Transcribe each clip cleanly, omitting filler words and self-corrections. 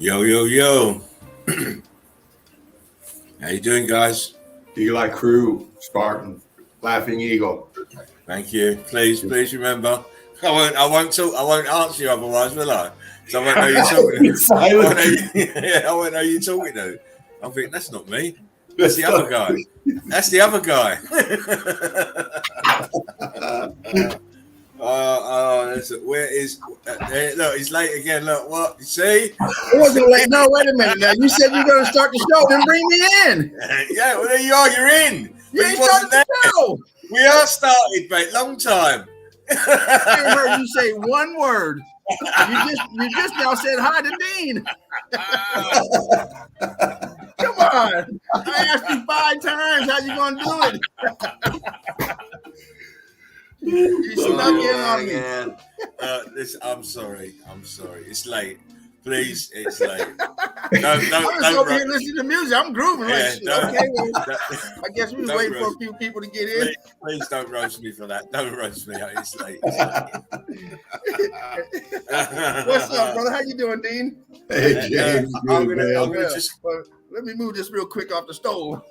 Yo, yo, yo. How you doing, guys? Eli Crew, Spartan, Laughing Eagle. Thank you. Please remember. I won't answer you otherwise, will I? So I won't know you're talking to. I won't know you're talking to. I'm thinking, that's not me. That's the other guy. That's the other guy. Where is? Look, he's late again. Look, what? You see? It wasn't late. No, wait a minute. Now you said you're going to start the show, then bring me in. Yeah, well, there you are. You're in. You ain't started the show. We are started, mate. Long time. I ain't heard you say one word. You just now said hi to Dean. Come on. I asked you 5 times. How you going to do it? You snuck in on me. I'm sorry. It's late. Please, it's late. I was over here listening to music. I'm grooving. Okay, well, I guess we was waiting for a few people to get in. Please don't roast me for that. Don't roast me. It's late. What's up, brother? How you doing, Dean? Hey, James. Let me move this real quick off the stove.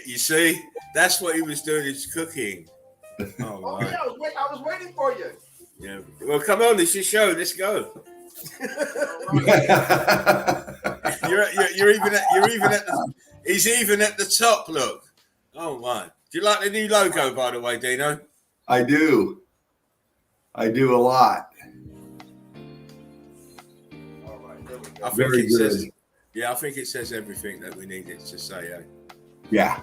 You see, that's what he was doing. Is cooking. Oh yeah, I was waiting for you. Yeah. Well, come on, it's your show. Let's go. He's even at the top. Look. Oh my! Do you like the new logo, by the way, Dino? I do a lot. All right, there we go. Very good. I think it says everything that we need it to say. Yeah.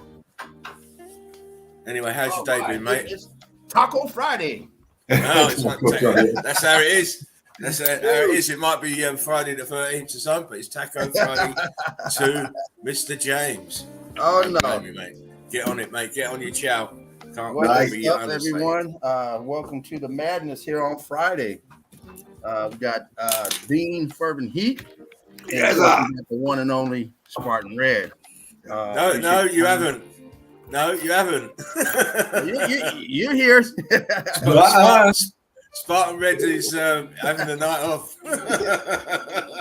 Anyway, how's your day been, mate? It's Taco Friday. No, that's how it is. That's how it is. It might be Friday the 13th or something, but it's Taco Friday to Mr. James. Oh, no. Mate. Get on it, mate. Get on your chow. What is up, everyone? Welcome to the madness here on Friday. We got Dean Fervent Heat. And we got the one and only Spartan Red. No, you haven't. No, you haven't. You're here. Spartan Red is having the night off.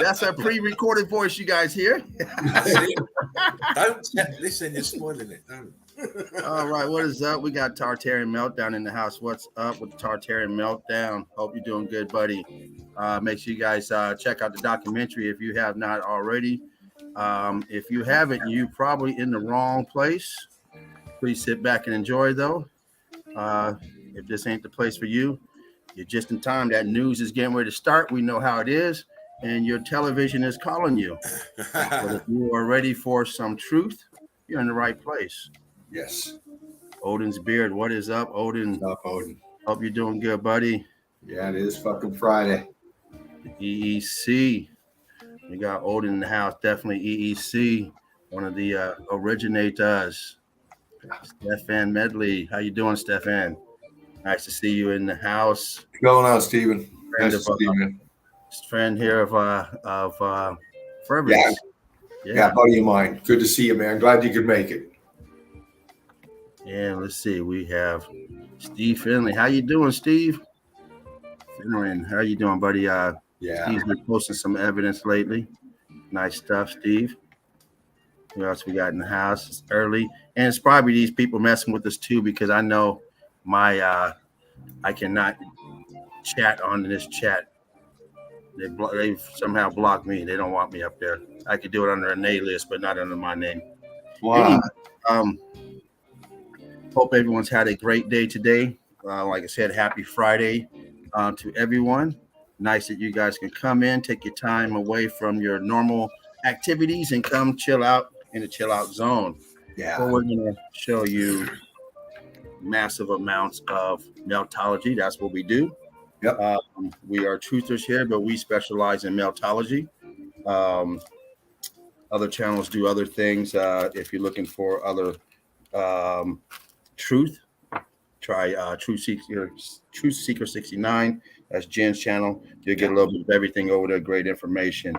That's a pre-recorded voice you guys hear. Don't listen, you're spoiling it. Don't. All right, what is up? We got Tartarian Meltdown in the house. What's up with the Tartarian Meltdown? Hope you're doing good, buddy. Make sure you guys check out the documentary if you have not already. If you haven't, you're probably in the wrong place. Please sit back and enjoy, though. If this ain't the place for you, you're just in time. That news is getting ready to start. We know how it is, and your television is calling you. But if you are ready for some truth, you're in the right place. Yes. Odin's Beard, what is up, Odin? What's up, Odin? Hope you're doing good, buddy. Yeah, it is fucking Friday. EEC. We got Odin in the house, definitely EEC, one of the originators. Stefan Medley. How you doing, Stefan? Nice to see you in the house. What's going on, Stephen? Nice to see you, man. Friend here of Fervent. Yeah, buddy of mine. Good to see you, man. Glad you could make it. And let's see, we have Steve Finley. How you doing, Steve? Finley, how you doing, buddy? Steve's been posting some evidence lately. Nice stuff, Steve. Who else we got in the house? It's early. And it's probably these people messing with us too, because I know my I cannot chat on this chat. They've somehow blocked me. They don't want me up there. I could do it under an alias, but not under my name. Wow. Anyway, hope everyone's had a great day today. Like I said, happy Friday to everyone. Nice that you guys can come in, take your time away from your normal activities and come chill out in the chill out zone. Yeah. So we're gonna show you massive amounts of meltology. That's what we do. Yep. We are truthers here, but we specialize in meltology. Other channels do other things. If you're looking for other truth, try Truth Seeker 69. That's Jen's channel. You'll get a little bit of everything over there. Great information.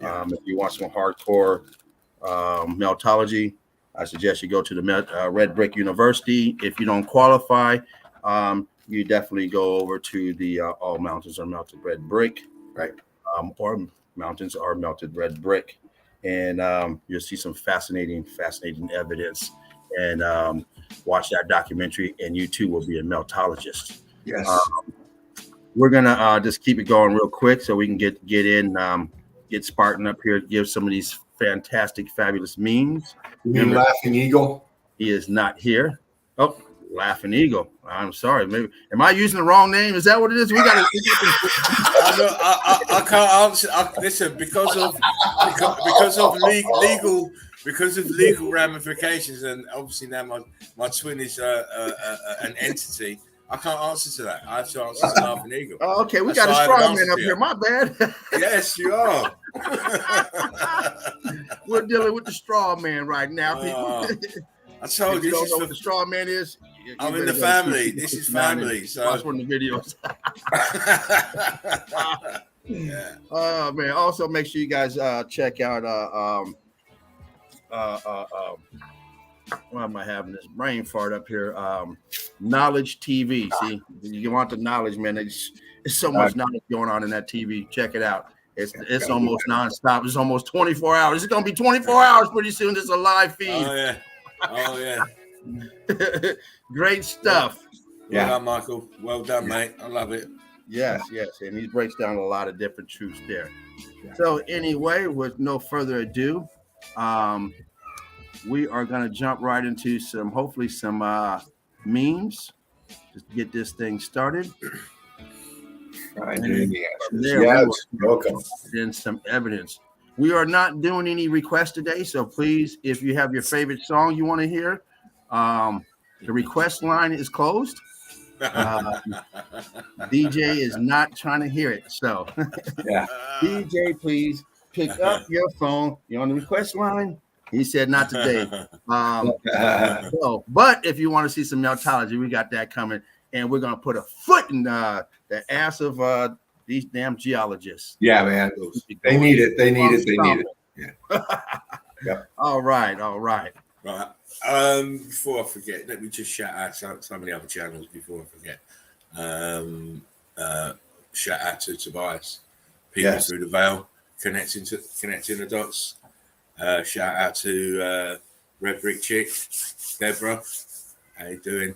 If you want some hardcore meltology, I suggest you go to the Red Brick University. If you don't qualify, you definitely go over to the All Mountains Are Melted Red Brick, Right. Or Mountains Are Melted Red Brick, and you'll see some fascinating evidence. And watch that documentary, and you too will be a meltologist. Yes. We're gonna just keep it going real quick so we can get in, get Spartan up here, give some of these fantastic, fabulous memes. You mean Laughing Eagle? He is not here. Oh, Laughing Eagle. I'm sorry. Maybe am I using the wrong name? Is that what it is? We got to. I can't answer. Listen, because of legal ramifications, and obviously now my twin is an entity. I can't answer to that. I have to answer to Laughing Eagle. Oh, okay, we That's got a why I straw haven't man up answered here. you. My bad. Yes, you are. We're dealing with the straw man right now, people. I told If you, you don't this know is what the straw man is, I'm in the family. This is family. So watch one of the videos. yeah. Oh man! Also, make sure you guys check out why am I having this brain fart up here? Knowledge TV. See, you want the knowledge, man. It's so much knowledge going on in that TV. Check it out. It's almost nonstop. It's almost 24 hours. It's gonna be 24 hours pretty soon. It's a live feed. Oh yeah. Great stuff. Well done, Michael. Well done, mate. I love it. Yes, and he breaks down a lot of different truths there. So anyway, with no further ado, we are going to jump right into hopefully some memes, just to get this thing started. Welcome. Then some evidence. We are not doing any requests today, so please, if you have your favorite song you want to hear, the request line is closed. DJ is not trying to hear it, so DJ, please pick up your phone. You're on the request line. He said not today. But if you want to see some meltology, we got that coming, and we're gonna put a foot in the ass of these damn geologists. Yeah, man. They need it. They need it. Yeah. Yep. All right. Right. Before I forget, let me just shout out some of the other channels before I forget. Shout out to Tobias, People Through the Veil, connecting the dots. Shout out to Red Brick Chick, Deborah. How you doing?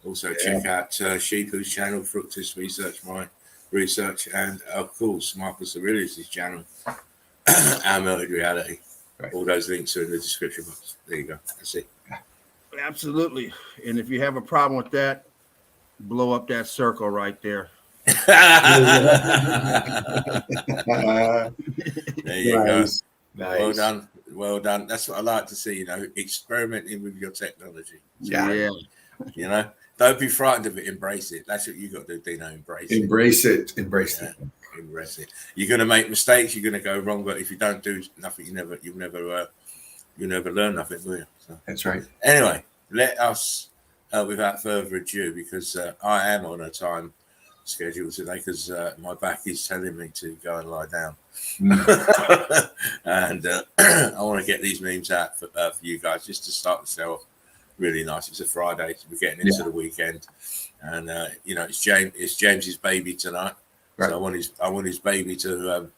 Also check out Sheepu's channel, Fructus Research, my research, and of course Marcus Aurelius' channel, Our Melted Reality. Right. All those links are in the description box. There you go. That's it. Absolutely. And if you have a problem with that, blow up that circle right there. There you go. Nice. Well done. That's what I like to see, experimenting with your technology. Yeah. Don't be frightened of it. Embrace it. That's what you got to do, Dino. Embrace it. Embrace it. Embrace it. You're going to make mistakes. You're going to go wrong. But if you don't do nothing, you'll never learn nothing, will you? So, that's right. Anyway, let us, without further ado, because I am on a time schedule today, because my back is telling me to go and lie down. And I want to get these memes out for you guys, just to start the show off really nice. It's a Friday, so we're getting into the weekend, and it's James's baby tonight. Right. So I want his baby to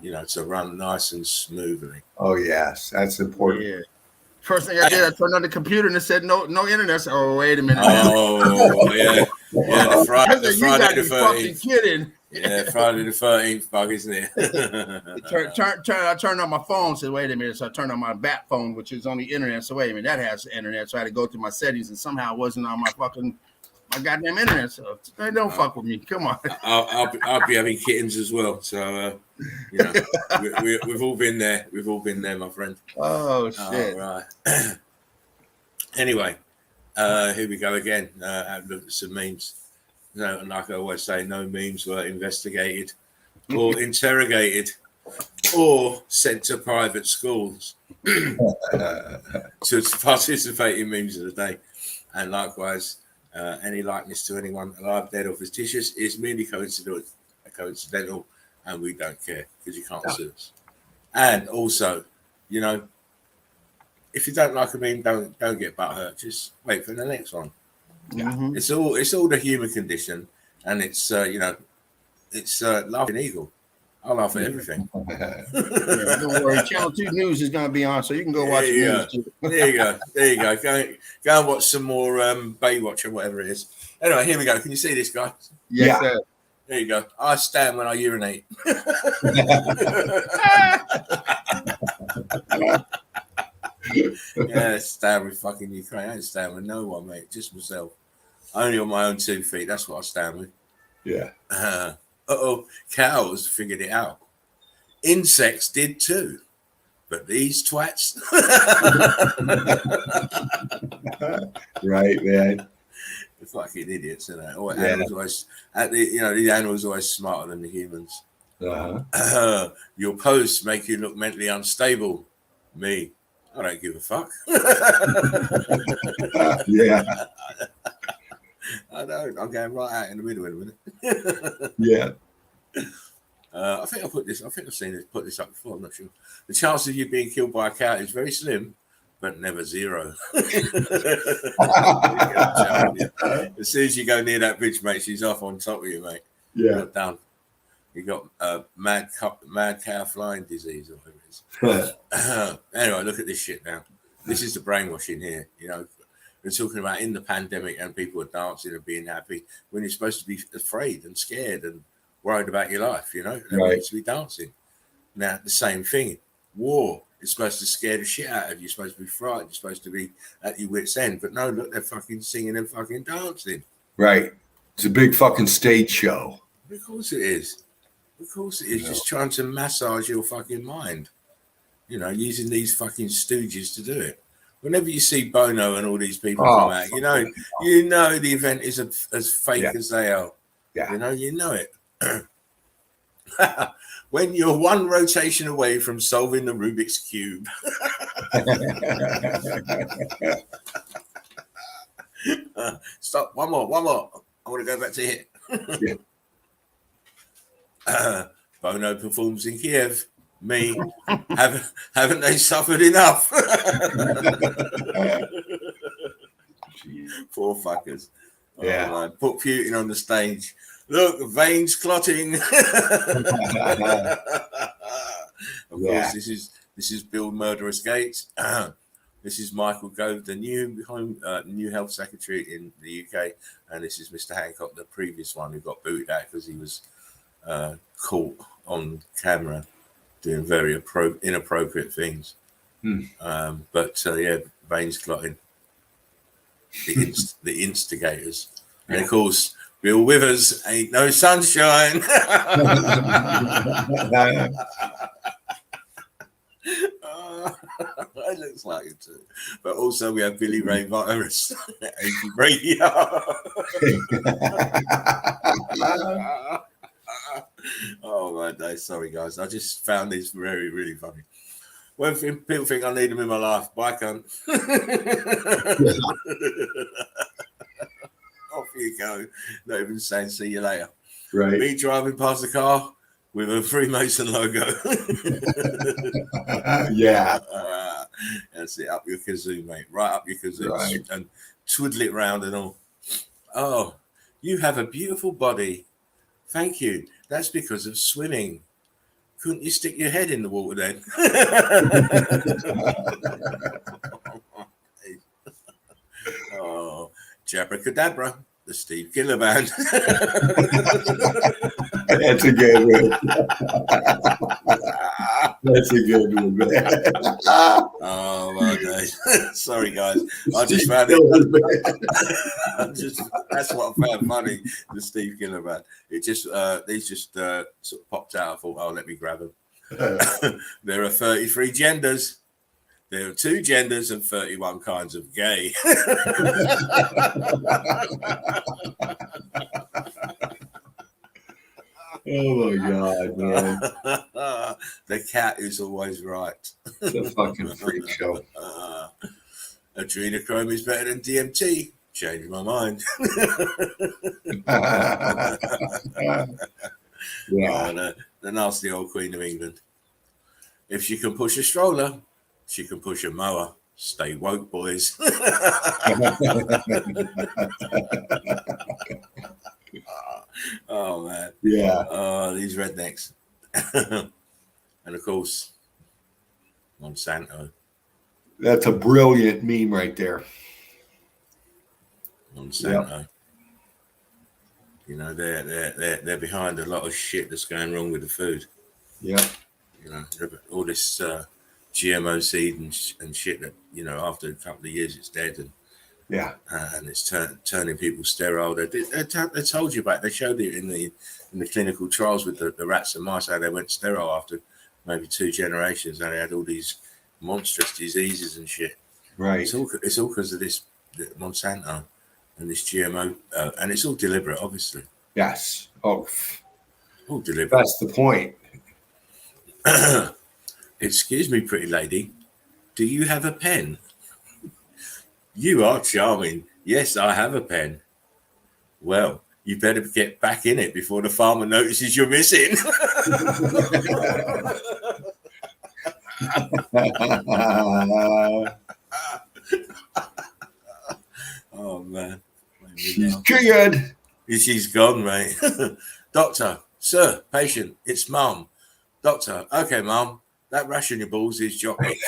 to run nice and smoothly. Oh yes, that's important. Yeah. First thing I did, I turned on the computer and it said no internet. So, wait a minute. Oh yeah, the Friday the 13th. Kidding. Yeah, Friday the 13th bug, isn't it? I turned on my phone. Said, wait a minute. So I turned on my bat phone, which is on the internet. So wait a minute, that has internet. So I had to go through my settings, and somehow it wasn't on my goddamn internet. So don't fuck with me. Come on. I'll be having kittens as well. So we've all been there. We've all been there, my friend. Oh shit! All right. Anyway, here we go again. I've looked at some memes. No, and like I always say, no memes were investigated or interrogated or sent to private schools to participate in memes of the day. And likewise, any likeness to anyone alive, dead, or fictitious is merely coincidental, and we don't care because you can't sue us. And also, you know, if you don't like a meme, don't get butthurt. Just wait for the next one. Mhm. It's all the human condition, and it's it's laughing eagle. I laugh at everything. Yeah, don't worry. Channel 2 News is going to be on, so you can go watch the news too. There you go. There you go. Go and watch some more Baywatch or whatever it is. Anyway, here we go. Can you see this, guy? Yes, sir. There you go. I stand when I urinate. Yeah, stand with fucking Ukraine. I ain't stand with no one, mate. Just myself. Only on my own 2 feet. That's what I stand with. Yeah. Cows figured it out. Insects did too. But these twats. Right, man. They're fucking idiots, isn't they? These animals are always smarter than the humans. Your posts make you look mentally unstable. Me, I don't give a fuck. Yeah. I don't. I'm going right out in the middle in a minute. Yeah. I think I've seen this put this up before. I'm not sure. The chance of you being killed by a cat is very slim, but never zero. As soon as you go near that bitch, mate, she's off on top of you, mate. Yeah. You're done. You got mad cow flying disease or whatever it is. Anyway, look at this shit now. This is the brainwashing here. You know, we're talking about in the pandemic and people are dancing and being happy when you're supposed to be afraid and scared and worried about your life. You know, they're supposed to be dancing. Now the same thing. War is supposed to scare the shit out of you. You're supposed to be frightened. You're supposed to be at your wit's end. But no, look, they're fucking singing and fucking dancing. Right. It's a big fucking stage show. Of course it is. Of course it is. Just trying to massage your fucking mind. You know, using these fucking stooges to do it. Whenever you see Bono and all these people come out, you know the event is as fake as they are. Yeah. You know it. When you're one rotation away from solving the Rubik's Cube. Stop. One more. I want to go back to hit. Bono performs in Kiev. Me, haven't they suffered enough? Poor fuckers. Yeah. Put Putin on the stage. Look, veins clotting. Of course, this is Bill Murderous Gates. This is Michael Gove, the new health secretary in the UK, and this is Mr. Hancock, the previous one who got booted out because he was caught on camera doing very inappropriate things. But veins clotting. The instigators, and of course, Bill Withers ain't no sunshine. It looks like it too. But also we have Billy Ray Virus, Radio. Oh my day, sorry guys. I just found this very, really funny. When people think I need them in my life, bye cunt. Off you go. Not even saying see you later. Right. Me driving past the car with a Freemason logo. Yeah. That's it. Up your kazoo, mate. Right up your kazoo. Right. And twiddle it round and all. Oh, you have a beautiful body. Thank you. That's because of swimming. Couldn't you stick your head in the water then? Oh, Jabracadabra, the Steve Killer Band. That's a good one. That's a good one, man. Oh my days. Sorry guys. I just found it. That's what I found funny, the Steve Killer Band. It just these just sort of popped out. I thought, oh, let me grab them. There are 33 genders. There are 2 genders and 31 kinds of gay. Oh my God, man. The cat is always right. It's a fucking freak show. Adrenochrome is better than DMT. Changed my mind. Yeah. The nasty old Queen of England. If she can push a stroller, she can push a mower. Stay woke, boys. Oh, man. Yeah. Oh, these rednecks. And, of course, Monsanto. That's a brilliant meme right there. Monsanto. Yep. You know, they're behind a lot of shit that's going wrong with the food. Yeah. You know, all this GMO seed and shit that, you know, after a couple of years it's dead, and Yeah. And it's turning people sterile. They told you about it. They showed it in the clinical trials with the rats and mice, how they went sterile after maybe 2 generations, and they had all these monstrous diseases and shit. Right. It's all because of this Monsanto and this GMO, and it's all deliberate, obviously. Yes. Oh, All deliberate. that's the point. Excuse me, pretty lady. Do you have a pen? You are charming. Yes, I have a pen. Well, you better get back in it before the farmer notices you're missing. Oh, man. She's triggered. She's gone, mate. Doctor, sir, patient, it's Mum. Doctor, okay, Mum, that rash in your balls is jockey.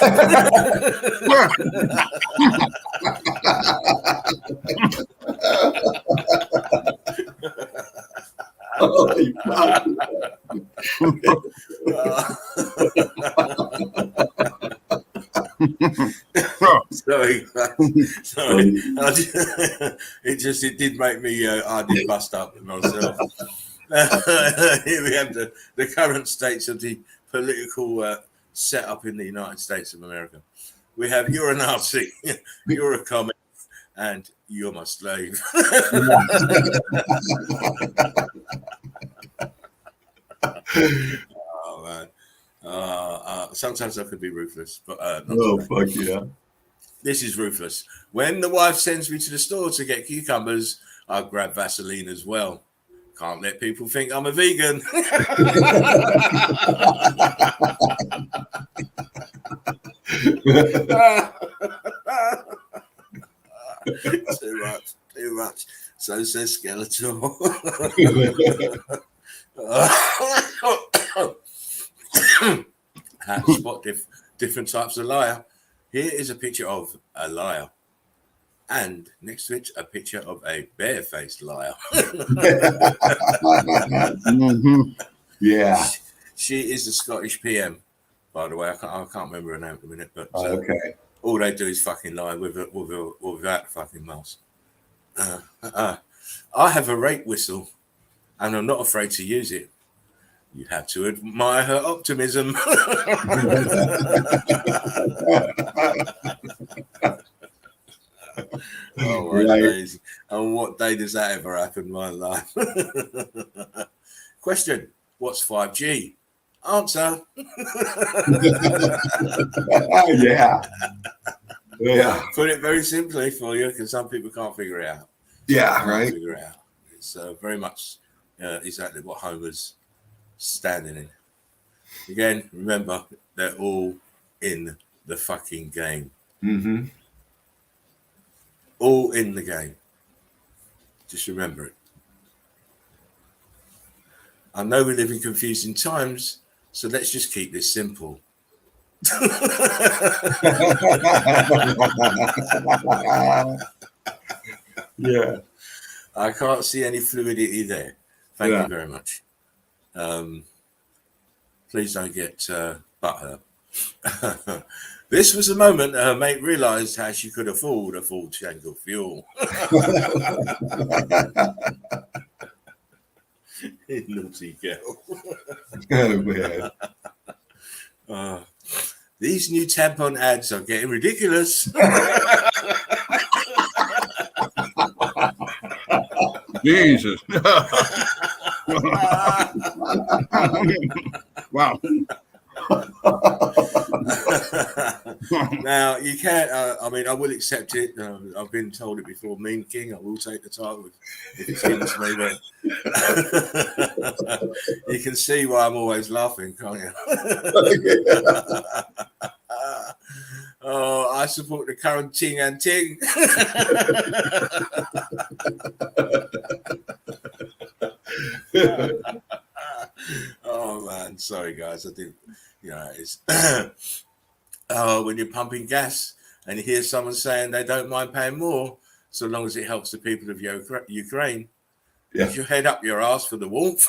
Holy fuck. Sorry. It did make me. I did bust up myself. Here we have the current states of the political setup in the United States of America. We have you're a Nazi, you're a commie, and you're my slave. Oh man. Sometimes I could be ruthless, but Oh fuck yeah. This is ruthless. When the wife sends me to the store to get cucumbers, I grab Vaseline as well. Can't let people think I'm a vegan. Too much. So says Skeletor. How to spot different types of liar. Here is a picture of a liar, and next to it, a picture of a barefaced liar. Yeah. She is the Scottish PM, by the way. I can't remember her name at the minute, but Okay. all they do is fucking lie with without fucking mask. I have a rape whistle, and I'm not afraid to use it. You have to admire her optimism. Oh my days. And what day does that ever happen in my life? Question: what's 5G? Answer. Yeah. Yeah. Put it very simply for you, because some people can't figure it out. Yeah, right. Figure it out. It's very much exactly what Homer's standing in. Again, remember, they're all in the fucking game. Mm-hmm. All in the game. Just remember it. I know we live in confusing times, so let's just keep this simple. Yeah. I can't see any fluidity there. Thank you very much. Please don't get butthurt. This was the moment her mate realised how she could afford a full tank of fuel. Naughty girl. Oh man. These new tampon ads are getting ridiculous. Jesus. Wow. Now you can't. I mean, I will accept it. I've been told it before. Mean King. I will take the title if it's given to me. But you can see why I'm always laughing, can't you? Oh, I support the current ting and ting. Oh man, sorry guys. I didn't. It's when you're pumping gas and you hear someone saying they don't mind paying more so long as it helps the people of Ukraine. Yeah. Put your head up your ass for the warmth.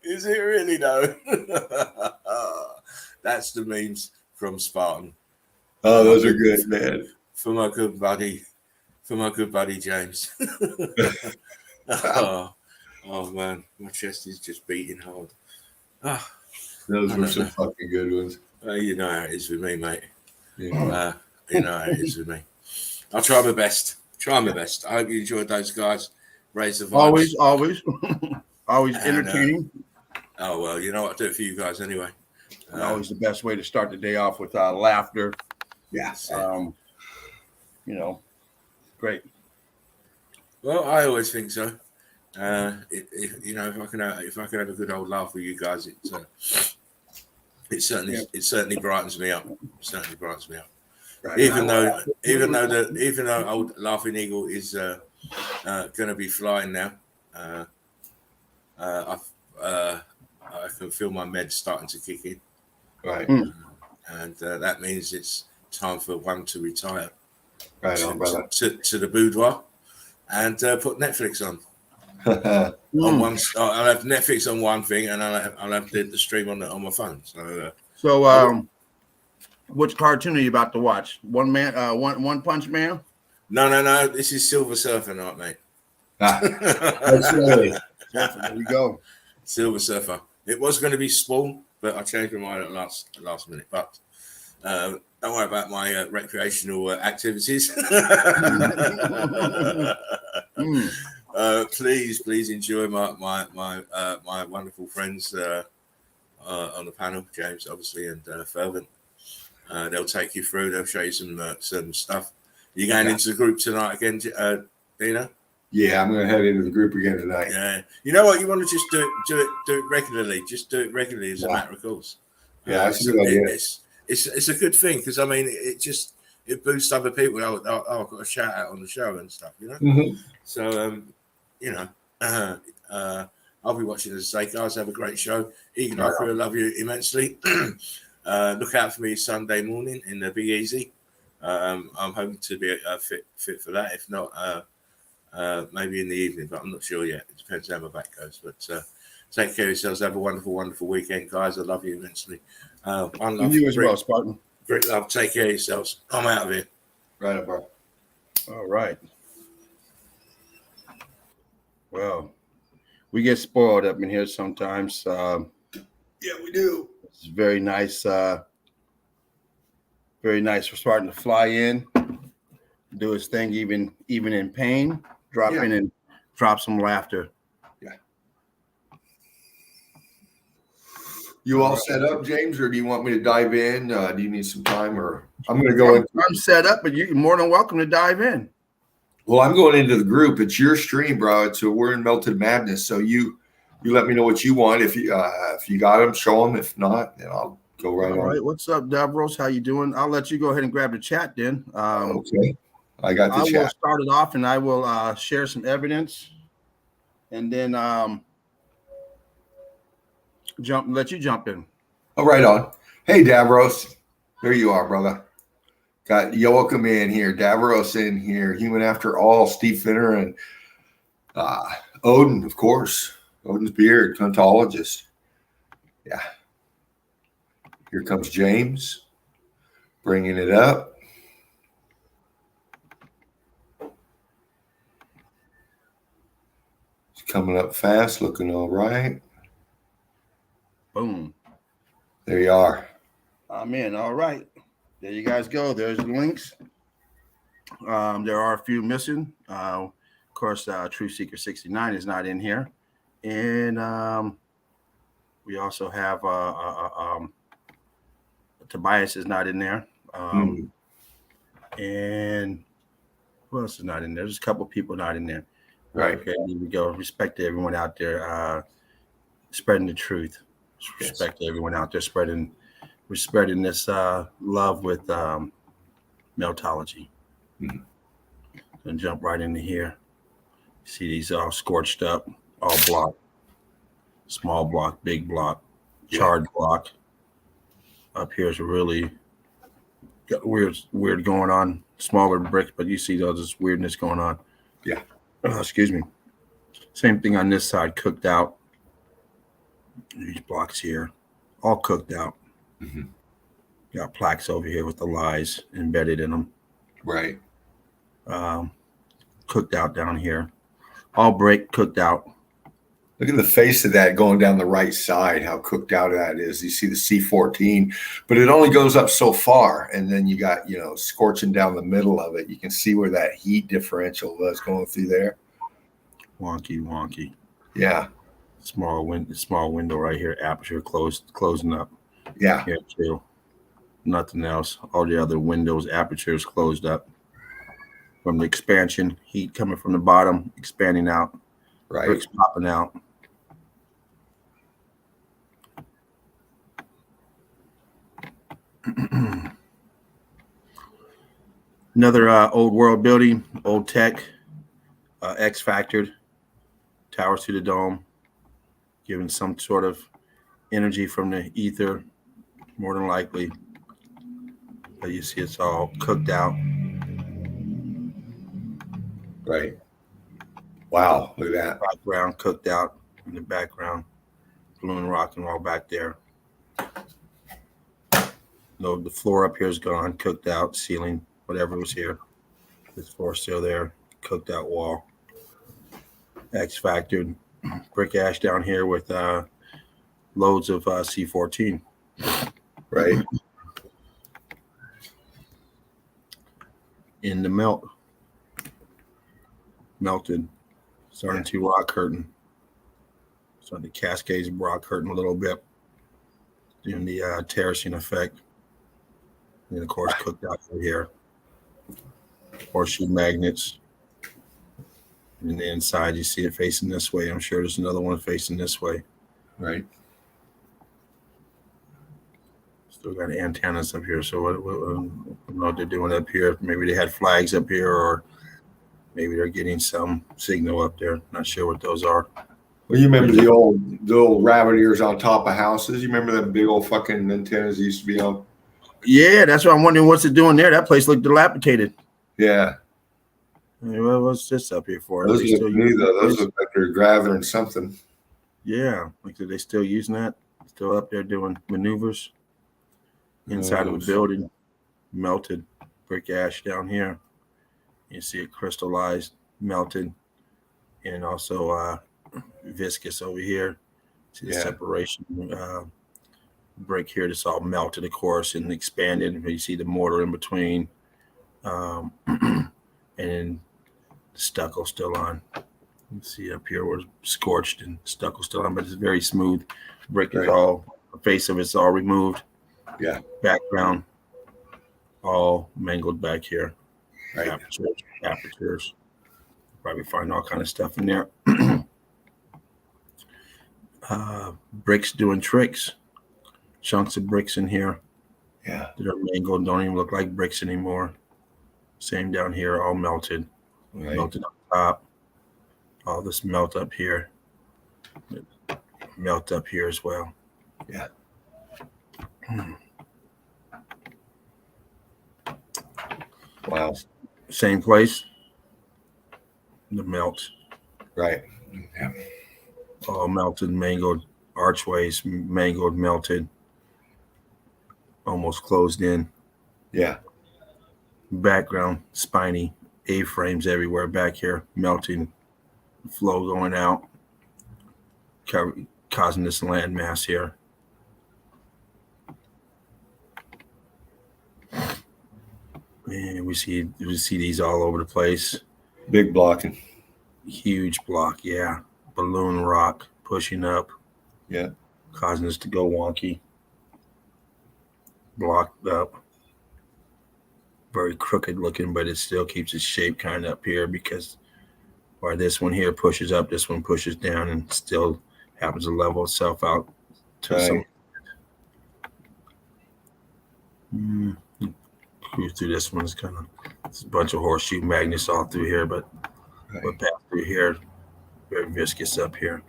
Is it really though? That's the memes from Spartan. Oh, those are good, man. For my good buddy James. Oh man, my chest is just beating hard. Those were some fucking good ones. You know how it is with me, mate. Yeah. You know how it is with me. I'll try my best. I hope you enjoyed those guys. Raise the vibes. Always entertaining. Oh well, you know what I do it for you guys anyway. Always the best way to start the day off with laughter. Yeah. Great. Well, I always think so. If I can have a good old laugh with you guys, it certainly brightens me up. Right. Even though old Laughing Eagle is going to be flying now, I can feel my meds starting to kick in. Right. And that means it's time for one to retire. Right on, brother. To the boudoir and put Netflix on. On one, I'll have Netflix on one thing, and I'll have the stream on my phone. So, which cartoon are you about to watch? One Punch Man? No. This is Silver Surfer night, mate. There you go. Silver Surfer. It was going to be Spawn, but I changed my mind at last minute. But don't worry about my recreational activities. Please enjoy my wonderful friends on the panel, James, obviously, and Fervent. They'll take you through. They'll show you some stuff. You going into the group tonight again, Dino? Yeah, I'm going to head into the group again tonight. Yeah, you know what? You want to just do it regularly. Just do it regularly as a matter of course. Yeah, that's a good idea. It's a good thing because I mean it boosts other people. I've got a shout out on the show and stuff, you know. Mm-hmm. So I'll be watching, as I say, guys. Have a great show. Egan, I love you immensely. Look out for me Sunday morning in the Be Easy. I'm hoping to be fit for that. If not, maybe in the evening, but I'm not sure yet. It depends how my back goes. But take care of yourselves. Have a wonderful, wonderful weekend, guys. I love you immensely. One love. You as well, Spartan. Great love. Take care of yourselves. I'm out of here. Right up, bro. All right. Well, we get spoiled up in here sometimes. Yeah, we do. It's very nice. Very nice for Spartan to fly in, do his thing, even in pain, drop in and drop some laughter. Yeah. You all set up, James, or do you want me to dive in? Do you need some time, or I'm going to go in? I'm set up, but you're more than welcome to dive in. Well, I'm going into the group. It's your stream, bro. We're in Melted Madness, so you let me know what you want. If you got them, show them. If not, then I'll go right on. All right. What's up, Davros? How you doing? I'll let you go ahead and grab the chat then. Okay. I got the chat. I will start it off, and I will share some evidence, and then let you jump in. Oh, right on. Hey, Davros. There you are, brother. Got Joachim in here, Davros in here, Human After All, Steve Finner, and Odin, of course. Odin's Beard, Meltologist. Yeah. Here comes James, bringing it up. It's coming up fast, looking all right. Boom. There you are. I'm in. All right. There you guys go. There's the links. There are a few missing. Of course, Truth Seeker 69 is not in here. And we also have Tobias is not in there. And who else is not in there? There's a couple people not in there. Right. Okay, here we go. Respect to everyone out there spreading the truth. Respect to everyone out there spreading this love with Meltology. And jump right into here. See these all scorched up, all block. Small block, big block, charred block. Up here is really got weird going on. Smaller bricks, but you see all this weirdness going on. Yeah. Excuse me. Same thing on this side, cooked out. These blocks here, all cooked out. Got plaques over here with the lies embedded in them. Right. Cooked out down here. All break, cooked out. Look at the face of that going down the right side, how cooked out that is. You see the C14, but it only goes up so far. And then you got, scorching down the middle of it. You can see where that heat differential was going through there. Wonky. Yeah. Small window right here. Aperture closing up. Yeah. Here too. Nothing else. All the other windows, apertures closed up. From the expansion, heat coming from the bottom, expanding out. Right. Bricks popping out. Another old world building, old tech, X-factored, towers to the dome, giving some sort of energy from the ether, more than likely. But you see it's all cooked out. Right. Wow, look at that. Background cooked out in the background. Blue and rock and roll back there. No, the floor up here is gone, cooked out, ceiling, whatever was here. This floor still there, cooked out wall. X-factored, brick ash down here with loads of C14. Right. In the melted, starting to rock curtain. Starting to cascades rock curtain a little bit. Doing the terracing effect. And of course, cooked out over here. Horseshoe magnets. And the inside, you see it facing this way. I'm sure there's another one facing this way. Right. Still got antennas up here. So what, I don't know what they're doing up here. Maybe they had flags up here, or maybe they're getting some signal up there. Not sure what those are. Well, you remember the old rabbit ears on top of houses? You remember them big old fucking antennas used to be on? Yeah, that's what I'm wondering what's it doing there. That place looked dilapidated. Yeah. What's this up here for? Those look new, though. Those look like they're gathering something. Yeah. Like, are they still using that? Still up there doing maneuvers? Inside of the building. Melted brick ash down here. You see it crystallized, melted, and also viscous over here. See the separation brick here that's all melted, of course, and expanded. You see the mortar in between, and then the stucco still on. You see up here where it's scorched and stucco still on, but it's very smooth. Brick is all, the face of it's all removed. Yeah. Background all mangled back here. Right. Apertures. Probably find all kind of stuff in there. Bricks doing tricks. Chunks of bricks in here. Yeah. That are mangled, don't even look like bricks anymore. Same down here, all melted. Right. Melted up top. All this melt up here. Melt up here as well. Yeah. Wow. Same place. The melt. Right. Yeah. All melted, mangled. Archways, mangled, melted. Almost closed in. Yeah. Background, spiny. A-frames everywhere back here. Melting. Flow going out. Causing this landmass here. And we see these all over the place. Big blocking. Huge block, yeah. Balloon rock pushing up. Yeah. Causing us to go wonky. Blocked up. Very crooked looking, but it still keeps its shape kind of up here because while this one here pushes up, this one pushes down and still happens to level itself out to some. Cruise through this one's kind of a bunch of horseshoe magnets all through here, but we're past through here. Very viscous up here,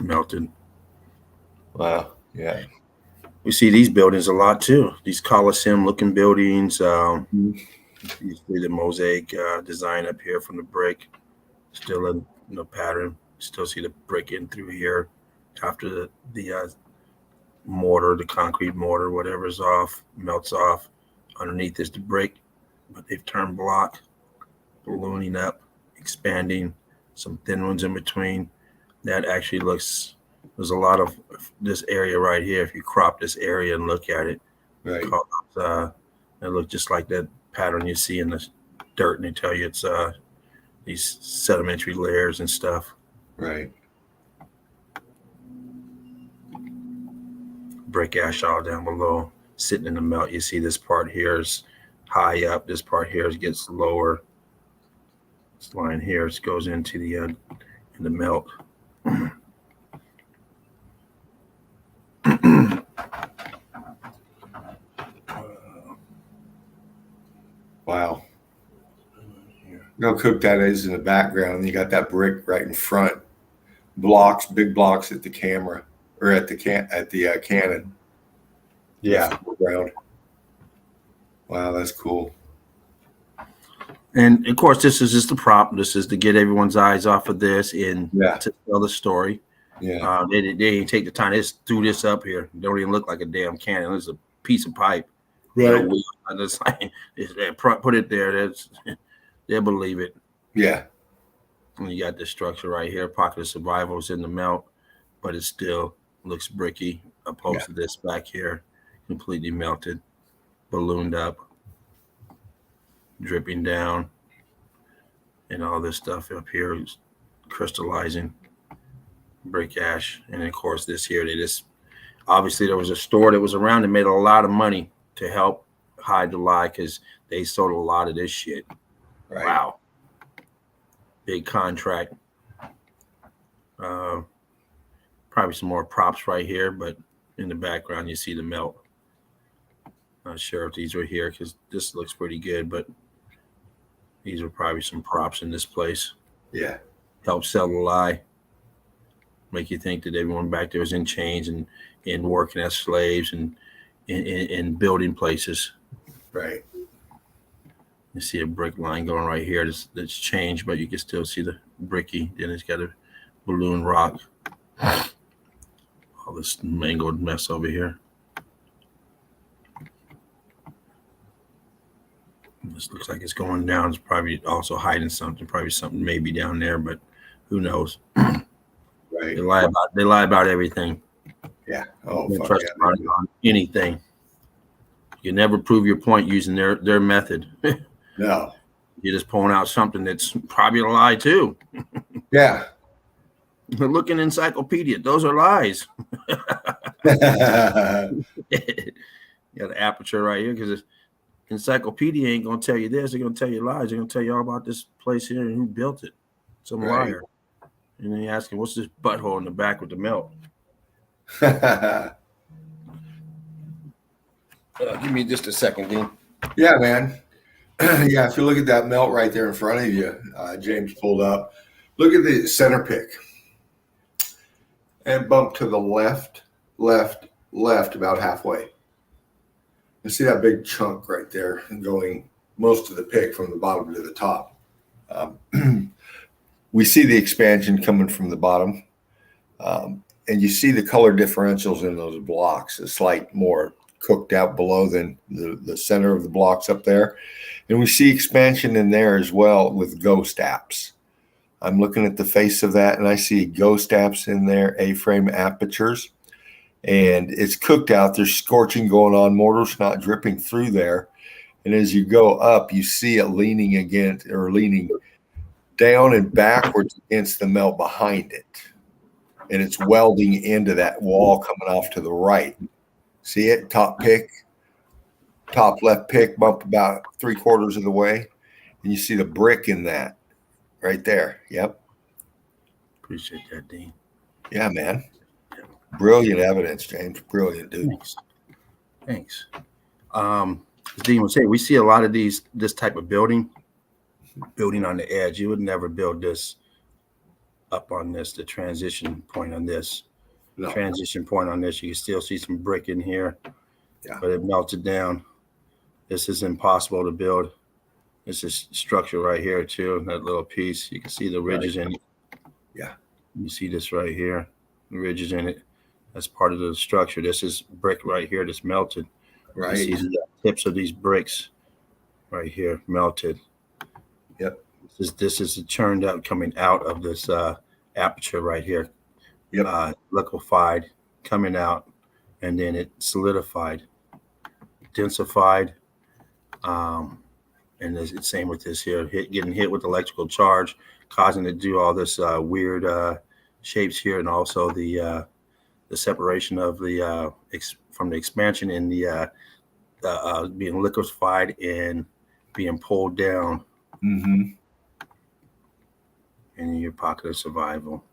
melted. Wow. Yeah. We see these buildings a lot too. These Coliseum-looking buildings. You see the mosaic design up here from the brick. Still in pattern. Still see the brick in through here after the mortar, the concrete mortar, whatever's off, melts off. Underneath is the brick, but they've turned block, ballooning up, expanding, some thin ones in between. That actually looks, there's a lot of this area right here. If you crop this area and look at it, right, it looks just like that pattern you see in the dirt, and they tell you it's these sedimentary layers and stuff. Right. Brick ash all down below, sitting in the melt. You see this part here is high up. This part here gets lower. This line here goes into the in the melt. Wow. Look how cooked that is in the background. You got that brick right in front. Blocks, big blocks at the camera or at the cannon. Yeah. Ground. Wow, that's cool. And of course, this is just a prop. This is to get everyone's eyes off of this and to tell the story. Yeah. They didn't take the time. They just threw this up here. It don't even look like a damn cannon. It's a piece of pipe. Right. Just like, put it there. They'll believe it. Yeah. And you got this structure right here. Pocket of survival is in the melt, but it still looks bricky opposed to this back here. Completely melted, ballooned up, dripping down, and all this stuff up here is crystallizing, brick ash. And of course, this here, they just obviously there was a store that was around that made a lot of money to help hide the lie because they sold a lot of this shit. Right. Wow. Big contract. Probably some more props right here, but in the background, you see the melt. Not sure if these were here because this looks pretty good, but these are probably some props in this place. Yeah. Help sell the lie. Make you think that everyone back there was in chains and working as slaves and in building places. Right. You see a brick line going right here that's changed, but you can still see the bricky. Then it's got a balloon rock. All this mangled mess over here. This looks like it's going down. It's probably also hiding something. Probably something maybe down there, but who knows? Right. They lie about everything. Yeah. Oh, They trust on anything. You never prove your point using their method. No. You're just pulling out something that's probably a lie too. Yeah. Look in encyclopedia. Those are lies. You got the aperture right here because encyclopedia ain't gonna tell you this. They're gonna tell you lies. They're gonna tell you all about this place here and who built it. Some liar. And then you ask him, what's this butthole in the back with the melt? Give me just a second, Dean. Yeah, man. Yeah, if you look at that melt right there in front of you, James pulled up. Look at the center pick. And bump to the left, about halfway. You see that big chunk right there going most of the pick from the bottom to the top. We see the expansion coming from the bottom. And you see the color differentials in those blocks. It's like more cooked out below than the center of the blocks up there. And we see expansion in there as well with ghost apps. I'm looking at the face of that and I see ghost apps in there, A-frame apertures. And it's cooked out. There's scorching going on. Mortar's not dripping through there. And as you go up, you see it leaning down and backwards against the melt behind it. And it's welding into that wall coming off to the right. See it? Top left pick, bump about 3/4 of the way. And you see the brick in that right there. Yep. Appreciate that, Dean. Yeah, man. Brilliant evidence, James. Brilliant, dude. Thanks. As Dean would say, we see a lot of this type of building on the edge. You would never build this up on this, the transition point on this. No. Transition point on this, you can still see some brick in here, Yeah. but it melted down. This is impossible to build. This is structure right here too, that little piece. You can see the ridges in it. Yeah. You see this right here, the ridges in it. That's part of the structure. This is brick right here that's melted. Right. You see the tips of these bricks right here melted. Yep. This is churned out, coming out of this aperture right here. Yep. Liquefied, coming out, and then it solidified, densified, and it's the same with this here. Getting hit with electrical charge, causing it to do all this weird shapes here, and also the separation of the from the expansion and the being liquefied and being pulled down. Mm-hmm. And in your pocket of survival.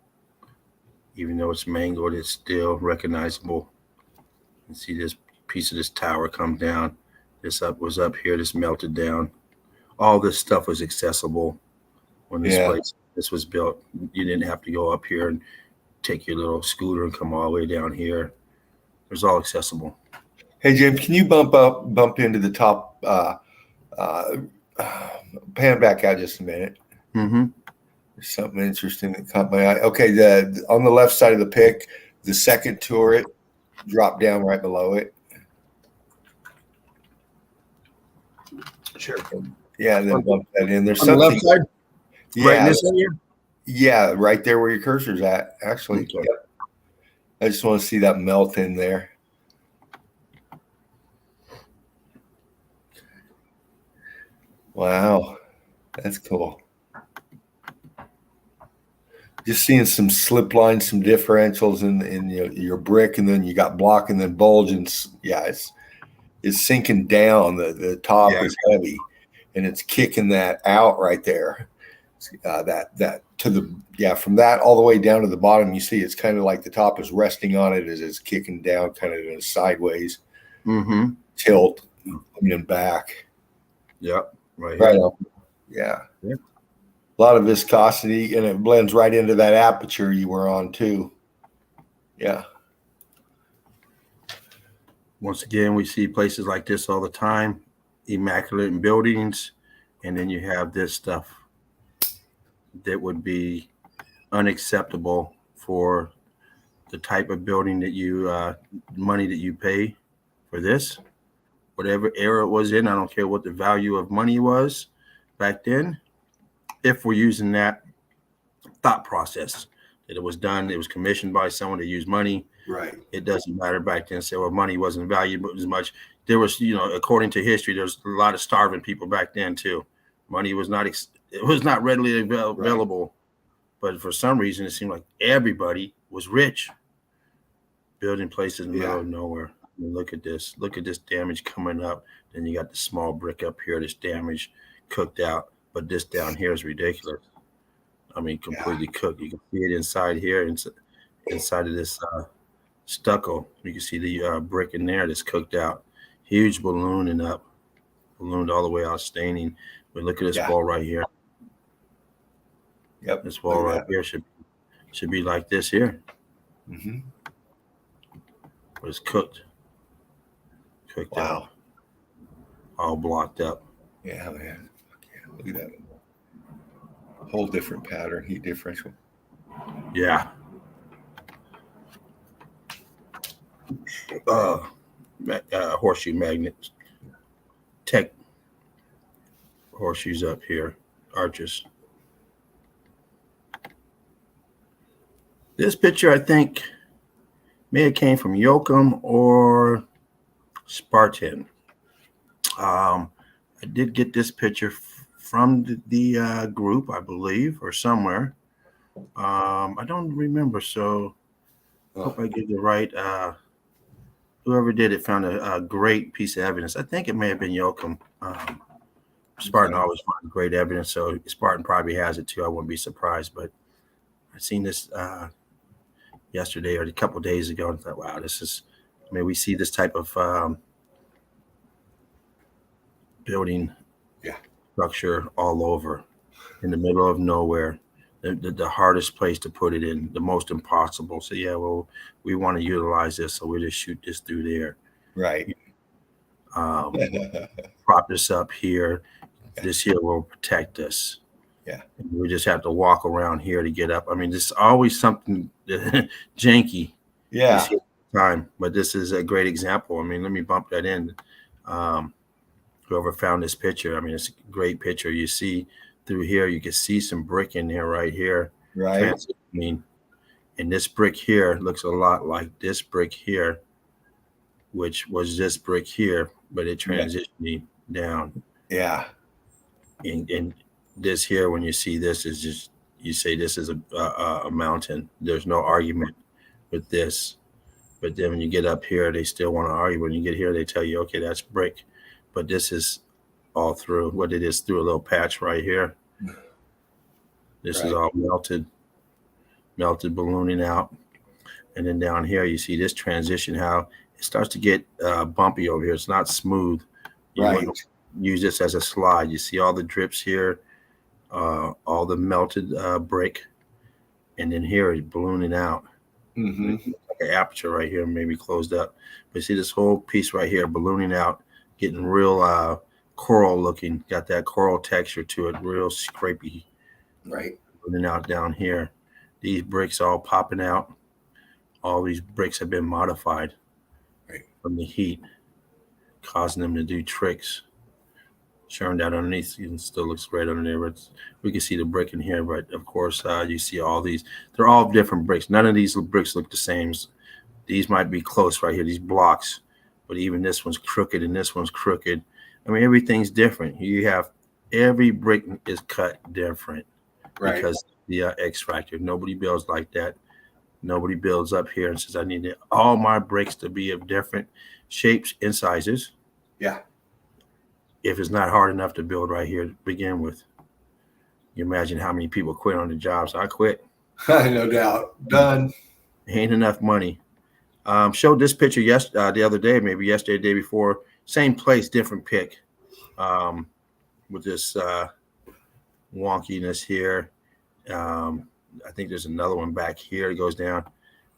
Even though it's mangled, it's still recognizable. You see this piece of this tower come down. This was up here, this melted down. All this stuff was accessible when this was built. You didn't have to go up here and take your little scooter and come all the way down here. It was all accessible. Hey, James, can you bump into the top, pan back out just a minute? Mm-hmm. There's something interesting that caught my eye. Okay, on the left side of the pick, the second turret dropped down right below it. Sure. Yeah, and then bump that in. There's on something. The left side? Yeah, right in this area? Yeah, right there where your cursor's at, actually. Okay. Yep. I just want to see that melt in there. Wow, that's cool. Just seeing some slip lines, some differentials in your brick, and then you got block and then bulge, and yeah, it's sinking down. The top is heavy, and it's kicking that out right there. That to the from that all the way down to the bottom. You see, it's kind of like the top is resting on it as it's kicking down, kind of in a sideways tilt, coming back. Yep, right up. Yeah. A lot of viscosity, and it blends right into that aperture you were on too. Yeah. Once again, we see places like this all the time, immaculate in buildings, and then you have this stuff that would be unacceptable for the type of building that you money that you pay for this, whatever era it was in. I don't care what the value of money was back then. If we're using that thought process that it was done, it was commissioned by someone to use money. Right. It doesn't matter back then. Say, well, money wasn't valuable as much. There was, according to history, there's a lot of starving people back then too. Money was not, it was not readily available, but for some reason, it seemed like everybody was rich, building places in the middle of nowhere. I mean, look at this damage coming up. Then you got the small brick up here, this damage cooked out. But this down here is ridiculous. I mean, completely cooked. You can see it inside here, inside of this stucco. You can see the brick in there that's cooked out. Huge ballooned all the way out, staining. But look at this wall right here. Yep. This wall right here should be like this here. Mm-hmm. But it's cooked out. All blocked up. Yeah, man. Look at that. Whole different pattern, heat differential. Yeah. Horseshoe magnets. Tech horseshoes up here. Arches. This picture, I think, may have came from Yoakum or Spartan. I did get this picture from the group, I believe, or somewhere. I don't remember, so hope I get the right. Whoever did it found a great piece of evidence. I think it may have been Yoakum. Spartan always finds great evidence, so Spartan probably has it too. I wouldn't be surprised, but I seen this yesterday or a couple of days ago and thought, wow, this is. I mean, we see this type of building structure all over in the middle of nowhere. The hardest place to put it in, the most impossible. So yeah, well, we want to utilize this, so we just shoot this through there. Right. Prop this up here. This here will protect us. Yeah. And we just have to walk around here to get up. I mean, there's always something janky. Yeah. Time, but this is a great example. I mean, let me bump that in. Whoever found this picture, I mean, it's a great picture. You see through here, you can see some brick in there right here. Right. I mean, and this brick here looks a lot like this brick here, which was this brick here, but it transitioned down. Yeah. And this here, when you see this, is just, you say this is a mountain. There's no argument with this. But then when you get up here, they still want to argue. When you get here, they tell you, okay, that's brick. But this is all through, what it is through a little patch right here. This is all melted ballooning out. And then down here, you see this transition, how it starts to get bumpy over here. It's not smooth. You want to use this as a slide. You see all the drips here, all the melted brick. And then here it's ballooning out. Mm-hmm. Like an aperture right here, maybe closed up. But you see this whole piece right here ballooning out, getting real coral looking, got that coral texture to it, real scrapey. Right. Ballooning out down here. These bricks all popping out. All these bricks have been modified from the heat, causing them to do tricks. Showing that underneath, it still looks great under there. But we can see the brick in here. But of course, you see all these. They're all different bricks. None of these bricks look the same. These might be close right here, these blocks. But even this one's crooked and this one's crooked. I mean, everything's different. You have every brick is cut different because the X factor. Nobody builds like that. Nobody builds up here and says, I need all my bricks to be of different shapes and sizes. Yeah. If it's not hard enough to build right here to begin with. You imagine how many people quit on the jobs. I quit. No doubt. Done. Ain't enough money. Showed this picture the other day, maybe yesterday, the day before. Same place, different pick. With this wonkiness here. I think there's another one back here. It goes down.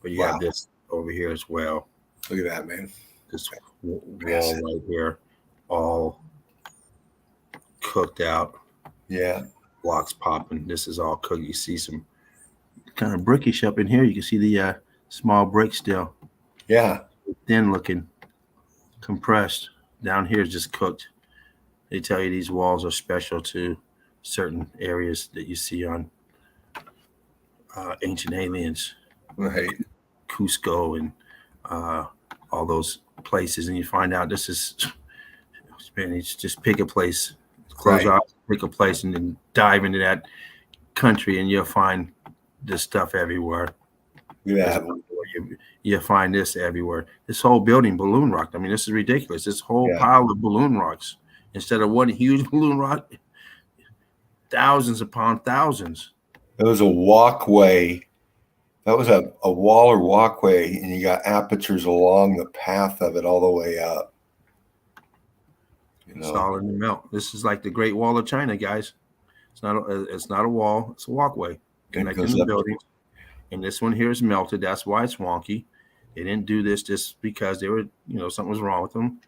But you have this over here as well. Look at that, man. This wall right here, all cooked out. Yeah. Blocks popping. This is all cooked. You see some kind of brickish up in here. You can see the small brick still. Yeah. Thin looking, compressed. Down here is just cooked. They tell you these walls are special to certain areas that you see on Ancient Aliens. Right. Cusco and all those places. And you find out this is, Spanish, just pick a place. Close your eyes, pick a place, and then dive into that country, and you'll find this stuff everywhere. Yeah. You'll find this everywhere. This whole building, balloon rock. I mean, this is ridiculous. This whole pile of balloon rocks. Instead of one huge balloon rock, thousands upon thousands. It was a walkway. That was a wall or walkway, and you got apertures along the path of it all the way up. It's all in the melt. This is like the Great Wall of China, guys. It's not a wall. It's a walkway connecting the buildings. And this one here is melted. That's why it's wonky. They didn't do this just because they were, something was wrong with them.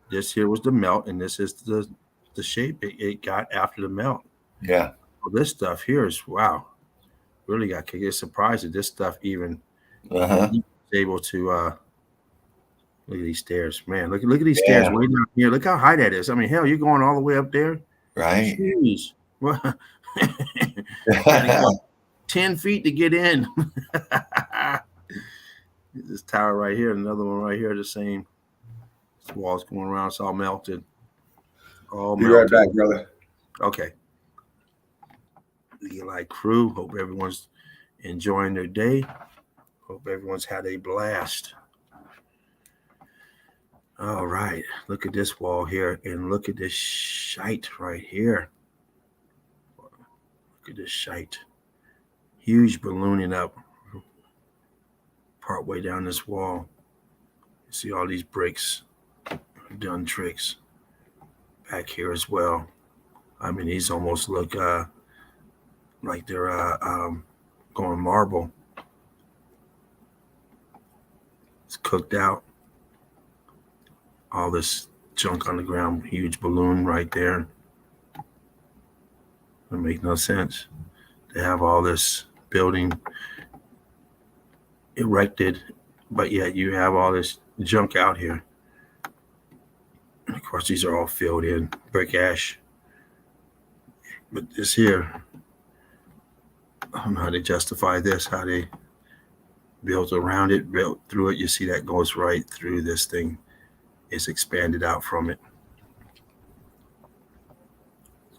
This here was the melt, and this is the shape it got after the melt. Yeah. Well, this stuff here is really got to get surprised that this stuff even is able to. Look at these stairs, man. Look at these stairs way down here. Look how high that is. I mean, hell, you're going all the way up there. Right. Jeez. 10 feet to get in. This tower right here, another one right here, the same. This wall's going around, it's all melted. All Be right melted. back, brother. Okay. Eli crew. Hope everyone's enjoying their day. Hope everyone's had a blast. All right. Look at this wall here, and look at this shite right here. Look at this shite. Huge ballooning up part way down this wall. You see all these bricks done tricks back here as well. I mean, these almost look like they're going marble. It's cooked out. All this junk on the ground, huge balloon right there. It makes no sense to have all this building erected, but yet you have all this junk out here. And of course, these are all filled in brick ash. But this here, I don't know how they justify this, how they built around it, built through it. You see that goes right through this thing. It's expanded out from it.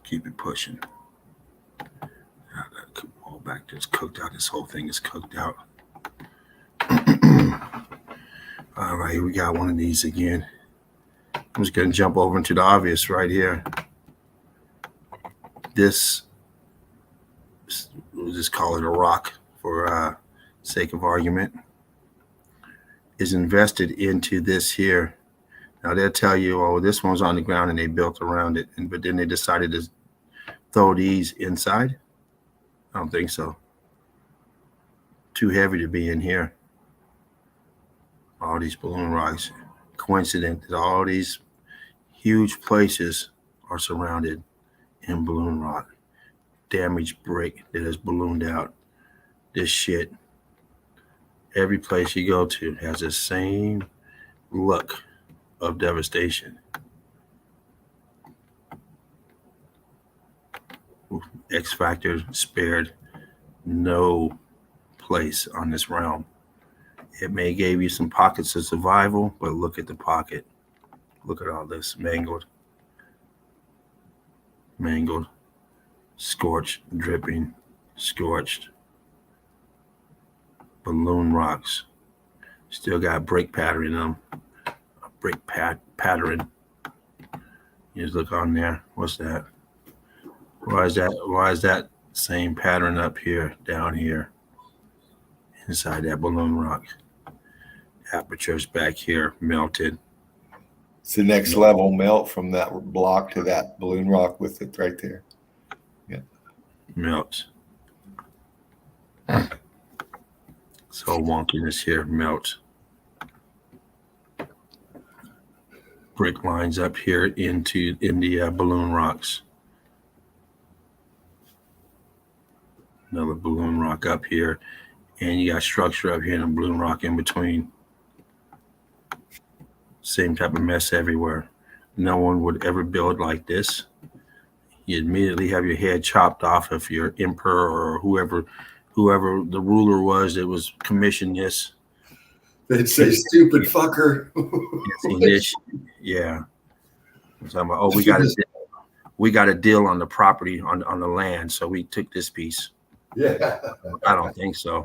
Keep it pushing. All back to it's cooked out. This whole thing is cooked out. All right, we got one of these again. I'm just going to jump over into the obvious right here. This, we'll just call it a rock for sake of argument, is invested into this here. Now they'll tell you, oh, this one's on the ground and they built around it, but then they decided to throw these inside. I don't think so. Too heavy to be in here. All these balloon rocks. Coincident that all these huge places are surrounded in balloon rock. Damaged brick that has ballooned out. This shit, every place you go to has the same look of devastation. X Factor spared no place on this realm. It may give you some pockets of survival, but look at the pocket. Look at all this mangled, scorched, dripping, scorched. Balloon rocks. Still got brick pattern in them. Brick pattern. You just look on there. What's that? Why is that same pattern up here, down here, inside that balloon rock? Apertures back here melted. It's the next level melt from that block to that balloon rock with it right there. Yeah. Melt. So wonkiness here, melt. Brick lines up here in the balloon rocks. Another balloon rock up here, and you got structure up here and a balloon rock in between. Same type of mess everywhere. No one would ever build like this. You immediately have your head chopped off if you're emperor or whoever the ruler was that was commissioned this. They'd say, "Stupid fucker." Yeah. So I'm like, oh, we got a deal on the property on the land, so we took this piece. Yeah. I don't think so.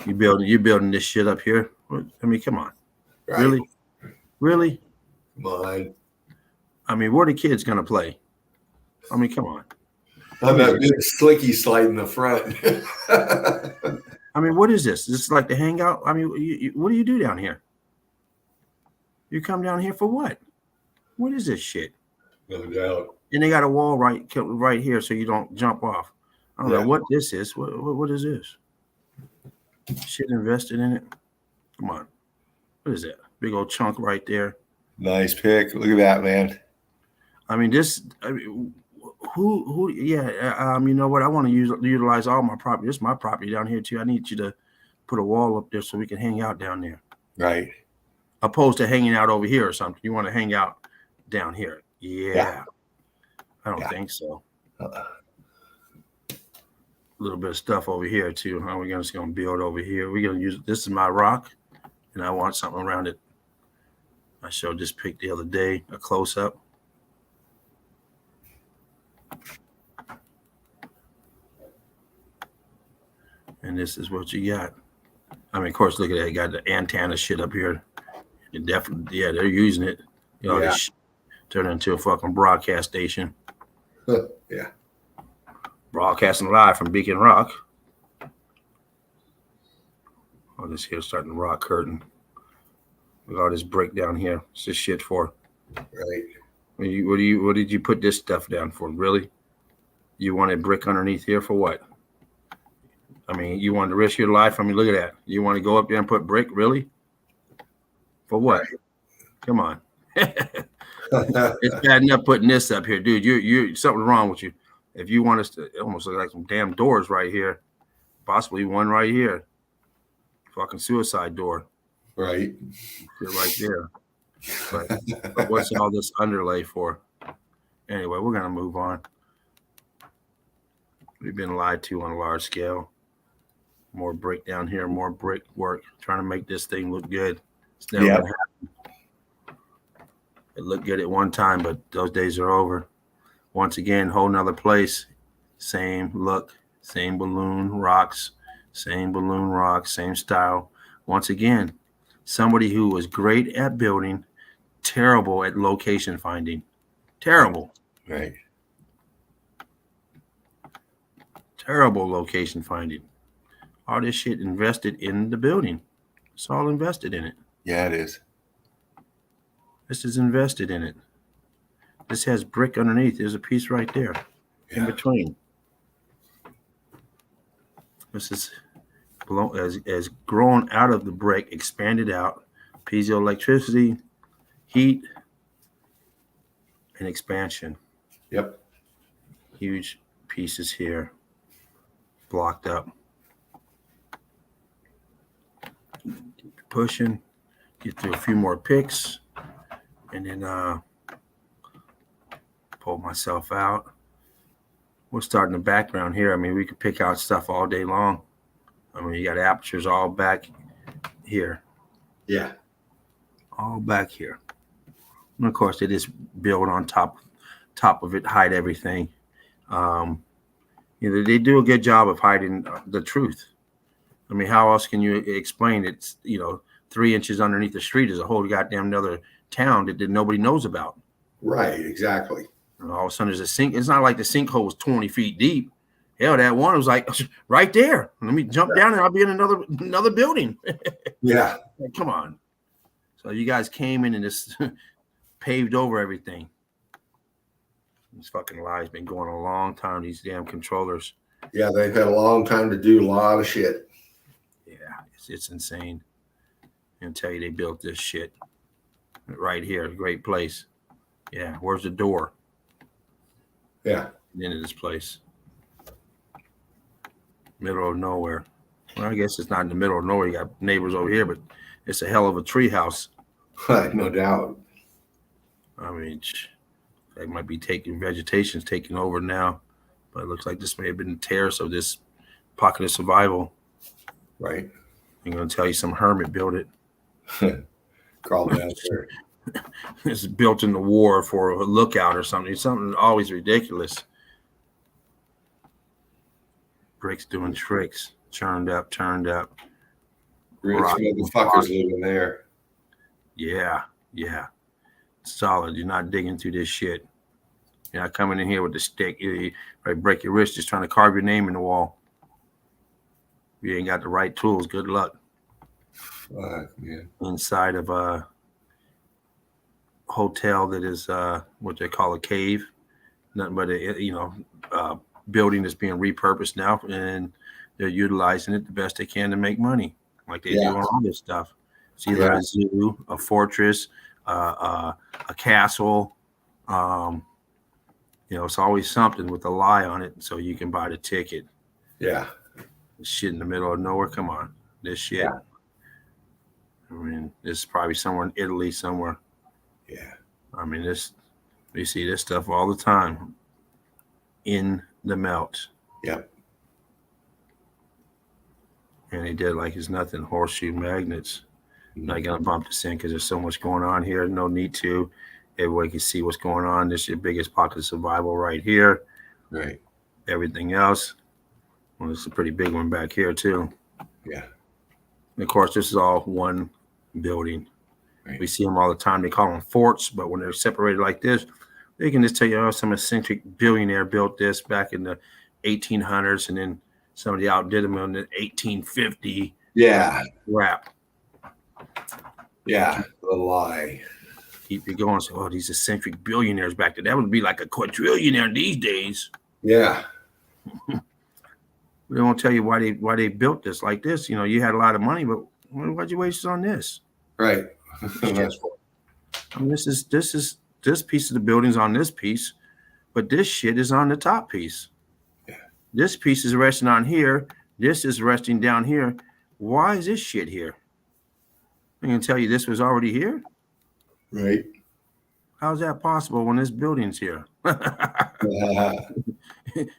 You building this shit up here? I mean, come on. Right. Really? Come on. I mean, where are the kids gonna play? I mean, come on. I'm that big slicky slide in the front. I mean, what is this? This is like the hangout. I mean, what do you do down here? You come down here for what? What is this shit? No doubt. And they got a wall right here so you don't jump off. I don't know what this is. What is this? Shit invested in it. Come on. What is that? Big old chunk right there. Nice pick. Look at that, man. I mean, who? Yeah. You know what? I want to utilize all my property. This is my property down here too. I need you to put a wall up there so we can hang out down there. Right. Opposed to hanging out over here or something. You want to hang out down here. Yeah. I don't think so. A little bit of stuff over here too. Huh? We're just gonna build over here. We're gonna use this is my rock, and I want something around it. I showed this pic the other day, a close up. And this is what you got. I mean, of course, look at that. You got the antenna shit up here. And definitely, yeah, they're using it. You know, this turn into a fucking broadcast station. Yeah. Broadcasting live from Beacon Rock. Oh, this here's starting to rock curtain. Look at all this break down here. What's this shit for? Right. What did you put this stuff down for? Really? You wanted brick underneath here for what? I mean, you wanted to risk your life. I mean, look at that. You want to go up there and put brick? Really? For what? Right. Come on. It's bad enough putting this up here, dude. You something wrong with you. If you want us to, it almost look like some damn doors right here. Possibly one right here. Fucking suicide door. Right. Right there. But what's all this underlay for? Anyway, we're gonna move on. We've been lied to on a large scale. More brick down here, more brick work, trying to make this thing look good. It's never gonna happen. It looked good at one time, but those days are over. Once again, whole nother place. Same look, same balloon rocks, same style. Once again, somebody who was great at building, terrible at location finding. Terrible. Right. Terrible location finding. All this shit invested in the building. It's all invested in it. Yeah, it is. This is invested in it. This has brick underneath. There's a piece right there in between. This is as grown out of the brick, expanded out, piezoelectricity, heat, and expansion. Yep. Huge pieces here, blocked up. Keep pushing, get through a few more picks, and then pull myself out. We'll start in the background here. I mean, we could pick out stuff all day long. I mean, you got apertures all back here. Yeah. All back here. And of course, they just build on top of it, hide everything. They do a good job of hiding the truth. I mean, how else can you explain it? 3 inches underneath the street is a whole goddamn another town that nobody knows about. Right, exactly. And all of a sudden there's a sink. It's not like the sinkhole was 20 feet deep. Hell, that one was like right there. Let me jump down and I'll be in another building. Yeah. Like, come on. So you guys came in and just paved over everything. This fucking lie's been going a long time, these damn controllers. Yeah, they've had a long time to do a lot of shit. Yeah, it's insane. And tell you they built this shit right here, a great place. Yeah, where's the door? Yeah. Into this place. Middle of nowhere. Well, I guess it's not in the middle of nowhere. You got neighbors over here, but it's a hell of a tree house. No doubt. I mean, that might be vegetation's taking over now, but it looks like this may have been the terrace of this pocket of survival. Right. I'm going to tell you some hermit built it. Crawl down there. It's built in the war for a lookout or something. It's something always ridiculous. Bricks doing tricks. Turned up. Rich motherfuckers living there. Yeah. Solid. You're not digging through this shit. You're not coming in here with the stick. You break your wrist just trying to carve your name in the wall. You ain't got the right tools. Good luck. Yeah. Inside of a hotel that is what they call a cave. Nothing but a building that's being repurposed now, and they're utilizing it the best they can to make money, like they do on all this stuff. It's either a zoo, a fortress, a castle. It's always something with a lie on it, so you can buy the ticket. Yeah. Shit in the middle of nowhere. Come on, this shit. Yeah. I mean, this is probably somewhere in Italy somewhere. Yeah. I mean, we see this stuff all the time in the melt. Yep. And they did like it's nothing, horseshoe magnets. Not gonna bump this in because there's so much going on here. No need to. Everybody can see what's going on. This is your biggest pocket of survival right here. Right. Everything else. Well, it's a pretty big one back here too. Yeah. And of course, this is all one building. Right. We see them all the time. They call them forts, but when they're separated like this, they can just tell you, oh, some eccentric billionaire built this back in the 1800s, and then somebody outdid them in the 1850. Yeah. Rap. Yeah. The lie. Keep it going. So, oh, these eccentric billionaires back there. That would be like a quadrillionaire these days. Yeah. They won't tell you why they built this like this. You know, you had a lot of money, but why'd you waste on this? Right. I mean, this piece of the building's on this piece, but this shit is on the top piece. Yeah. This piece is resting on here. This is resting down here. Why is this shit here? I'm gonna tell you this was already here. Right. How's that possible when this building's here?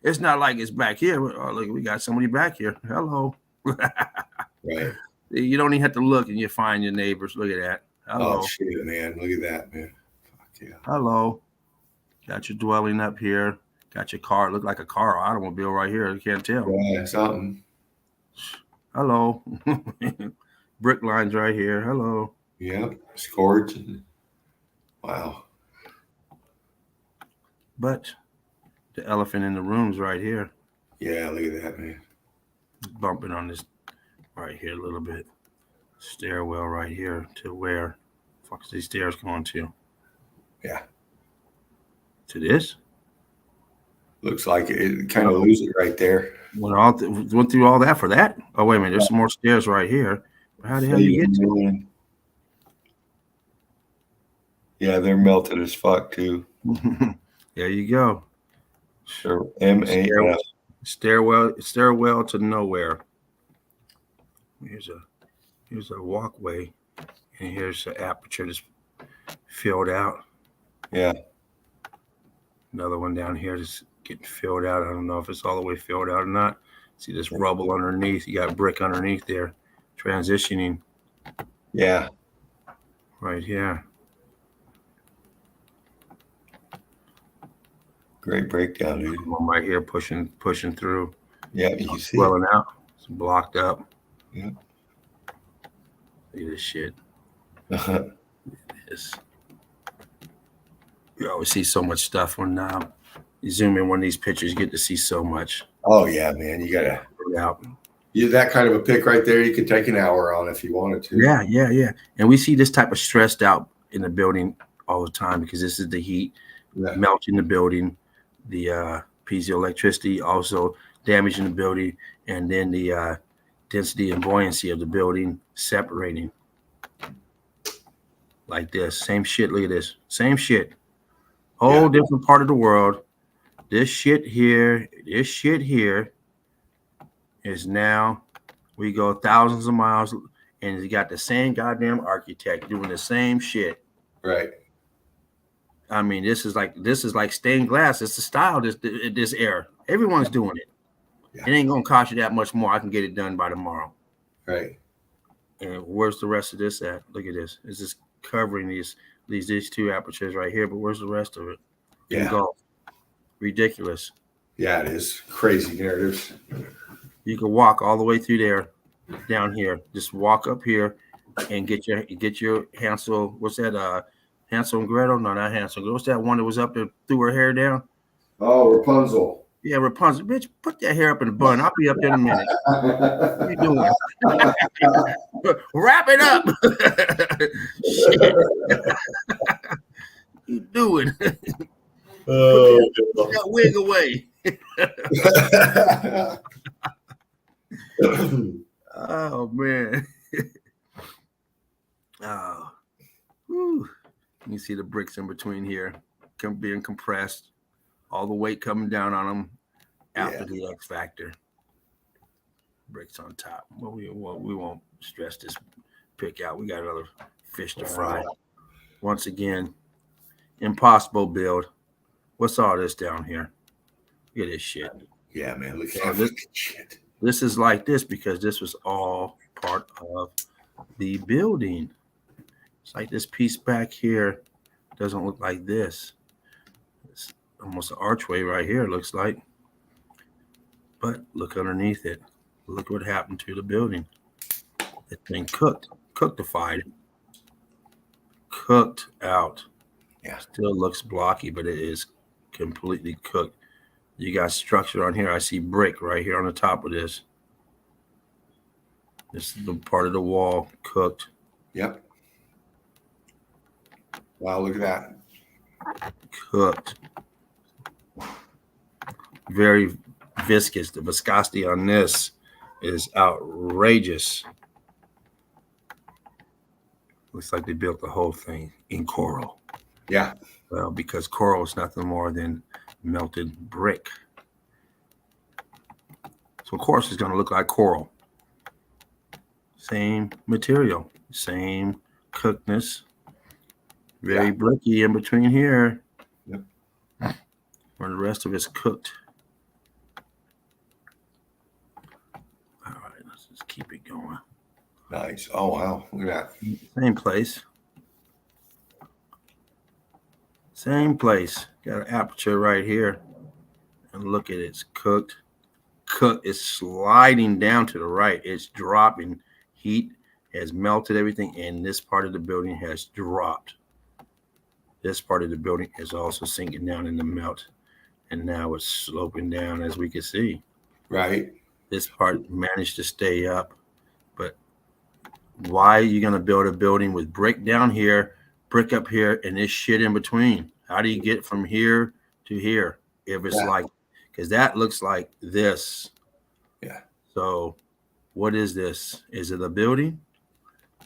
It's not like it's back here. Oh, look, we got somebody back here. Hello. Right. You don't even have to look and you find your neighbors. Look at that. Hello. Oh shit, man. Look at that, man. Fuck yeah. Hello. Got your dwelling up here. Got your car. Look like a car or automobile right here. You can't tell. Yeah, something. Hello. Brick lines right here. Hello. Yep. Scorch. Wow. But the elephant in the room's right here. Yeah, look at that, man. Bumping on this right here a little bit. Stairwell right here to where the fuck is these stairs going to? Yeah. To this? Looks like it kind of lose it right there. Went through all that for that? Oh, wait a minute. There's some more stairs right here. How the hell you get to it? Yeah, they're melted as fuck too. There you go. Sure. MAF. Stairwell to nowhere. Here's a walkway, and here's the aperture that's filled out. Yeah. Another one down here that's getting filled out. I don't know if it's all the way filled out or not. See this rubble underneath. You got brick underneath there, transitioning. Yeah. Right here. Great breakdown, dude. One right here pushing through. Yeah, you can see Swelling out. It's blocked up. Yeah. Look at this shit. This. You always see so much stuff when you zoom in one of these pictures, you get to see so much. Oh yeah, man. You gotta out. That kind of a pic right there, you could take an hour on if you wanted to. Yeah. And we see this type of stressed out in the building all the time because this is the heat melting the building, the piezoelectricity also damaging the building, and then the density and buoyancy of the building separating. Like this. Same shit. Look at this. Same shit. Whole different part of the world. This shit here is now, we go thousands of miles, and you got the same goddamn architect doing the same shit. Right. I mean, this is like stained glass. It's the style this era. Everyone's doing it. Yeah. It ain't gonna cost you that much more. I can get it done by tomorrow. Right. And where's the rest of this at? Look at this. It's just covering these two apertures right here, but where's the rest of it? Yeah. Ridiculous. Yeah, it is. Crazy narratives. You can walk all the way through there, down here. Just walk up here and get your Hansel. What's that? Hansel and Gretel? No, not Hansel. What's that one that was up there, threw her hair down? Oh, Rapunzel. Yeah, Rapunzel. Bitch, put that hair up in a bun. I'll be up there in a minute. What are you doing? Wrap it up. Shit. You doing? Put that wig away. Oh man. Oh. Whew. You see the bricks in between here being compressed, all the weight coming down on them after the X factor. Bricks on top. Well, we won't stress this pick out. We got another fish to fry. Once again, impossible build. What's all this down here? Look at this shit. Yeah, man. Look at this shit. This is like this because this was all part of the building. It's like this piece back here doesn't look like this. It's almost an archway right here, it looks like. But look underneath it. Look what happened to the building. It's been cookedified, cooked out. Yeah. Still looks blocky, but it is completely cooked. You got structure on here. I see brick right here on the top of this. This is the part of the wall cooked. Yep. Wow, look at that. Cooked. Very viscous. The viscosity on this is outrageous. Looks like they built the whole thing in coral. Yeah. Well, because coral is nothing more than melted brick. So of course it's going to look like coral. Same material, same cookedness. Very bricky in between here. Yep. Where the rest of it's cooked. All right, let's just keep it going. Nice. Oh, wow. Look at that. Same place. Same place. Got an aperture right here. And look at it. It's cooked. It's sliding down to the right. It's dropping. Heat has melted everything, and this part of the building has dropped. This part of the building is also sinking down in the melt, and now it's sloping down, as we can see. Right. This part managed to stay up, but why are you going to build a building with brick down here, brick up here, and this shit in between? How do you get from here to here if it's like, because that looks like this. Yeah. So what is this? Is it a building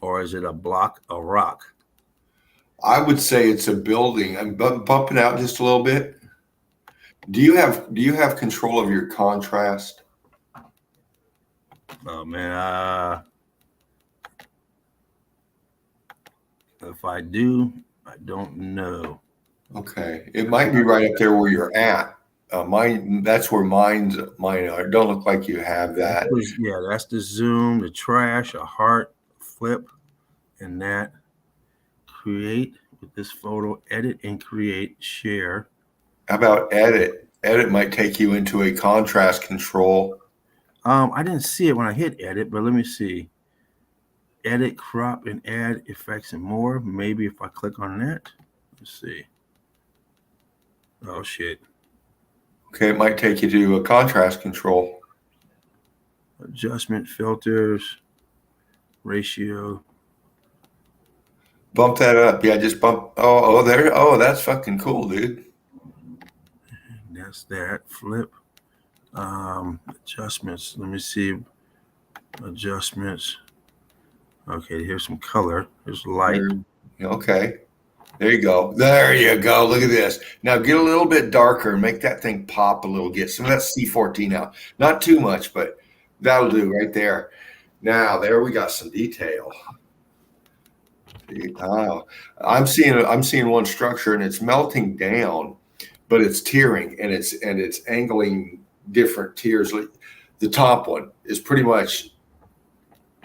or is it a block of rock? I would say it's a building. I'm bumping out just a little bit. Do you have control of your contrast? Oh man, if I do, I don't know. Okay, it might be right up there where you're at. That's where mine are. Don't look like you have that. Yeah, that's the zoom, the trash, a heart, flip, and that. Create with this photo, edit and create, share. How about edit? Edit might take you into a contrast control. I didn't see it when I hit edit, but let me see. Edit, crop, and add effects and more. Maybe if I click on that. Let's see. Oh, shit. Okay, it might take you to a contrast control. Adjustment, filters, ratio. Bump that up. Yeah, just bump. Oh, there. Oh, that's fucking cool, dude. That's that. Flip. Adjustments. Let me see. Adjustments. Okay, here's some color. There's light. Okay. There you go. There you go. Look at this. Now get a little bit darker and make that thing pop a little. Get some of that C14 out. Not too much, but that'll do right there. Now there we got some detail. Wow. I'm seeing one structure and it's melting down, but it's tearing and it's angling different tiers. The top one is pretty much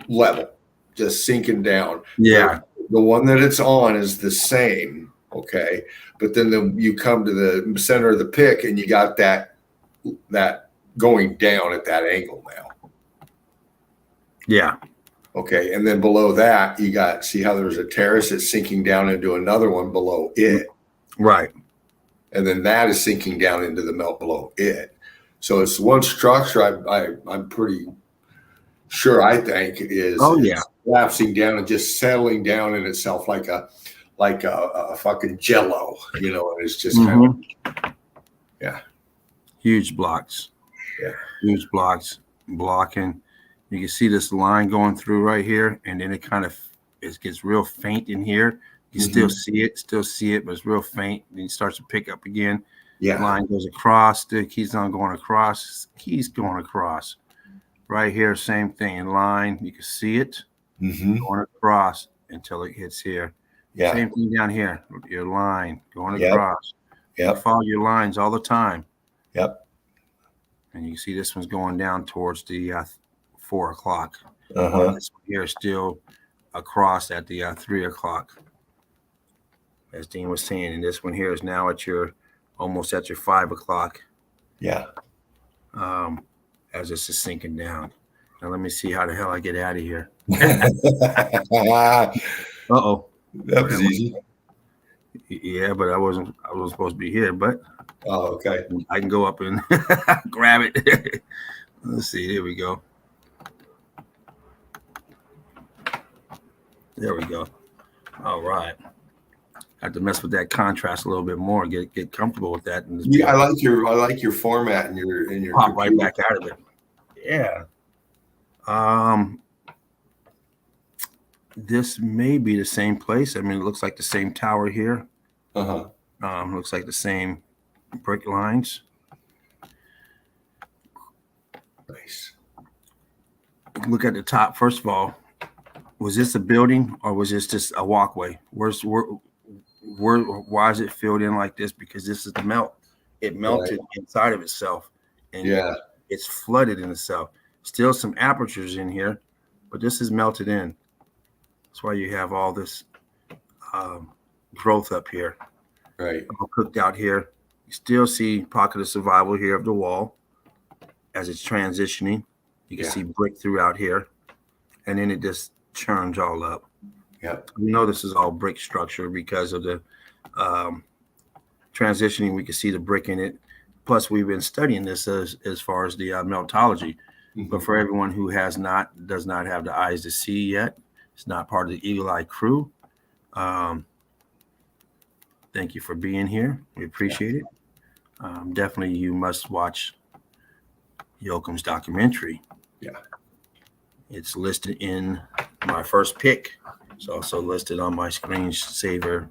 level, just sinking down. Yeah. The one that it's on is the same, okay? But then you come to the center of the pick and you got that going down at that angle now. Yeah. Okay, and then below that, you got, see how there's a terrace that's sinking down into another one below it. Right. And then that is sinking down into the melt below it. So it's one structure I'm pretty sure I think is collapsing down and just settling down in itself like a fucking jello, you know, and it's just kind of, yeah. Huge blocks. Yeah. Huge blocks blocking. You can see this line going through right here, and then it gets real faint in here. You still see it, but it's real faint. Then it starts to pick up again. Yeah. Line goes across, still keeps on going across, keeps going across. Right here, same thing. In line, you can see it going across until it hits here. Yeah. Same thing down here. Your line going across. Yep. You follow your lines all the time. Yep. And you can see this one's going down towards the 4 o'clock. Uh-huh. This one here is still across at the 3 o'clock, as Dean was saying, and this one here is now at your almost at your 5 o'clock. Yeah. As this is sinking down. Now let me see how the hell I get out of here. Uh-oh. That was easy. Yeah, but I wasn't supposed to be here, but okay. I can go up and grab it. Let's see. Here we go. There we go. All right. I have to mess with that contrast a little bit more. Get comfortable with that. And yeah, I like your format and your pop right back out of it. Yeah. This may be the same place. I mean, it looks like the same tower here. Looks like the same brick lines. Nice. Look at the top. First of all, was this a building or was this just a walkway? Why is it filled in like this? Because this is the melt. It melted inside of itself, and it's flooded in itself. Still some apertures in here, but this is melted in. That's why you have all this growth up here. Right. All cooked out here. You still see pocket of survival here of the wall as it's transitioning. You can see brick throughout here, and then it just churns all up. Yeah. We know this is all brick structure because of the transitioning. We can see the brick in it. Plus, we've been studying this as far as the meltology. But for everyone who does not have the eyes to see yet, it's not part of the Eagle Eye crew. Thank you for being here. We appreciate it. Definitely, you must watch Yoakum's documentary. Yeah. It's listed in my first pick. It's also listed on my screensaver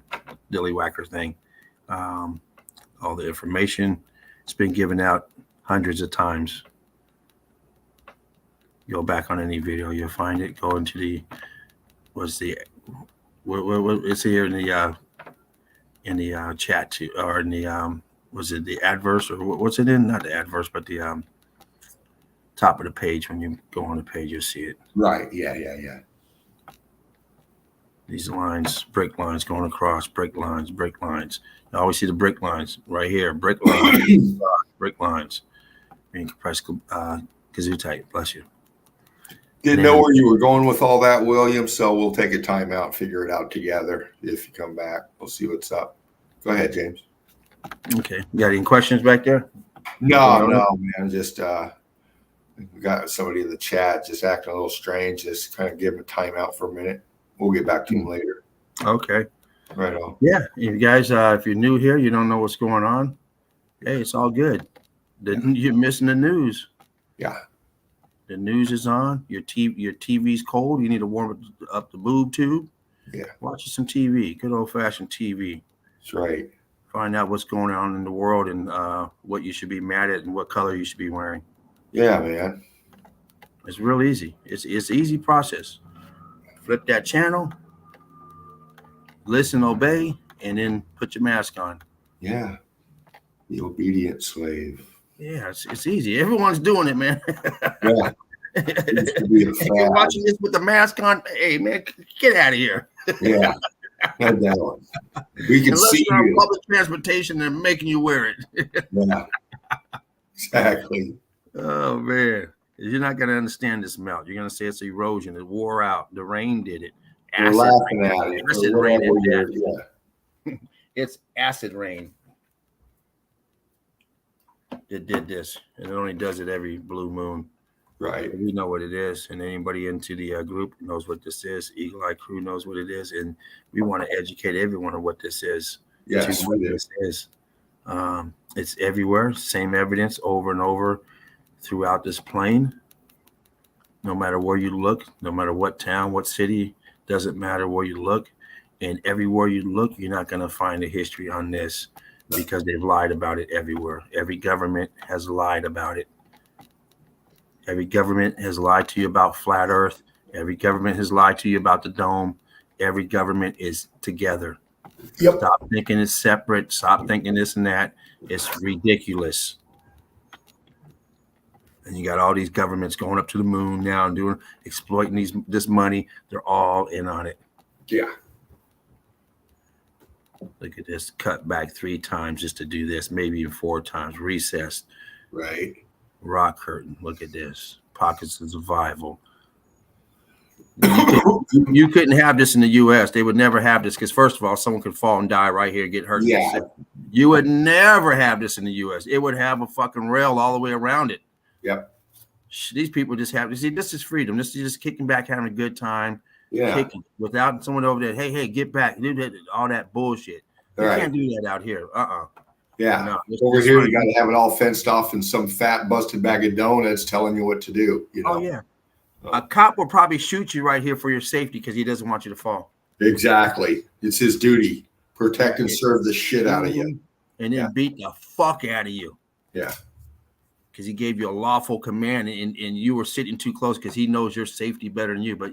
dilly whacker thing. All the information. It's been given out hundreds of times. Go back on any video, you'll find it. Go into the it's here in the chat too, or in the was it the adverse, or what's it in? Not the adverse, but the top of the page. When you go on the page, you'll see it. Right. Yeah. These lines, brick lines going across, brick lines. You always see the brick lines right here. Brick lines, brick lines. Being compressed Gesundheit. Bless you. Didn't know where you were going with all that, William, so we'll take a time out, figure it out together. If you come back, we'll see what's up. Go ahead, James. Okay. You got any questions back there? No, man. Just we got somebody in the chat just acting a little strange. Just kind of give him a timeout for a minute. We'll get back to him later. Okay. Right on. Yeah. You guys, if you're new here, you don't know what's going on. Hey, it's all good. You're missing the news. Yeah. The news is on. Your TV's cold. You need to warm up the boob tube. Yeah. Watch some TV. Good old-fashioned TV. That's right. Find out what's going on in the world and what you should be mad at and what color you should be wearing. Yeah, man. It's real easy. It's an easy process. Flip that channel, listen, obey, and then put your mask on. Yeah. The obedient slave. Yeah, it's easy. Everyone's doing it, man. Yeah. You're watching this with the mask on. Hey, man, get out of here. Yeah. No doubt. We can Unless see you're on you. public transportation, they're making you wear it. Yeah. Exactly. Oh, man. You're not going to understand this melt. You're going to say it's erosion. It wore out. The rain did it. We're laughing at it. Acid rain. Yeah. It's acid rain. It did this. And it only does it every blue moon. Right. We know what it is. And anybody into the group knows what this is. Eagle Eye Crew knows what it is. And we want to educate everyone on what this is. Yes, what this is. It's everywhere. Same evidence over and over throughout this plane. No matter where you look, no matter what town, what city, doesn't matter where you look. And everywhere you look, you're not going to find a history on this because they've lied about it everywhere. Every government has lied about it. Every government has lied to you about flat earth. Every government has lied to you about the dome. Every government is together. Yep. Stop thinking it's separate. Stop thinking this and that. It's ridiculous. And you got all these governments going up to the moon now and exploiting this money. They're all in on it. Yeah. Look at this, cut back 3 times just to do this, maybe even 4 times, recessed. Right. Rock curtain. Look at this. Pockets of survival. You couldn't have this in the U.S. They would never have this because, first of all, someone could fall and die right here, get hurt. Yeah. You would never have this in the U.S. It would have a fucking rail all the way around it. Yep. These people just have to see this is freedom. This is just kicking back, having a good time. Yeah. Kicking without someone over there. Hey, get back. All that bullshit. You can't do that out here. Yeah. No, over here, you got to have it all fenced off and some fat, busted bag of donuts telling you what to do. You know? Oh, yeah. A cop will probably shoot you right here for your safety because he doesn't want you to fall. Exactly. It's his duty. Protect and serve the shit out of you. And then beat the fuck out of you. Yeah. Because he gave you a lawful command and you were sitting too close because he knows your safety better than you. But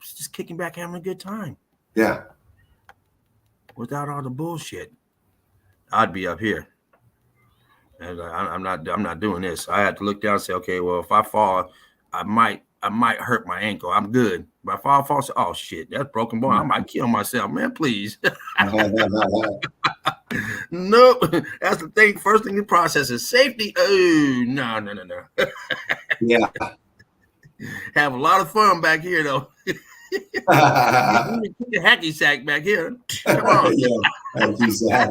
just kicking back, having a good time. Yeah. Without all the bullshit. I'd be up here. And I'm not doing this. I had to look down and say, okay, well, if I fall, I might hurt my ankle. I'm good. But if I fall, oh shit, that's broken bone. I might kill myself, man. Please. Nope. That's the thing. First thing you process is safety. Oh, no. Yeah. Have a lot of fun back here, though. Keep the hacky sack back here. Come on. Yeah, hacky sack.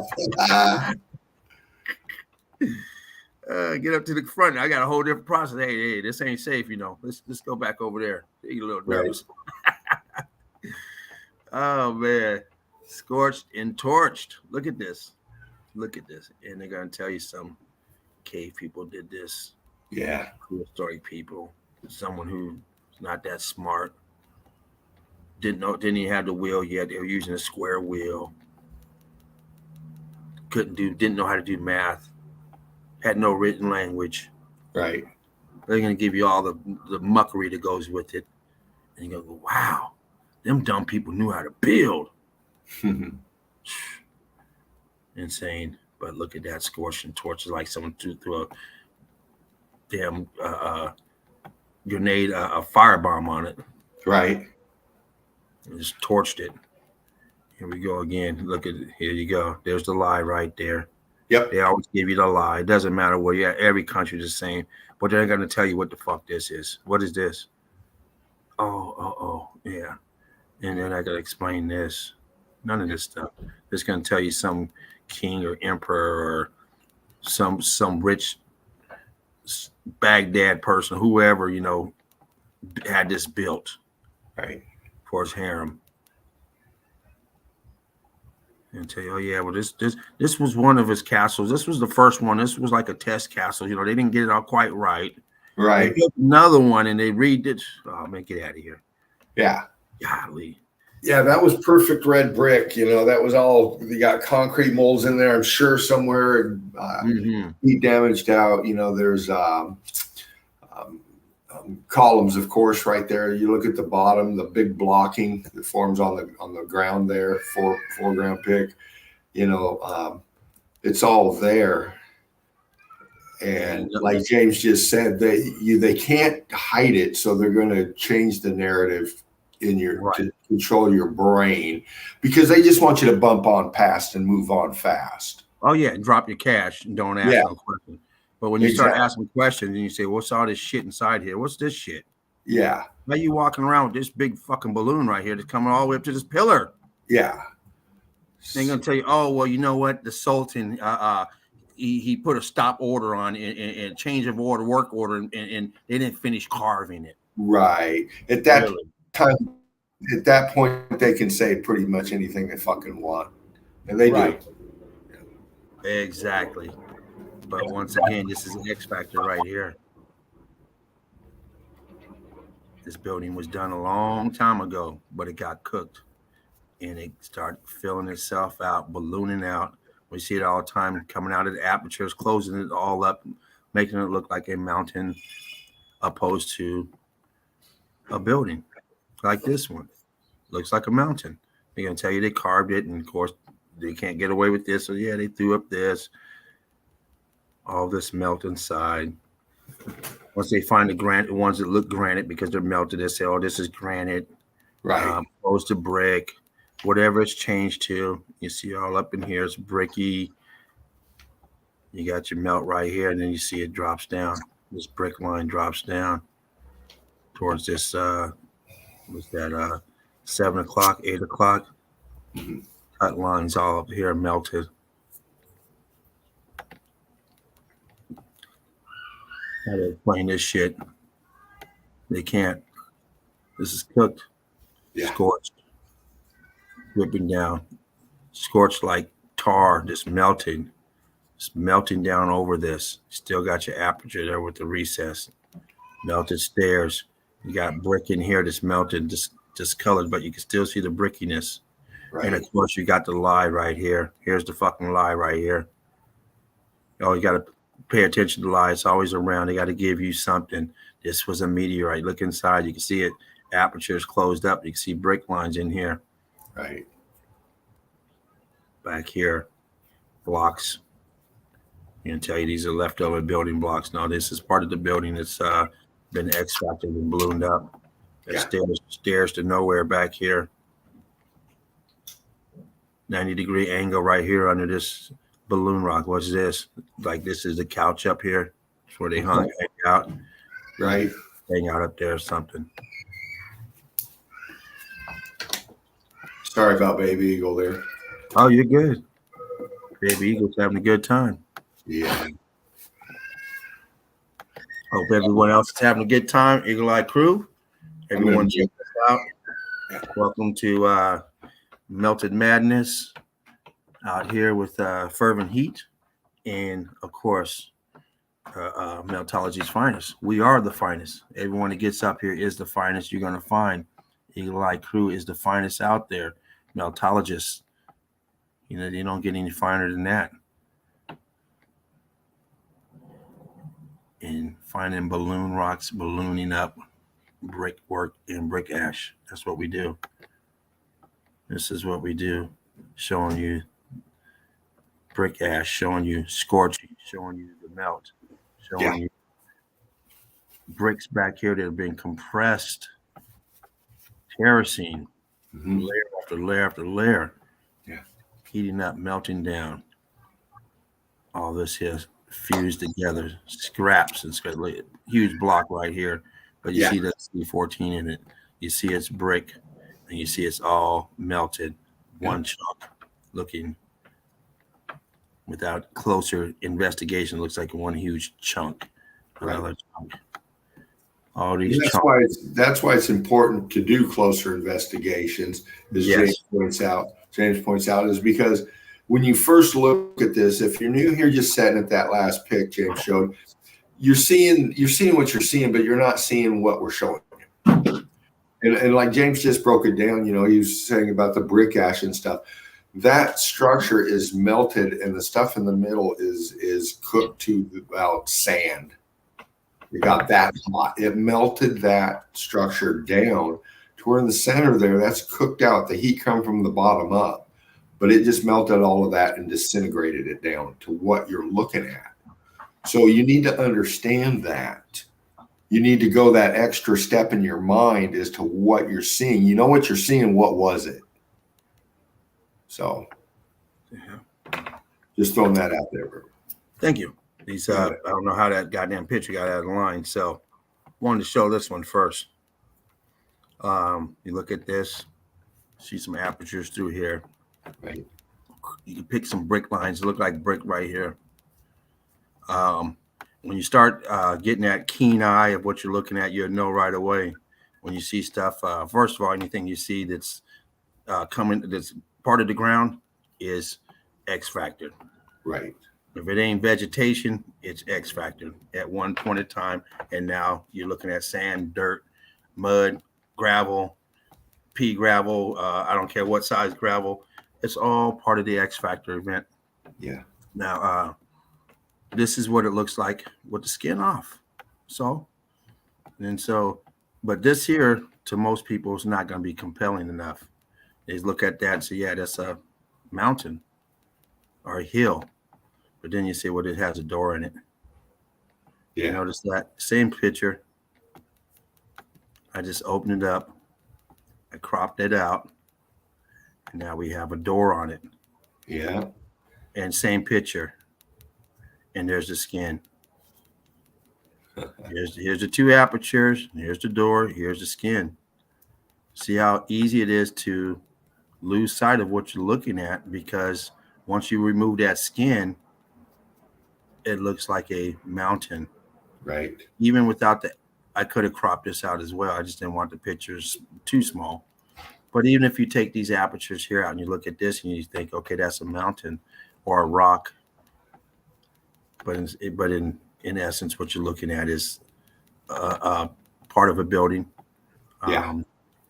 Get up to the front. I got a whole different process. Hey, this ain't safe, you know. Let's go back over there. You get a little nervous. Right. Oh man, scorched and torched. Look at this. And they're gonna tell you some cave people did this. Yeah. Prehistoric people. Someone who's not that smart. Didn't even have the wheel yet. They were using a square wheel. Didn't know how to do math. Had no written language. Right. They're going to give you all the muckery that goes with it. And you're going to go, wow, them dumb people knew how to build. Insane. But look at that, scorched and torched, like someone threw a damn grenade, a firebomb on it. Right. And just torched it. Here we go again. Look at it. Here you go. There's the lie right there. Yep. They always give you the lie. It doesn't matter where you're at. Every country's the same. But they're going to tell you what the fuck this is. What is this? Oh, yeah. And then I got to explain this. None of this stuff. It's going to tell you some king or emperor or some rich Baghdad person, whoever, you know, had this built. Right. For his harem. And tell you, oh yeah, well this was one of his castles. This was the first one. This was like a test castle. You know, they didn't get it all quite right. Right. They built another one and they redid. Oh man, get out of here. Yeah. Golly. Yeah, that was perfect red brick. You know, that was all. You got concrete molds in there. I'm sure somewhere heat damaged out. You know, there's columns, of course, right there. You look at the bottom, the big blocking that forms on the ground there, foreground pick. You know, it's all there. And like James just said, they can't hide it, so they're going to change the narrative in your to control your brain because they just want you to bump on past and move on fast. Oh yeah, drop your cash and don't ask no questions. But when you start asking questions and you say, "What's all this shit inside here? What's this shit?" Yeah. Why are you walking around with this big fucking balloon right here that's coming all the way up to this pillar? Yeah. They're gonna tell you, "Oh well, you know what? The Sultan, he put a stop order on and change of order, work order, and they didn't finish carving it." Right. At that time, at that point, they can say pretty much anything they fucking want, and they do. Exactly. But once again, this is an X factor right here. This building was done a long time ago, but it got cooked, and it started filling itself out, ballooning out. We see it all the time, coming out of the apertures, closing it all up, making it look like a mountain, opposed to a building like this one. Looks like a mountain. They're gonna tell you they carved it, and of course they can't get away with this. So yeah, they threw up this. All this melt inside. Once they find the granite, ones that look granite because they're melted, they say, "Oh, this is granite." Right. Opposed to brick, whatever it's changed to. You see all up in here, it's bricky. You got your melt right here, and then you see it drops down. This brick line drops down towards this. Was that 7 o'clock, 8 o'clock? Mhm. Cut lines all up here melted. How to explain this shit? They can't. This is cooked, Yeah. scorched, dripping down, scorched like tar, just melting. It's melting down over this. Still got your aperture there with the recess. Melted stairs. You got brick in here that's melted, discolored, but you can still see the brickiness. And Right. of course, you got the lie right here. Here's the fucking lie right here. Oh, you got to pay attention to the lie. It's always around. They got to give you something. This was a meteorite. Look inside. You can see it. Aperture is closed up. You can see brick lines in here. Right. Back here, blocks. I'm gonna tell you these are leftover building blocks. No, this is part of the building that's been extracted and ballooned up. There's Yeah. stairs to nowhere back here. 90-degree angle right here under this balloon rock. What's this? Like this is the couch up here. It's where they hang out. Right. Hang out up there or something. Sorry about Baby Eagle there. Oh, you're good. Baby Eagle's having a good time. Yeah. Hope everyone else is having a good time. Eagle Eye Crew. Everyone check us out. Welcome to Melted Madness out here with Fervent Heat. And of course, Meltology's finest. We are the finest. Everyone that gets up here is the finest you're going to find. Eagle Eye Crew is the finest out there. Meltologists, you know, they don't get any finer than that. And finding balloon rocks, ballooning up, brickwork, and brick ash. That's what we do. This is what we do. Showing you brick ash, showing you scorching, showing you the melt, showing you bricks back here that have been compressed, terracing, layer after layer after layer. Yeah. Heating up, melting down. All this here fused together, scraps and huge block right here. But you see that C14 in it. You see it's brick, and you see it's all melted. One chunk looking without closer investigation, looks like one huge chunk. Another chunk. All these that's why it's important to do closer investigations, as James points out, is because when you first look at this, if you're new here just sitting at that last pic James showed, you're seeing what you're seeing, but you're not seeing what we're showing you. And like James just broke it down, you know, he was saying about the brick ash and stuff. That structure is melted, and the stuff in the middle is cooked to about sand. It got that hot. It melted that structure down to where in the center there, that's cooked out. The heat come from the bottom up, but it just melted all of that and disintegrated it down to what you're looking at. So you need to understand that. You need to go that extra step in your mind as to what you're seeing. You know what you're seeing. What was it? So just throwing that out there, bro. Thank you. These I don't know how that goddamn picture got out of line. So wanted to show this one first. You look at this, see some apertures through here. Right. You can pick some brick lines. Look like brick right here. When you start getting that keen eye of what you're looking at, you'll know right away when you see stuff. First of all, anything you see that's coming, that's part of the ground is X factor. Right. If it ain't vegetation, it's X factor at one point in time. And now you're looking at sand, dirt, mud, gravel, pea gravel. I don't care what size gravel. It's all part of the X factor event. Yeah. Now, this is what it looks like with the skin off. But this here to most people is not going to be compelling enough. They look at that and say, yeah, that's a mountain or a hill. But then you say, well, it has a door in it. Yeah. Notice that same picture. I just opened it up. I cropped it out. And now we have a door on it. Yeah. And same picture. And there's the skin. Here's the two apertures. Here's the door. Here's the skin. See how easy it is to lose sight of what you're looking at, because once you remove that skin, it looks like a mountain. Right. Even without the, I could have cropped this out as well. I just didn't want the pictures too small. But even if you take these apertures here out and you look at this and you think, okay, that's a mountain or a rock. But in essence, what you're looking at is part of a building. Yeah.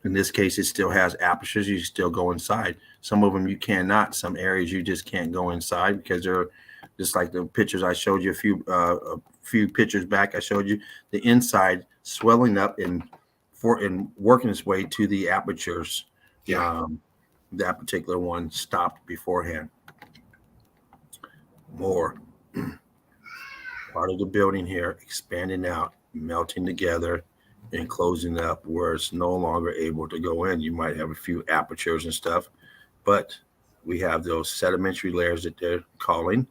In this case, it still has apertures. You still go inside. Some of them you cannot. Some areas you just can't go inside because they're just like the pictures I showed you a few pictures back. I showed you the inside swelling up and working its way to the apertures. Yeah. That particular one stopped beforehand. More part of the building here expanding out, melting together, and closing up where it's no longer able to go in. You might have a few apertures and stuff, but we have those sedimentary layers that they're calling.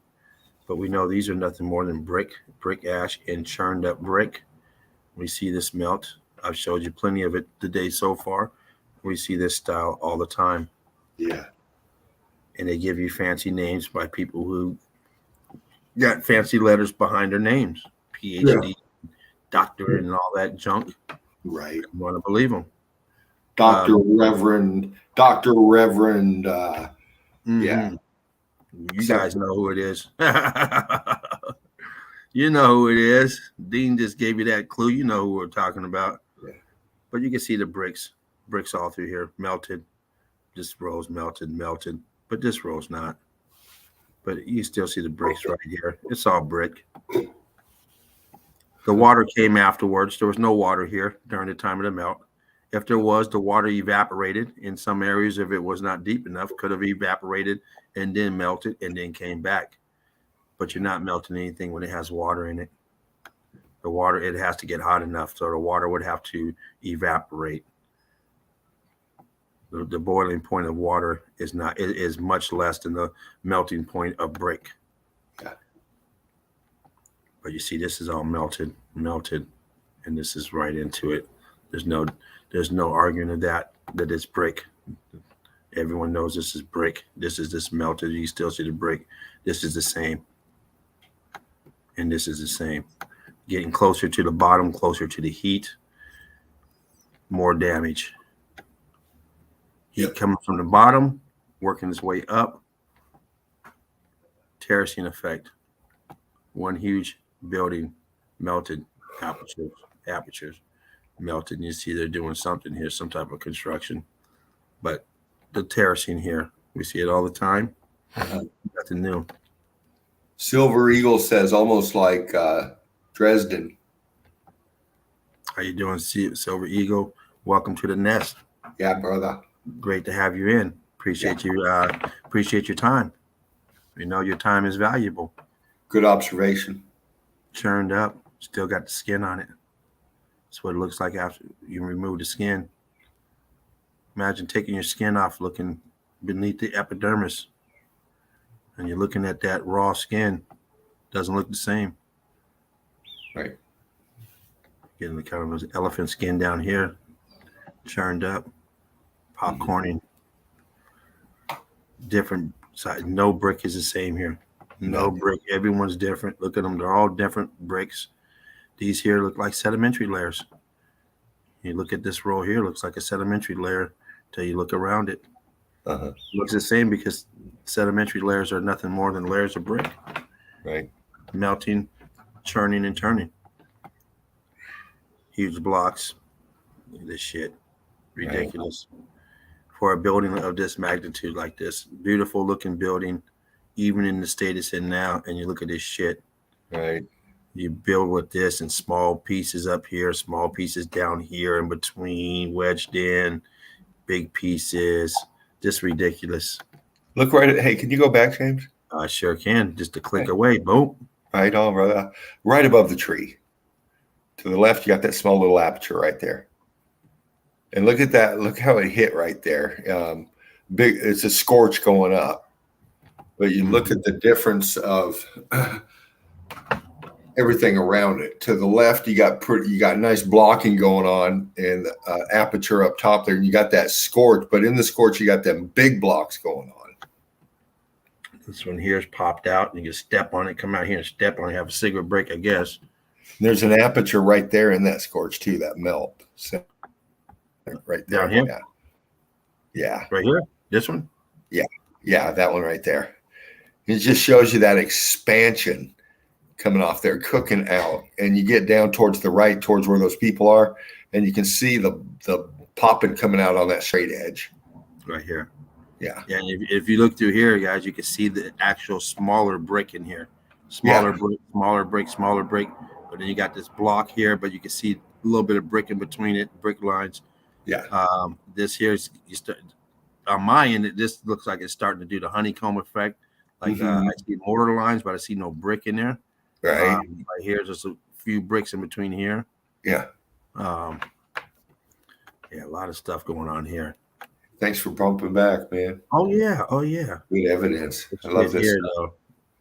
But we know these are nothing more than brick ash, and churned up brick. We see this melt. I've showed you plenty of it today so far. We see this style all the time. Yeah. And they give you fancy names by people who got fancy letters behind their names, PhD, doctor, and all that junk. Right. You want to believe them. Dr. Reverend. Yeah. You guys know who it is. You know who it is. Dean just gave you that clue. You know who we're talking about. Yeah. But you can see the bricks all through here, melted. This row's melted. But this row's not. But you still see the bricks right here. It's all brick. The water came afterwards. There was no water here during the time of the melt. If there was, the water evaporated in some areas. If it was not deep enough, could have evaporated and then melted and then came back. But you're not melting anything when it has water in it. The water, it has to get hot enough, so the water would have to evaporate. The boiling point of water is much less than the melting point of brick. Yeah. But you see, this is all melted, and this is right into it. There's no arguing of that it's brick. Everyone knows this is brick. This melted. You still see the brick. This is the same. And this is the same. Getting closer to the bottom, closer to the heat, more damage. Heat coming from the bottom, working its way up. Terracing effect. One huge building melted, apertures melted. And you see they're doing something here, some type of construction. But the terracing here, we see it all the time. Nothing new. Silver Eagle says almost like Dresden. How you doing, Silver Eagle? Welcome to the nest. Yeah, brother. Great to have you in. Appreciate you. Appreciate your time. We know your time is valuable. Good observation. Churned up, still got the skin on it. That's what it looks like after you remove the skin. Imagine taking your skin off, looking beneath the epidermis, and you're looking at that raw skin. Doesn't look the same. Right. Getting the kind of elephant skin down here, churned up, popcorning. Different side. No brick is the same here. No brick. Everyone's different. Look at them. They're all different bricks. These here look like sedimentary layers. You look at this row here, looks like a sedimentary layer till you look around it. Looks the same because sedimentary layers are nothing more than layers of brick. Right. Melting, churning, and turning. Huge blocks. Look at this shit. Ridiculous. Right. For a building of this magnitude like this. Beautiful looking building, even in the state it's in now, and you look at this shit. Right. You build with this in small pieces up here, small pieces down here in between, wedged in, big pieces. Just ridiculous. Look right at, hey, can you go back, James? I sure can. Just a click away. Boom. Right on, brother. Right above the tree. To the left, you got that small little aperture right there. And look at that. Look how it hit right there. Big. It's a scorch going up. But you look at the difference of everything around it. To the left, you got nice blocking going on and aperture up top there. And you got that scorch. But in the scorch, you got them big blocks going on. This one here's popped out, and you can step on it, come out here and step on it, have a cigarette break, I guess. There's an aperture right there in that scorch too, that melt. So, right there. Down here? Yeah. Right here? This one? Yeah, that one right there. It just shows you that expansion coming off there, cooking out. And you get down towards the right, towards where those people are, and you can see the popping coming out on that straight edge. Right here. Yeah. Yeah, and if you look through here, guys, you can see the actual smaller brick in here. Smaller brick, smaller brick, smaller brick. But then you got this block here, but you can see a little bit of brick in between it, brick lines. Yeah. This here is on my end. This looks like it's starting to do the honeycomb effect. Like I see mortar lines, but I see no brick in there. Right. Right here, just a few bricks in between here. Yeah. Yeah, a lot of stuff going on here. Thanks for bumping back, man. Oh yeah. Oh yeah. Good evidence. This I love this. here, though.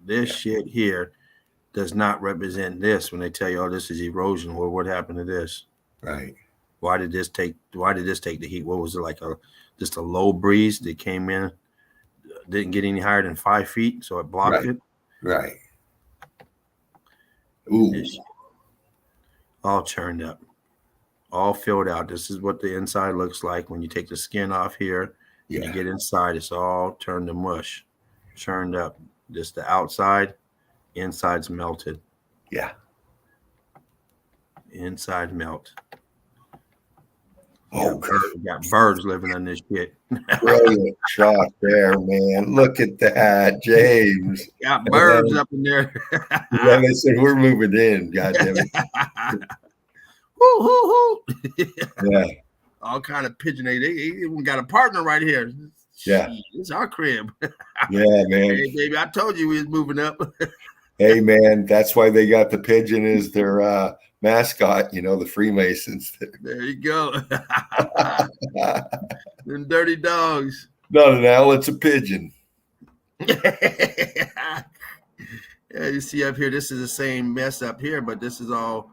This shit here does not represent this when they tell you, oh, this is erosion. Well, what happened to this? Right. Why did this take the heat? What was it, like just a low breeze that came in, didn't get any higher than 5 feet, so it blocked it? Right. Ooh. All churned up, all filled out. This is what the inside looks like when you take the skin off here. Yeah. You get inside, it's all turned to mush, churned up. Just the outside, inside's melted. Yeah. Inside melt. Oh, got birds living on this shit. brilliant shot there, man. Look at that, James. Got birds up in there. Like I said, we're moving in. God damn it. Woo, woo, woo. Yeah. All kind of pigeonade. They even got a partner right here. Yeah. Shit, it's our crib. Yeah, man. Hey, baby, I told you we was moving up. Hey, man, that's why they got the pigeon as their mascot, the Freemasons. There you go. Them dirty dogs. Not an owl, it's a pigeon. Yeah, you see up here, this is the same mess up here, but this is all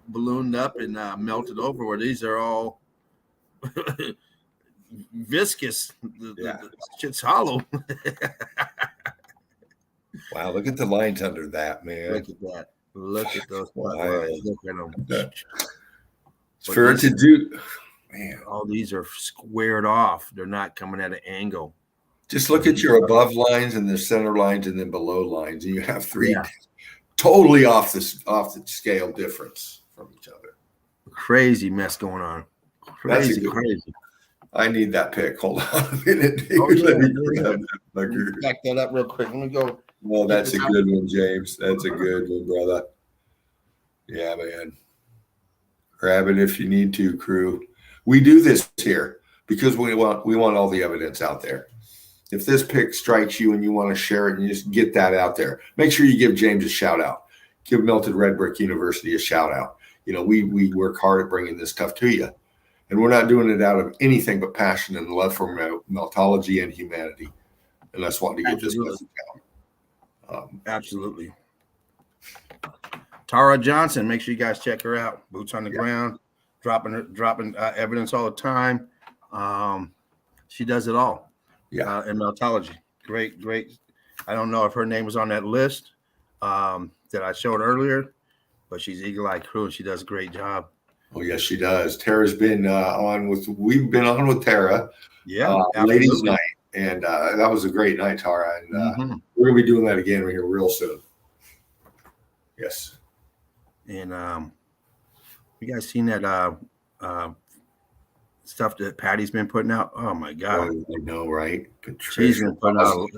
ballooned up and melted over, where these are all viscous. The shit's hollow. Wow, look at the lines under that, man. Look at that. Look at those Wow. lines. Look at them. For it to do, man. All these are squared off. They're not coming at an angle. Just look at your above lines and the center lines and then below lines. And you have three totally off the scale difference from each other. Crazy mess going on. Crazy. I need that pick. Hold on a minute. Oh, yeah. Let me back that up real quick. Let me go. Well, that's a good one, James. That's a good one, brother. Yeah, man. Grab it if you need to, crew. We do this here because we want all the evidence out there. If this pick strikes you and you want to share it and just get that out there, make sure you give James a shout out. Give Melted Red Brick University a shout out. We work hard at bringing this stuff to you. And we're not doing it out of anything but passion and love for meltology and humanity. And that's wanting to get this message out. Absolutely. Tara Johnson, make sure you guys check her out. Boots on the ground, dropping evidence all the time. She does it all. Yeah. In meltology. Great. I don't know if her name was on that list that I showed earlier, but she's Eagle Eye Crew and she does a great job. Oh, yes, she does. Tara's been we've been on with Tara. Yeah. Ladies' night. And that was a great night, Tara. And we're going to be doing that again here real soon. Yes. And you guys seen that stuff that Patty's been putting out? Oh, my God. Oh, I know, right? She's been putting out.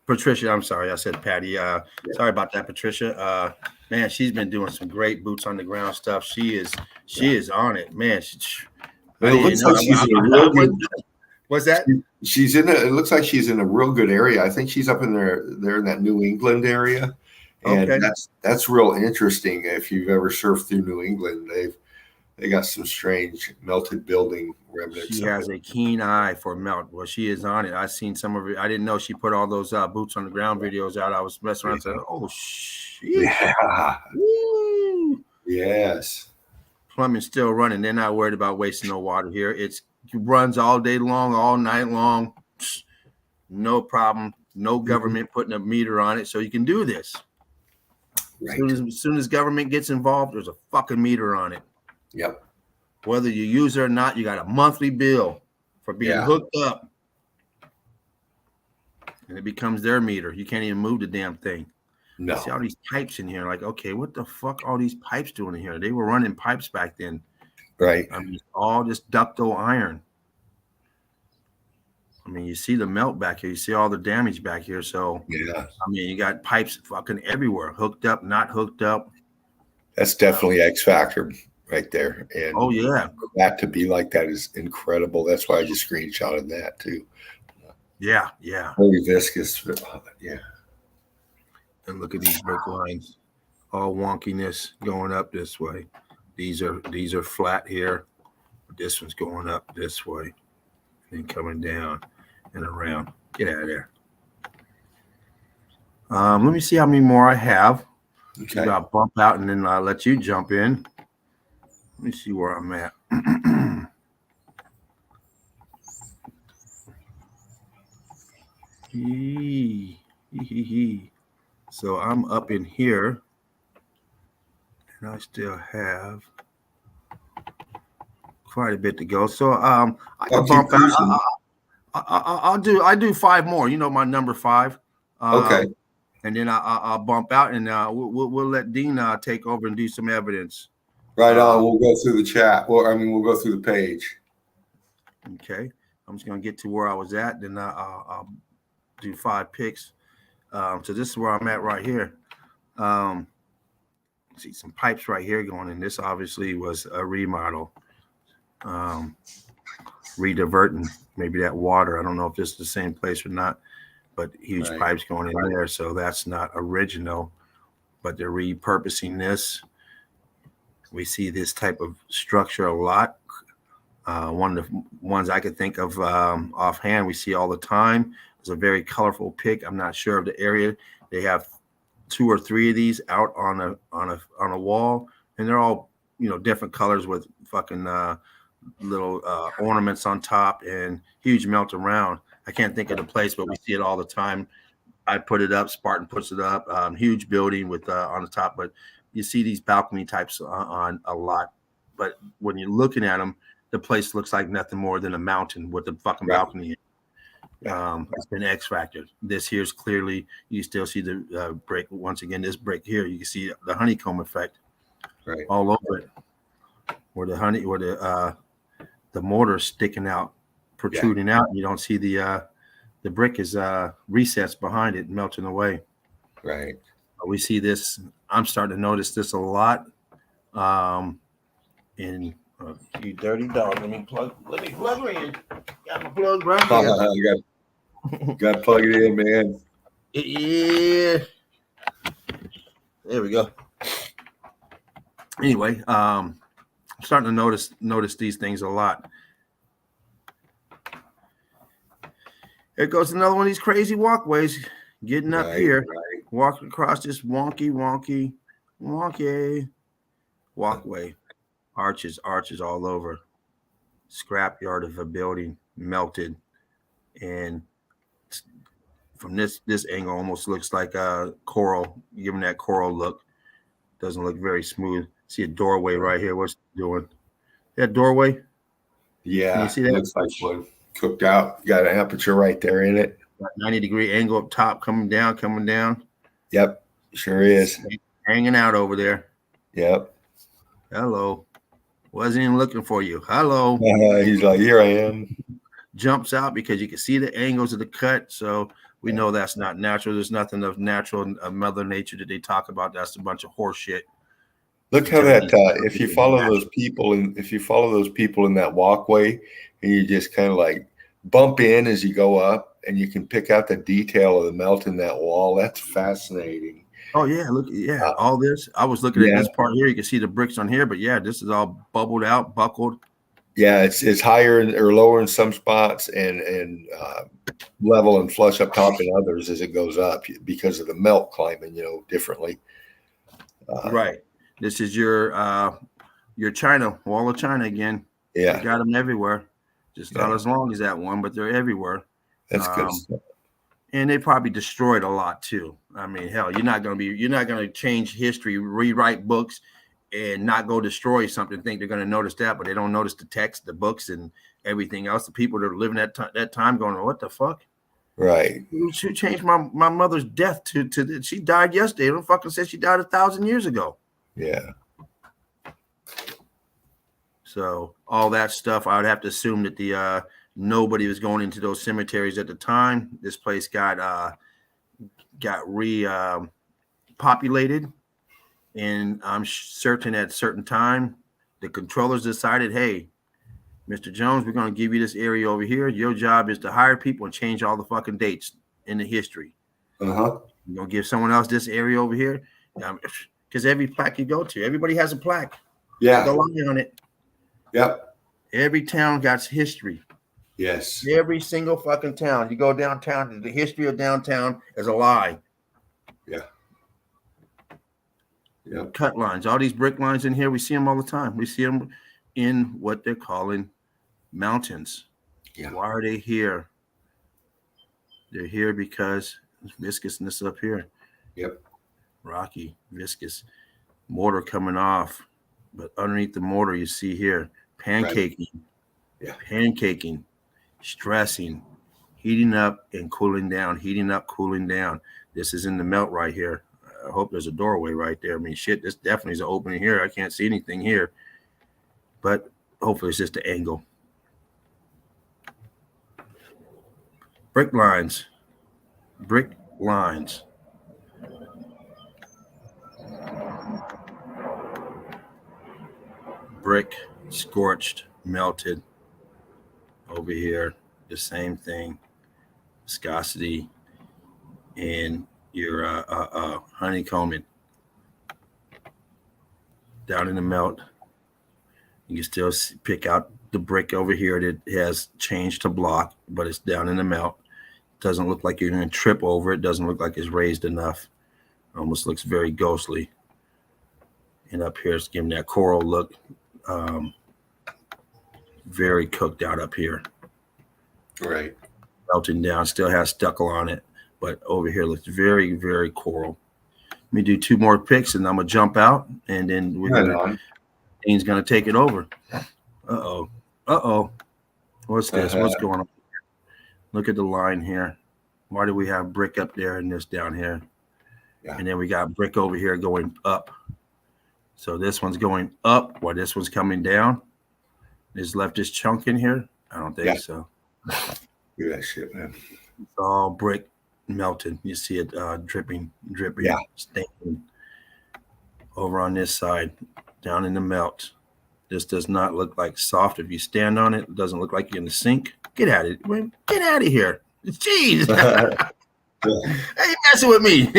Patricia, I'm sorry. I said Patty. Sorry about that, Patricia. Man, she's been doing some great boots on the ground stuff. She is on it, man. It looks like she's in a real good. What's that? It looks like she's in a real good area. I think she's up in there in that New England area, And Okay. that's real interesting. If you've ever surfed through New England, they got some strange melted building remnants. She has a keen eye for melt. Well, she is on it. I seen some of it. I didn't know she put all those boots on the ground videos out. I was messing around and said, "Oh shit!" Yeah. Woo. Yes. Plumbing's still running. They're not worried about wasting no water here. It runs all day long, all night long. No problem. No government putting a meter on it, so you can do this. Right. As soon as government gets involved, there's a fucking meter on it. Yep. Whether you use it or not, you got a monthly bill for being hooked up. And it becomes their meter. You can't even move the damn thing. No. See all these pipes in here. Like, okay, what the fuck are these pipes doing in here? They were running pipes back then. Right. I mean, all this ductile iron. I mean, you see the melt back here. You see all the damage back here. So, yeah. I mean, you got pipes fucking everywhere. Hooked up, not hooked up. That's definitely X factor right there. And oh, yeah. That to be like that is incredible. That's why I just screenshotted that too. Yeah, yeah. Very viscous. Yeah. And look at these brick lines. All wonkiness going up this way. These are flat here. This one's going up this way. And coming down and around. Get out of there. Let me see how many more I have. Okay. I'll bump out and then I'll let you jump in. Let me see where I'm at. So I'm up in here, and I still have quite a bit to go. So I can bump out. I do 5 more. You know my number 5. Okay. And then I'll bump out, and we'll let Dean take over and do some evidence. Right on. We'll go through the chat. Well, I mean, we'll go through the page. Okay. I'm just gonna get to where I was at. Then I'll do 5 picks. So this is where I'm at right here. See some pipes right here going in. This obviously was a remodel. Rediverting maybe that water. I don't know if this is the same place or not, but huge pipes going in there. So that's not original, but they're repurposing this. We see this type of structure a lot. One of the ones I could think of offhand, we see all the time. It's a very colorful pic. I'm not sure of the area. They have 2 or 3 of these out on a wall, and they're all different colors with fucking little ornaments on top and huge melt around. I can't think of the place, but we see it all the time. I put it up. Spartan puts it up. Huge building with on the top, but you see these balcony types on a lot. But when you're looking at them, the place looks like nothing more than a mountain with a fucking balcony. It's been X factor. This here's clearly, you still see the break. Once again, this break here, you can see the honeycomb effect all over it, where the mortar is sticking out, protruding out. You don't see the brick is recessed behind it, melting away. Right. We see this. I'm starting to notice this a lot. In you dirty dog. Let me plug her in. Got my plug right here. Got to plug it in, man. Yeah. There we go. Anyway, I'm starting to notice these things a lot. Here goes another one of these crazy walkways. Getting up here, walking across this wonky walkway. Arches all over. Scrapyard of a building melted, and from this angle, almost looks like a coral. Giving that coral look, doesn't look very smooth. See a doorway right here. What's it doing? That doorway? Yeah, can you see that? Looks like one cooked out. Got an aperture right there in it. 90-degree angle up top, coming down. Yep, sure is. Hanging out over there. Yep. Hello. Wasn't even looking for you. Hello. He's like, here I am. Jumps out because you can see the angles of the cut. So we know that's not natural. There's nothing of natural Mother Nature that they talk about. That's a bunch of horse shit. Look how that if you follow those people in that walkway and you just kind of like bump in as you go up and you can pick out the detail of the melt in that wall. That's fascinating. Oh yeah, look, yeah, all this. I was looking at this part here. You can see the bricks on here, but yeah, this is all bubbled out, buckled. Yeah, it's higher or lower in some spots and level and flush up top in others as it goes up because of the melt climbing, differently. Right. This is your China, wall of China again. Yeah. They got them everywhere. Just not as long as that one, but they're everywhere. That's good stuff. And they probably destroyed a lot too. I mean, hell, you're not gonna change history, rewrite books, and not go destroy something. Think they're gonna notice that, but they don't notice the text, the books, and everything else. The people that are living that time going, what the fuck? Right. Who changed my mother's death to she died yesterday? Don't fucking say she died 1,000 years ago. Yeah. So all that stuff, I would have to assume that the nobody was going into those cemeteries at the time. This place got repopulated, and I'm certain at a certain time the controllers decided, hey, Mr. Jones, we're going to give you this area over here. Your job is to hire people and change all the fucking dates in the history. Uh-huh. You're going to give someone else this area over here. Because every plaque you go to, everybody has a plaque. Yeah. The line on it. Yep. Every town got history. Yes. Every single fucking town. You go downtown, the history of downtown is a lie. Yeah. Yep. Cut lines. All these brick lines in here, we see them all the time. We see them in what they're calling mountains. Yeah. Why are they here? They're here because viscousness up here. Yep. Rocky, viscous, mortar coming off. But underneath the mortar, you see here, pancaking. Right. Yeah. Pancaking, stressing, heating up and cooling down, heating up, cooling down. This is in the melt right here. I hope there's a doorway right there. I mean, shit, this definitely is an opening here. I can't see anything here. But hopefully it's just the angle. Brick lines. Brick lines. Brick, scorched, melted. Over here, the same thing. Viscosity and your honeycombing. Down in the melt. You can still pick out the brick over here that has changed to block, but it's down in the melt. Doesn't look like you're going to trip over it. Doesn't look like it's raised enough. Almost looks very ghostly. And up here, it's giving that coral look. Very cooked out up here. Right. Melting down. Still has stucco on it, but over here looks very, very coral. Let me do 2 more picks, and I'm going to jump out, and then Dean's going to take it over. Uh-oh. What's this? What's going on? Look at the line here. Why do we have brick up there and this down here? Yeah. And then we got brick over here going up. So this one's going up while this one's coming down. This left this chunk in here? I don't think so. Look at that shit, man. It's all brick melted. You see it dripping, staining over on this side, down in the melt. This does not look like soft. If you stand on it, it doesn't look like you're in the sink. Get out of it. Get out of here. Jeez. Hey, you messing with me.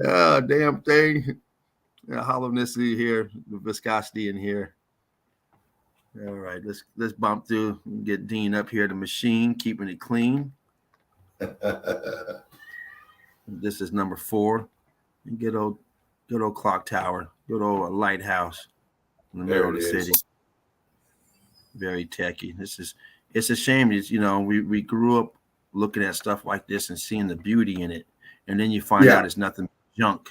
Oh, damn thing. The hollowness in here, the viscosity in here. All right, let's bump through and get Dean up here, the machine, keeping it clean. This is number 4. Good old clock tower, good old lighthouse in the middle of the city. Very techy. It's a shame. We grew up looking at stuff like this and seeing the beauty in it, and then you find out it's nothing but junk.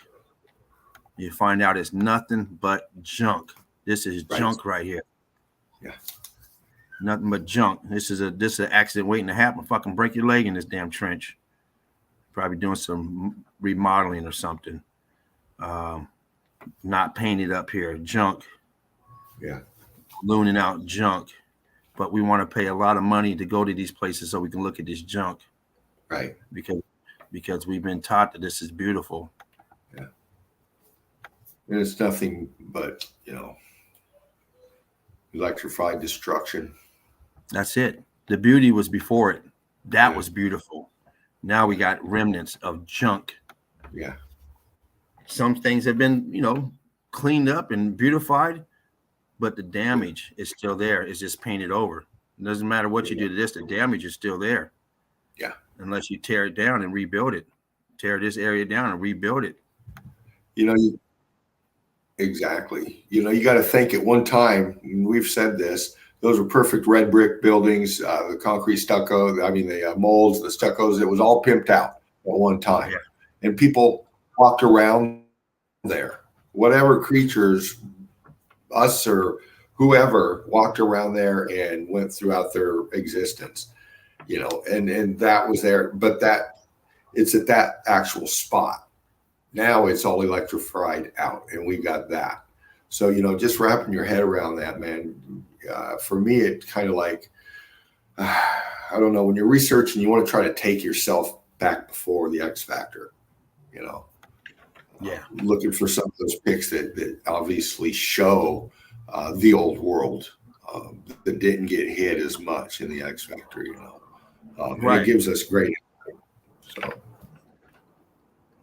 You find out it's nothing but junk. This is junk right here. Yeah. Nothing but junk. This is an accident waiting to happen. Fucking break your leg in this damn trench. Probably doing some remodeling or something. Not painted up here. Junk. Yeah. Looning out junk. But we want to pay a lot of money to go to these places so we can look at this junk. Right. Because we've been taught that this is beautiful. Yeah. And it's nothing but, electrified destruction. That's it. The beauty was before it. That was beautiful. Now we got remnants of junk. Yeah. Some things have been, cleaned up and beautified, but the damage is still there. It's just painted over. It doesn't matter what you do to this, the damage is still there. Yeah. Unless you tear it down and rebuild it. Tear this area down and rebuild it. Exactly. You got to think at one time, and we've said this, those were perfect red brick buildings, the concrete stucco, the molds, the stuccos, it was all pimped out at one time. Yeah. And people walked around there. Whatever creatures, us or whoever, walked around there and went throughout their existence, and that was there. But it's at that actual spot. Now it's all electrified out, and we got that. So, just wrapping your head around that, man, for me, it's kind of like, I don't know, when you're researching, you want to try to take yourself back before the X Factor, Yeah. Looking for some of those pics that obviously show the old world that didn't get hit as much in the X Factor, And it gives us great. So.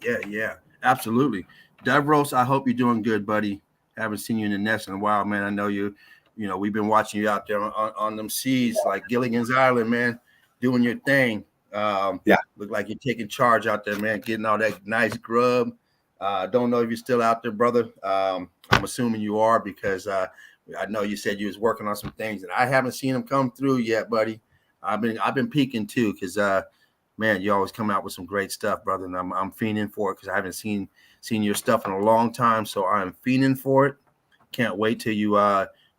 Yeah. Absolutely. Devros, I hope you're doing good, buddy. Haven't seen you in the nest in a while, man. I know we've been watching you out there on them seas like Gilligan's Island, man, doing your thing. Look like you're taking charge out there, man, getting all that nice grub. Don't know if you're still out there, brother. I'm assuming you are because I know you said you was working on some things and I haven't seen them come through yet, buddy. I've been peeking too because man, you always come out with some great stuff, brother, and I'm fiending for it because I haven't seen your stuff in a long time, so I'm fiending for it. Can't wait till you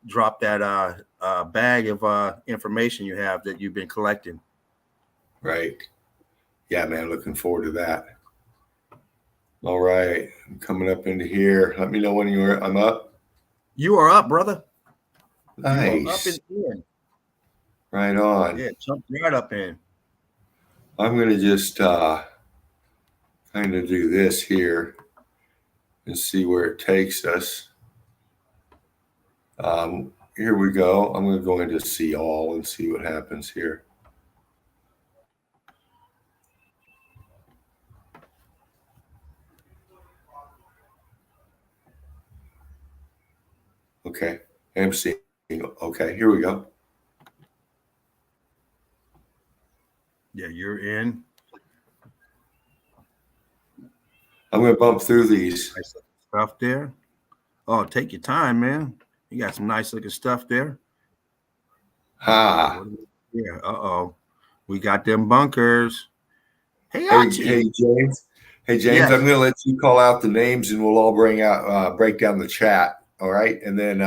drop that bag of information you have that you've been collecting. Right. Yeah, man, looking forward to that. All right, I'm coming up into here. Let me know when I'm up. You are up, brother. Nice. You are up and in. Right on. Yeah, jump right up in. I'm going to just kind of do this here and see where it takes us. Here we go. I'm going to go into see all and see what happens here. Okay, I'm seeing. Okay, here we go. Yeah, you're in. I'm going to bump through these. Nice stuff there. Oh, take your time, man. You got some nice looking stuff there. Ha. Yeah. Uh-oh. We got them bunkers. Hey, James. Hey, James, yes. I'm going to let you call out the names and we'll all break down the chat. All right. And then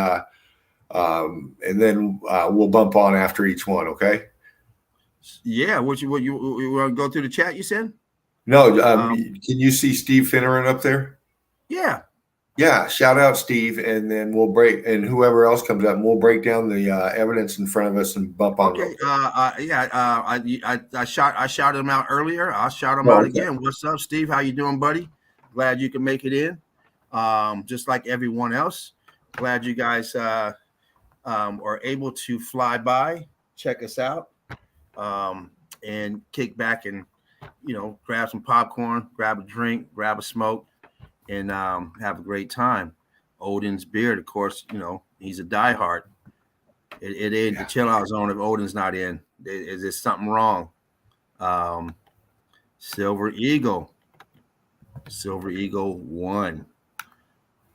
we'll bump on after each one. Okay. Yeah. What you want to go through the chat, you said? No. Can you see Steve Finneran up there? Yeah. Yeah. Shout out Steve. And then we'll and whoever else comes up and we'll break down the evidence in front of us and bump on. Okay. I shouted him out earlier. I'll shout him out again. What's up, Steve? How you doing, buddy? Glad you can make it in. Just like everyone else. Glad you guys are able to fly by, check us out, and kick back and, grab some popcorn, grab a drink, grab a smoke, and have a great time. Odin's beard, of course, he's a diehard. It ain't the chill out zone if Odin's not in. Is there something wrong? Silver Eagle 1.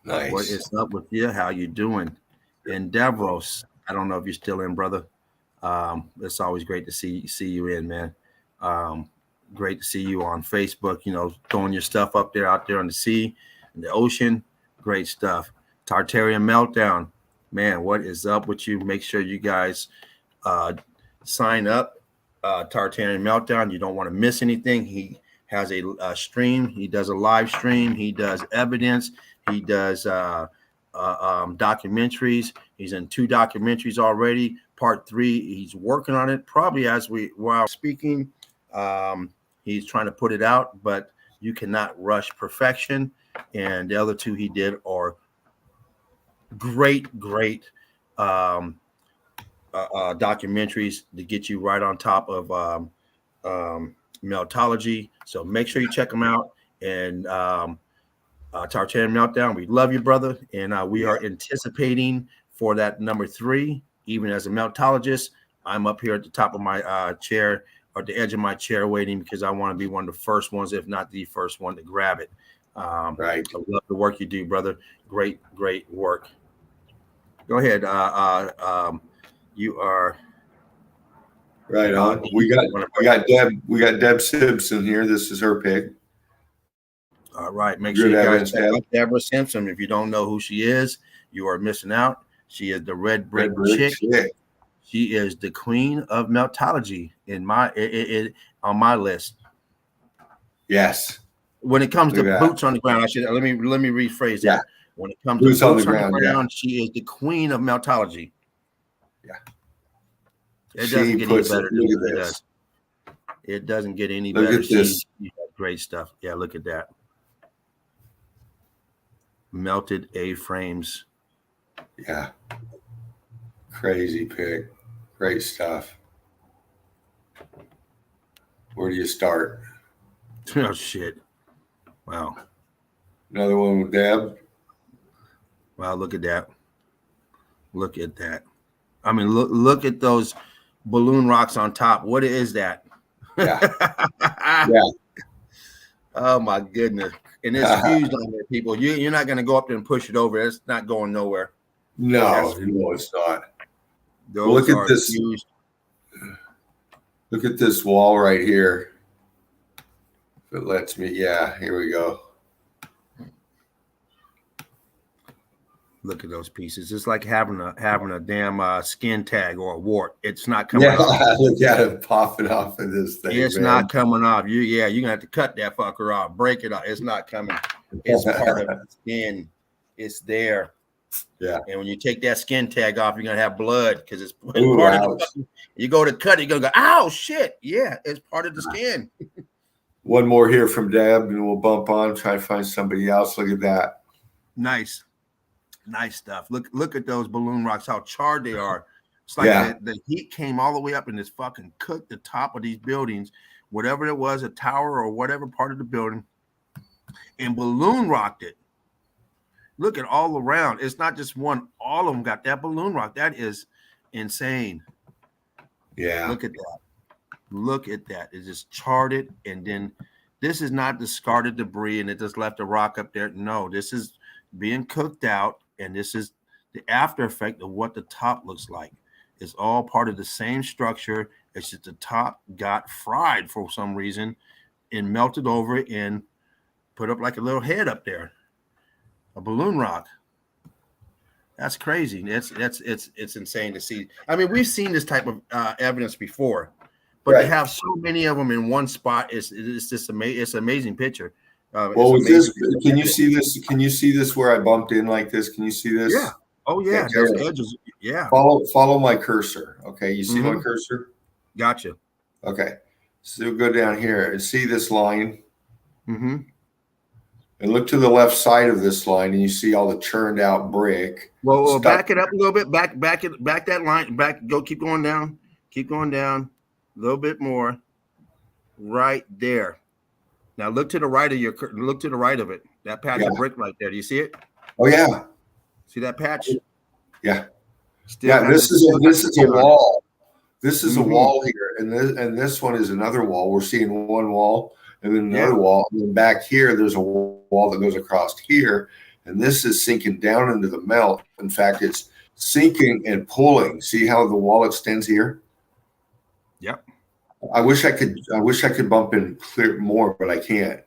Nice. What is up with you? How you doing? And Devros, I don't know if you're still in, brother. It's always great to see you in, man. Great to see you on Facebook, throwing your stuff out there on the sea, in the ocean. Great stuff. Tartarian Meltdown. Man, what is up with you? Make sure you guys sign up. Tartarian Meltdown. You don't want to miss anything. He has a stream. He does a live stream. He does evidence. He does documentaries. He's in 2 documentaries already. Part 3, he's working on it. Probably while speaking, he's trying to put it out, but you cannot rush perfection. And the other 2 he did are great documentaries to get you right on top of Meltology. So make sure you check them out. and Tartarian Meltdown. We love you, brother, and we are anticipating for that number 3. Even as a meltologist, I'm up here at the top of my chair, or the edge of my chair, waiting because I want to be one of the first ones, if not the first one, to grab it. Right. I love the work you do, brother. Great work. Go ahead. You are right on. We got Deb Simpson here. This is her pick. All right. Make sure you guys check out Deborah Simpson. If you don't know who she is, you are missing out. She is the red brick chick. She is the queen of meltology on my list. Yes. When it comes to boots on the ground, let me rephrase that. Yeah. When it comes to boots on the ground, she is the queen of meltology. Yeah. It doesn't get any better than it does. It doesn't get any better. Look at this. She has great stuff. Yeah, look at that. Melted A-frames. Yeah. Crazy pick. Great stuff. Where do you start? Oh, shit. Wow. Another one with Deb. Wow, look at that. Look at that. I mean, look at those balloon rocks on top. What is that? Yeah. Yeah. Oh, my goodness. And it's fused on there, people. You're not going to go up there and push it over. It's not going nowhere. No, it's not. Those look at this. Fused. Look at this wall right here. If it lets me, yeah, here we go. Look at those pieces. It's like having a damn skin tag or a wart. It's not coming off. Look at it popping off of this thing. It's not coming off. You're gonna have to cut that fucker off, break it off. It's not coming. It's part of the skin. It's there. Yeah. And when you take that skin tag off, you're gonna have blood because it's part of the. You go to cut it, you're gonna go, ow, shit. Yeah, it's part of the skin. One more here from Deb, and we'll bump on, try to find somebody else. Look at that. Nice stuff. Look at those balloon rocks, how charred they are. It's like the heat came all the way up and just fucking cooked the top of these buildings, whatever it was, a tower or whatever part of the building, and balloon rocked it. Look at all around. It's not just one. All of them got that balloon rock. That is insane. Yeah. Look at that. Look at that. It's just charred it, and then this is not discarded debris and it just left a rock up there. No, this is being cooked out, and this is the after effect of what the top looks like. It's all part of the same structure. It's just the top got fried for some reason and melted over and put up like a little head up there, a balloon rock. That's crazy. It's insane to see. I mean, we've seen this type of evidence before, but to have so many of them in one spot is just amazing. It's an amazing picture. Well, with this, can you see this? Can you see this where I bumped in like this? Can you see this? Yeah. Oh yeah. Okay. Those edges. Yeah. Follow my cursor. Okay. You see my cursor? Gotcha. Okay. So go down here and see this line. Mm-hmm. And look to the left side of this line, and you see all the churned out brick. Well, back it up a little bit. Back that line. Keep going down. Keep going down a little bit more. Right there. Now look to the right of it. That patch of brick right there. Do you see it? Oh yeah. See that patch? Yeah. This is a wall. This is a wall here, and this one is another wall. We're seeing one wall and then another wall, and then back here there's a wall that goes across here, and this is sinking down into the melt. In fact, it's sinking and pulling. See how the wall extends here? Yep. I wish I could bump in clear more, but I can't.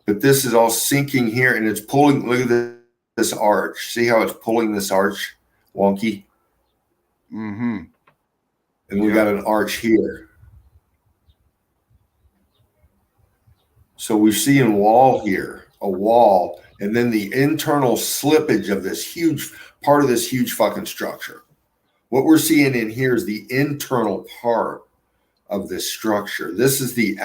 But this is all sinking here, and it's pulling. Look at this arch. See how it's pulling this arch wonky? Mm-hmm. And we got an arch here. So we're seeing wall here, a wall, and then the internal slippage of this huge part of this huge fucking structure. What we're seeing in here is the internal part of this structure. This is the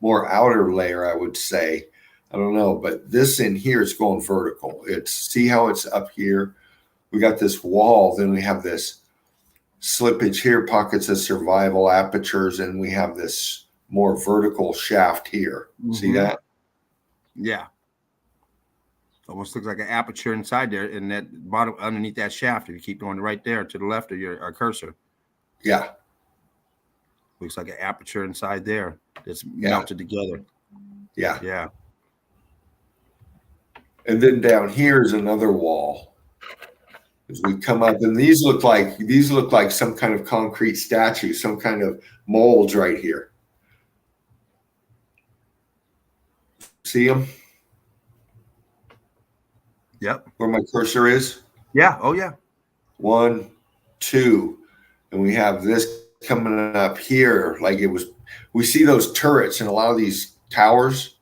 more outer layer, I would say. I don't know, but this in here is going vertical. See how it's up here? We got this wall, then we have this slippage here, pockets of survival apertures, and we have this more vertical shaft here. See that? Yeah. Almost looks like an aperture inside there in that bottom underneath that shaft. If you keep going right there to the left of your cursor. Yeah. Looks like an aperture inside there that's Yeah. melted together. Yeah. Yeah. And then down here is another wall. As we come up, and these look like some kind of concrete statue, some kind of molds right here. See them? Yep. Where my cursor is? Yeah. Oh, yeah. 1, 2. And we have this coming up here. Like it was, we see those turrets in a lot of these towers,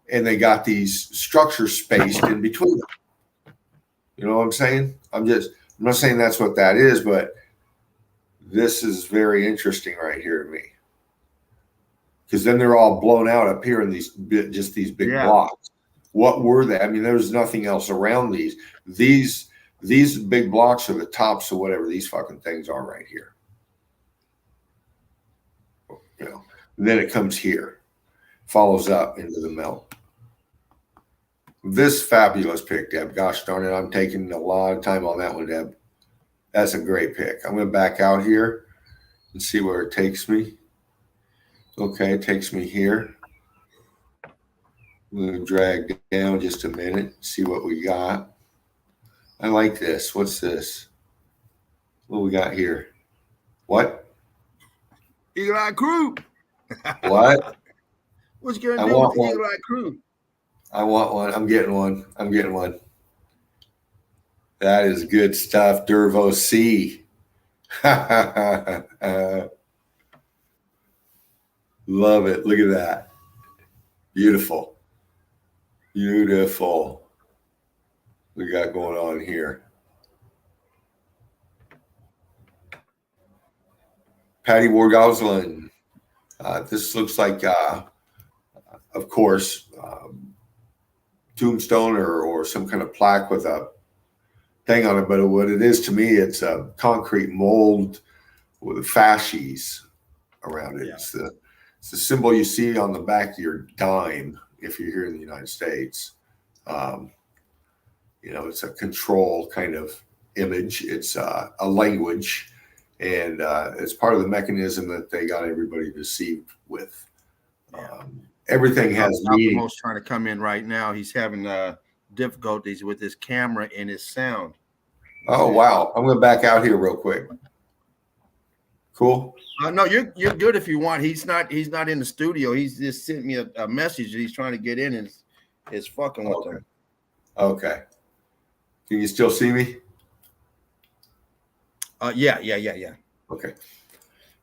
and they got these structures spaced in between them. You know what I'm saying? I'm not saying that's what that is, but this is very interesting right here to me. Because then they're all blown out up here in these big blocks. What were they? I mean, there was nothing else around these. These big blocks are the tops of whatever these fucking things are right here. You know, and then it comes here, follows up into the melt. This fabulous pick, Deb. Gosh darn it, I'm taking a lot of time on that one, Deb. That's a great pick. I'm going to back out here and see where it takes me. Okay, it takes me here. I'm going to drag down just a minute, see what we got. I like this. What's this? What we got here? What? Eagle Eye Crew. What? What you gonna do with the Eagle Eye Crew? I want one. I'm getting one. I'm getting one. That is good stuff, Dervo C. Love it. Look at that. Beautiful. Beautiful. We got going on here. Patty Wargoslan. This looks like, of course, tombstone or some kind of plaque with a thing on it. But what it is to me, it's a concrete mold with fasces around it. Yeah. It's the symbol you see on the back of your dime if you're here in the United States. You know, it's a control kind of image. It's a language, and it's part of the mechanism that they got everybody deceived with. Everything has meaning. Optimus trying to come in right now. He's having difficulties with his camera and his sound. Oh wow! I'm going to back out here real quick. Cool. No, you're good if you want. He's not in the studio. He's just sent me a message that he's trying to get in and is fucking with him. Okay. Can you still see me? Yeah. Okay.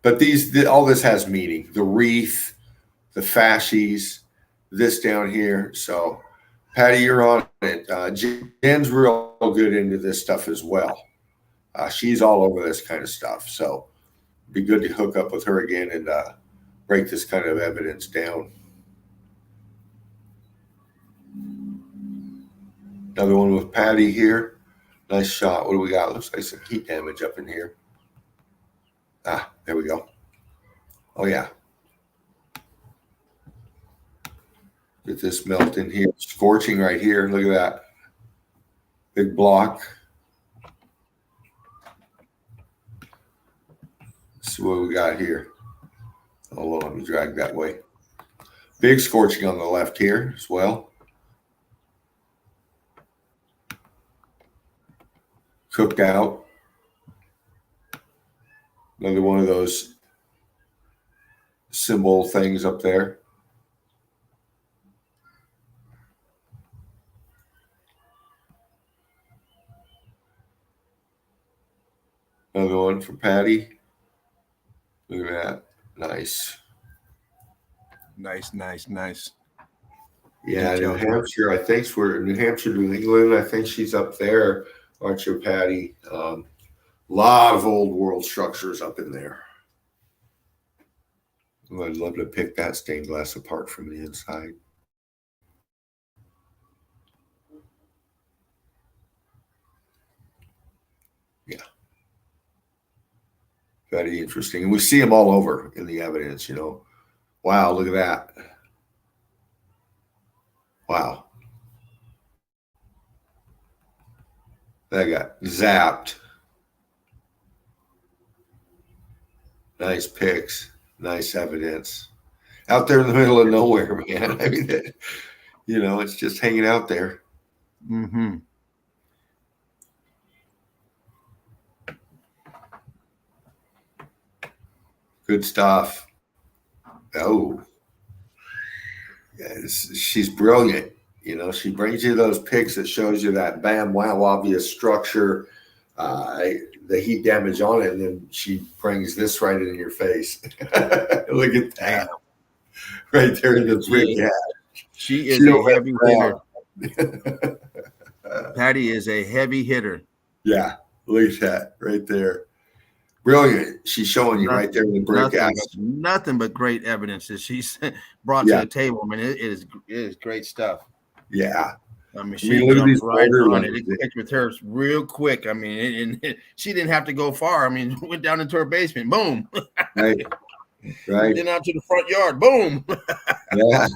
But all this has meaning. The wreath, the fasces, this down here. So, Patty, you're on it. Jen's real good into this stuff as well. She's all over this kind of stuff. So, it'd be good to hook up with her again and break this kind of evidence down. Another one with Patty here. Nice shot. What do we got? Looks like some heat damage up in here. There we go. Oh, yeah. Get this melt in here. Scorching right here. Look at that. Big block. Let's see what we got here. Oh, let me drag that way. Big scorching on the left here as well. Cooked out. Another one of those symbol things up there. Another one for Patty. Look at that. Nice. Nice. Yeah, New Hampshire. I think we're New Hampshire, New England. I think she's up there, aren't you, Patty? Lot of old world structures up in there. Oh, I'd love to pick that stained glass apart from the inside. Yeah. Very interesting. And we see them all over in the evidence, you know. Wow, look at that. Wow. That got zapped. Nice pics. Nice evidence. Out there in the middle of nowhere, man. I mean, it's just hanging out there. Mm-hmm. Good stuff. Oh, she's brilliant. She brings you those pics that shows you that bam, wow, obvious structure, the heat damage on it, and then she brings this right in your face. Look at that. Right there in the brick. Yeah. She is a heavy hitter. Patty is a heavy hitter. Yeah. Look at that right there. Brilliant. She's showing you right there in the brick. Nothing but great evidence that she's brought to the table. I mean, it is great stuff. Yeah. I mean, she jumped right on it. It clicked with her real quick. I mean, she didn't have to go far. I mean, went down into her basement. Boom. Right. Right. Then out to the front yard. Boom. Yeah.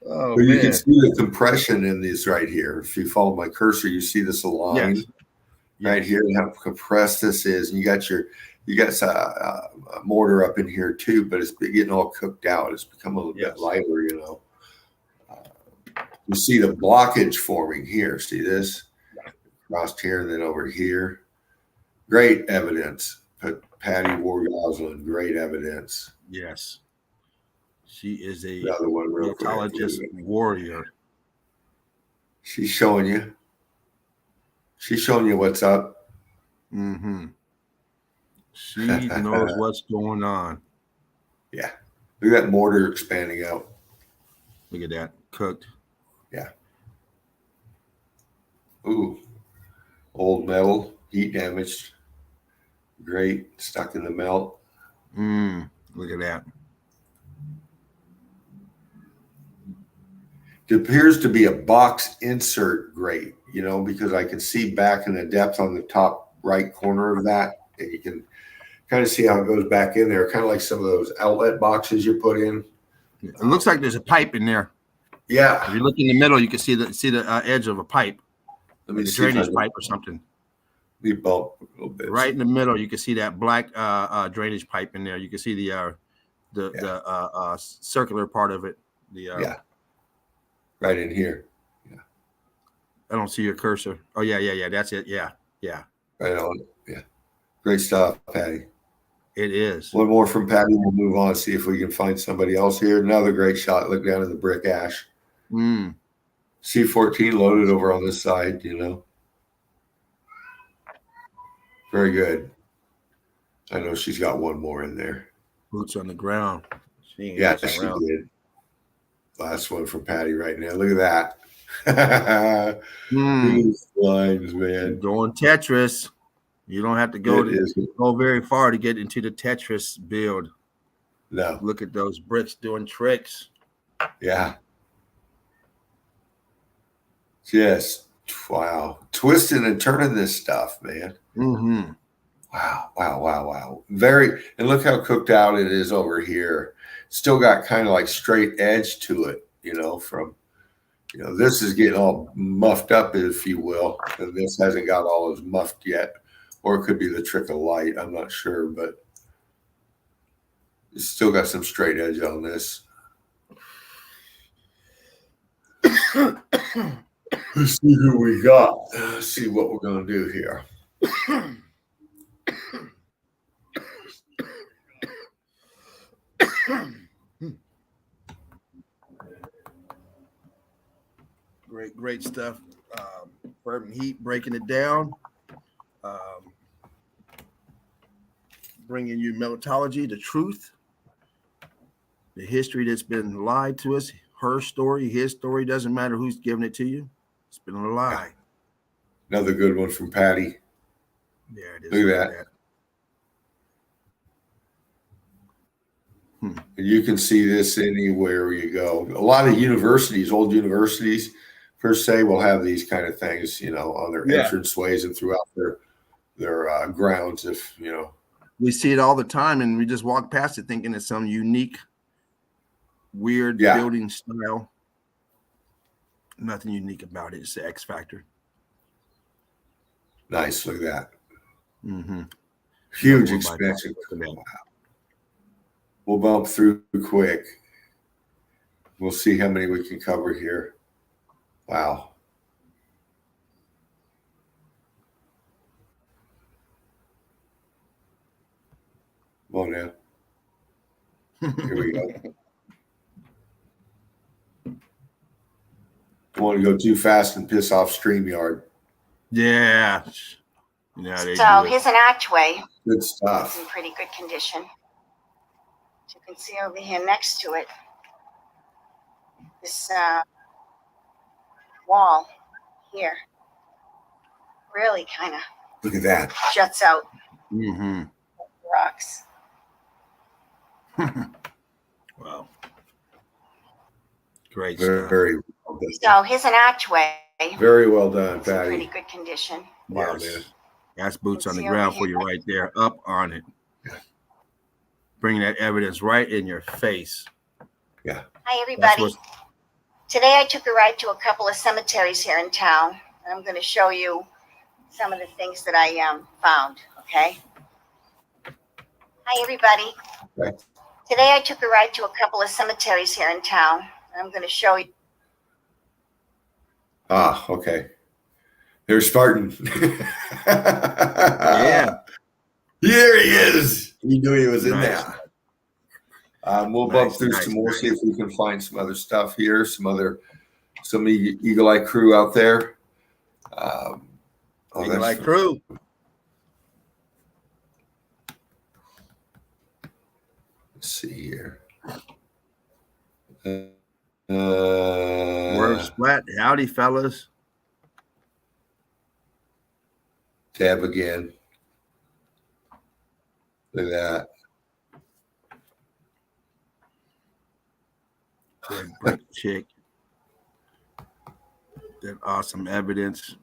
Oh, you can see the compression in these right here. If you follow my cursor, you see this line right here, and how compressed this is. And you got a mortar up in here too, but it's getting all cooked out. It's become a little bit lighter, You see the blockage forming here. See this? Across here and then over here. Great evidence. Patty Ward-Goslin, great evidence. Yes. She is a Another one Meltologist warrior. She's showing you. She's showing you what's up. Mm-hmm. She knows what's going on. Yeah. Look at that mortar expanding out. Look at that. Cooked. Yeah. Ooh. Old metal, heat damaged. Great. Stuck in the melt. Look at that. It appears to be a box insert grate, because I can see back in the depth on the top right corner of that. And you can kind of see how it goes back in there, kind of like some of those outlet boxes you put in. It looks like there's a pipe in there. Yeah. If you look in the middle, you can see the edge of a pipe. Let me like a see drainage pipe or something. We bump a little bit. Right in the middle, you can see that black drainage pipe in there. You can see the circular part of it. Right in here. Yeah. I don't see your cursor. Oh yeah. That's it. Yeah. Right on. Yeah. Great stuff, Patty. It is. One more from Patty. We'll move on, see if we can find somebody else here. Another great shot. Look down in the brick ash. C14 loaded over on this side, Very good. I know she's got one more in there. Boots on the ground. She did. Last one from Patty right now. Look at that. These lines, man. Going Tetris. You don't have to go very far to get into the Tetris build. No. Look at those bricks doing tricks. Yeah. Just wow. Twisting and turning this stuff, man. Mm-hmm. Wow. And look how cooked out it is over here. Still got kind of like straight edge to it, from, this is getting all muffed up, if you will. And this hasn't got all as muffed yet. Or it could be the trick of light. I'm not sure, but it's still got some straight edge on this. Let's see who we got. Let's see what we're going to do here. Great stuff. Burton Heat breaking it down. Bringing you Meltology, the truth, the history that's been lied to us, her story, his story, doesn't matter who's giving it to you. It's been a lie. Another good one from Patty. There it is. Look at that. You can see this anywhere you go. A lot of universities, old universities per se, will have these kind of things, on their entranceways and throughout their grounds. If we see it all the time, and we just walk past it thinking it's some unique weird Yeah. building style. Nothing unique about it. It's the X factor. Nice. Look at that. Mm-hmm. Huge expansion. Wow. We'll bump through quick. We'll see how many we can cover here. Wow. Come on now. Here we go. Don't want to go too fast and piss off StreamYard. Yeah. So here's an archway. Good It's stuff. in pretty good condition. As you can see over here next to it, this wall here really kind of Look at that. juts out Mm-hmm. rocks. Wow. Great Very, stuff. very well done. So here's an archway. Very well done, It's in pretty Patty. good condition. Wow, Yes. man. That's boots on the See ground over for you right there. Up on it. Bringing that evidence right in your face. Hi, That's everybody. what's Today I took a ride to a couple of cemeteries here in town. I'm going to show you some of the things that I found, okay? Hi, everybody. Right. Today I took a ride to a couple of cemeteries here in town. I'm going to show you. Ah, okay. There's Spartan. Yeah. Here he is. He knew he was in Nice. there. We'll bump Nice, through nice, some more, nice. see if we can find some other stuff here, some Eagle Eye crew out there. Eagle Eye crew. Let's see here. Word splat. Howdy, fellas. Tab again. Look at that. That brick chick. That awesome evidence.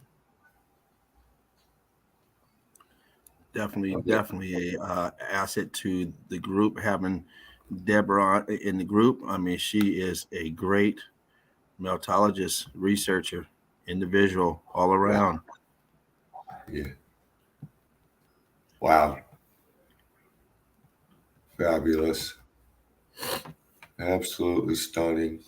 Definitely a asset to the group, having Deborah in the group. I mean, she is a great meltologist, researcher, individual all around. Yeah. Wow. Fabulous. Absolutely stunning.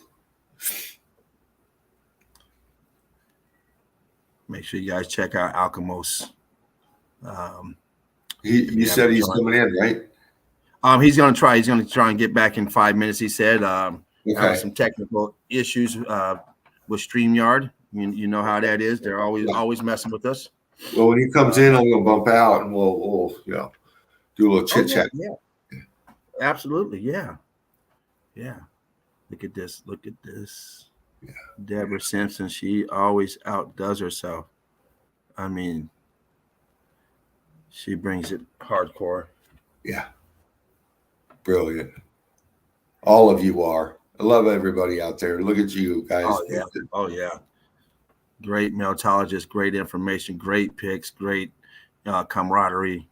Make sure you guys check out Alchemos. You said he's coming in, right? He's gonna try and get back in 5 minutes. He said having Okay. some technical issues with StreamYard. You know how that is. They're always messing with us. Well, when he comes in, I'm gonna bump out and we'll do a little chit chat. Yeah. Absolutely. Yeah. Look at this. Yeah. Deborah Simpson, she always outdoes herself. I mean, she brings it hardcore. Yeah. Brilliant. All of you are. I love everybody out there. Look at you guys. Oh yeah. Great meltologist, great information, great picks, great camaraderie,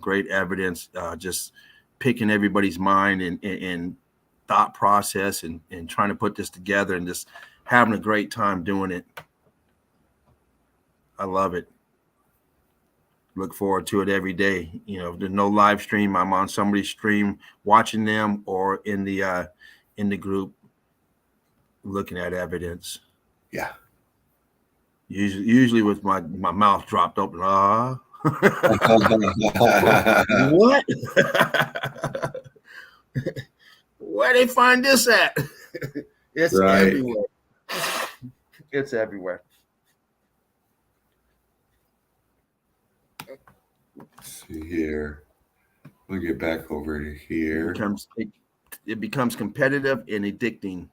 great evidence, just picking everybody's mind and thought process and trying to put this together and just having a great time doing it. I love it. Look forward to it every day. You know, if there's no live stream, I'm on somebody's stream watching them or in the group looking at evidence. Yeah. Usually with my mouth dropped open. What? Where they find this at? It's Right. everywhere. It's everywhere. Let's see here. We'll get back over to here. It becomes competitive and addicting.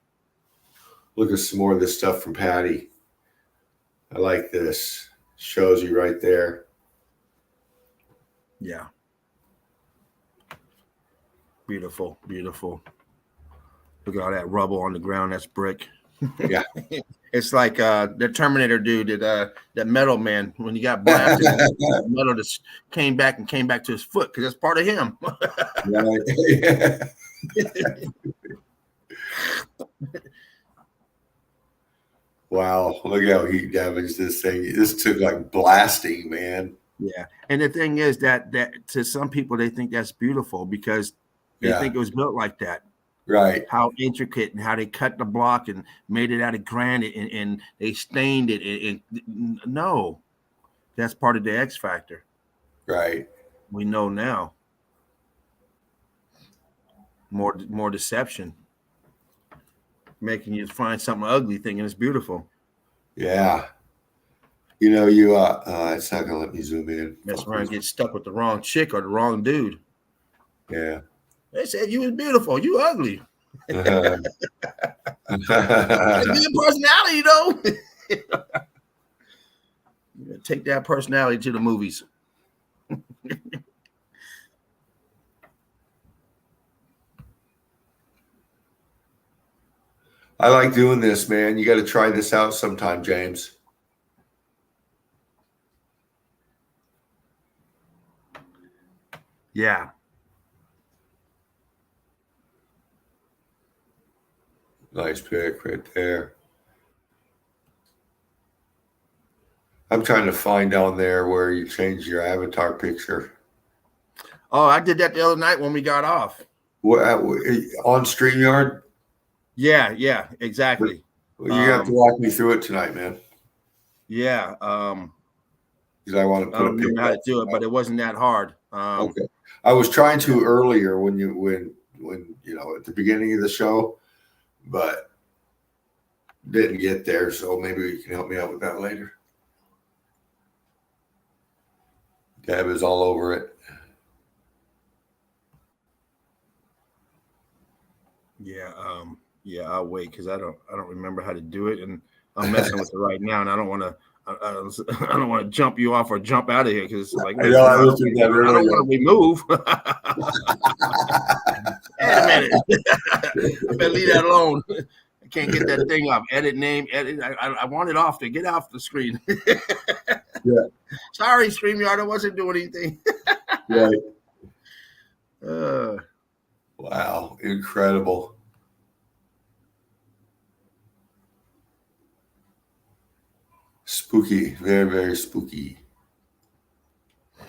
Look at some more of this stuff from Patty. I like this. Shows you right there. Yeah. Beautiful. Look at all that rubble on the ground. That's brick. Yeah. It's like the Terminator dude, that metal man, when he got blasted, metal just came back to his foot because that's part of him. Right. Yeah. Wow, look how he damaged this thing. This took like blasting, man. Yeah, and the thing is that to some people they think that's beautiful because they think it was built like that. Right. How intricate and how they cut the block and made it out of granite and they stained it. And no, that's part of the X factor. Right. We know now. More deception, making you find something ugly thinking it's beautiful. Yeah. You it's not gonna let me zoom in. Mess around and get stuck with the wrong chick or the wrong dude. Yeah. They said you was beautiful, you ugly. Uh-huh. Be a personality though. Take that personality to the movies. I like doing this, man. You got to try this out sometime, James. Yeah. Nice pick right there. I'm trying to find down there where you change your avatar picture. Oh, I did that the other night when we got off. What, on StreamYard? Yeah, exactly. Well, you have to walk me through it tonight, man. Yeah. Because I want to put I don't remember how to do it, but it wasn't that hard. Okay. I was trying to earlier when at the beginning of the show, but didn't get there. So maybe you can help me out with that later. Deb is all over it. Yeah, I'll wait because I don't remember how to do it, and I'm messing with it right now, and I don't want to. I don't want to jump you off or jump out of here because it's like I don't want to remove. Wait a minute, I better leave that alone. I can't get that thing off. Edit name, edit. I want it off to get off the screen. Yeah. Sorry, StreamYard, I wasn't doing anything. Right. Wow, incredible. Spooky, very, very spooky. I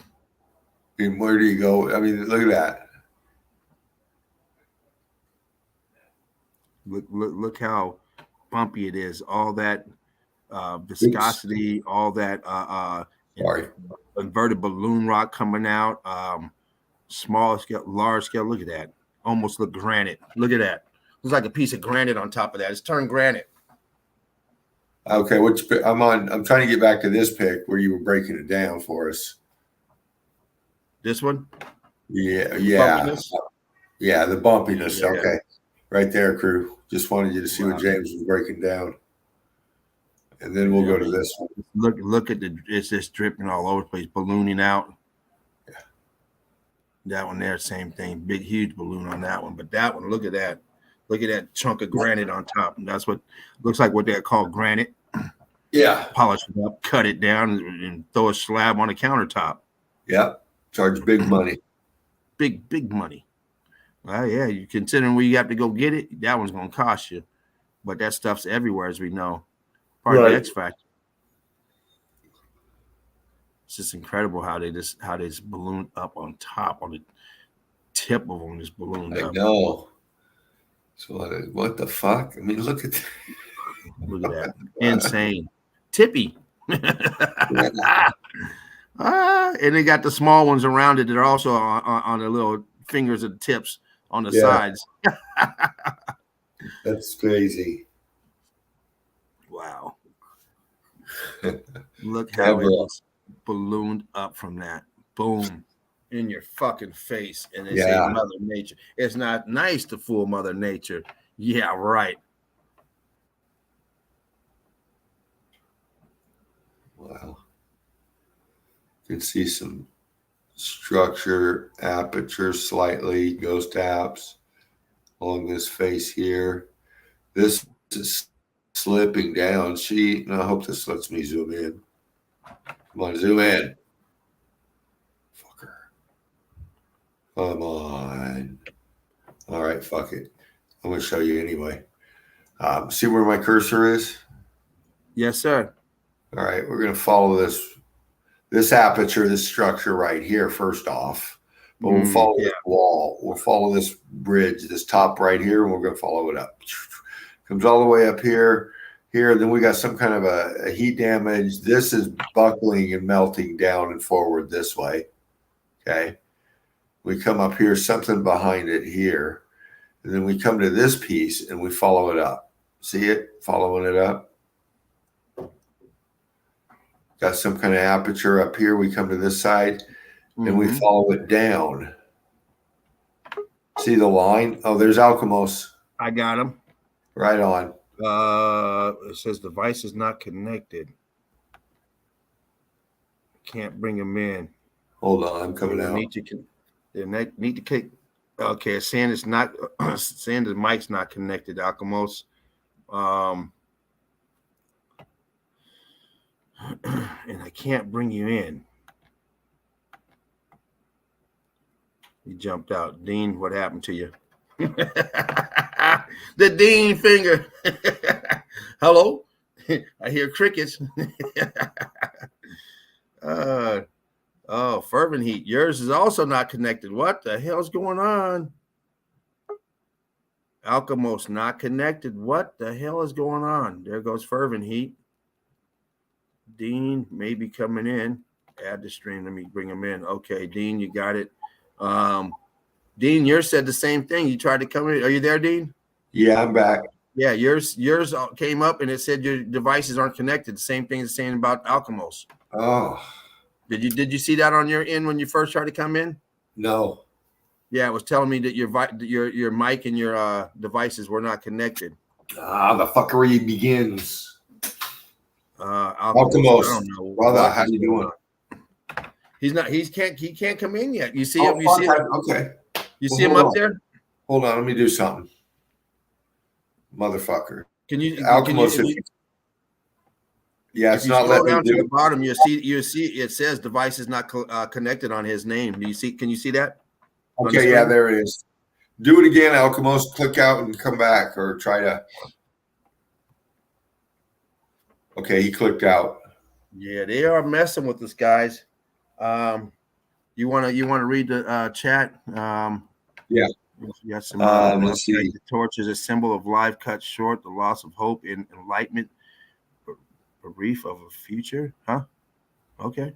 mean, where do you go? I mean, look at that. Look how bumpy it is. All that viscosity, all that inverted balloon rock coming out. Small scale, large scale. Look at that. Almost look granite. Look at that. Looks like a piece of granite on top of that. It's turned granite. Okay, I'm trying to get back to this pic where you were breaking it down for us. This one? Yeah. Bumpiness? Yeah, the bumpiness. Yeah. Okay. Right there, crew. Just wanted you to see what James was breaking down. And then we'll go to this one. Look at it's just dripping all over the place, ballooning out. Yeah. That one there, same thing. Big, huge balloon on that one. But that one, look at that. Look at that chunk of granite on top. And that's what looks like what they're called granite. Yeah. Polish it up, cut it down, and throw a slab on a countertop. Yeah. Charge big money. Big money. Well, yeah, you considering where you have to go get it, that one's going to cost you. But that stuff's everywhere, as we know. Part of the X factor. It's just incredible how they just balloon up on top, on the tip of them, just ballooned up. I know. So what the fuck? I mean, look at that. Look at that. Insane. Tippy. And they got the small ones around it that are also on the little fingers and tips on the sides. That's crazy. Wow. Look how it's ballooned up from that. Boom. In your fucking face. And they say Mother Nature. It's not nice to fool Mother Nature. Yeah, right. Wow. You can see some structure, aperture slightly, ghost apps along this face here. This is slipping down. I hope this lets me zoom in. Come on, zoom in. Fucker. Come on. All right, fuck it. I'm going to show you anyway. See where my cursor is? Yes, sir. All right, we're going to follow this aperture, this structure right here first off. But we'll follow this wall. We'll follow this bridge, this top right here, and we're going to follow it up. Comes all the way up here. Then we got some kind of a heat damage. This is buckling and melting down and forward this way. Okay. We come up here, something behind it here. And then we come to this piece and we follow it up. See it? Following it up. Got some kind of aperture up here. We come to this side and we follow it down. See the line? Oh, there's Alchemos. I got him. Right on. It says device is not connected. Can't bring him in. Hold on, I'm coming out. Need to kick. Okay, it's saying it's not. Saying the mic's not connected. Alchemos. And I can't bring you in. You jumped out, Dean. What happened to you? The Dean finger. Hello. I hear crickets. Oh, fervent heat. Yours is also not connected. What the hell's going on? Alchemos not connected. What the hell is going on? There goes fervent heat. Dean may be coming in. Add the stream. Let me bring him in. Okay, Dean, you got it. Dean, yours said the same thing. You tried to come in. Are you there, Dean? Yeah, I'm back. Yeah, yours came up and it said your devices aren't connected. The same thing it's saying about Alchemos. Oh. Did you see that on your end when you first tried to come in? No. Yeah, it was telling me that your mic and your devices were not connected. The fuckery begins. Alchemos, I don't know. Brother, how you doing? He can't come in yet. You see him? You see him? Okay. You see him up there? Hold on, let me do something. Motherfucker. Can you? Yeah, it's not letting me down do to it. the bottom. You see it says device is not connected on his name. Do you see? Can you see that? Okay, yeah, there it is. Do it again, Alchemos. Click out and come back, or try to. Okay, he clicked out. Yeah, they are messing with us, guys. You wanna read the chat? Yeah. You got some. Let's see. The torch is a symbol of life cut short, the loss of hope and enlightenment, a reef of a future. Huh? Okay.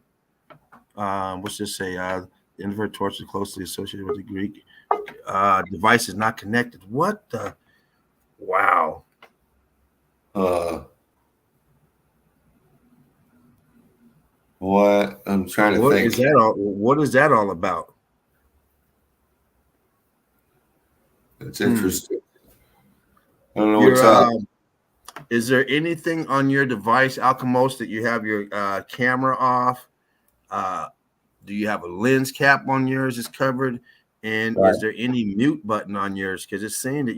What's this say? The inverted torch is closely associated with the Greek. Device is not connected. What the? Wow. What? I'm trying to think. What is that all about? It's interesting. I don't know what's up. Is there anything on your device, Alchemos, that you have your camera off? Do you have a lens cap on yours is covered? And Right. Is there any mute button on yours? Because it's saying that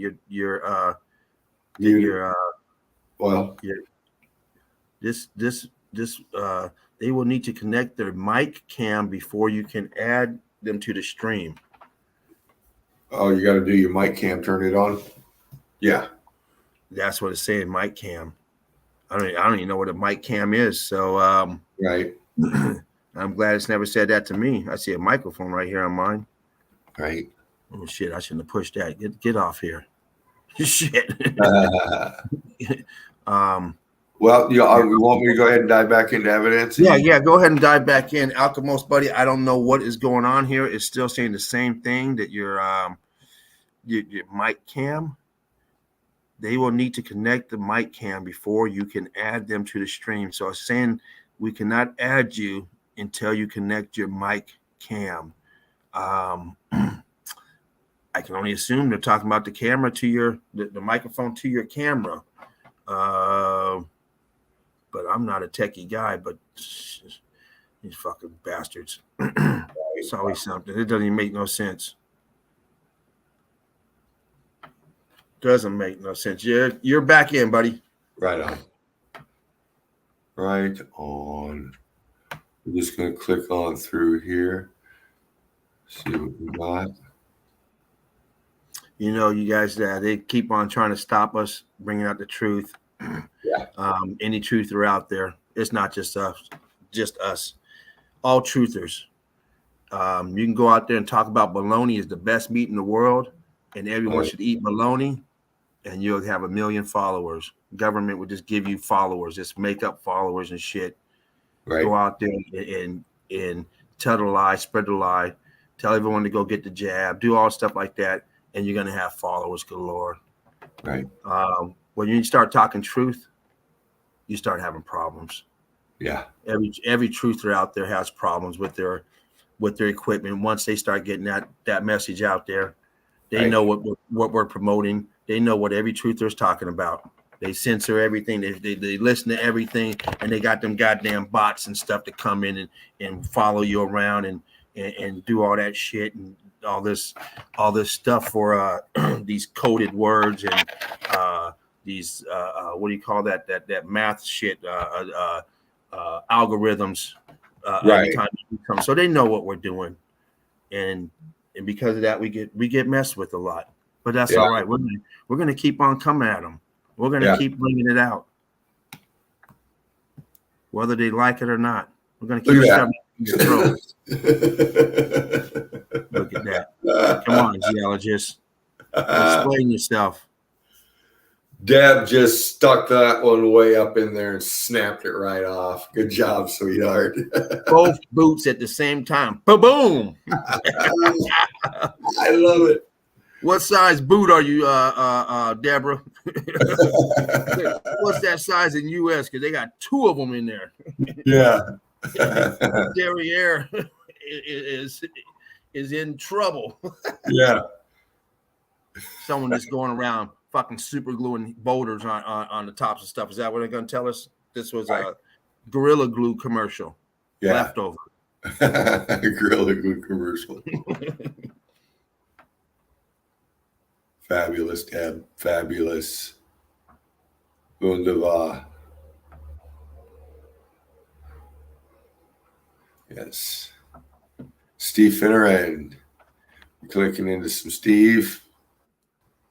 they will need to connect their mic cam before you can add them to the stream. Oh, you got to do your mic cam, turn it on. Yeah. That's what it's saying, mic cam. I don't even know what a mic cam is. So Right. I'm glad it's never said that to me. I see a microphone right here on mine. Right. Oh shit! I shouldn't have pushed that. Get off here. Shit. Well, you want me to go ahead and dive back into evidence? Yeah. Go ahead and dive back in, Alchemos, buddy. I don't know what is going on here. It's still saying the same thing that your mic cam. They will need to connect the mic cam before you can add them to the stream. So it's saying we cannot add you until you connect your mic cam. I can only assume they're talking about the camera to the microphone to your camera. But I'm not a techie guy, but these fucking bastards. It's always something. It doesn't even make no sense. Doesn't make no sense. You're back in, buddy. Right on. Right on. I'm just going to click on through here. See what we got. You know, you guys, they keep on trying to stop us bringing out the truth. Yeah. Any truther out there, it's not just us. All truthers. You can go out there and talk about bologna is the best meat in the world, and everyone should eat bologna, and you'll have 1 million followers. Government would just give you followers, just make up followers and shit. Right. Go out there and tell the lie, spread the lie, tell everyone to go get the jab, do all stuff like that, and you're gonna have followers galore. Right. When you start talking truth, you start having problems. Yeah. Every truther out there has problems with their equipment. Once they start getting that message out there, they know what we're promoting. They know what every truther is talking about. They censor everything. They listen to everything, and they got them goddamn bots and stuff to come in and follow you around and do all that shit and all this stuff for these coded words and these what do you call that math shit algorithms. Every time we come, so they know what we're doing, and because of that, we get messed with a lot. But that's all right. We're gonna keep on coming at them. We're gonna keep bringing it out, whether they like it or not. We're gonna keep shoving it in your throat. Look at that! Come on, geologists, explain yourself. Deb just stuck that one way up in there and snapped it right off. Good job, sweetheart. Both boots at the same time. Boom! I love it. What size boot are you, Deborah? What's that size in U.S.? Because they got 2 of them in there. Yeah. Derriere is in trouble. Yeah. Someone that's going around fucking super gluing boulders on the tops of stuff. Is that what they're going to tell us? This was a Gorilla Glue commercial. Yeah. Leftover. Gorilla Glue commercial. Fabulous, Deb. Fabulous. Wunderbar. Yes. Steve Finneran. Clicking into some Steve.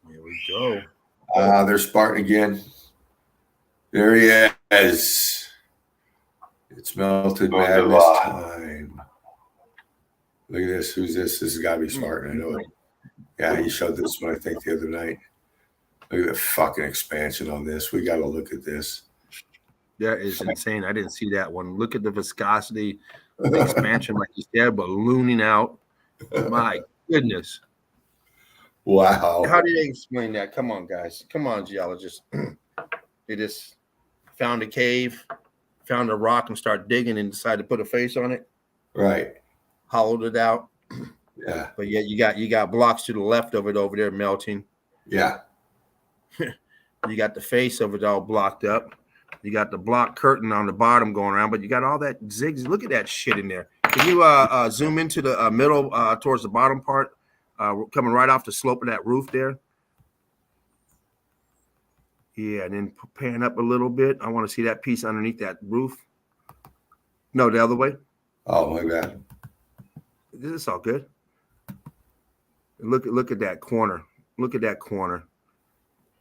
Here we go. There's Spartan again. There he is. It's Melted Madness time. Look at this. Who's this? This has got to be Spartan. I know it. Yeah, he showed this one, I think, the other night. Look at the fucking expansion on this. We got to look at this. That is insane. I didn't see that one. Look at the viscosity, the expansion, like you said, ballooning out. My goodness. Wow. How do they explain that? Come on, guys. Come on, geologists. They just found a cave, found a rock, and started digging and decided to put a face on it. Right. Hollowed it out. Yeah. But yet you got blocks to the left of it over there melting. Yeah. You got the face of it all blocked up. You got the block curtain on the bottom going around, but you got all that zigs. Look at that shit in there. Can you zoom into the middle towards the bottom part, coming right off the slope of that roof there? Yeah, and then pan up a little bit. I want to see that piece underneath that roof. No, the other way. Oh, my bad. This is all good. Look at that corner. Look at that corner.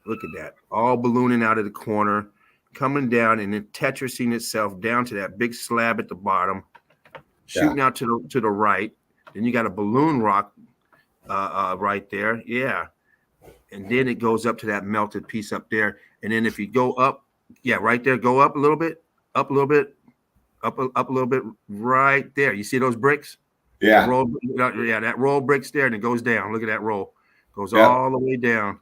Look at that. All ballooning out of the corner, coming down and then tetrising itself down to that big slab at the bottom, shooting out to the right. Then you got a balloon rock right there. Yeah. And then it goes up to that melted piece up there. And then if you go up, right there, go up a little bit, up a little bit, up a little bit, right there. You see those bricks? Yeah. That roll bricks there, and it goes down. Look at that roll. Goes all the way down.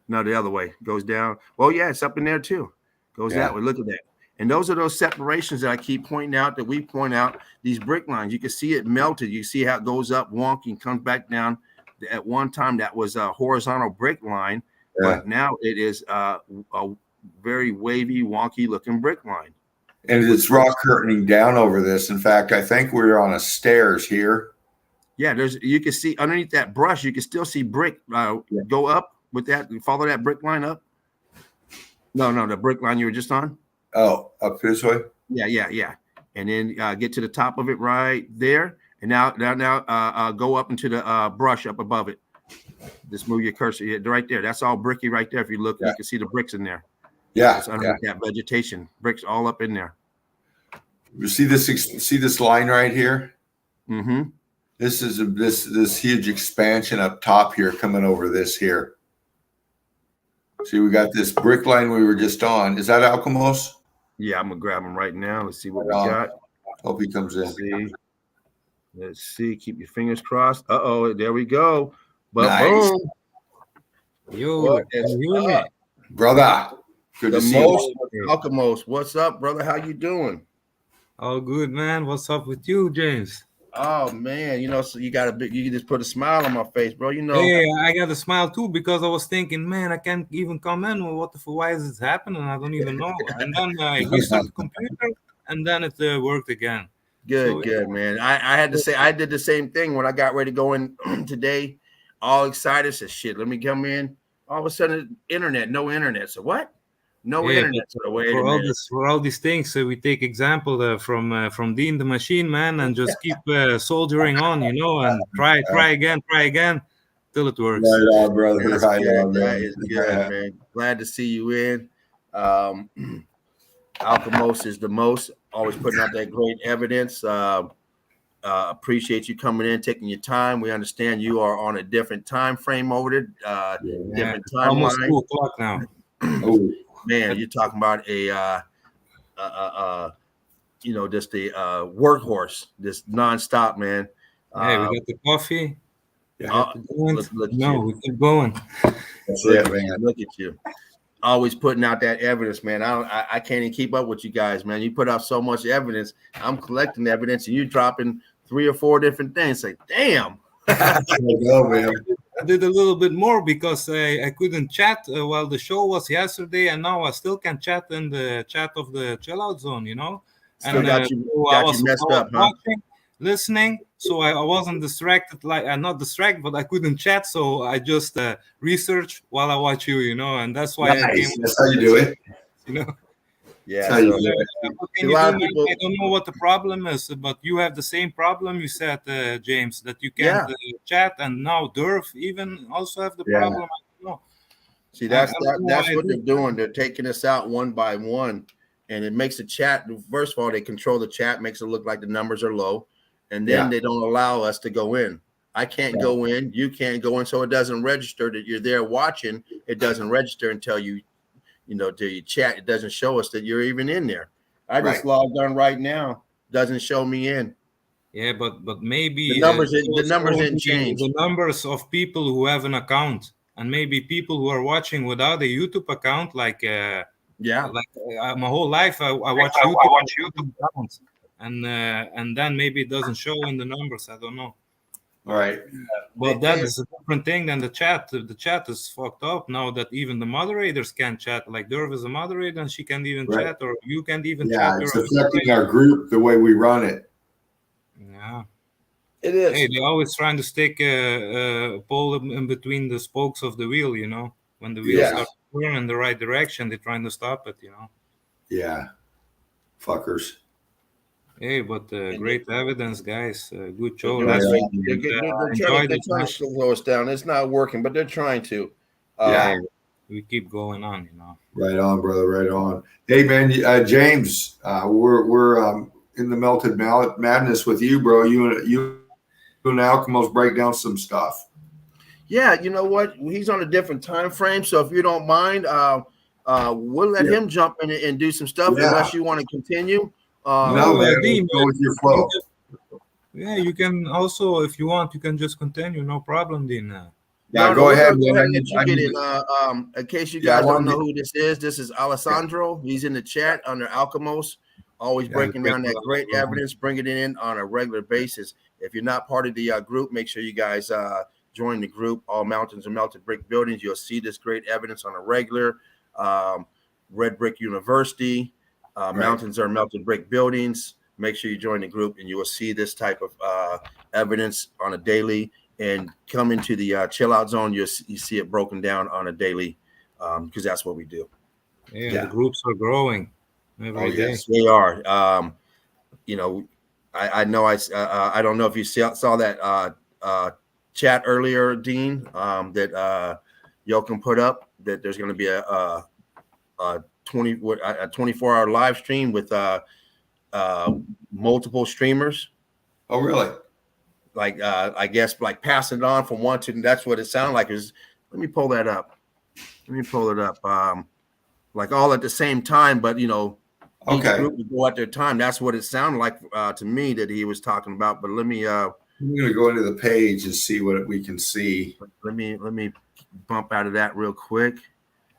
No, the other way. Goes down. Well, yeah, it's up in there too. Goes that way. Look at that. And those are those separations that I keep pointing out, that we point out, these brick lines. You can see it melted. You see how it goes up, wonky, and comes back down. At one time, that was a horizontal brick line, but now it is a very wavy, wonky-looking brick line. And it's rock curtaining down over this. In fact, I think we're on a stairs here. Yeah, you can see underneath that brush, you can still see brick go up with that. Follow that brick line up. No, the brick line you were just on. Oh, up this way? Yeah. And then get to the top of it right there. And now go up into the brush up above it. Just move your cursor right there. That's all bricky right there. If you look, you can see the bricks in there. Yeah, it's underneath that vegetation. Bricks all up in there. You see this? See this line right here? Mm-hmm. This is this huge expansion up top here coming over this here. See, we got this brick line we were just on. Is that Alkamos? Yeah, I'm gonna grab him right now. Let's see what we got. Hope he comes in. Let's see. Keep your fingers crossed. Uh-oh, there we go. But nice. Boom. Yo, can you hear me? Brother. Good to see you. Alkamos, what's up, brother? How you doing? All good, man. What's up with you, James? Oh man, you know, so you just put a smile on my face, bro. You know, yeah, I got a smile too because I was thinking, man, I can't even come in. Why is this happening? I don't even know. And then I restarted the computer, and then it worked again. Good, man. I had to say I did the same thing when I got ready to go in today. All excited, said, "Shit, let me come in." All of a sudden, no internet. So what? No internet. So wait a minute. For all these things, we take example from Dean the Machine, man, and just keep soldiering on, you know, and try again till it works. Right on, brother. That's good. That is good, man. Glad to see you in. Alkamos is the most. Always putting out that great evidence. Appreciate you coming in, taking your time. We understand you are on a different time frame over there, different timeline. Almost 2 o'clock now. Oh. Man, you're talking about just a workhorse, just nonstop, man. Hey, we got the coffee. We keep going. That's it, man. Look at you. Always putting out that evidence, man. I can't even keep up with you guys, man. You put out so much evidence. I'm collecting evidence, and you dropping 3 or 4 different things. Like, damn. I did a little bit more because I couldn't chat while the show was yesterday, and now I still can chat in the chat of the chill out zone, you know. And I was messed up, watching, listening, so I wasn't distracted. Not distracted, but I couldn't chat, so I just research while I watch you, you know, and that's why I came. That's how you do it, you know. Yeah, I don't know what the problem is, but you have the same problem. You said, James, that you can't chat, and now Durf even also have the problem. I don't know. See, that's what they're doing. They're taking us out one by one, and it makes the chat. First of all, they control the chat, makes it look like the numbers are low, and then they don't allow us to go in. I can't go in. You can't go in, so it doesn't register that you're there watching. It doesn't register until you till you chat. It doesn't show us that you're even in there. I just logged on right now. Doesn't show me in. Yeah, but maybe the numbers didn't change. The numbers of people who have an account, and maybe people who are watching without a YouTube account, my whole life I watch YouTube accounts, and then maybe it doesn't show in the numbers. I don't know. All right. But that is a different thing than the chat. The chat is fucked up now that even the moderators can't chat. Like Durv is a moderator and she can't even chat, or you can't even chat. Yeah, it's affecting our group the way we run it. Yeah. It is. Hey, they're always trying to stick a pole in between the spokes of the wheel, you know. When the wheel starts to turn in the right direction, they're trying to stop it, you know. Yeah. Fuckers. Hey, but great evidence, guys. Good show. They're trying to slow us down. It's not working, but they're trying to. We keep going on, you know. Right on, brother. Right on. Hey, man, James, we're in the melted madness with you, bro. You and Alkamos break down some stuff. Yeah, you know what? He's on a different time frame, so if you don't mind, we'll let him jump in and do some stuff unless you want to continue. No, man, go with your flow. You can also, if you want, you can just continue. No problem, Dean. Go ahead. In case you guys don't know who this is Alessandro. He's in the chat under Alkamos, always breaking down that great evidence, bringing it in on a regular basis. If you're not part of the group, make sure you guys join the group. All Mountains are Melted Brick Buildings. You'll see this great evidence on a regular. Red Brick University. Mountains are Melted Brick Buildings. Make sure you join the group, and you will see this type of evidence on a daily. And come into the chill out zone, you see it broken down on a daily, because that's what we do. The groups are growing every day. Yes, they are. I know. I don't know if you saw that chat earlier, Dean, that Joachim put up, that there's going to be a 24-hour live stream with multiple streamers. Oh, really? Like I guess like passing it on from one to, that's what it sounded like. Is let me pull that up. Let me pull it up. Like all at the same time, but you know, each group would go at their time. That's what it sounded like to me that he was talking about. But let me I'm gonna go into the page and see what we can see. Let me bump out of that real quick.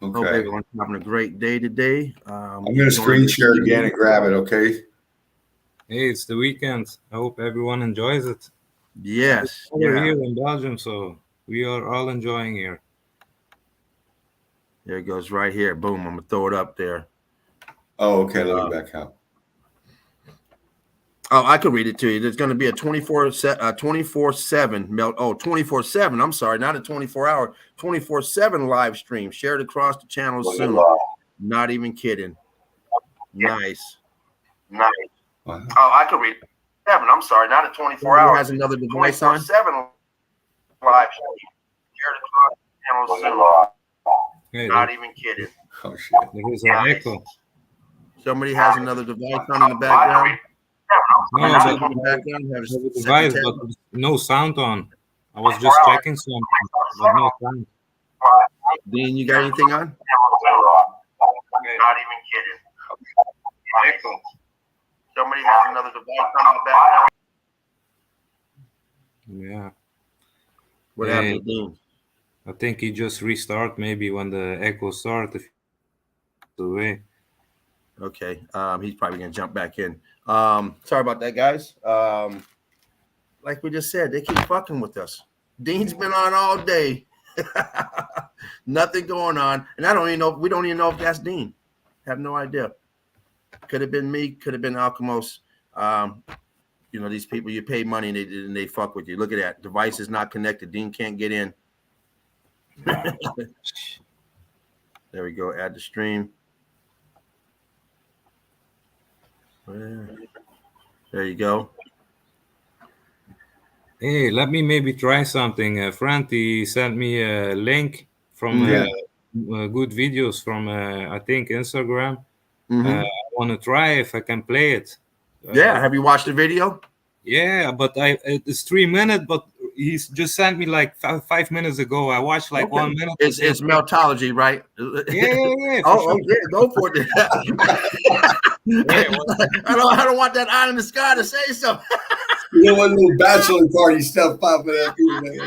Okay. Hope everyone's having a great day today. I'm gonna screen share again and grab it, okay? Hey, it's the weekend. I hope everyone enjoys it. Yes. We're here in Belgium, so we are all enjoying here. There it goes right here. Boom. I'm gonna throw it up there. Oh, okay. Let me back out. Oh, I can read it to you. There's going to be a 24/7 melt. Oh, 24/7. I'm sorry, not a 24-hour, 24/7 live stream shared across the channels soon. Not even kidding. Nice. Wow. Oh, I can read 7. I'm sorry, not a 24-hour. Has another device on. 7 live stream shared across the channels soon. Hey, not even kidding. Oh shit. There's an echo. Somebody has another device on in the background. No, the device, but no sound on. I was just checking something, but no sound. Dean, you got anything on? Not even kidding. Echo. Somebody has another device on in the background. Yeah. What happened to Dean? I think he just restart maybe when the echo started. Away. Okay. He's probably gonna jump back in. Sorry about that, guys. Like we just said, they keep fucking with us. Dean's been on all day. Nothing going on. And I don't even know, we don't even know if that's Dean. Have no idea. Could have been me, could have been Alchemos. You know, these people, you pay money and they fuck with you. Look at that. Device is not connected. Dean can't get in. There we go. Add the stream. There you go. Hey, let me maybe try something. Franti sent me a link from good videos from, I think, Instagram. I want to try if I can play it. Yeah, have you watched the video? Yeah, but it's 3 minutes, but he's just sent me like 5 minutes ago. I watched like 1 minute. It's Meltology, right? Yeah. Oh, yeah, go for it. I don't want that eye in the sky to say something. You don't want a little bachelor party stuff popping up here, man.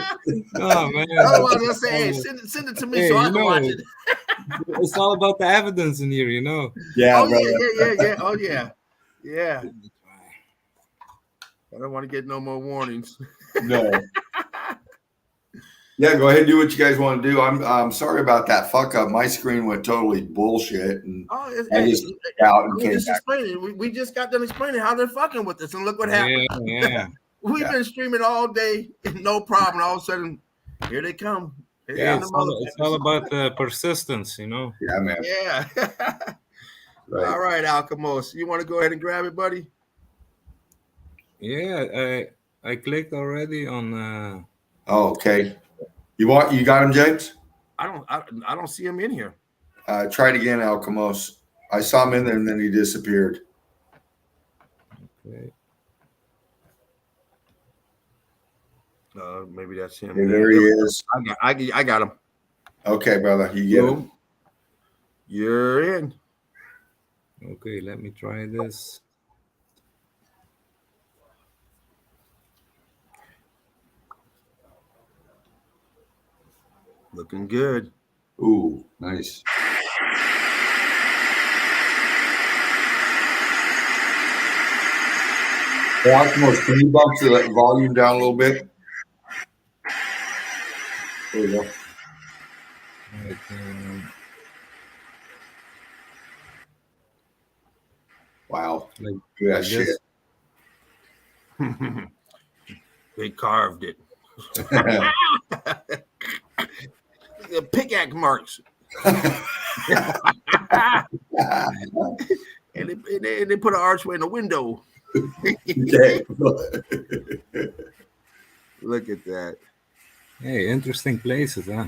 Oh man! Otherwise, I say, hey, send it to me so I can watch it. It's all about the evidence in here, you know. Yeah. Oh yeah. Oh yeah. I don't want to get no more warnings. No. Yeah, go ahead and do what you guys want to do. I'm sorry about that fuck up. My screen went totally bullshit, and I just out and came back. We just got done explaining how they're fucking with us, and look what happened. Yeah. We've been streaming all day, no problem. All of a sudden, here they come. It's all about the persistence, you know. Yeah, man. Yeah. Right. All right, Alchemos, you want to go ahead and grab it, buddy? Yeah, I clicked already on. Oh, okay. You got him, James? I don't see him in here. Try it again, Alchemos. I saw him in there and then he disappeared. Okay. Maybe that's him. Yeah, there he is. I got him. Okay, brother, you get him. You're in. Okay, let me try this. Looking good. Ooh, nice. Hey, Alchemos, can you bump the volume down a little bit? There you go. Right, Wow. like Yeah, shit. They carved it. The pickaxe marks. and they put an archway in the window. Okay. Look at that. Hey, interesting places, huh?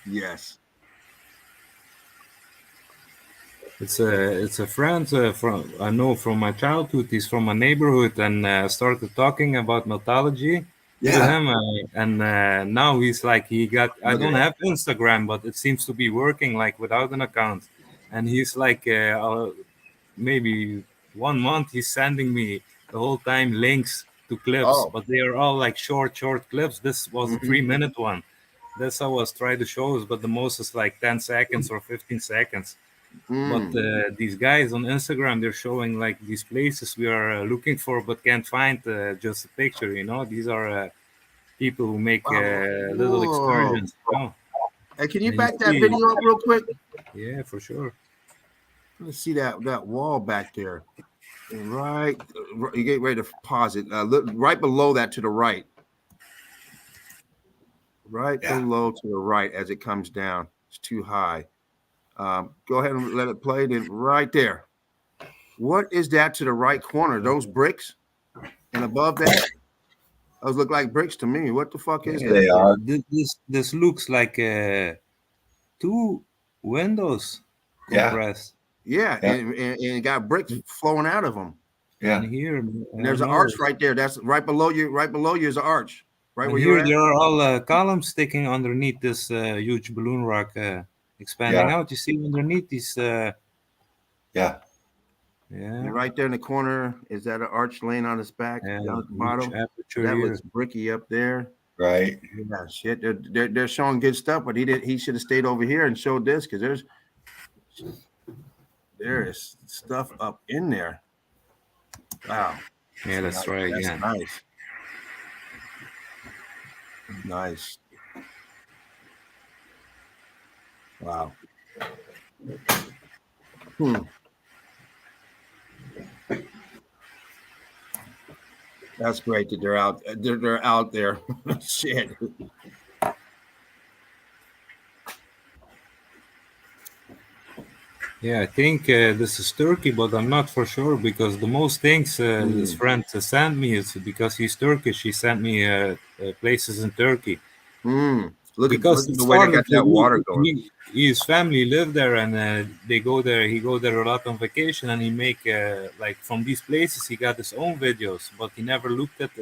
Yes. It's a friend from I know from my childhood. He's from my neighborhood, and started talking about Meltology to Yeah. him, and now he's like he got. I Look at don't that. have Instagram, but it seems to be working like without an account, and he's like maybe 1 month he's sending me the whole time links to clips, Oh. but they are all like short clips. This was a 3 minute one. This I was trying to show us, but the most is like 10 seconds or 15 seconds. But Mm. these guys on Instagram, they're showing like these places we are looking for, but can't find just a picture. You know, these are people who make Wow. little Whoa. excursions. You know, Hey, can you and you back that see, video up real quick? yeah, for sure. Let's see that wall back there. Right. You get ready to pause it. Look right below that to the right. Right Yeah. below to the right as it comes down. It's too high. Go ahead and let it play. Then right there. What is that to the right corner? Those bricks? And above that, those look like bricks to me. What the fuck is Yeah, that? They are. this looks like two windows Yeah. compressed, Yeah, Yeah. and it got bricks flowing out of them. and Yeah. here And I there's an know. arch right there. That's right below you. Right below you is an arch. Right And where you're here at. there are all columns sticking underneath this huge balloon rock expanding Yeah. out. You see underneath these, Yeah. yeah, And right there in the corner is that an arch laying on its back down and at the huge bottom. aperture That here. looks bricky up there. Right. Yeah, shit. They're showing good stuff, but he should have stayed over here and showed this because there is stuff up in there. Wow. Yeah, let's Nice. try That's again. nice. Nice. Wow. Hmm. That's great that they're out. They're out there. Shit. Yeah, I think this is Turkey, but I'm not for sure because the most things this friend sent me is because he's Turkish. He sent me places in Turkey because Look at it the way they started. got that water going. His family live there, and they go there. He go there a lot on vacation, and he make like from these places he got his own videos, but he never looked at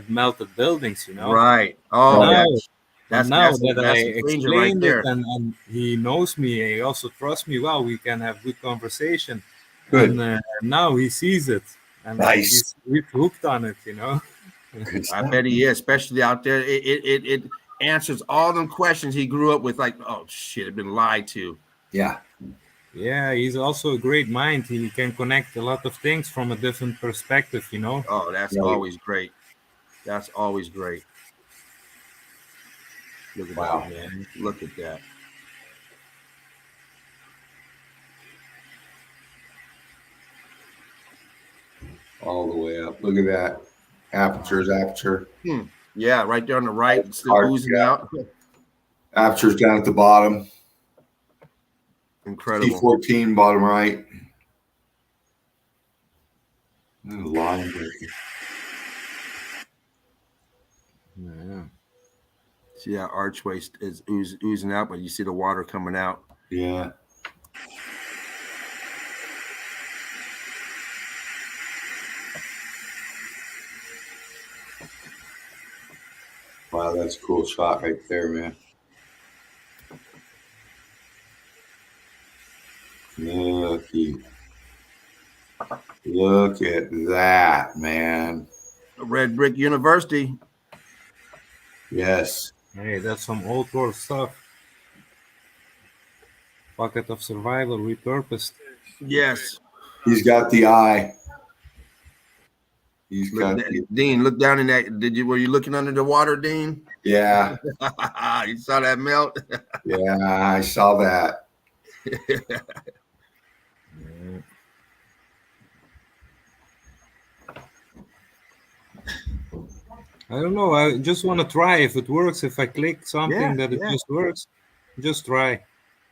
melted buildings. You know. Right. And Oh, now, Right. and now that I that's a stranger right explained it there. and he knows me, he also trusts me well, we can have good conversation. And Good. now he sees it and like Nice. we've hooked on it, you know? Good I stuff. bet he is, especially out there. It answers all them questions he grew up with. Like, oh shit, I've been lied to. Yeah. Yeah, he's also a great mind. He can connect a lot of things from a different perspective, you know? Oh, that's Right. always great. That's always great. Look at Wow. that, man. Look at that. All the way up. Look at that. Aperture. Yeah, right there on the right, it's still Arch, oozing yeah. out. Aperture's down at the bottom. Incredible. C14, bottom right. Line breaking. Yeah. See that archway is oozing out, but you see the water coming out. Yeah. Wow, that's a cool shot right there, man. Look at that, man. Red Brick University. Yes. Hey, that's some old world stuff. Pocket of survival repurposed. Yes. He's got the eye. He's Look, got the, Dean, look down in that. Were you looking under the water, Dean? yeah. You saw that melt? Yeah, I saw that. I don't know. I just want to try if it works. If I click something that it yeah. just works, just try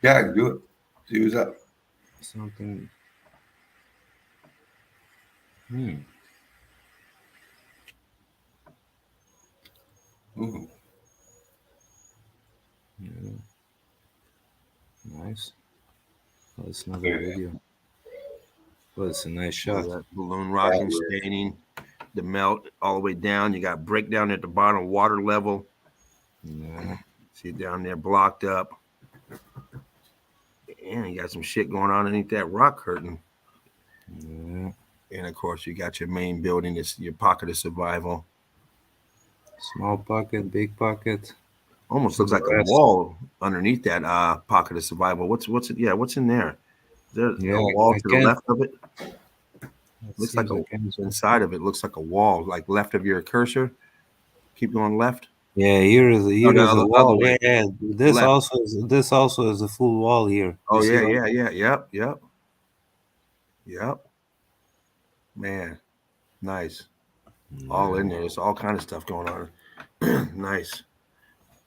Yeah, do it. See what's up. something. Ooh. Nice. Oh, it's another video. Well, it's a nice shot. Balloon rocking, staining, the melt all the way down. You got breakdown at the bottom, water level. Yeah. See down there blocked up. And you got some shit going on underneath that rock curtain. Yeah. And of course, you got your main building. It's your pocket of survival. Small pocket, big pocket. Almost looks like a wall underneath that pocket of survival. What's it? Yeah, what's in there? Is there a wall to the left of it? Looks like inside of it looks like a wall, like left of your cursor. Keep going left. Yeah, here is a wall. Yeah, this also is a full wall here. Oh yep. Man, nice. All in there. There's all kind of stuff going on.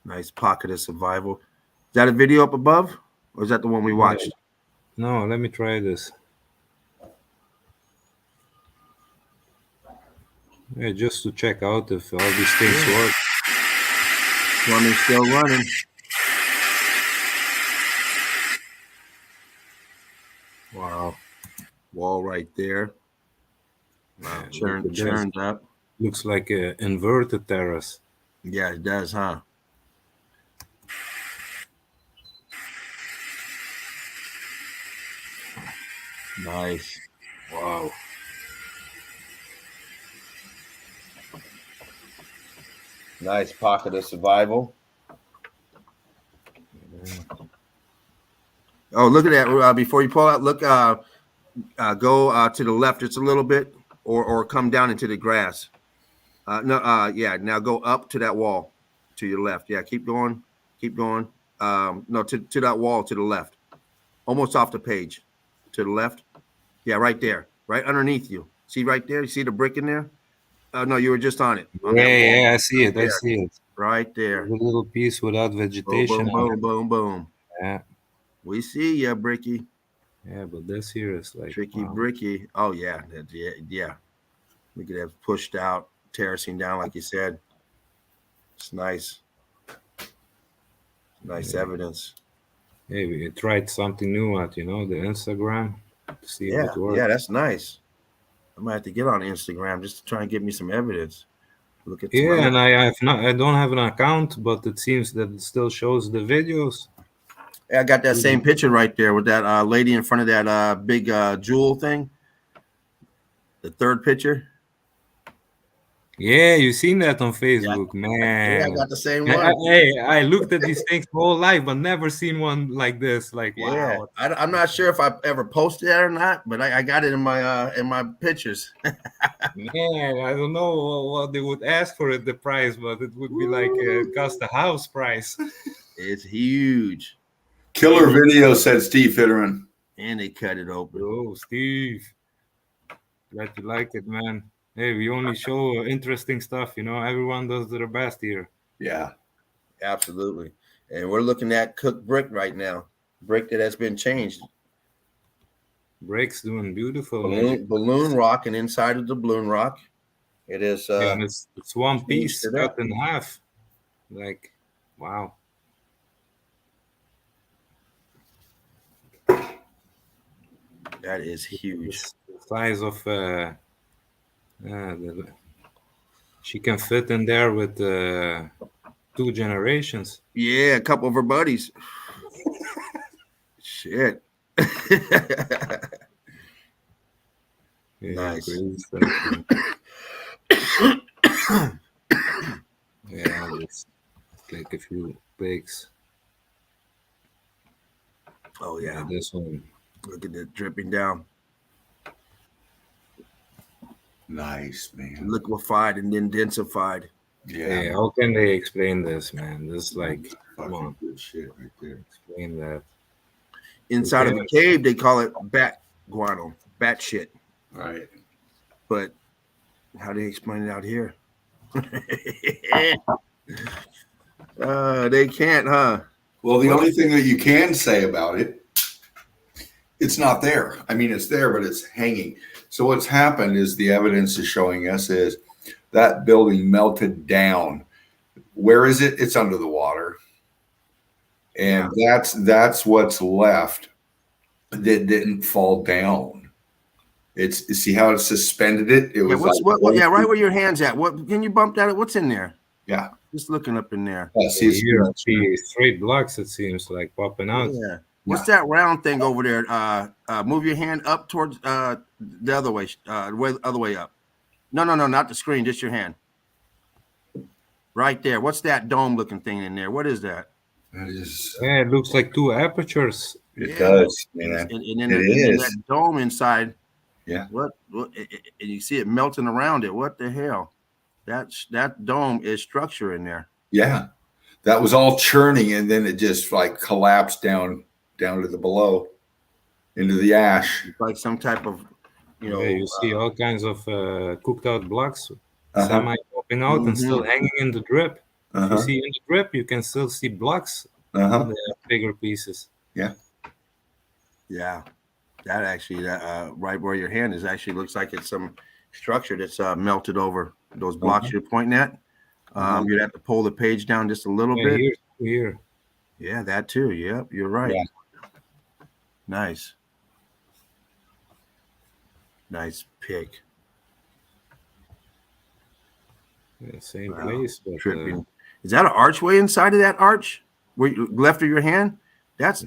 Nice pocket of survival. Is that a video up above, or is that the one we watched? No, let me try this. Yeah, just to check out if all these things work. Running, still running. Wow. Wall right there. Wow. Churned up. Looks like an inverted terrace. Yeah, it does, huh? Nice. Wow. Nice pocket of survival. Oh, look at that. Before you pull out, look, go to the left just a little bit, or come down into the grass. Now go up to that wall to your left. Yeah, keep going. No, to that wall to the left. Almost off the page. To the left. Yeah, right there. Right underneath you. See right there? You see the brick in there? No, you were just on it. Yeah, I see it. I see it. Right there. A little piece without vegetation. Boom. Yeah. We see ya, Bricky. Yeah, but this here is like tricky, Bricky. Oh yeah. We could have pushed out, terracing down, like you said. It's nice. Nice evidence. Hey, we tried something new at the Instagram to see if it works. Yeah, that's nice. I might have to get on Instagram just to try and get me some evidence. Look at and I don't have an account, but it seems that it still shows the videos. Yeah, I got that same picture right there with that lady in front of that big jewel thing. The third picture. Yeah, you seen that on Facebook, man. Yeah, I got the same one. I looked at these things my whole life, but never seen one like this. Like, wow. I'm not sure if I ever posted that or not, but I got it in my pictures. Man, I don't know what they would ask for it, the price, but it would be like cost a house price. It's huge. Killer video, said Steve Fitterman. And they cut it open. Oh, Steve. Glad you liked it, man. Hey, we only show interesting stuff, Everyone does their best here. Yeah. Absolutely. And we're looking at cooked brick right now. Brick that has been changed. Brick's doing beautiful. Balloon rock, and inside of the balloon rock, it is and it's one piece cut in half. Like, wow. That is huge. The size of she can fit in there with 2 generations. Yeah, a couple of her buddies. Shit. Nice. Yeah, let's take a few pics. Oh yeah, this one. Look at it dripping down. Nice, man. Liquefied and then densified. Yeah. How can they explain this, man? This is like, come on. Good shit right there. Explain that. Inside of a cave, they call it bat guano, bat shit. Right. But how do they explain it out here? They can't, huh? Well, the only thing that you can say about it, it's not there. I mean, it's there, but it's hanging. So what's happened is the evidence is showing us is that building melted down. Where is it? It's under the water. and that's what's left that didn't fall down. It's see how it suspended it. It was yeah, right where your hand's at. What can you bump that? What's in there? Yeah, just looking up in there. Yeah, see straight blocks. It seems like popping out. Yeah. What's that round thing over there? Move your hand up towards the other way. Other way up. No, not the screen. Just your hand. Right there. What's that dome-looking thing in there? What is that? Yeah, it looks like two apertures. It does, man. And then that dome inside. Yeah. What? And you see it melting around it. What the hell? That dome is structure in there. Yeah. That was all churning, and then it just like collapsed down to the below into the ash. It's like some type of, you see all kinds of cooked out blocks, semi popping out and still hanging in the drip. If you see in the drip, you can still see blocks in the bigger pieces. Yeah. Yeah. That actually, right where your hand is, actually looks like it's some structure that's melted over those blocks you're pointing at. You'd have to pull the page down just a little bit. Here. Yeah, that too. Yep, you're right. Yeah. Nice pick. Yeah, same place. But, tripping. Is that an archway inside of that arch? Where you left of your hand? That's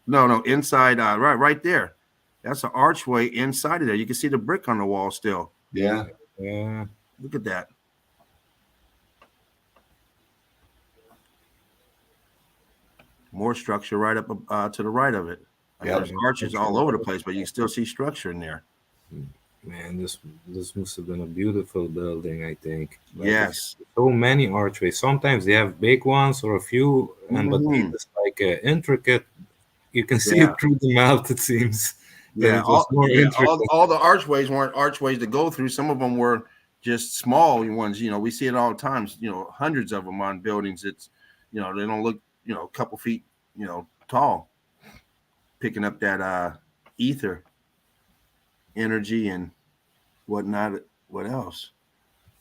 no inside. Right there. That's an archway inside of there. You can see the brick on the wall still. Yeah. Yeah. Look at that. More structure right up to the right of it. There's arches all over the place, but you can still see structure in there. Man, this must have been a beautiful building, I think. Like, yes. So many archways. Sometimes they have big ones or a few, but it's like intricate. You can see it through the mouth, it seems. Yeah, all the archways weren't archways to go through. Some of them were just small ones. We see it all the time. Hundreds of them on buildings. It's, they don't look, a couple feet, tall. Picking up that ether, energy, and whatnot. What else?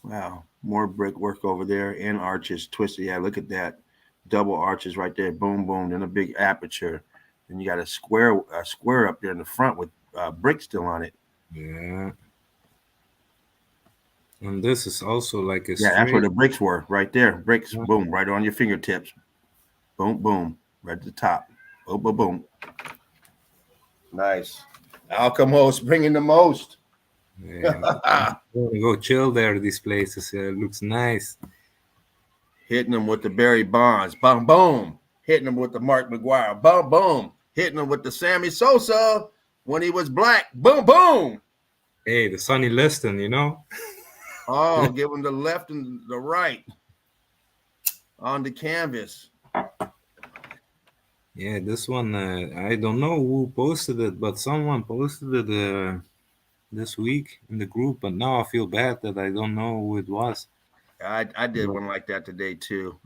Wow, more brickwork over there and arches twisted. Yeah, look at that, double arches right there. Boom, boom. Then a big aperture. And you got a square up there in the front with brick still on it. Yeah. And this is also like a that's where the bricks were, right there. Bricks, boom, right on your fingertips. Boom, boom, right at the top. Boom, boom, boom. Nice. Outcome host, bringing the most. Yeah. Go chill there. These places. It looks nice. Hitting them with the Barry Bonds. Boom, boom. Hitting them with the Mark McGuire. Boom, boom. Hitting them with the Sammy Sosa when he was black. Boom, boom. Hey, the Sonny Liston, Oh, give him the left and the right on the canvas. Yeah, this one, I don't know who posted it, but someone posted it this week in the group, but now I feel bad that I don't know who it was. I did one like that today, too.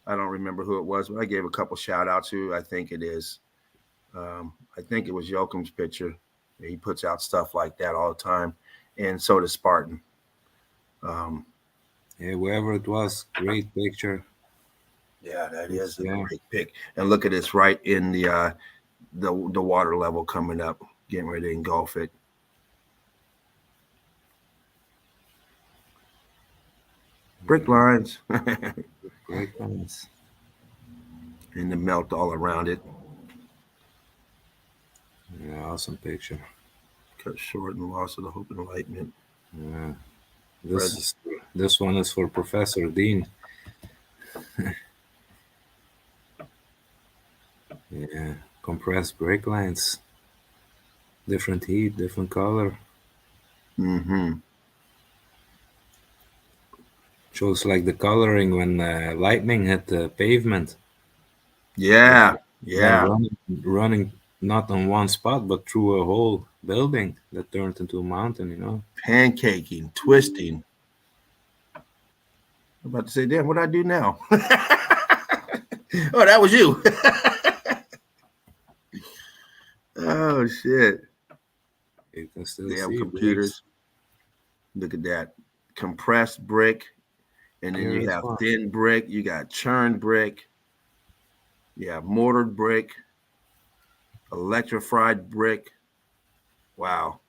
I don't remember who it was, but I gave a couple shout outs to. I think it is. I think it was Yoakum's picture. He puts out stuff like that all the time, and so does Spartan. Yeah, whoever it was, great picture. Yeah, that is a great pick. And look at this right in the water level coming up, getting ready to engulf it. Brick lines. Brick lines. And the melt all around it. Yeah, awesome picture. Cut short and loss of the hope and enlightenment. Yeah. This one is for Professor Dean. Yeah, compressed brake lines, different heat, different color. Shows like the coloring when lightning hit the pavement. Yeah. Running not on one spot, but through a whole building that turned into a mountain. Pancaking, twisting. I'm about to say, damn, what do I do now? Oh, that was you. Oh shit! You can still damn see computers. Bricks. Look at that compressed brick, and then you have thin brick. You got churned brick. Yeah, mortared brick, electrified brick. Wow.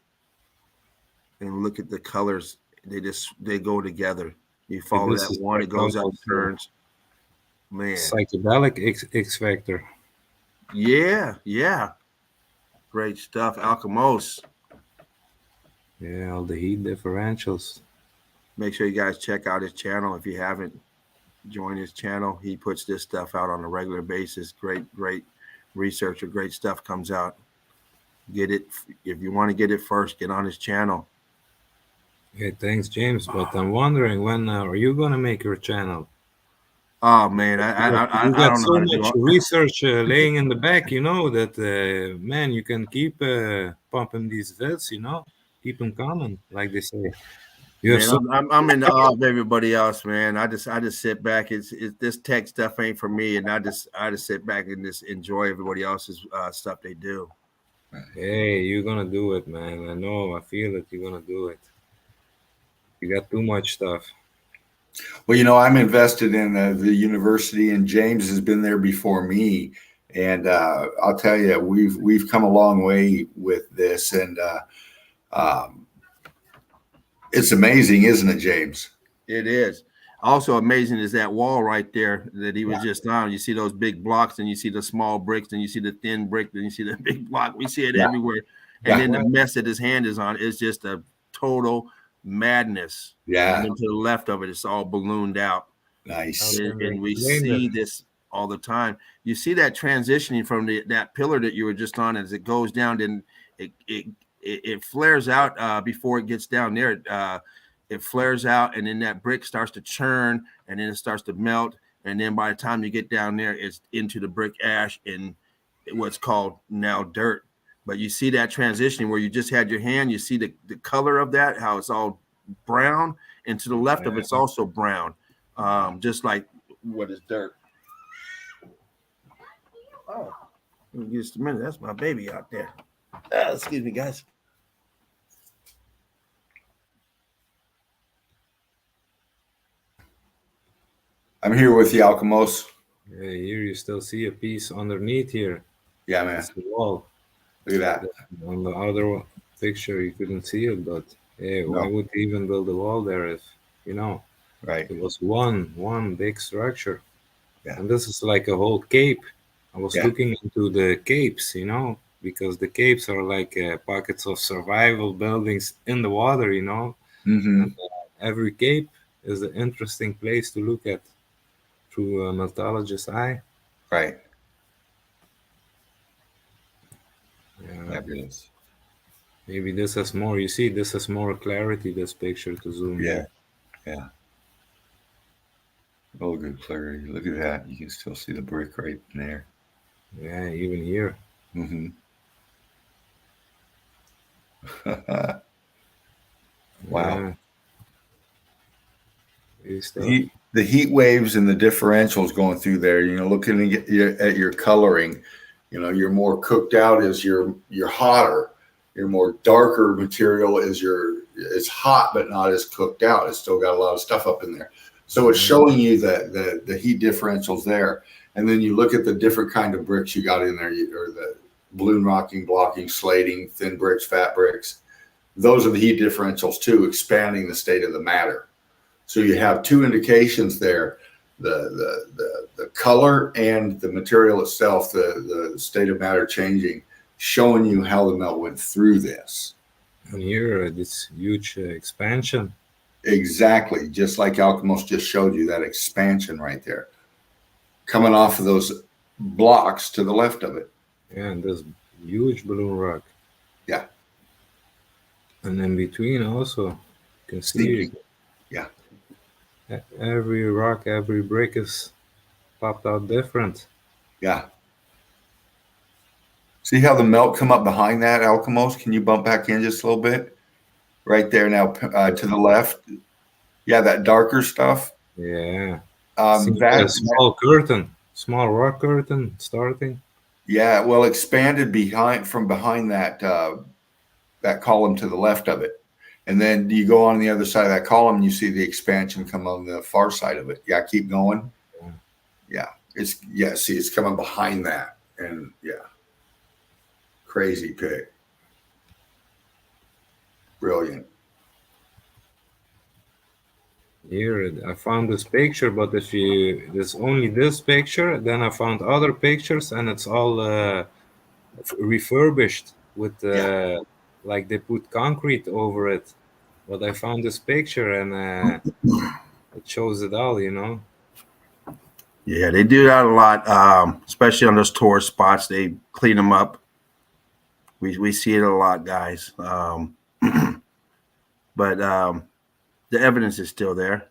And look at the colors. They go together. You follow This that is one, like it goes up, almost turns. Man. psychedelic X factor. Yeah, yeah. Great stuff. Alchemos. Yeah, all the heat differentials. Make sure you guys check out his channel if you haven't. Join his channel. He puts this stuff out on a regular basis. Great research or great stuff comes out. Get it if you want to get it first. Get on his channel. Yeah, thanks, James. But I'm wondering, when are you gonna make your channel? Oh man, You I got don't know so how to do much it. research laying in the back, that man, you can keep pumping these vids, keep them coming, like they say. You have Man, so I'm in the awe of everybody else, man. I just sit back. It's this tech stuff ain't for me, and I just sit back and just enjoy everybody else's stuff they do. Hey, you're gonna do it, man. I know. I feel it. You're gonna do it. You got too much stuff. Well, I'm invested in the university, and James has been there before me. And I'll tell you, we've come a long way with this, and it's amazing, isn't it, James? It is. Also amazing is that wall right there that he was just on. You see those big blocks, and you see the small bricks, and you see the thin brick, then you see the big block. We see it everywhere. And then the mess that his hand is on is just a total madness. Yeah. And then to the left of it, it's all ballooned out. Nice. And we see this all the time. You see that transitioning from that pillar that you were just on as it goes down, then it flares out before it gets down there. It flares out, and then that brick starts to churn, and then it starts to melt. And then by the time you get down there, it's into the brick ash and what's called now dirt. But you see that transitioning where you just had your hand, you see the color of that, how it's all brown, and to the left of it's also brown, just like what is dirt. Oh, just a minute. That's my baby out there. Excuse me, guys. I'm here with the Alchemos. Yeah, here you still see a piece underneath here. Yeah, man. It's the wall. Look at that. On the other picture, you couldn't see it, but why would they even build a wall there if, right? It was one big structure. Yeah. And this is like a whole cape. I was looking into the capes, because the capes are like pockets of survival buildings in the water, Mm-hmm. And, every cape is an interesting place to look at through a meltologist's eye. Right. Yeah. Fabulous. Maybe this has more. You see, this has more clarity. This picture to zoom. Yeah. Yeah. Oh, good clarity. Look at that. You can still see the brick right in there. Yeah, even here. Mm-hmm. Wow. Yeah. The heat waves and the differentials going through there, looking at your coloring, you're more cooked out as you're hotter. Your more darker material is it's hot, but not as cooked out. It's still got a lot of stuff up in there. So it's showing you the heat differentials there. And then you look at the different kind of bricks you got in there, or the balloon rocking, blocking, slating, thin bricks, fat bricks. Those are the heat differentials too, expanding the state of the matter. So you have two indications there: the color and the material itself, the state of matter changing, showing you how the melt went through this. And here, this huge expansion. Exactly, just like Alchemos just showed you, that expansion right there, coming off of those blocks to the left of it. Yeah, and this huge balloon rock. Yeah. And in between also, you can see. Yeah. Every rock, every brick is popped out different. Yeah. See how the melt come up behind that, Alchemos? Can you bump back in just a little bit? Right there now, to the left. Yeah, that darker stuff. Yeah. That small rock curtain starting. Yeah, well, expanded from behind that that column to the left of it. And then you go on the other side of that column, you see the expansion come on the far side of it. Yeah, keep going. Yeah, It's see, it's coming behind that, and crazy pick. Brilliant. Here I found this picture, but if there's only this picture, then I found other pictures, and it's all refurbished with like they put concrete over it. But I found this picture, and it shows it all, you know. Yeah, they do that a lot, especially on those tourist spots. They clean them up. We see it a lot, guys. But the evidence is still there.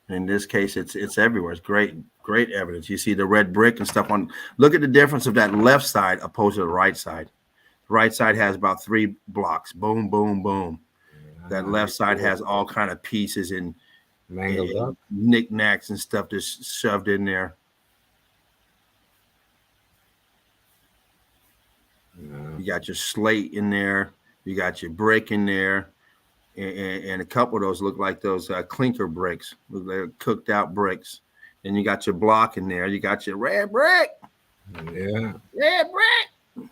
In this case, it's everywhere. It's great evidence. You see the red brick and stuff on. Look at the difference of that left side opposed to the right side. The right side has about 3 blocks. Boom, boom, boom. That left side has all kind of pieces and Mangled up. knickknacks and stuff just shoved in there. You got your slate in there. You got your brick in there. And a couple of those look like those clinker bricks. They're cooked out bricks. And you got your block in there. You got your red brick. Yeah. Red brick.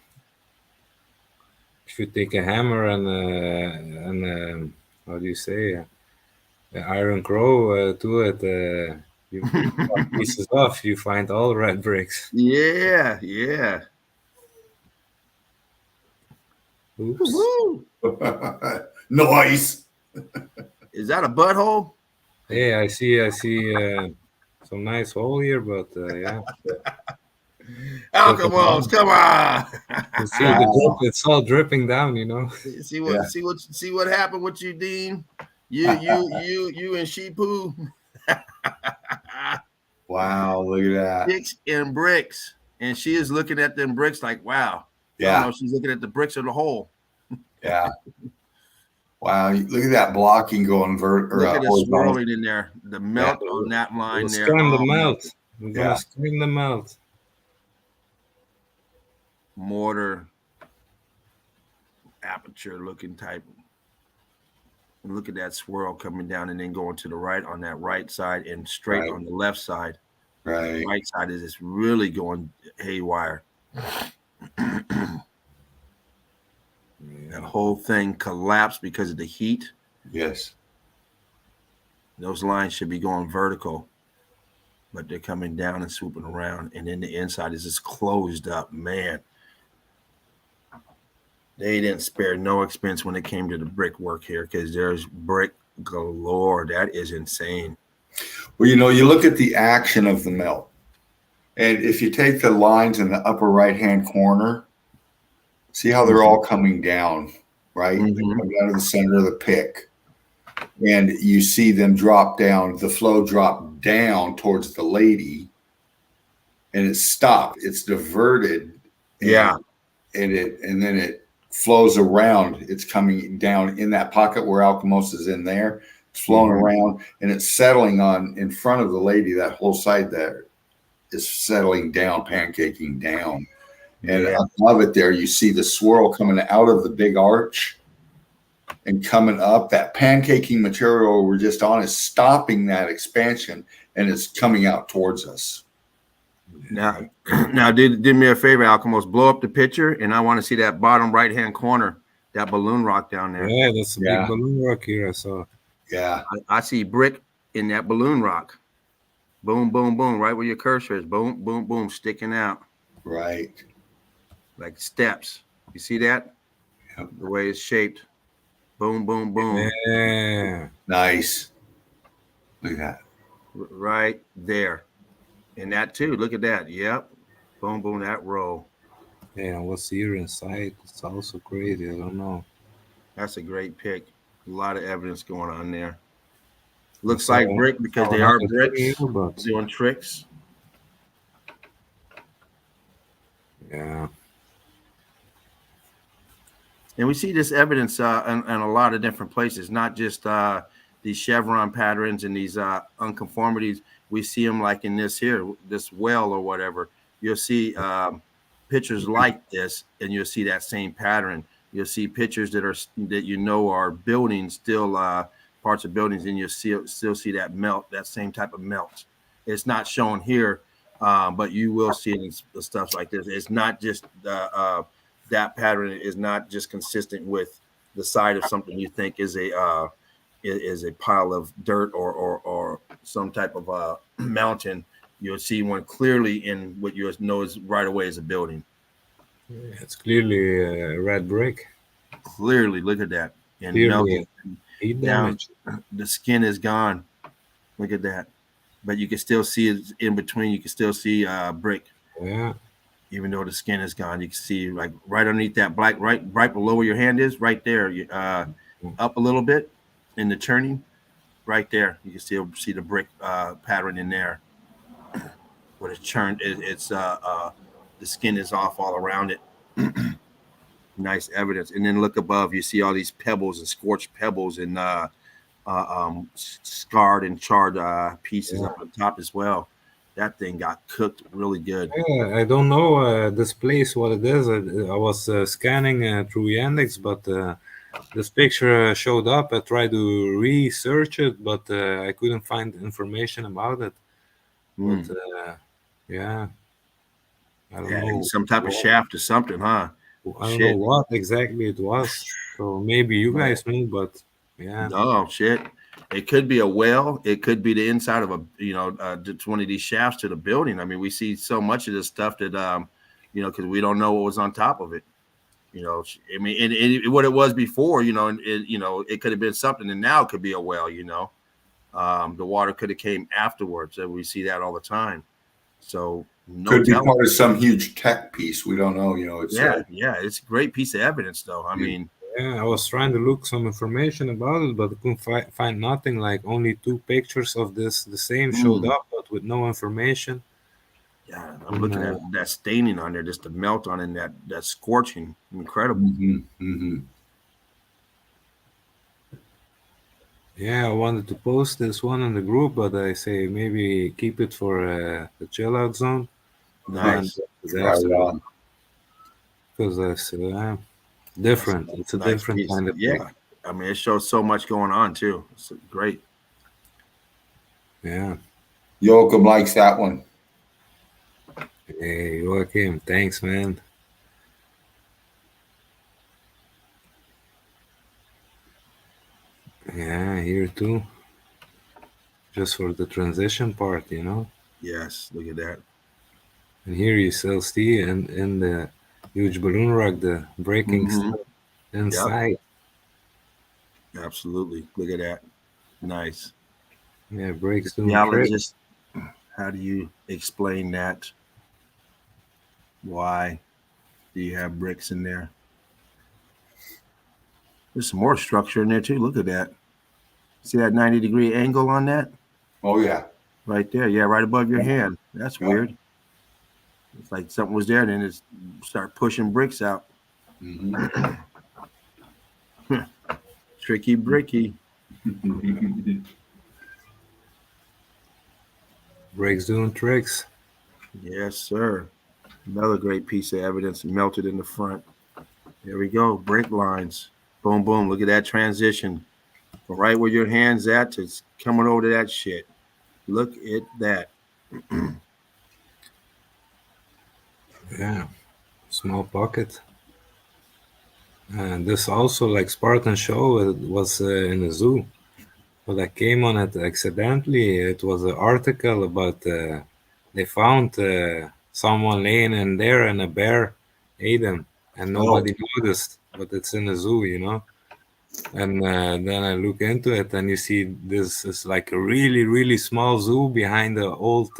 If you take a hammer and how do you say, the iron crow to it, you cut pieces off, you find all red bricks. Yeah. Oops. Nice. Is that a butthole? Hey, I see some nice hole here, but yeah. Alchemist, come on. You see the drip, it's all dripping down, you know. See what happened with you, Dean? You and Sheepoo. Wow, look at that. Sticks and bricks. And she is looking at them bricks like, wow. Yeah. She's looking at the bricks of the hole. Yeah. Wow, look at that blocking going look at the swirling in there. The melt on that line there. Scream the melt. We're gonna scream the melt. Mortar aperture looking type. And look at that swirl coming down and then going to the right on that right side and straight on the left side. Right. The right side is just really going haywire. That whole thing collapsed because of the heat. Yes. Those lines should be going vertical, but they're coming down and swooping around. And then the inside is just closed up, man. They didn't spare no expense when it came to the brickwork here because there's brick galore. That is insane. Well, you know, you look at the action of the melt. And if you take the lines in the upper right-hand corner, see how they're all coming down, right? They come down to the center of the pick. And you see them drop down, the flow drop down towards the lady. And it stopped. It's diverted. And then it flows around. It's coming down in that pocket where Alchemos is in there. It's flowing around and it's settling on in front of the lady. That whole side there is settling down, pancaking down. And above it there, you see the swirl coming out of the big arch and coming up. That pancaking material we're just on is stopping that expansion and it's coming out towards us. Now, do me a favor, Alchemos, blow up the picture, and I want to see that bottom right-hand corner, that balloon rock down there. Yeah, that's a big balloon rock here I saw. Yeah. I see brick in that balloon rock. Boom, boom, boom, right where your cursor is. Boom, boom, boom, sticking out. Right. Like steps. You see that? Yep. The way it's shaped. Boom, boom, boom. Yeah. Nice. Look at that. Right there. And that too. Look at that. Yep. Boom, boom, that row. Yeah, what's here inside? It's also crazy. I don't know. That's a great pick. A lot of evidence going on there. Looks like brick because they are bricks doing tricks. Yeah. And we see this evidence in a lot of different places, not just these chevron patterns and these unconformities. We see them like in this here, this well or whatever. You'll see pictures like this, and you'll see that same pattern. You'll see pictures that are buildings, still parts of buildings, and you'll still see that melt, that same type of melt. It's not shown here But you will see it in stuff like this. It's not just that pattern is not just consistent with the side of something you think is a pile of dirt or some type of mountain. You'll see one clearly in what you know is right away is a building. It's clearly a red brick. Clearly, look at that. And Clearly heat down, damage. the skin is gone. Look at that. But you can still see it in between. You can still see brick. Yeah. Even though the skin is gone, you can see like right underneath that black, right below where your hand is, right there. Up a little bit in the turning, right there. You can still see the brick pattern in there. But it's churned. The skin is off all around it. Nice evidence. And then look above. You see all these pebbles and scorched pebbles and scarred and charred pieces up on top as well. That thing got cooked really good. Yeah, I don't know this place what it is. I was scanning through Yandex, but this picture showed up. I tried to research it, but I couldn't find information about it. But yeah, I don't know. Some type of shaft or something, huh? I don't know what exactly it was. So maybe you guys know, but yeah. Oh shit! It could be a well. It could be the inside of just one of these shafts to the building. I mean, we see so much of this stuff that because we don't know what was on top of it. I mean, and what it was before, it could have been something, and now it could be a well. The water could have came afterwards, and we see that all the time. So could be part of some huge tech piece. We don't know. It's it's a great piece of evidence, though. I mean. Yeah, I was trying to look some information about it, but I couldn't find nothing. Like only 2 pictures of the same showed up, but with no information. Yeah, I'm looking at that staining on there, just the melt on and that scorching, incredible. Yeah, I wanted to post this one in the group, but I say maybe keep it for the chill out zone. Nice, because that's different. It's a different piece. Kind of thing. I mean, it shows so much going on too. It's great. Yeah. Joachim likes that one. Hey, Joachim, thanks, man. Yeah, here too. Just for the transition part, Yes, look at that. And here you still see in the huge balloon rock, the breaking stuff inside. Yep. Absolutely. Look at that. Nice. Yeah, breaks doing Meltologist. How do you explain that? Why do you have bricks in there? There's some more structure in there too. Look at that. See that 90-degree angle on that? Oh, yeah. Right there. Yeah, right above your hand. That's weird. It's like something was there, then it start pushing bricks out. Tricky bricky. Bricks doing tricks. Yes, sir. Another great piece of evidence melted in the front. There we go. Brick lines. Boom, boom. Look at that transition. From right where your hand's at to coming over to that shit. Look at that. Yeah. Small pocket. And this also, like Spartan Show, it was in a zoo. But I came on it accidentally. It was an article about they found someone laying in there and a bear ate him. And nobody noticed. But it's in a zoo, And then I look into it and you see this is like a really, really small zoo behind the old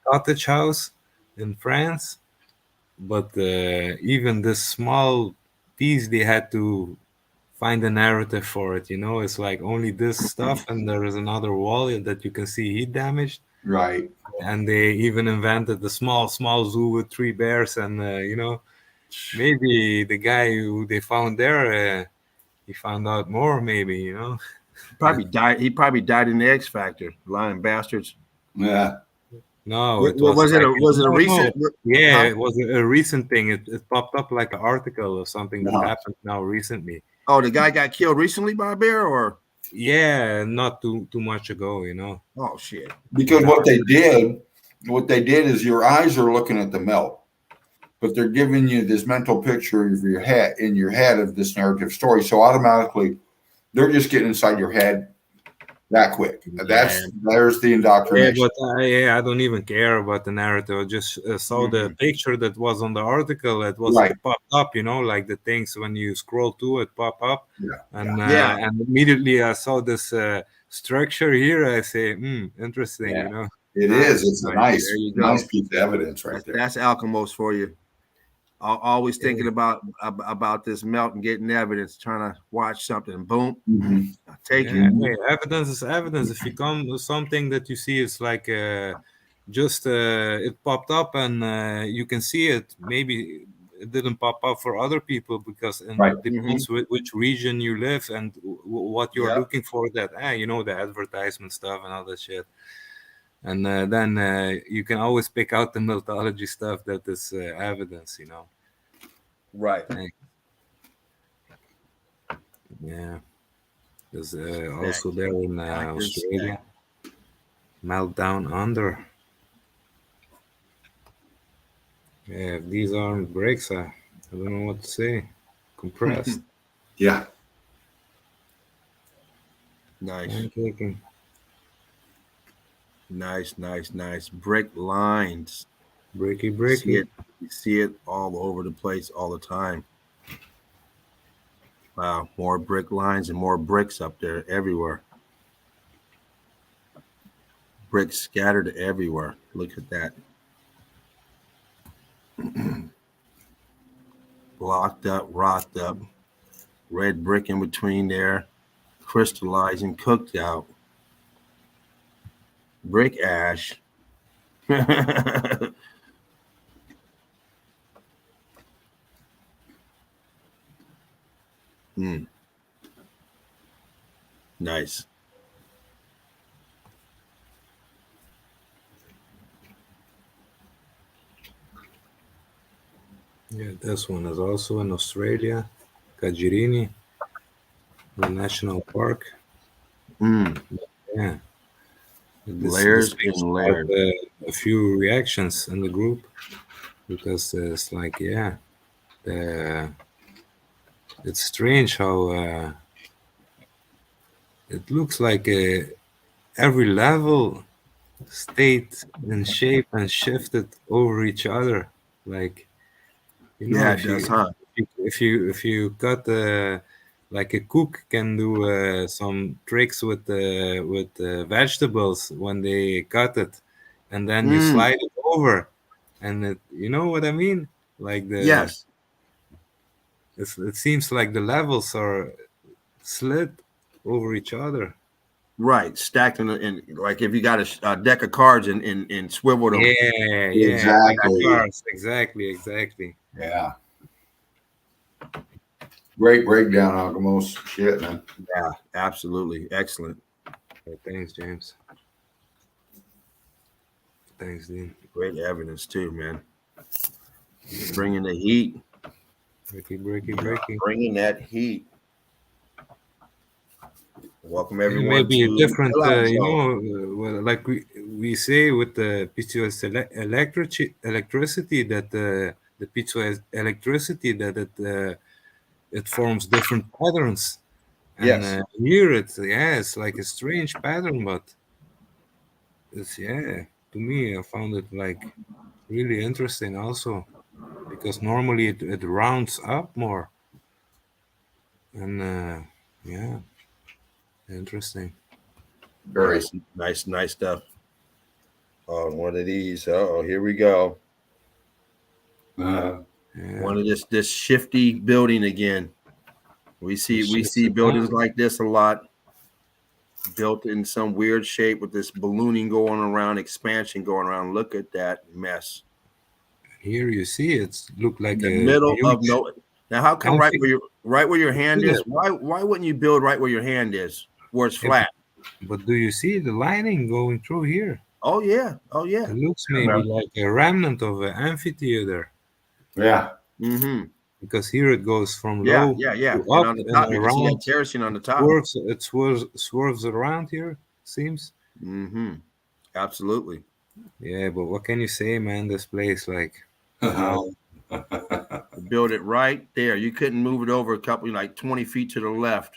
cottage house in France. But even this small piece, they had to find a narrative for it. It's like only this stuff, and there is another wall that you can see heat damaged. Right. And they even invented the small zoo with 3 bears, and maybe the guy who they found there, he found out more. Maybe probably died. He probably died in the X Factor. Lying bastards. Yeah. No, was it a recent? Yeah, it was a recent thing. It popped up like an article or something that happened now recently. Oh, the guy got killed recently by a bear, or? Yeah, not too much ago, Oh shit! Because what they did what they did is your eyes are looking at the melt, but they're giving you this mental picture of your head in your head of this narrative story. So automatically, they're just getting inside your head that quick. There's the indoctrination. Yeah, but I don't even care about the narrative. I just saw the picture that was on the article. It was Right. It popped up, like the things when you scroll to it pop up, and immediately I saw this structure here. I say, interesting, It is. It's a nice piece of evidence right there. That's Alchemos for you. Always thinking about this melt and getting evidence, trying to watch something. Boom, take it. Hey, evidence is evidence. If you come with something that you see, it's like just it popped up and you can see it. Maybe it didn't pop up for other people because it depends which region you live and what you're looking for. That the advertisement stuff and all that shit. And then you can always pick out the Meltology stuff that is evidence, Right. Yeah. There's also there in Australia. Meltdown Under. Yeah, if these aren't breaks, I don't know what to say. Compressed. Yeah. Nice. Pancaking. Nice. Brick lines. Bricky. You see it all over the place all the time. Wow, more brick lines and more bricks up there everywhere. Bricks scattered everywhere. Look at that. Blocked up, rocked up. Red brick in between there. Crystallizing, cooked out. Brick ash. Nice. Yeah, this one is also in Australia. Kajirini, the national park. Yeah. Layers and layers. A few reactions in the group because it's like, it's strange how it looks like every level stayed in shape and shifted over each other. Like, if you cut like a cook can do some tricks with vegetables when they cut it, and then you slide it over, and it, you know what I mean? Like it seems like the levels are slid over each other. Right, stacked in like if you got a deck of cards and swiveled them. Yeah, exactly. Yeah. Great breakdown, Alchemos. Shit, man. Yeah, absolutely. Excellent. Thanks, James. Thanks, Dean. Great evidence too, man. Bringing the heat. Breaky. Bringing that heat. Welcome everyone. Maybe a different, like we say with the piezoelectricity that the piezoelectricity that it forms different patterns. And here it's like a strange pattern, but it's to me I found it like really interesting also because normally it rounds up more. And interesting. Very nice stuff. On one of these. Oh, here we go. One of this shifty building again. We see buildings like this a lot, built in some weird shape with this ballooning going around, expansion going around. Look at that mess. Here you see it's look like in the middle of no. Now, how come right where your hand is? Why wouldn't you build right where your hand is, where it's flat? But do you see the lining going through here? Oh yeah. It looks maybe like a remnant of an amphitheater. Yeah. Because here it goes from low to up on the top, you can see that terracing on the top. It swerves around here, seems. Absolutely. Yeah, but what can you say, man? This place, like, wow. Build it right there. You couldn't move it over a couple, like 20 feet to the left.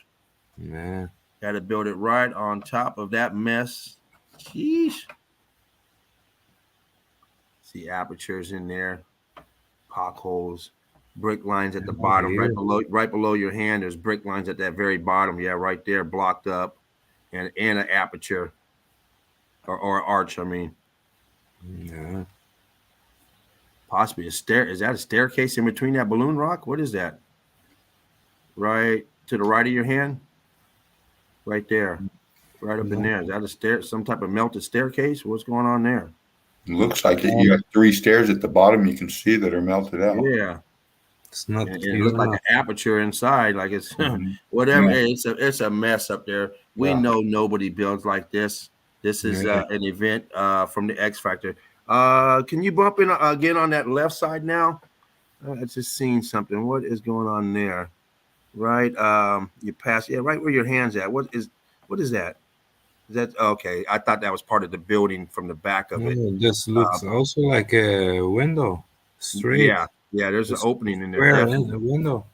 Yeah. Got to build it right on top of that mess. Sheesh. See apertures in there, potholes, brick lines at the bottom, right below your hand. There's brick lines at that very bottom. Yeah, right there, blocked up, and an aperture or arch. I mean, Yeah. possibly a stair. Is that a staircase in between that balloon rock? What is that? Right to the right of your hand, right there, right up in there. Is that a stair? Some type of melted staircase? What's going on there? It looks like it. You got 3 stairs at the bottom. You can see that are melted out. Yeah. It's not. And it looks like an aperture inside, like it's whatever. Yeah. It's a mess up there. We know nobody builds like this. This is an event from the X Factor. Can you bump in again on that left side now? I just seen something. What is going on there? Right, you pass. Yeah, right where your hand's at. What is that? Is that okay? I thought that was part of the building from the back of it. It just looks also like a window. Straight. Yeah. There's an opening in there. Where is the window?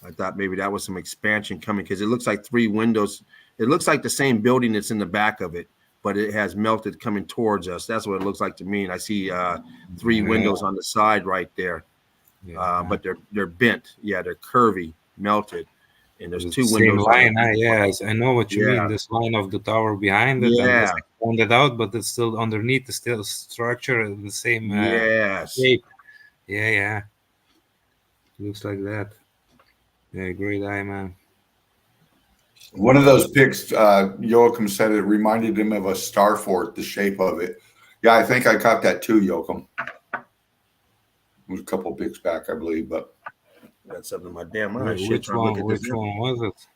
I thought maybe that was some expansion coming because it looks like 3 windows. It looks like the same building that's in the back of it, but it has melted coming towards us. That's what it looks like to me. And I see 3 windows on the side right there, but they're bent. Yeah, they're curvy, melted, and there's 2 windows. Same line. Yes, I know what you mean. This line of the tower behind it, and it's pointed out, but it's still underneath the still structure, the same shape. Yeah. Looks like that. Yeah, great eye, man. One of those pics, Joachim said it reminded him of a star fort, the shape of it. Yeah, I think I caught that too, Joachim. It was a couple pics back, I believe, but that's up in my damn eyes. Which one was it?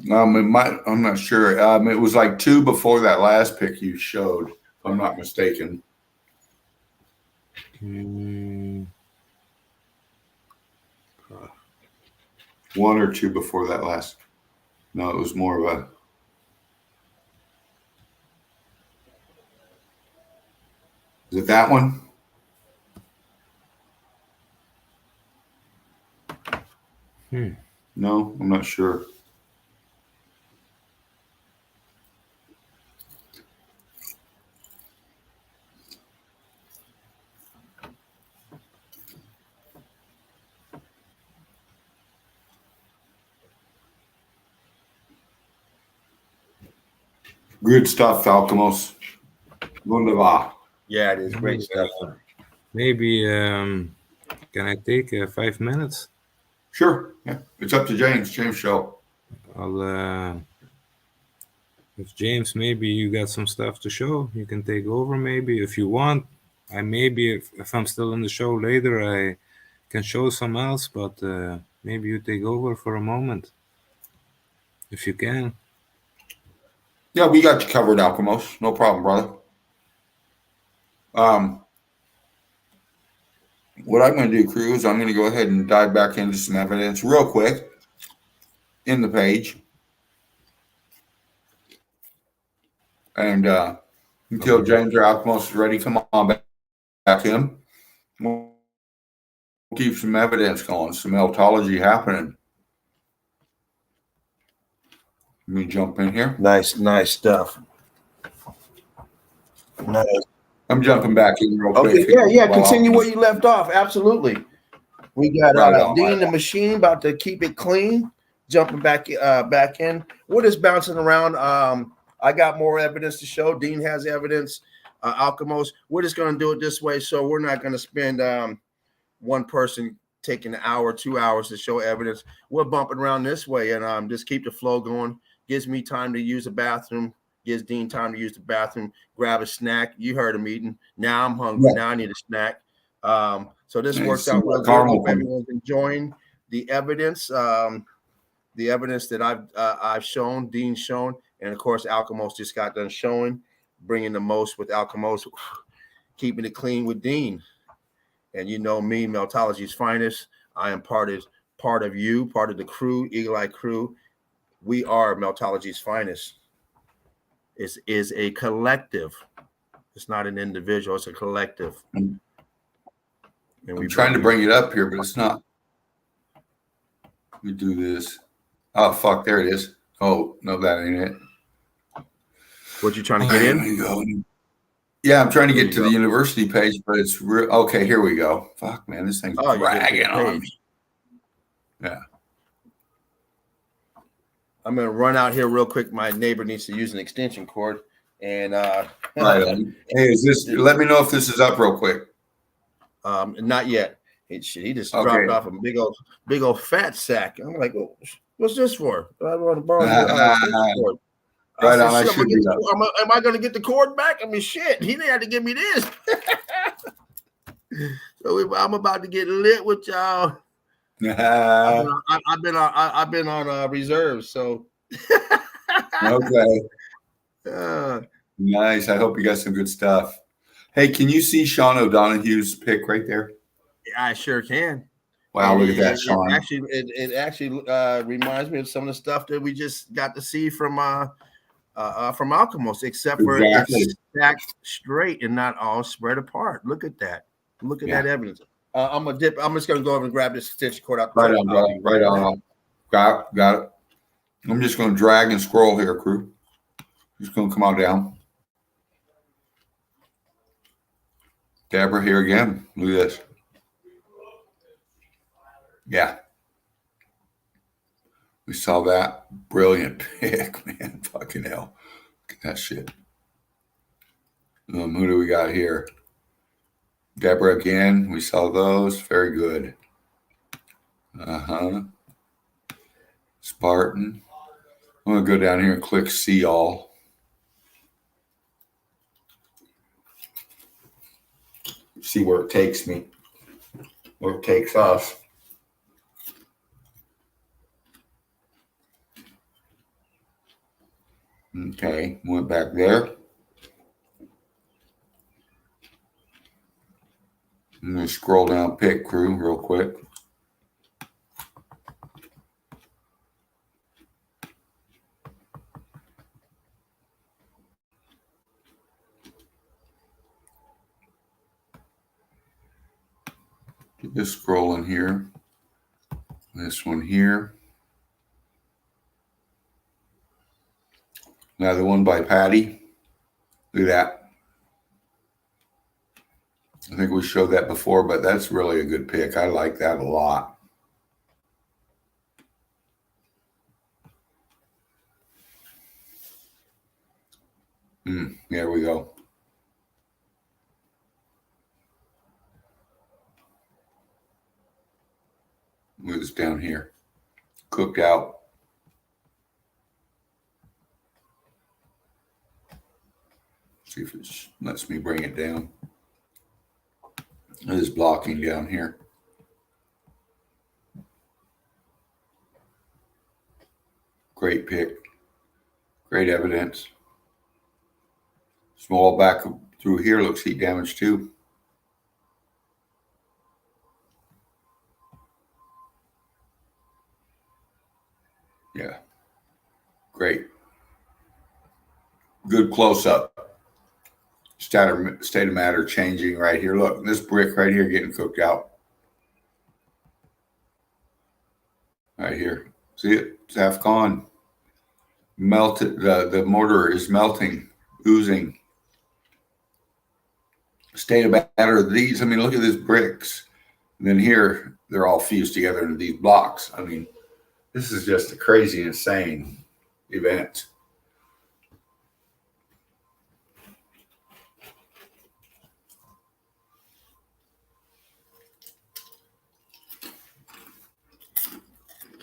I'm not sure. It was like 2 before that last pic you showed, if I'm not mistaken. 1 or 2 before that last. No, it was more of a. Is it that one? No, I'm not sure. Good stuff, Falcamos. Wunderbar. Yeah, it is great stuff. Maybe can I take 5 minutes? Sure. Yeah, it's up to James. James show. I'll. If James, maybe you got some stuff to show, you can take over. Maybe if you want, I maybe if I'm still in the show later, I can show some else. But maybe you take over for a moment, if you can. Yeah, we got you covered, Alchemos. No problem, brother. What I'm going to do, crew, is I'm going to go ahead and dive back into some evidence real quick in the page. And until James or Alchemos is ready, come on back in. We'll keep some evidence going, some meltology happening. Let me jump in here. Nice stuff. Nice. I'm jumping back in real quick. Yeah. Continue where you left off. Absolutely. We got Dean the Machine about to keep it clean. Jumping back in. We're just bouncing around. I got more evidence to show. Dean has evidence. Alchemos. We're just going to do it this way, so we're not going to spend one person taking an hour, 2 hours to show evidence. We're bumping around this way and just keep the flow going. Gives me time to use the bathroom. Gives Dean time to use the bathroom. Grab a snack. You heard him eating. Now I'm hungry. Now I need a snack. So this works out well good. Hope everyone's enjoying the evidence. The evidence that I've shown, Dean's shown, and of course Alchemos just got done showing. Bringing the most with Alchemos, keeping it clean with Dean. And you know me, Meltology's finest. I am part of you, part of the crew, Eagle Eye crew. We are Meltology's finest. It is a collective. It's not an individual; it's a collective. I'm trying to bring it up here, but it's not. Let me do this. Oh fuck! There it is. Oh no, that ain't it. What you trying to get in? There we go. Yeah, I'm trying to get to the university page, but it's real. Okay, here we go. Fuck, man, this thing's dragging on me. Yeah. I'm gonna run out here real quick. My neighbor needs to use an extension cord, and right on. Hey, is this? Let me know if this is up real quick. Not yet. He just dropped off a big old fat sack. I'm like, well, what's this for? I want to borrow cord. Right on. Am I going to get the cord back? I mean, shit. He didn't have to give me this. So I'm about to get lit with y'all. I've been on reserve. So okay. Nice. I hope you got some good stuff. Hey, can you see Sean O'Donoghue's pick right there? I sure can. Wow, look at that, Sean. It actually reminds me of some of the stuff that we just got to see from Alchemist, except for it's stacked straight and not all spread apart. Look at that. Look at that evidence. I'm just gonna go over and grab this extension cord out. Right on, brother. Right on. Got it. I'm just gonna drag and scroll here, crew. Just gonna come on down. Deborah here again. Look at this. Yeah. We saw that. Brilliant pick, man. Fucking hell. Look at that shit. Who do we got here? Deborah again. We saw those. Very good. Spartan. I'm going to go down here and click see all. See where it takes me. Where it takes us. Okay, went back there. I'm going to scroll down pick crew real quick. Just scrolling here. This one here. Another one by Patty. Look at that. I think we showed that before, but that's really a good pick. I like that a lot. There we go. Move this down here. Cooked out. See if it lets me bring it down. It is blocking down here. Great pick. Great evidence. Small back through here looks heat damage too. Yeah. Great. Good close up. State of matter changing right here. Look, this brick right here getting cooked out. Right here. See it? It's half gone. Melted. The mortar is melting, oozing. State of matter. These, I mean, look at these bricks. And then here, they're all fused together into these blocks. I mean, this is just a crazy, insane event.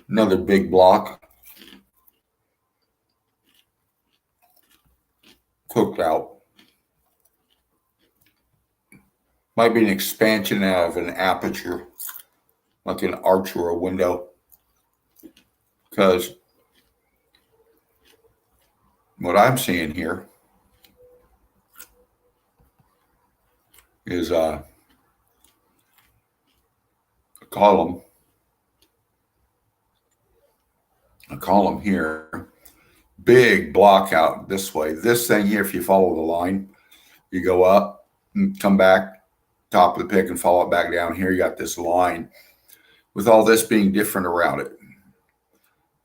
Another big block. Cooked out. Might be an expansion out of an aperture, like an arch or a window. Because what I'm seeing here is a column. A column here, big block out this way. This thing here, if you follow the line, You go up and come back, top of the pick, and follow it back down. Here you got this line with all this being different around it.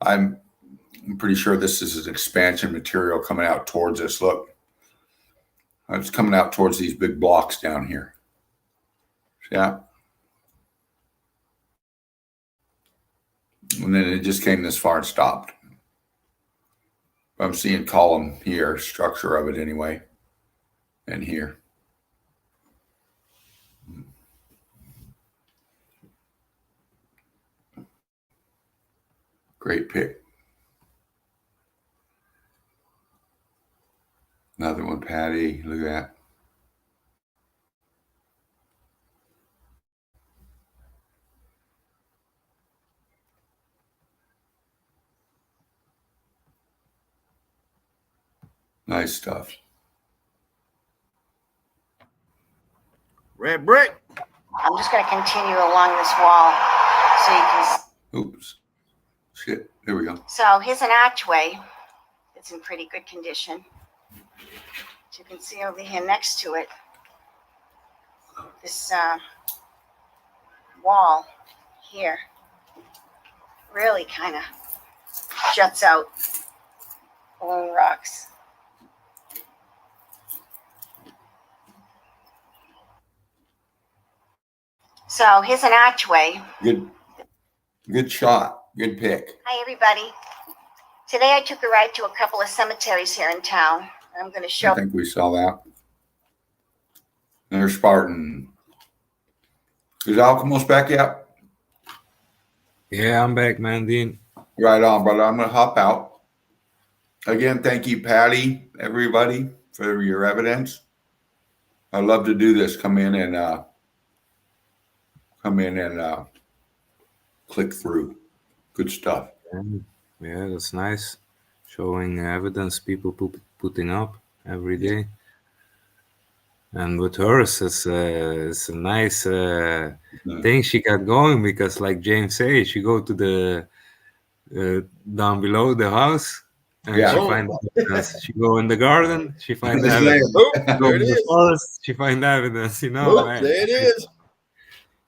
I'm pretty sure this is an expansion material coming out towards us. Look, it's coming out towards these big blocks down here. Yeah. And then it just came this far and stopped. I'm seeing column here, structure of it anyway, and here. Great pick. Another one, Patty. Look at that. Nice stuff. Red brick. I'm just going to continue along this wall so you can. Oops. Shit. There we go. So here's an archway. It's in pretty good condition. As you can see over here next to it, this wall here really kind of juts out balloon rocks. So here's an archway. Good shot. Good pick. Hi, everybody. Today I took a ride to a couple of cemeteries here in town. I'm going to show. I think we saw that. There's Spartan. Is Alchemos back yet? Yeah, I'm back, man, Dean. Right on, brother. I'm going to hop out. Again, thank you, Patty, everybody, for your evidence. I love to do this. Come in and click through. Good stuff. Yeah, that's nice. Showing evidence people putting up every day. And with hers, it's a nice thing she got going, because like James says, she go to the down below the house and she find evidence. She go in the garden, she find evidence. Go in the forest, she find evidence, you know. There it is.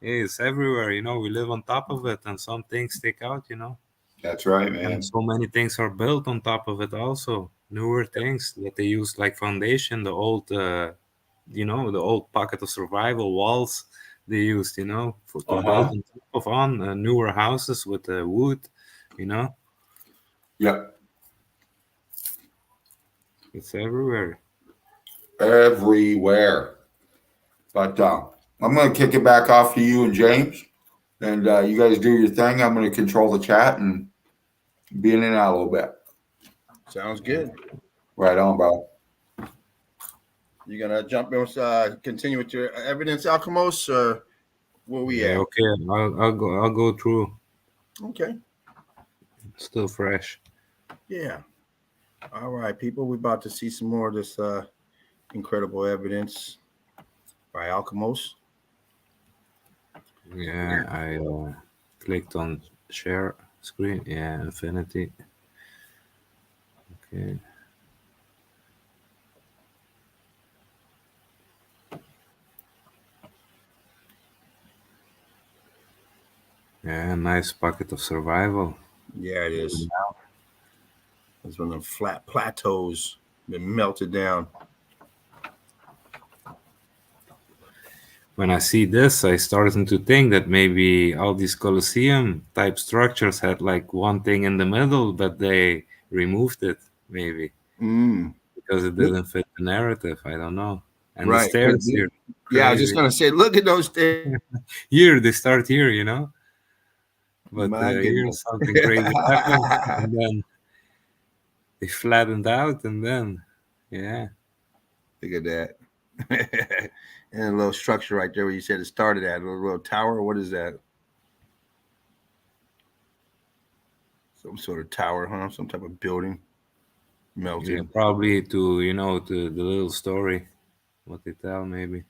It's everywhere, you know. We live on top of it, and some things stick out, you know. That's right, man. And so many things are built on top of it also. Newer things that they use like foundation, the old, you know, the old pocket of survival walls they used, you know, for to build on top of newer houses with wood, you know. Yep. It's everywhere. Everywhere. But I'm going to kick it back off to you and James. And you guys do your thing. I'm going to control the chat and be in and out a little bit. Sounds good. Right on, bro. You gonna jump in? Continue with your evidence, Alchemos, or where we at? Okay, I'll go through. Okay. Still fresh. Yeah. All right, people. We're about to see some more of this incredible evidence by Alchemos. Yeah, I clicked on share screen. Yeah, infinity. Okay. Yeah, nice pocket of survival. Yeah, it is. It's one of the flat plateaus been melted down. When I see this, I started to think that maybe all these Colosseum type structures had like one thing in the middle, but they removed it maybe because it didn't fit the narrative. I don't know. And the stairs here. Yeah, I was just gonna say, look at those stairs. Here they start here, you know. But here something crazy happened, and then they flattened out, and then yeah. Look at that. And a little structure right there where you said it started at, a little tower. What is that? Some sort of tower, huh? Some type of building melted. Yeah, probably to, you know, to the little story, what they tell, maybe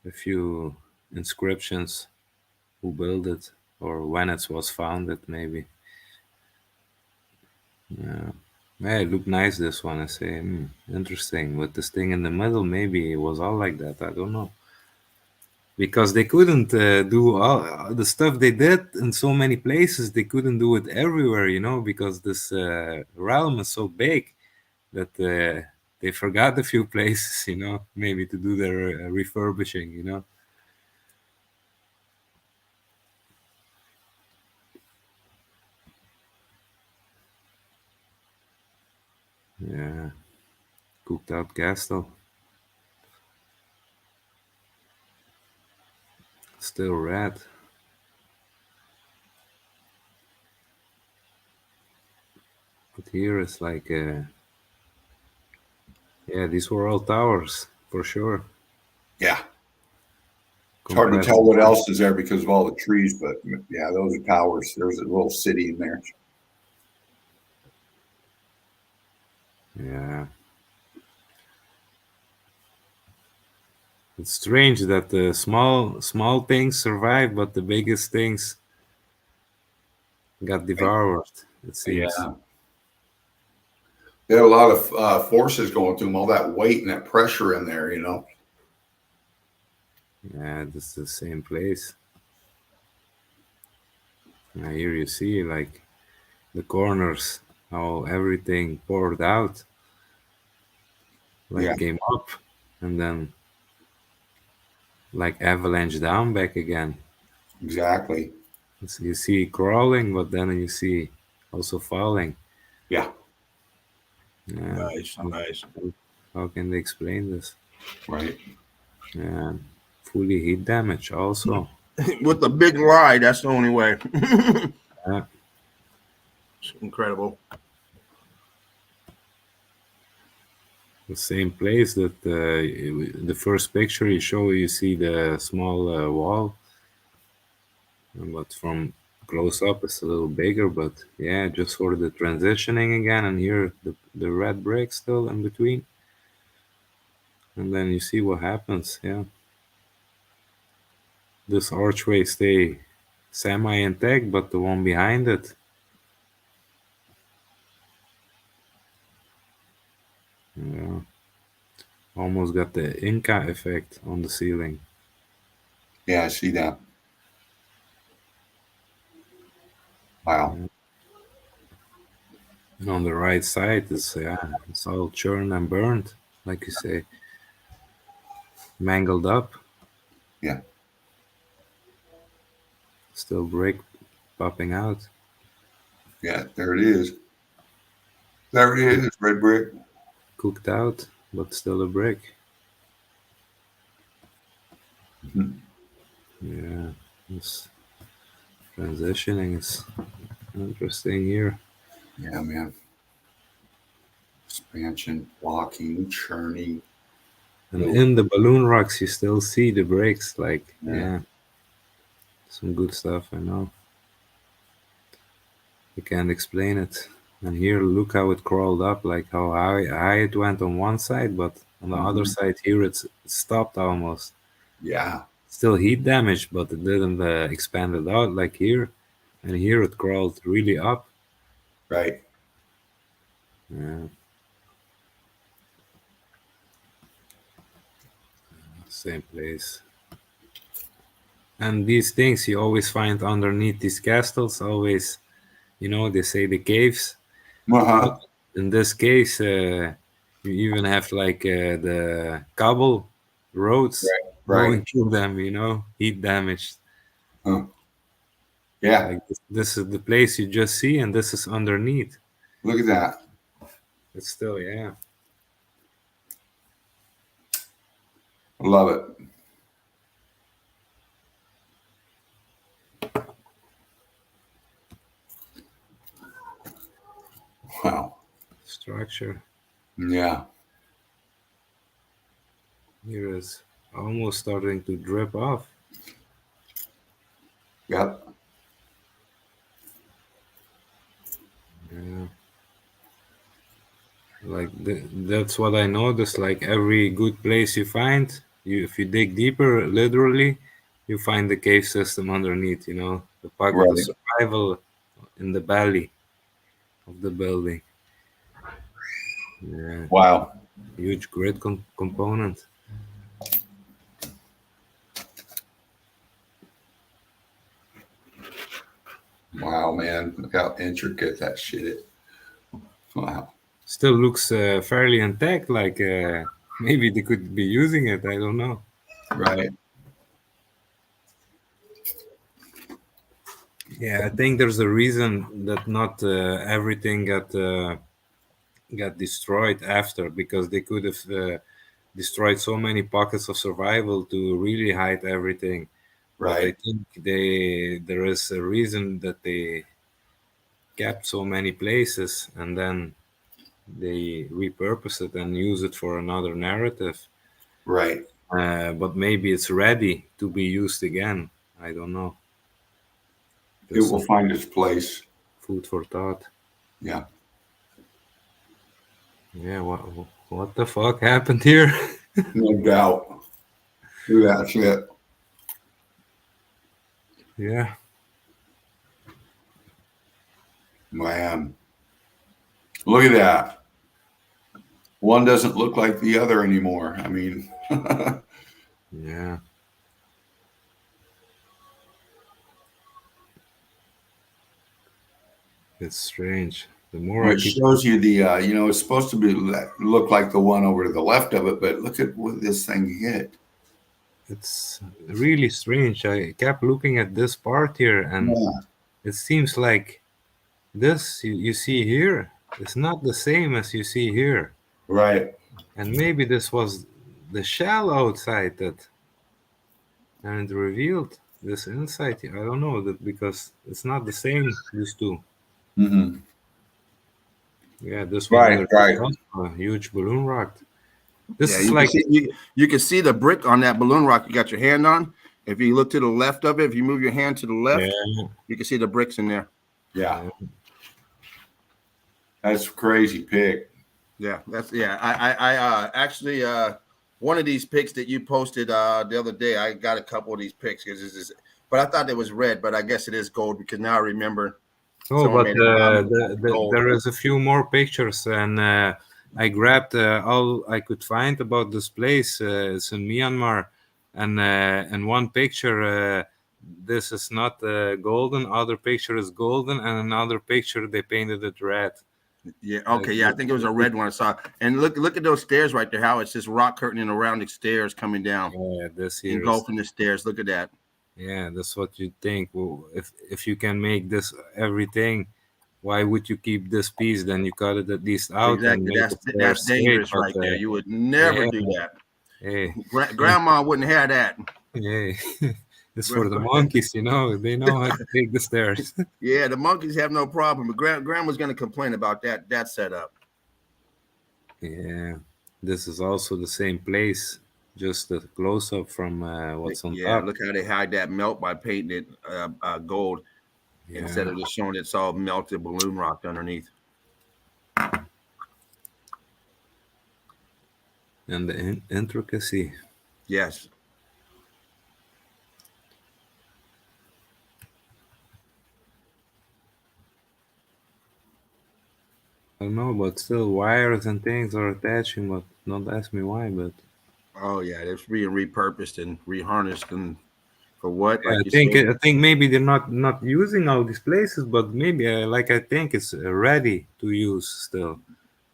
a few inscriptions, who built it or when it was founded, maybe. Yeah. Yeah, it looked nice, this one. I say, interesting. With this thing in the middle, maybe it was all like that. I don't know. Because they couldn't do all the stuff they did in so many places. They couldn't do it everywhere, because this realm is so big that they forgot a few places, maybe to do their refurbishing. Yeah, cooked out castle. Still red. But here it's like, yeah, these were all towers for sure. Yeah. It's hard to tell what else is there because of all the trees, but yeah, those are towers. There's a little city in there. Yeah. It's strange that the small things survive, but the biggest things got devoured, it seems. Yeah. They had a lot of forces going through them, all that weight and that pressure in there, Yeah, this is the same place. Now here you see like the corners, how everything poured out, like came up and then like avalanche down back again. Exactly. So you see crawling, but then you see also falling. Yeah. Yeah. Nice. How can they explain this? Right. Yeah. Fully heat damage also. With the big lie, that's the only way. Yeah. It's incredible. The same place that the first picture you see the small wall, but from close up it's a little bigger. But yeah, just for the transitioning again, and here the red brick still in between, and then you see what happens. Yeah, this archway stay semi intact, but the one behind it, yeah, almost got the Inca effect on the ceiling. Yeah, I see that. Wow. And on the right side, it's all churned and burned, like you say, mangled up. Yeah. Still brick popping out. Yeah, there it is. There it is, red brick. Cooked out, but still a brick. Mhm. Yeah, this transitioning is interesting here. Yeah, man. Expansion, blocking, churning. And in the balloon rocks, you still see the breaks. Like, yeah, some good stuff, I know. You can't explain it. And here, look how it crawled up, like how high it went on one side, but on the other side here, it stopped almost. Yeah. Still heat damage, but it didn't expand it out like here. And here it crawled really up. Right. Yeah. Same place. And these things you always find underneath these castles, always, they say the caves. Uh-huh. In this case, you even have like the cobble roads going through them, heat damaged. Huh. Yeah. Like this is the place you just see, and this is underneath. Look at that. It's still, yeah. I love it. Wow. Structure. Yeah. Here is almost starting to drip off. Yep. Yeah. Like that's what I noticed. Like every good place you find, if you dig deeper, literally, you find the cave system underneath. The survival in the belly of the building. Yeah. Wow. Huge grid component. Wow, man. Look how intricate that shit is. Wow. Still looks fairly intact, like maybe they could be using it. I don't know. Right. Yeah, I think there's a reason that not everything got destroyed after, because they could have destroyed so many pockets of survival to really hide everything. But I Right. think there is a reason that they kept so many places, and then they repurpose it and use it for another narrative. Right. But maybe it's ready to be used again. I don't know. It will find its place. Food for thought. Yeah. Yeah. What the fuck happened here? No doubt. Look at that shit. Yeah. Man. Look at that. One doesn't look like the other anymore. I mean, Yeah. It's strange. The more I it keep, shows you the, it's supposed to be look like the one over to the left of it, but look at what this thing hit. it's really strange. I kept looking at this part here, and Yeah. it seems like this you see here is not the same as you see here. Right. And maybe this was the shell outside that, and it revealed this inside. I don't know that, because it's not the same. These two. Mm-hmm. Yeah, this one Right. there Right. was a huge balloon rock. This Yeah, is you like can see you can see the brick on that balloon rock you got your hand on. If you look to the left of it, if you move your hand to the left, yeah, you can see the bricks in there. Yeah. That's a crazy pick. Yeah, that's I actually one of these pics that you posted the other day, I got a couple of these pics because this is, but I thought it was red, but I guess it is gold because now I remember oh, someone but made a comment about gold. there is a few more pictures, and I grabbed all I could find about this place. It's in Myanmar, and one picture, this is not golden. Other picture is golden, and another picture they painted it red. Yeah, okay, yeah, I think it was a red one I saw. And look at those stairs right there, how it's just rock curtaining around the stairs coming down, Yeah, this here is. engulfing the stairs. Look at that. Yeah, that's what you think. Well, if you can make this everything, why would you keep this piece? Then you cut it at least out and Exactly. make it there That's straight. dangerous But right there. You would never yeah, do that. hey, Grandma wouldn't have that. yeah, it's for the monkeys, you know. They know how to take the stairs. Yeah, the monkeys have no problem, but grandma's going to complain about that setup. Yeah, this is also the same place, just a close up from what's on Yeah, top. look how they hide that melt by painting it gold instead of just showing it's all melted balloon rock underneath. And the intricacy. Yes. I don't know, but still wires and things are attaching, but don't ask me why, but Oh yeah, it's being repurposed and reharnessed, and for what? yeah, Like you said. I think maybe they're not using all these places, but maybe like I think it's ready to use still.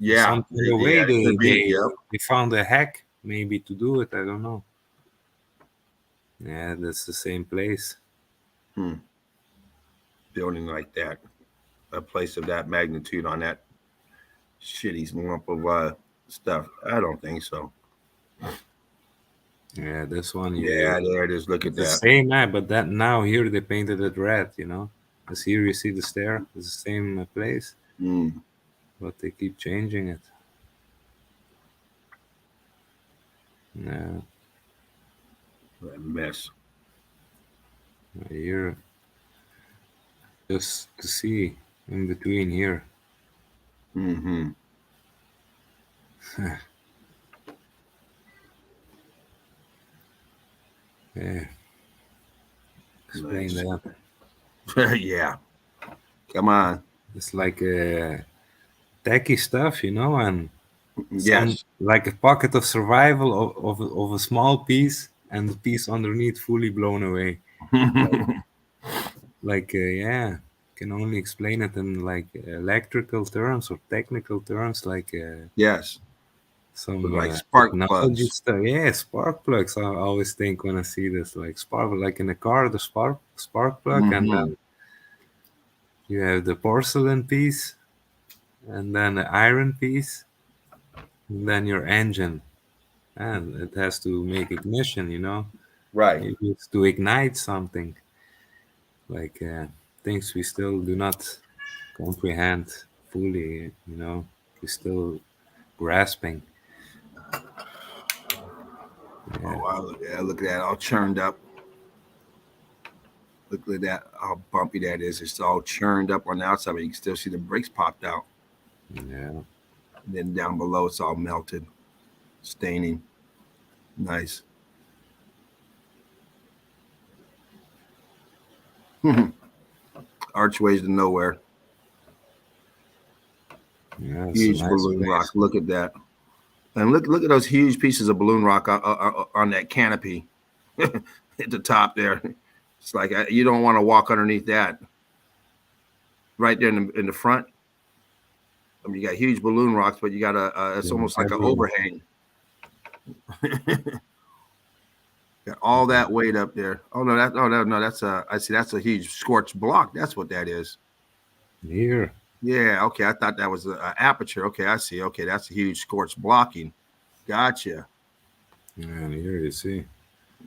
Yeah, Some kind of way yeah, it could be. Yep. they found a hack maybe to do it. I don't know. Yeah, that's the same place. Building like that, a place of that magnitude on that shitty lump of stuff. I don't think so. Yeah, this one. Yeah, there it is. Look at The that. same map, but that now here they painted it red. You know, as here you see the stair. It's the same place, but they keep changing it. Yeah, That mess. here, just to see in between here. Mm-hmm. Yeah. Explain Nice. that. Yeah. Come on. It's like tacky stuff, you know, and Yes. Like a pocket of survival of a small piece, and the piece underneath fully blown away. Yeah, can only explain it in like electrical terms or technical terms, like Yes. some Like spark technology plugs. stuff. Yeah, spark plugs. I always think when I see this, like spark, like in a car, the spark plug, and then you have the porcelain piece, and then the iron piece, and then your engine, and it has to make ignition. Right. Maybe it's to ignite something, like things we still do not comprehend fully. We're still grasping. Oh, Yeah. wow. Look at that. All churned up. Look at that. How bumpy that is. It's all churned up on the outside, but you can still see the brakes popped out. Yeah. And then down below, it's all melted, staining. Nice. Archways to nowhere. Yeah, it's a Huge nice balloon place. rock. Look at that. And look at those huge pieces of balloon rock on that canopy at the top there. It's like you don't want to walk underneath that. Right there in the front. I mean, you got huge balloon rocks, but you got it's almost like an overhang. Got all that weight up there. Oh no, that's I see that's a huge scorched block. That's what that is. Here. Yeah, okay. I thought that was an aperture. Okay, I see. Okay, that's a huge scorched blocking. Gotcha. Yeah, and here you see.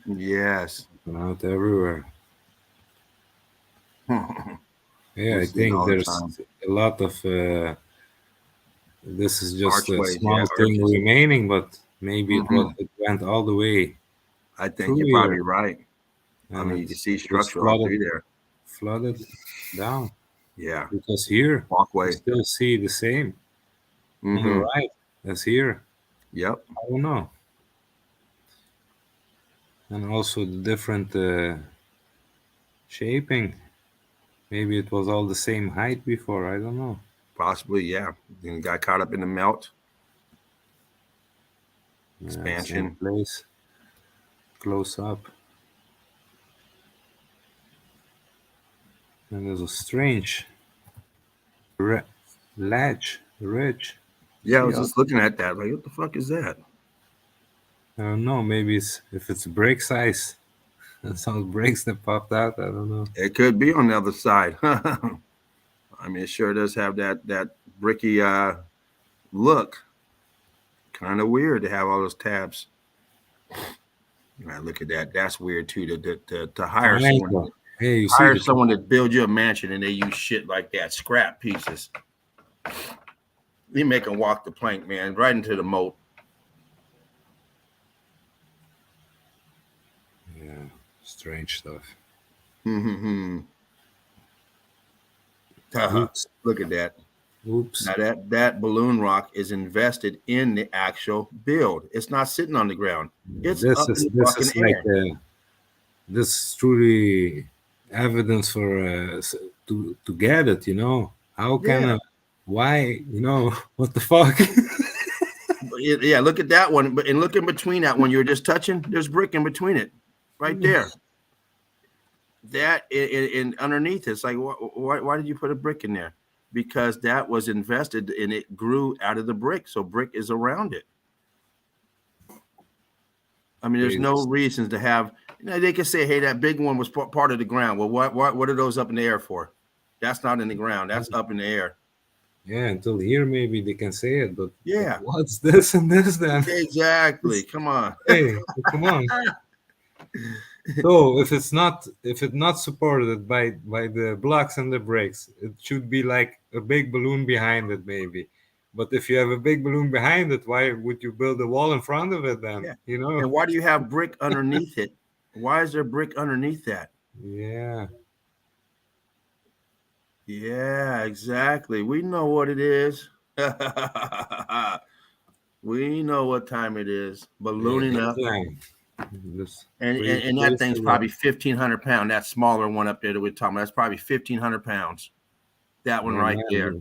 Yes. Out everywhere. Yeah, I think there's a lot of this is just archways, a small thing remaining, but maybe it went all the way. I think you're probably right. And I mean, you can see structure all through there. Flooded down. Yeah. Because here walkway. you still see the same on the right as here. Yep. I don't know. And also the different shaping. Maybe it was all the same height before. I don't know. Possibly, yeah. And got caught up in the melt. Yeah, Expansion. same place. Close up. And there's a strange ridge. Yeah, I was just looking at that. Like, what the fuck is that? I don't know. Maybe if it's brick size. And some bricks that popped out. I don't know. It could be on the other side. I mean, it sure does have that bricky look. Kind of weird to have all those tabs. Right, look at that. That's weird too. To hire someone. Hey, you hire someone to build you a mansion and they use shit like that, scrap pieces. They make them walk the plank, man, right into the moat. Yeah, strange stuff. Oops. Look at that. Oops. Now that balloon rock is invested in the actual build. It's not sitting on the ground. It's this is like this is truly evidence for to get it. How can why what the fuck? Yeah, look at that one, and look in between that one you were just touching. There's brick in between it, right there. That in underneath it's like why did you put a brick in there? Because that was invested and it grew out of the brick, so brick is around it. I mean, there's no reasons to have. They can say, "Hey, that big one was part of the ground." Well, what are those up in the air for? That's not in the ground. That's up in the air. Yeah, until here maybe they can say it, but yeah, what's this and this then? Exactly. Come on. Hey, come on. So if it's not supported by the blocks and the brakes, it should be like a big balloon behind it, maybe. But if you have a big balloon behind it, why would you build a wall in front of it then? Yeah. And why do you have brick underneath it? Why is there brick underneath that? Yeah. Yeah, exactly. We know what it is. We know what time it is. Ballooning up. And that thing's probably 1,500 pounds. That smaller one up there that we're talking about, that's probably 1,500 pounds. That one right there.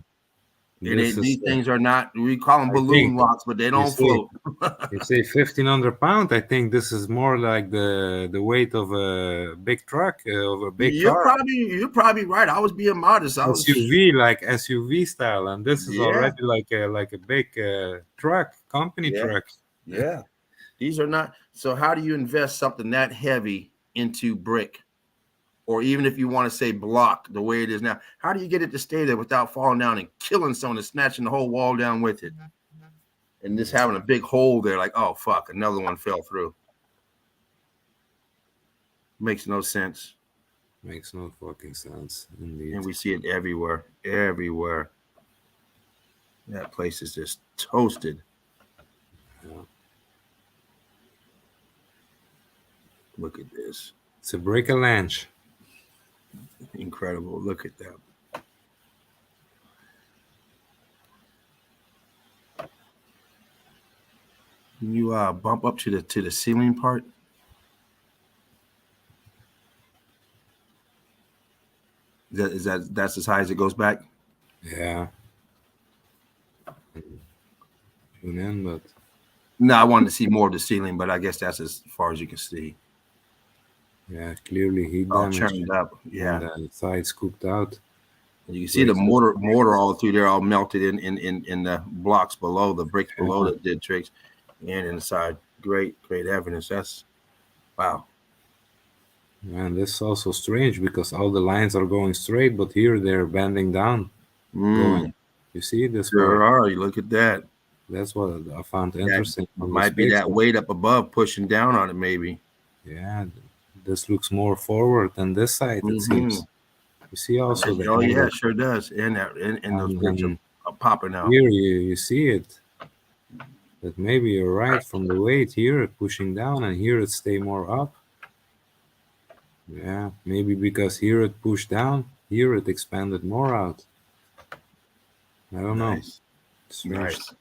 These things are not, we call them balloon rocks, but they don't float. You say 1,500 pounds. I think this is more like the weight of a big truck, of a big car. You're probably right. I was being modest. SUV, like SUV style, and this is already like a big truck, company truck. Yeah, these are not. So how do you invest something that heavy into brick? Or even if you want to say block the way it is now, how do you get it to stay there without falling down and killing someone and snatching the whole wall down with it? And just having a big hole there, like, oh, fuck, another one fell through. Makes no sense. Makes no fucking sense, indeed. And we see it everywhere, everywhere. That place is just toasted. Yeah. Look at this. It's a brick-a-lanch. Incredible. Look at that. Can you bump up to the ceiling part? That's as high as it goes back? Yeah. Tune in, but no, I wanted to see more of the ceiling, but I guess that's as far as you can see. Yeah, clearly heat damage. Churned up. Yeah, and the sides cooked out. And you can see the mortar all through there, all melted in the blocks below, the bricks below that did tricks, and inside. Great evidence. That's wow. And this is also strange because all the lines are going straight, but here they're bending down. Going. You see this? Sure are. You look at that. That's what I found interesting. Might be that weight up above pushing down on it, maybe. Yeah, this looks more forward than this side, it seems. You see also the yeah, it sure does. And those pictures are popping out. Here you see it. That maybe you're right from the weight here it pushing down and here it stay more up. Yeah, maybe because here it pushed down, here it expanded more out. I don't know. Nice.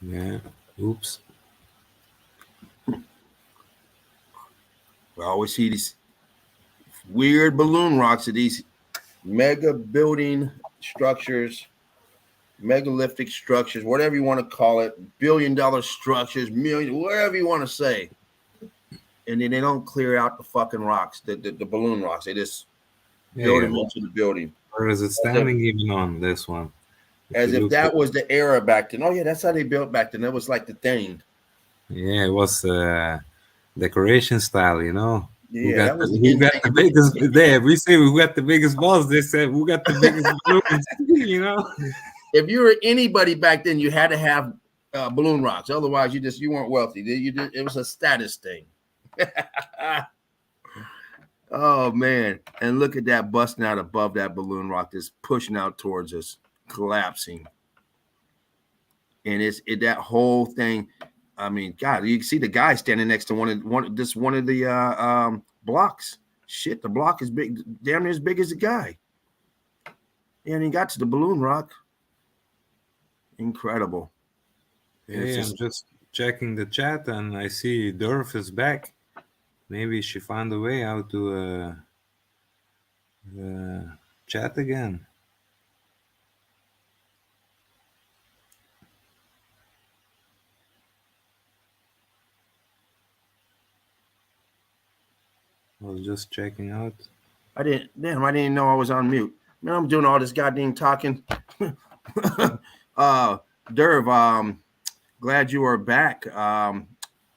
Yeah. Oops. We always see these weird balloon rocks of these mega building structures, megalithic structures, whatever you want to call it, billion-dollar structures, whatever you want to say. And then they don't clear out the fucking rocks, the balloon rocks. They just build them into the building. Or is it standing even on this one? As if that was the era back then. Oh, yeah, that's how they built back then. That was like the thing. Yeah, it was decoration style, you know. Yeah, who got the biggest? There, we say we got the biggest balls. They said who got the biggest balloons, you know. If you were anybody back then, you had to have balloon rocks. Otherwise, you weren't wealthy. It was a status thing. Oh man! And look at that busting out above that balloon rock, just pushing out towards us, collapsing. And that whole thing. I mean, God, you can see the guy standing next to one of the blocks. Shit, the block is big, damn near as big as the guy. And he got to the balloon rock. Incredible. Hey, I'm just checking the chat and I see Durf is back. Maybe she found a way how to chat again. I was just checking out. I didn't know I was on mute. Man, I'm doing all this goddamn talking. Derv, glad you are back.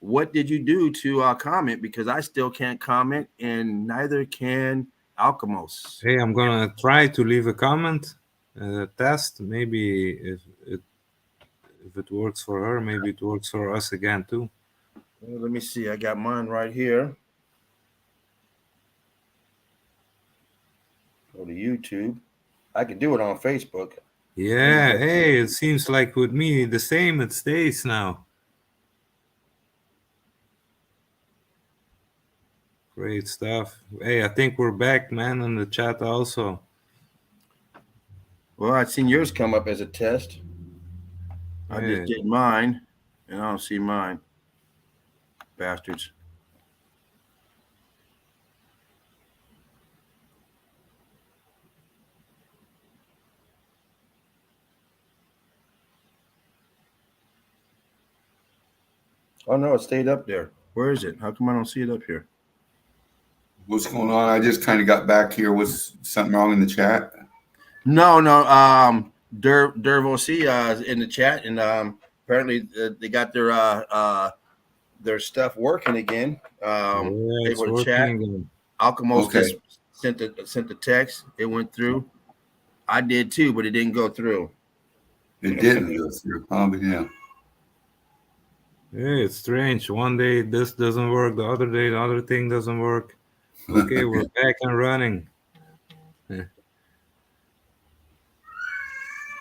What did you do to comment? Because I still can't comment, and neither can Alchemos. Hey, I'm gonna try to leave a comment, test. Maybe if it works for her, maybe it works for us again too. Well, let me see. I got mine right here. Go to YouTube. I can do it on Facebook. Yeah. Hey, it seems like with me the same. It stays now. Great stuff. Hey, I think we're back, man, in the chat also. Well, I've seen yours come up as a test. I just did mine, and I don't see mine. Bastards. Oh no, it stayed up there. Where is it? How come I don't see it up here? What's going on? I just kind of got back here. Was something wrong in the chat? No. Dervo C is in the chat, and apparently they got their stuff working again. Yeah, it's Able to working chat. again. Alchemos Okay. just sent the text. It went through. I did too, but it didn't go through. It didn't go through. Yeah. Yeah, it's strange. One day this doesn't work, the other day the other thing doesn't work. Okay, we're back and running.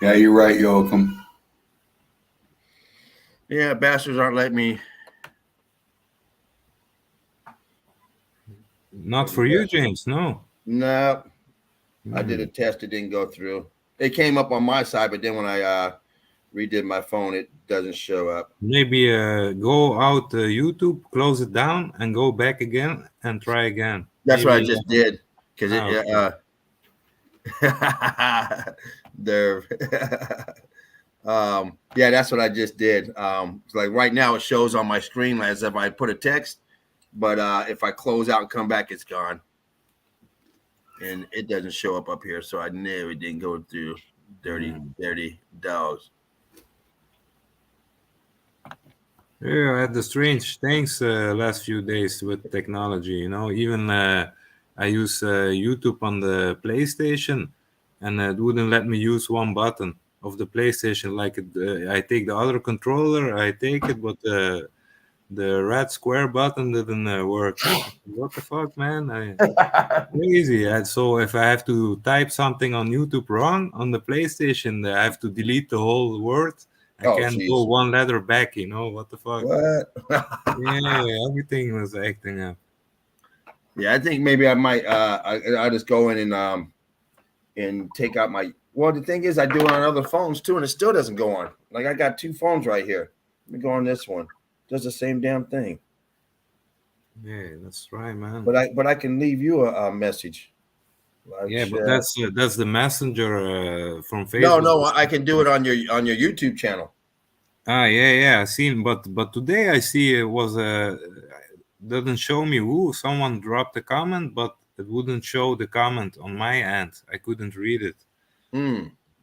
Yeah, you're right, Joachim. Yeah, bastards aren't letting me. Not for you, James. No. No, I did a test. It didn't go through. It came up on my side, but then when I redid my phone, it doesn't show up. Maybe go out YouTube, close it down, and go back again and try again. That's Maybe, what I just did because okay. there. Yeah, that's what I just did. Like right now, it shows on my screen as if I put a text, but if I close out and come back, it's gone, and it doesn't show up here. So I knew it didn't go through. Dirty dogs. Yeah, I had the strange things last few days with technology. You know, even I use YouTube on the PlayStation, and it wouldn't let me use one button of the PlayStation. Like I take the other controller, I take it, but the red square button didn't work. What the fuck, man? Crazy. And so if I have to type something on YouTube wrong on the PlayStation, I have to delete the whole word. I can't go one letter back, you know, what the fuck? What? Yeah, everything was acting up. Yeah, I think maybe I might I just go in and take out my well, the thing is I do it on other phones too, and it still doesn't go on. Like I got two phones right here. Let me go on this one. Does the same damn thing. Yeah, that's right, man. But I can leave you a message. Like, yeah, but that's the messenger from Facebook. No, I can do it on your YouTube channel. Yeah, I seen, but today I see it was doesn't show me who someone dropped a comment, but it wouldn't show the comment on my end. I couldn't read it.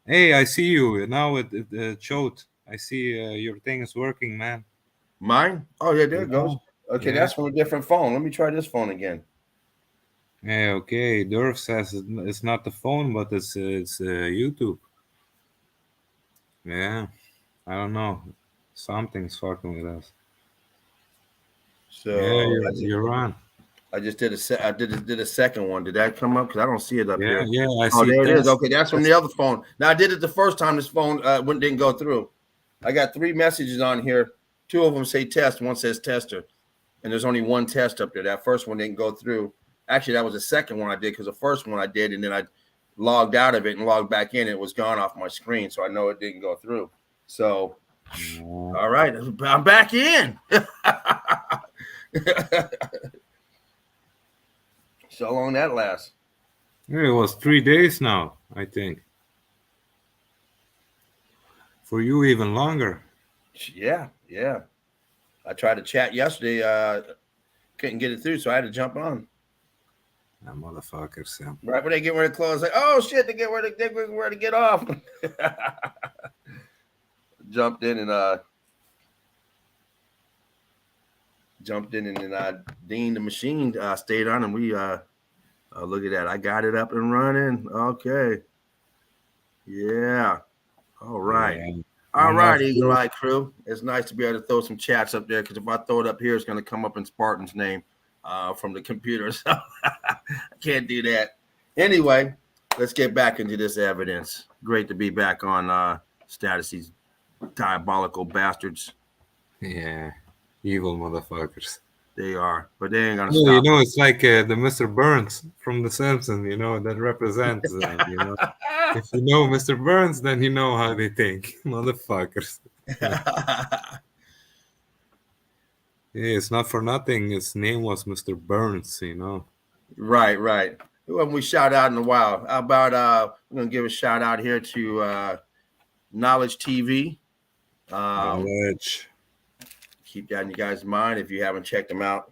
Hey, I see you now. It showed. I see your thing is working, man. Mine? Oh yeah, there it goes. Okay, that's from a different phone. Let me try this phone again. Yeah, okay. Durf says it's not the phone, but it's YouTube. Yeah, I don't know. Something's fucking with us. So yeah, you're on. I just did a second one. Did that come up? Because I don't see it up here. Yeah, I see. Oh, there it is. Okay, that's from the other phone. Now I did it the first time. This phone didn't go through. I got 3 messages on here. 2 of them say test. One says tester, and there's only one test up there. That first one didn't go through. Actually, that was the second one I did because the first one I did, and then I logged out of it and logged back in. It was gone off my screen, so I know it didn't go through. So, all right, I'm back in. So long that lasts. It was 3 days now, I think. For you, even longer. Yeah. I tried to chat yesterday. Couldn't get it through, so I had to jump on. That motherfuckers. Yeah. Right when they get ready to close, like, oh shit, they get ready to get off. Jumped in and then Dean the machine stayed on, and we look at that. I got it up and running. Okay. Yeah. All right. Yeah. All right, Eagle Eye crew. It's nice to be able to throw some chats up there because if I throw it up here, it's going to come up in Spartan's name from the computer. So I can't do that. Anyway, let's get back into this evidence. Great to be back on Status, these diabolical bastards. Yeah. Evil motherfuckers. They are, but they ain't gonna stop. You know, it's like the Mr. Burns from The Simpsons, you know, that represents, you know. If you know Mr. Burns, then you know how they think. Motherfuckers. Yeah, it's not for nothing. His name was Mr. Burns, you know. Right. Who haven't we shout out in a while? How about we're gonna give a shout out here to Knowledge TV. Knowledge. keep that in you guys' mind. If you haven't checked him out,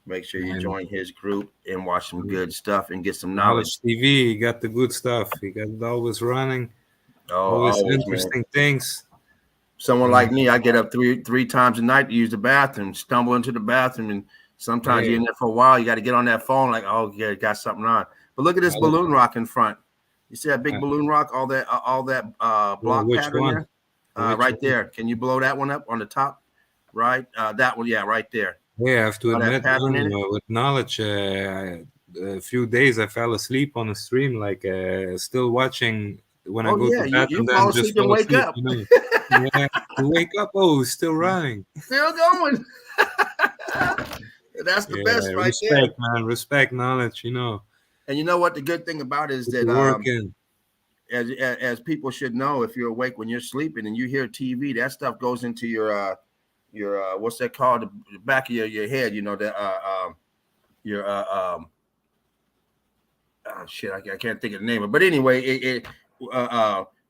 make sure you join his group and watch some good stuff and get some knowledge. TV, he got the good stuff. He got it always running. Always interesting things. Someone like me, I get up three times a night to use the bathroom, stumble into the bathroom, and sometimes you're in there for a while. You got to get on that phone, like, oh yeah, got something on. But look at this balloon rock in front. You see that big balloon rock? All that block pattern there, right there. Can you blow that one up on the top? Right, that one, yeah, right there. Yeah, I have to admit, with knowledge, a few days I fell asleep on a stream, like still watching when I go to bed, you and fall then asleep just and fall wake asleep. up. You know? Yeah, to wake up, still running, still going. That's the best, right respect, there, man. Respect knowledge, you know. And you know what? The good thing about it is that as people should know, if you're awake when you're sleeping and you hear TV, that stuff goes into your what's that called? The back of your head, you know, that shit, I can't think of the name of it. But anyway,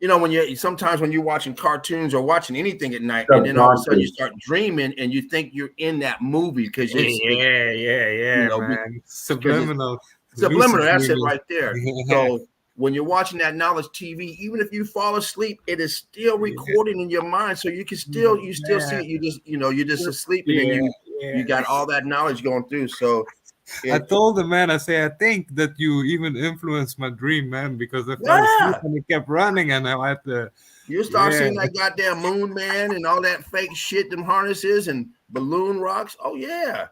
you know, when you're watching cartoons or watching anything at night, and then all of a sudden you start dreaming and you think you're in that movie because you know, man. Subliminal, that's it right there. So when you're watching that knowledge TV, even if you fall asleep, it is still recording in your mind, so you can still see it. You're just asleep, and then you got all that knowledge going through. So I told the man, I think that you even influenced my dream, man, because I fell asleep and it kept running, and I had to. You start seeing that goddamn moon man and all that fake shit, them harnesses and balloon rocks. Oh yeah,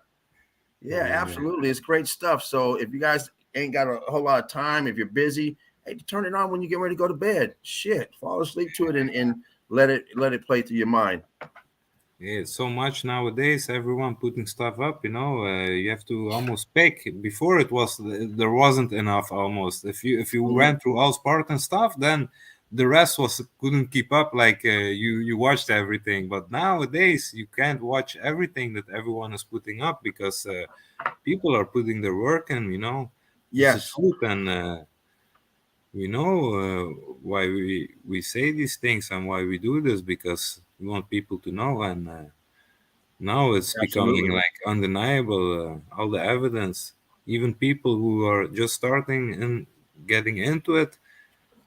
absolutely, it's great stuff. So if you guys ain't got a whole lot of time, if you're busy, hey, turn it on when you get ready to go to bed. Shit, fall asleep to it and let it play through your mind. Yeah, so much nowadays. Everyone putting stuff up. You know, you have to almost pick. Before there wasn't enough. Almost, if you went through all Spartan stuff, then the rest couldn't keep up. Like you watched everything, but nowadays you can't watch everything that everyone is putting up because people are putting their work in. You know, yes, and we know why we say these things and why we do this, because we want people to know, and now it's becoming like undeniable, all the evidence. Even people who are just starting and getting into it,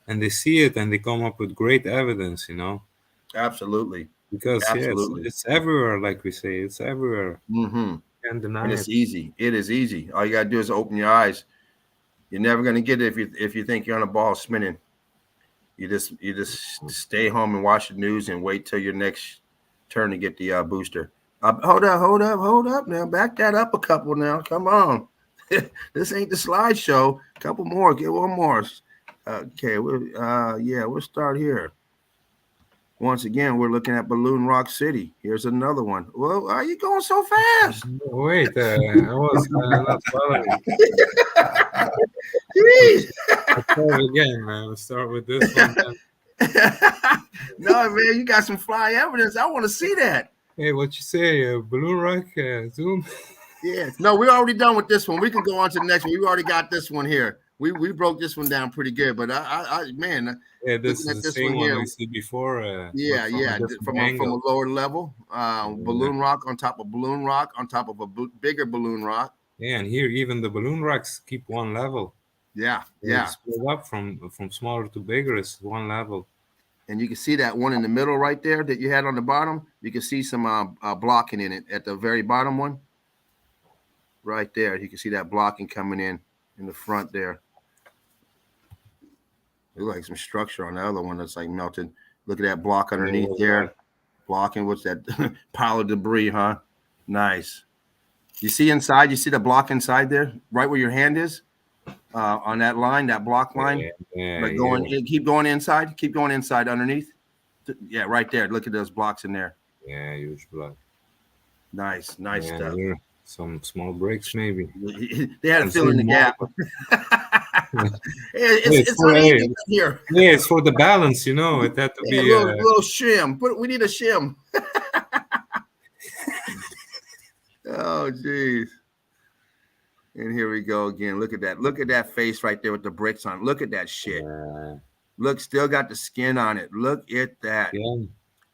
and they see it and they come up with great evidence, you know. Absolutely. Because it's everywhere, like we say, it's everywhere. Can't deny it. It's easy. It is easy. All you gotta do is open your eyes. You're never gonna get it if you think you're on a ball spinning. You just stay home and watch the news and wait till your next turn to get the booster. Hold up now. Back that up a couple now. Come on. This ain't the slideshow. A couple more. Get one more. Okay. We'll start here. Once again, we're looking at Balloon Rock City. Here's another one. Well, why are you going so fast? Wait, I was not following. Jeez. Let's start again, man. Let's start with this one. No, man, you got some fly evidence. I want to see that. Hey, what you say? Balloon Rock Zoom? Yeah. No, we're already done with this one. We can go on to the next one. We already got this one here. We broke this one down pretty good, but man. Yeah, this is the same one we see before. From a lower level. Balloon rock on top of balloon rock on top of a bigger balloon rock. Yeah, and here even the balloon rocks keep one level. Yeah. Split up from smaller to bigger is one level. And you can see that one in the middle right there that you had on the bottom. You can see some blocking in it at the very bottom one. Right there, you can see that blocking coming in the front there. Look like some structure on the other one that's like melted. Look at that block underneath there. Blocking, what's that? Pile of debris, huh? Nice. You see inside, you see the block inside there, right where your hand is? On that line, that block line. Keep going inside. Keep going inside underneath. Yeah, right there. Look at those blocks in there. Yeah, huge block. Nice stuff. Here, some small breaks, maybe. They had to fill in the gap. It's uneven here. Yeah, it's for the balance, you know. It had to be a little shim. We need a shim. Oh, geez. And here we go again. Look at that. Look at that face right there with the bricks on. Look at that shit. Look, still got the skin on it. Look at that. Yeah.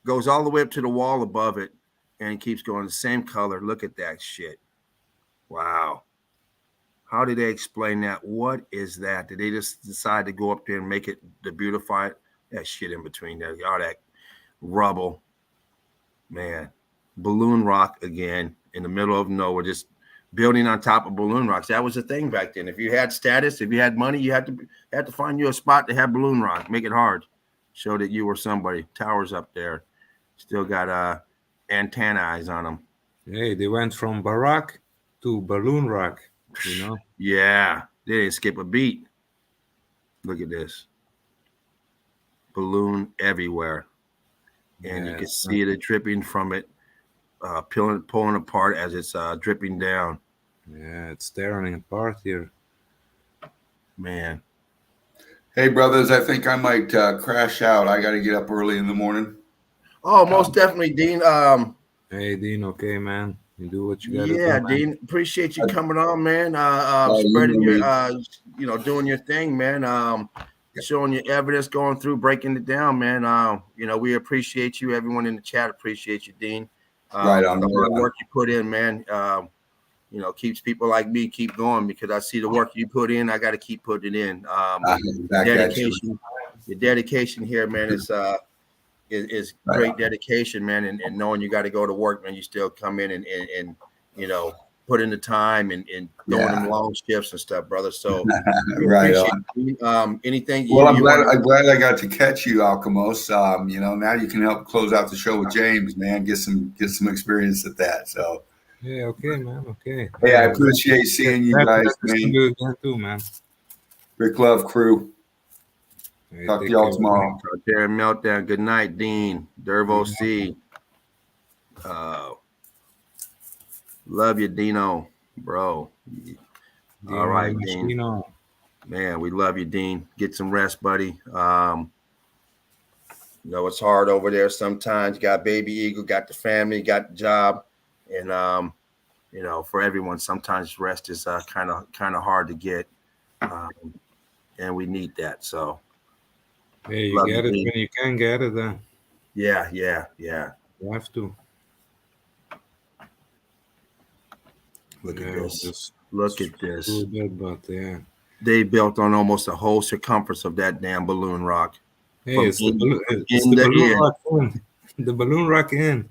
Goes all the way up to the wall above it. and it keeps going the same color. Look at that shit. Wow. How did they explain that? What is that? Did they just decide to go up there and make it to beautify it? That shit in between there, all that rubble, man. Balloon rock again in the middle of nowhere, just building on top of balloon rocks. That was the thing back then. If you had status, if you had money, you had to find you a spot to have balloon rock. Make it hard. Show that you were somebody. Towers up there, still got antennae on them. Hey, they went from Barack to balloon rock. You know? Yeah, they didn't skip a beat. Look at this. Balloon everywhere. And you can see it dripping from it, pulling apart as it's dripping down. Yeah, it's tearing apart here. Man. Hey, brothers, I think I might crash out. I got to get up early in the morning. Oh, most definitely, Dean. Hey, Dean, okay, man. You do what you got to do. Yeah, Dean, appreciate you coming on, man. Spreading your, doing your thing, man. Showing your evidence, going through, breaking it down, man. We appreciate you. Everyone in the chat appreciate you, Dean. Right on. The hard work you put in, man. Keeps people like me keep going because I see the work you put in. I got to keep putting it in. Dedication, the dedication here, man, is great dedication, man, and knowing you got to go to work, man, you still come in and put in the time and throwing them long shifts and stuff, brother. So right on. Anything? Well, I'm glad I got to catch you, Alchemos. Now you can help close out the show with James, man. Get some experience at that. So yeah, okay, man. Okay. Hey, I appreciate seeing you guys, man. You again too, man. Rick Love crew. Hey, talk to y'all tomorrow. Terry Meltdown. Good night, Dean. Dervo C. Love you, Dino, bro. All right, Dean. Dino. Man, we love you, Dean. Get some rest, buddy. It's hard over there sometimes. You got Baby Eagle, got the family, got the job. And, for everyone, sometimes rest is kind of hard to get. And we need that. So, hey, you get it when you can get it, then. Yeah. You have to. Look at this. Look at this. But yeah. They built on almost the whole circumference of that damn balloon rock. Hey, it's the balloon rock in. The balloon rock in.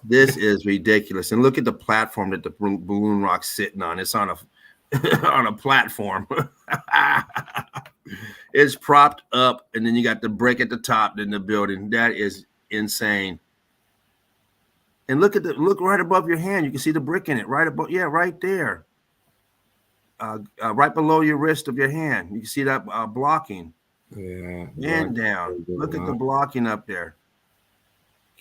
This is ridiculous. And look at the platform that the balloon rock's sitting on. It's on a platform. It's propped up, and then you got the brick at the top in the building. That is insane. And look right above your hand. You can see the brick in it. Right above, right there. Right below your wrist of your hand. You can see that blocking. Yeah. And down. Look at the blocking up there.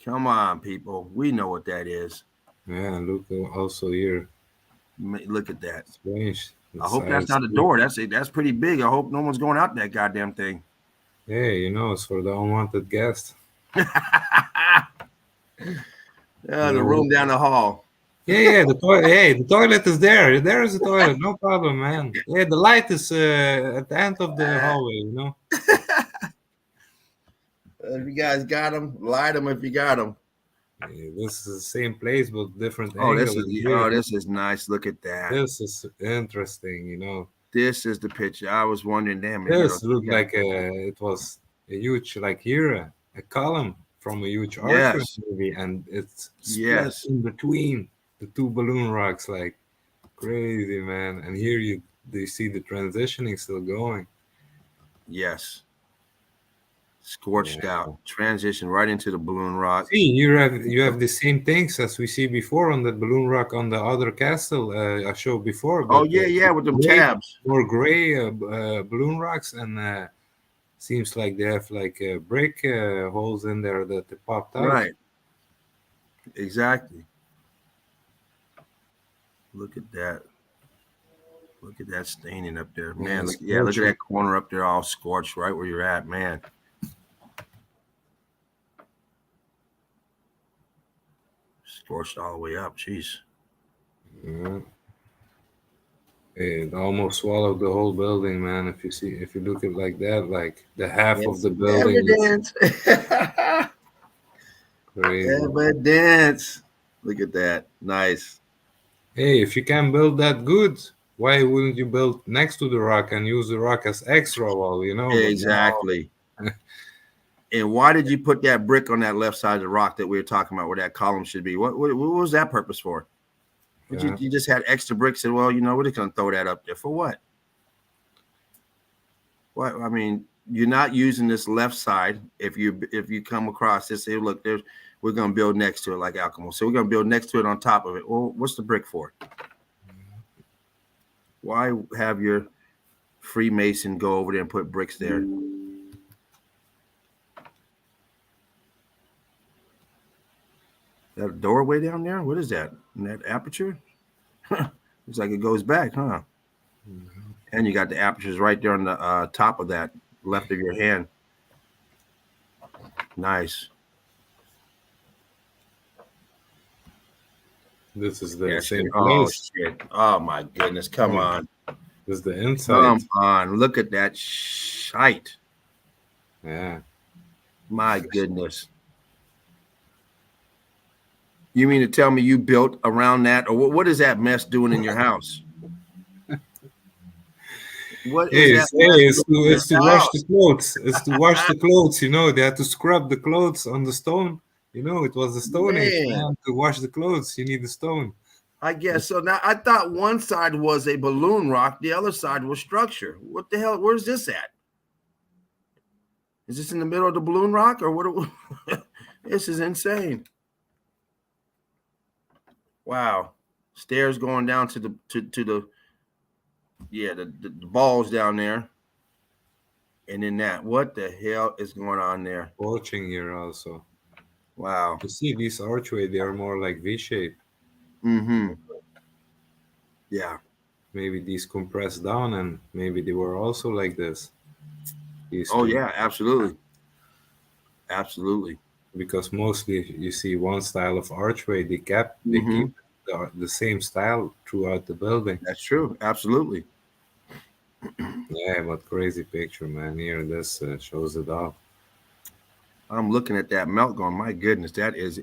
Come on, people. We know what that is. Yeah, look also here. Look at that. Strange. I hope that's not a door. That's pretty big. I hope no one's going out that goddamn thing. Hey, it's for the unwanted guest. The room down the hall. Yeah, the toilet. Hey, the toilet is there. There is a toilet. No problem, man. Yeah, the light is at the end of the hallway, If you guys got them, light them if you got them. Yeah, this is the same place but different angles. This is nice. Look at that. This is interesting, This is the picture. I was wondering, damn it. This looked like it was a huge, like here, a column from a huge arch movie, and it's split in between the two balloon rocks, like crazy, man. And here you see the transitioning still going. Yes. Scorched out, transition right into the balloon rock. See, you have the same things as we see before on the balloon rock on the other castle I showed before. Oh yeah, with the tabs. More gray balloon rocks, and seems like they have like brick holes in there that they popped out. Right. Exactly. Look at that. Look at that staining up there, man. Look at that corner up there, all scorched, right where you're at, man. Scorched all the way up, jeez. Yeah. It almost swallowed the whole building, man. If you look at it like that, like the half of the building. Evidence. Crazy. Evidence. Look at that. Nice. Hey, if you can build that good, why wouldn't you build next to the rock and use the rock as extra wall, you know? Exactly. And why did you put that brick on that left side of the rock that we were talking about, where that column should be? What was that purpose for? Yeah. You just had extra bricks and, well, you know, we're just going to throw that up there for what? What? I mean, you're not using this left side. If you come across this, say, look, we're going to build next to it like Alchemy. So we're going to build next to it on top of it. Well, what's the brick for? Why have your Freemason go over there and put bricks there? That doorway down there? What is that? In that aperture? Looks like it goes back, huh? Mm-hmm. And you got the apertures right there on the top of that left of your hand. Nice. This is the same place. Oh, shit. Oh, my goodness. Come on. This is the inside. Come on. Look at that shite. Yeah. My goodness. You mean to tell me you built around that? Or what is that mess doing in your house? What is that? It's to wash the clothes. It's to wash the clothes, you know. They had to scrub the clothes on the stone. You know, it was the Stone Age, man. To wash the clothes, you need the stone. I guess so. Now, I thought one side was a balloon rock. The other side was structure. What the hell? Where's this at? Is this in the middle of the balloon rock or what? This is insane. Wow. Stairs going down to the balls down there. And then that. What the hell is going on there? Watching here also. Wow. You see these archway, they are more like V-shape. Mm-hmm. Yeah. Maybe these compressed down and maybe they were also like this. Yeah, absolutely. Absolutely. Because mostly you see one style of archway, they keep the same style throughout the building. That's true. Absolutely. Yeah, but crazy picture, man. Here, this shows it off. I'm looking at that melt going, my goodness, that is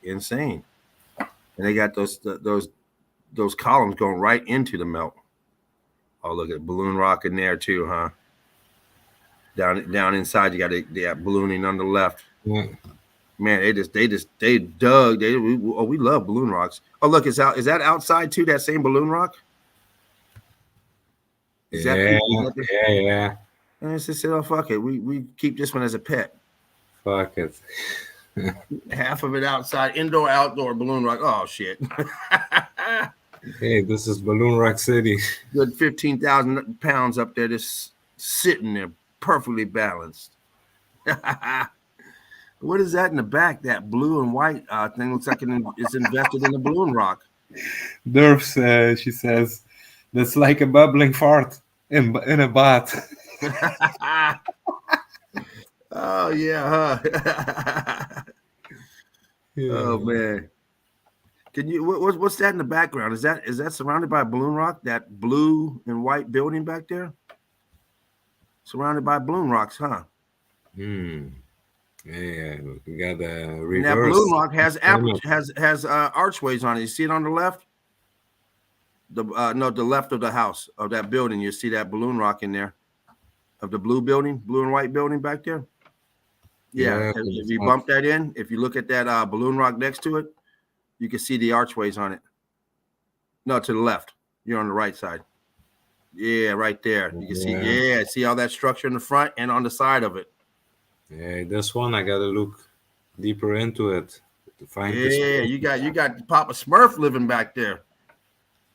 insane. And they got those columns going right into the melt. Oh, look at balloon rock in there too, huh? Down inside, you got that ballooning on the left. Yeah. Man, they dug. We love balloon rocks. Oh, look, is that outside too? That same balloon rock? Yeah. And it's just, oh, fuck it. We keep this one as a pet. Fuck it. Half of it outside, indoor, outdoor balloon rock. Oh shit. Hey, this is Balloon Rock City. Good 15,000 pounds up there, just sitting there, perfectly balanced. What is that in the back? That blue and white thing looks like it's invested in a balloon rock. Durfs, she says, that's like a bubbling fart in a bath. Oh yeah, huh? Yeah. Oh man, can you? What's that in the background? Is that surrounded by a balloon rock? That blue and white building back there, surrounded by balloon rocks, huh? Yeah, we got the reverse. And that balloon rock has archways on it. You see it on the left? The left of the house of that building. You see that balloon rock in there, of the blue and white building back there. Yeah, if you bump that in, if you look at that balloon rock next to it, you can see the archways on it. No, to the left. You're on the right side. Yeah, right there. You can see all that structure in the front and on the side of it. Yeah, this one I gotta look deeper into it to find. Yeah, you got Papa Smurf living back there.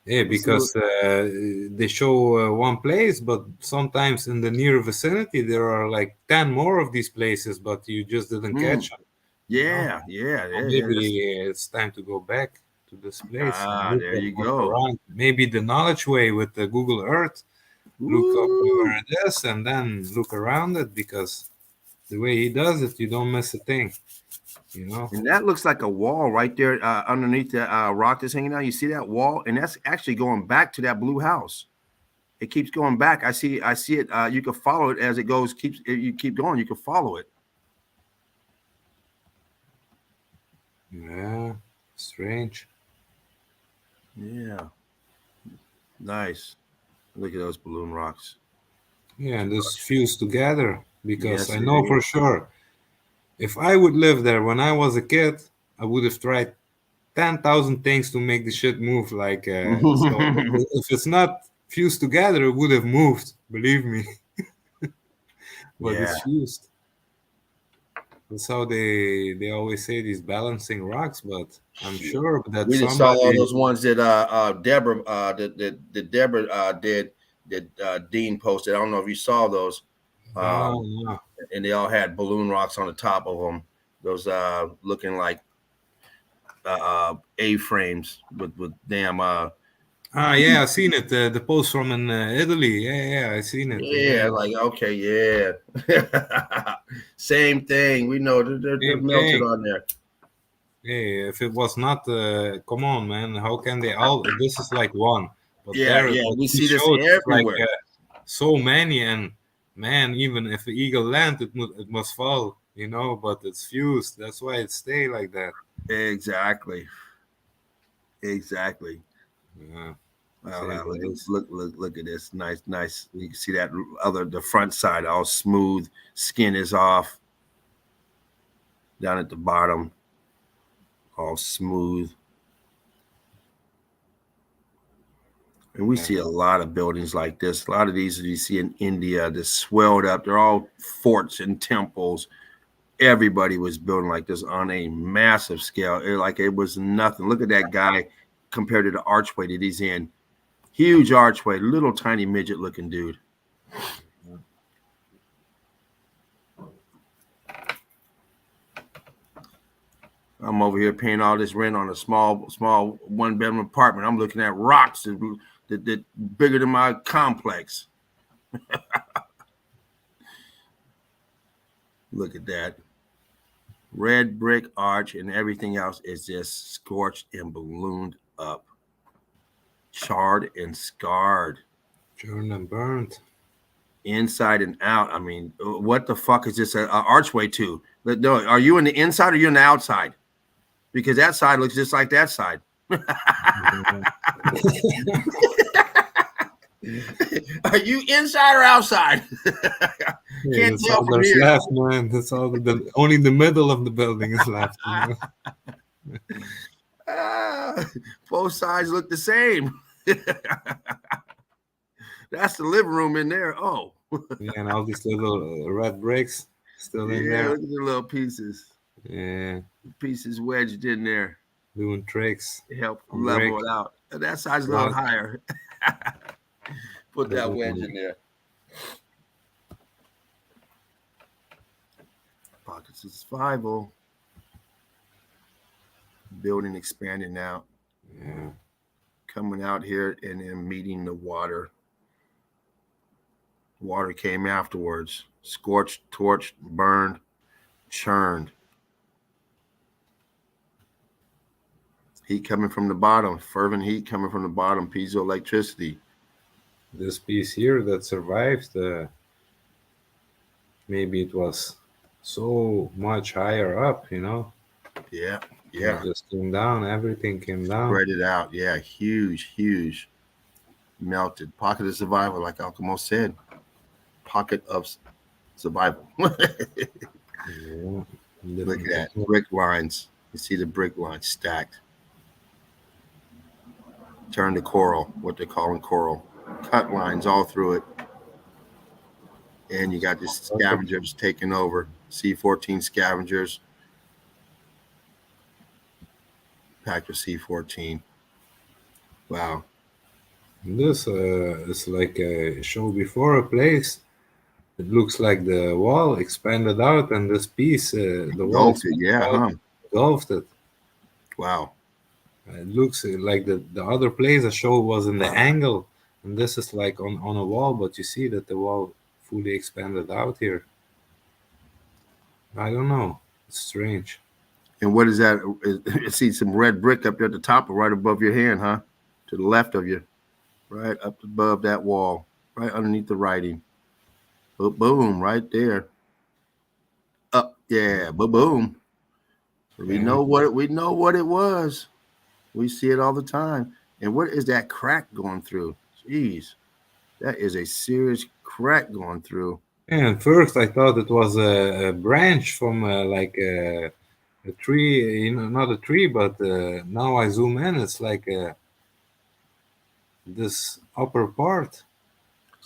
Yeah, because they show one place, but sometimes in the near vicinity there are like 10 more of these places, but you just didn't catch them. Yeah. Maybe it's time to go back to this place. There you go. Around. Maybe the knowledge way with the Google Earth. Look up where it is and then look around it, because the way he does it, you don't miss a thing. You know, and that looks like a wall right there underneath the rock that's hanging out. You see that wall, and that's actually going back to that blue house. It keeps going back. I see it. You can follow it as it goes. You keep going. You can follow it. Yeah. Strange. Yeah. Nice. Look at those balloon rocks. Yeah, and this fused together because Yes, I it know for is. sure if I would live there when I was a kid, I would have tried 10,000 things to make the shit move. Like, so if it's not fused together, it would have moved. Believe me. But Yeah. it's fused. That's how they always say these balancing rocks. But I'm sure that We just saw all somebody. those ones that Deborah that Deborah did that Dean posted. I don't know if you saw those. Oh, yeah. And they all had balloon rocks on the top of them. Those looking like A-frames with damn Yeah, I seen it. The post from in Italy. Yeah, I seen it. yeah, like okay, yeah. Same thing. We know they're Same melted thing. on there. Hey, if it was not, come on, man. How can they all? This is like one, but Yeah, there, yeah. what We he see this showed is like everywhere. so many, and man, even if the eagle land, it must fall, you know. But it's fused. That's why it stay like that. Exactly. Exactly. Yeah. Wow, Say wow, the least. look at this. Nice. You can see that the front side all smooth. Skin is off. Down at the bottom, all smooth. And we see a lot of buildings like this. A lot of these you see in India, they're swelled up. They're all forts and temples. Everybody was building like this on a massive scale. It was nothing. Look at that guy compared to the archway that he's in. Huge archway, little tiny midget looking dude. I'm over here paying all this rent on a small one-bedroom apartment. I'm looking at rocks that bigger than my complex. Look at that. Red brick arch and everything else is just scorched and ballooned up. Charred and scarred. Churned and burnt. Inside and out. I mean, what the fuck is this an archway to? No, are you in the inside or are you in the outside? Because that side looks just like that side. Are you inside or outside? Yeah, Can't tell from here. Left, man. That's all. Only the middle of the building is left. You know? Both sides look the same. That's the living room in there. Oh. Yeah, and all these little red bricks still in there. Look at the little pieces. Yeah. Pieces wedged in there. Doing tricks. Help level it out. That side's a little higher. Put that wedge in there. Pockets of survival. Building expanding out. Yeah. Coming out here and then meeting the water. Water came afterwards. Scorched, torched, burned, churned. Heat coming from the bottom. Fervent heat coming from the bottom. Piezoelectricity. This piece here that survived, maybe it was so much higher up, you know? Yeah. It just came down. Everything came down. Spread it out. Yeah. Huge. Melted. Pocket of survival, like Alchemo said. Pocket of survival. Yeah. Look at that. Brick lines. You see the brick lines stacked. Turn to coral, what they're calling coral. Cut lines all through it. And you got these scavengers taking over. C14 scavengers. Packed with C14. Wow. This is like a show before a place. It looks like the wall expanded out, and this piece, the wall engulfed it. Wow. It looks like the other place I showed was in the angle, and this is like on a wall, but you see that the wall fully expanded out here. I don't know. It's strange. And what is that? You see some red brick up there at the top or right above your hand, huh? To the left of you. Right up above that wall. Right underneath the writing. Boom, right there. Up, yeah, boom. We know what it was. We see it all the time. And what is that crack going through? Jeez, that is a serious crack going through. Yeah, at first I thought it was a branch from like a tree, not a tree, but now I zoom in, it's like this upper part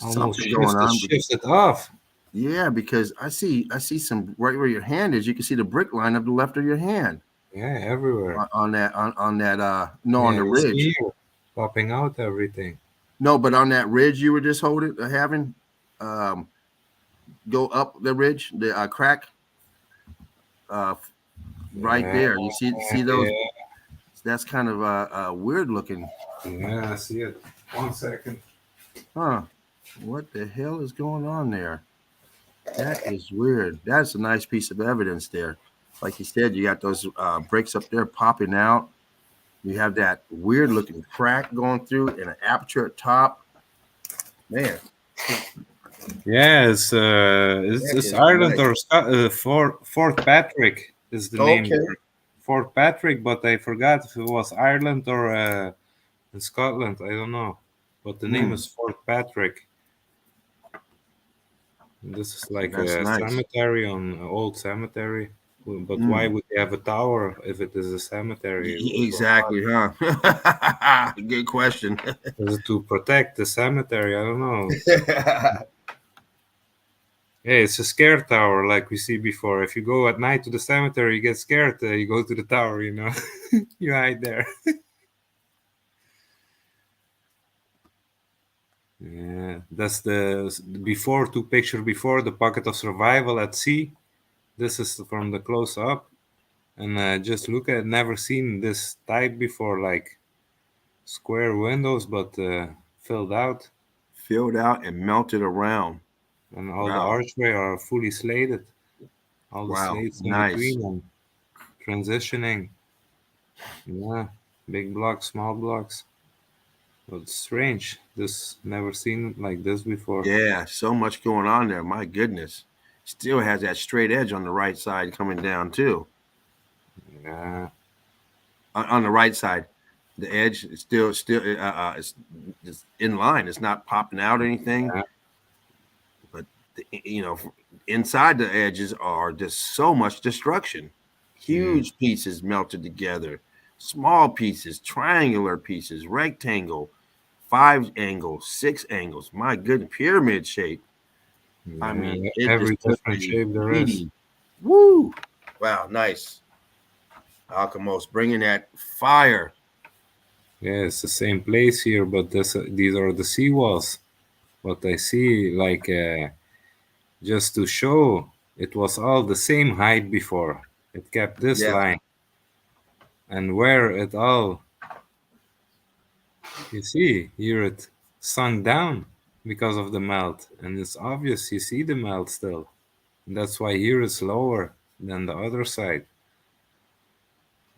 almost Something going on. shifted off. Yeah, because I see some right where your hand is. You can see the brick line of the left of your hand. Yeah, everywhere. On that on the ridge. Here, popping out everything. No, but on that ridge you were just having, go up the ridge, the crack, right there. You see those? Yeah. That's kind of weird looking. Yeah, I see it. 1 second. Huh? What the hell is going on there? That is weird. That's a nice piece of evidence there. Like you said, you got those bricks up there popping out. You have that weird looking crack going through and an aperture at top. Man. Yeah, it's Ireland nice. Or Fort Patrick is the name. Fort Patrick, but I forgot if it was Ireland or in Scotland. I don't know. But the name is Fort Patrick. This is like a cemetery on old cemetery. But why would they have a tower if it is a cemetery? Exactly, huh? Good question. Is it to protect the cemetery? I don't know. Yeah, it's a scare tower like we see before. If you go at night to the cemetery, you get scared. You go to the tower, you hide there. Yeah, that's the picture before the pocket of survival at sea. This is from the close up, and just look at. Never seen this type before, like square windows, but filled out and melted around, and all the archway are fully slated. All the slates in between them, transitioning. Yeah, big blocks, small blocks. Well, it's strange. This never seen like this before. Yeah, so much going on there. My goodness. Still has that straight edge on the right side coming down too. Yeah. On the right side, the edge is still it's in line. It's not popping out or anything. Yeah. But inside the edges are just so much destruction. Huge pieces melted together, small pieces, triangular pieces, rectangle, 5 angles, 6 angles. My good pyramid shape. Yeah, I mean, every different shape there is. Woo! Wow, nice. Alchemos bringing that fire. Yeah, it's the same place here, but these are the seawalls. What I see, like, just to show, it was all the same height before. It kept this line. And where it all, you see, here it sunk down because of the melt. And it's obvious, you see the melt still. And that's why here it's lower than the other side.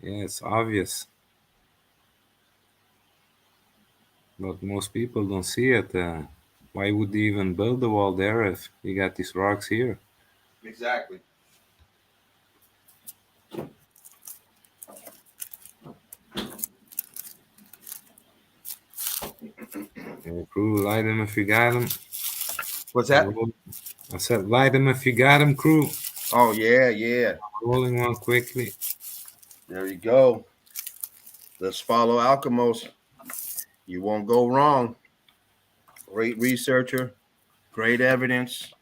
Yeah, it's obvious. But most people don't see it. Why would they even build the wall there if you got these rocks here? Exactly. Crew, light them if you got them. What's that? I said, light them if you got them, crew. Oh, yeah. Rolling one quickly. There you go. Let's follow Alchemos. You won't go wrong. Great researcher, great evidence,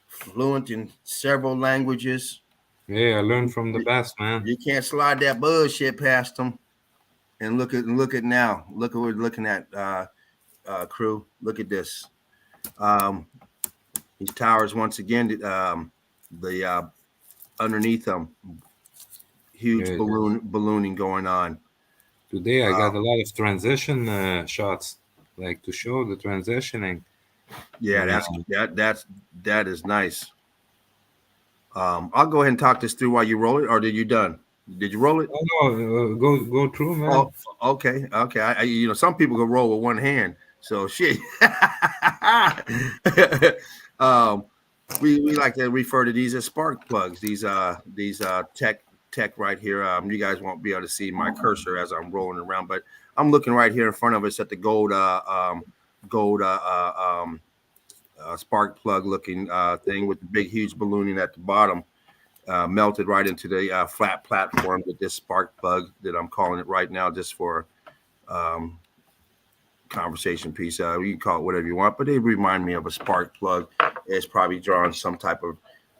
fluent in several languages. Yeah, I learned from the best, man. You can't slide that bullshit past them. And look at now. Look what we're looking at, crew. Look at this. These towers once again. The underneath them, huge ballooning going on. Today I got a lot of transition shots, like to show the transitioning. Yeah, that is nice. I'll go ahead and talk this through while you roll it, or did you done? Did you roll it? Oh, no, go through, man. Oh, okay. I some people go roll with one hand, so shit. We like to refer to these as spark plugs. These tech tech right here. You guys won't be able to see my cursor as I'm rolling around, but I'm looking right here in front of us at the gold spark plug looking thing with the big huge ballooning at the bottom. Melted right into the flat platform with this spark plug that I'm calling it right now, just for conversation piece. You can call it whatever you want, but they remind me of a spark plug. It's probably drawing some type of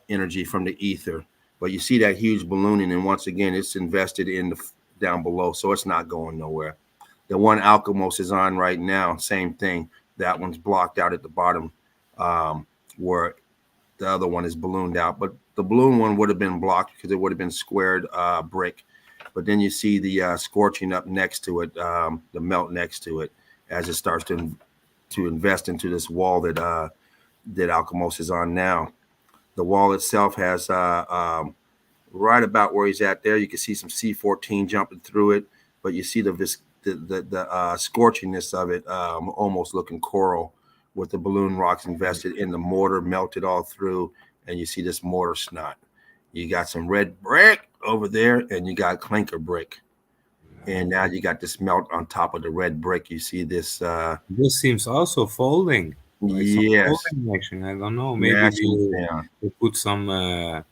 energy from the ether. But you see that huge ballooning, and once again, it's invested in the down below, so it's not going nowhere. The one Alchemos is on right now, same thing. That one's blocked out at the bottom, where the other one is ballooned out. But the balloon one would have been blocked because it would have been squared brick. But then you see the scorching up next to it, the melt next to it, as it starts to invest into this wall that Alchemos is on now. The wall itself has right about where he's at there. You can see some C14 jumping through it, but you see the scorchingness of it, almost looking coral, with the balloon rocks invested in the mortar, melted all through, and you see this mortar snot. You got some red brick over there, and you got clinker brick. And now you got this melt on top of the red brick. You see this. This seems also folding. Like yes. Folding action. I don't know. Maybe they put some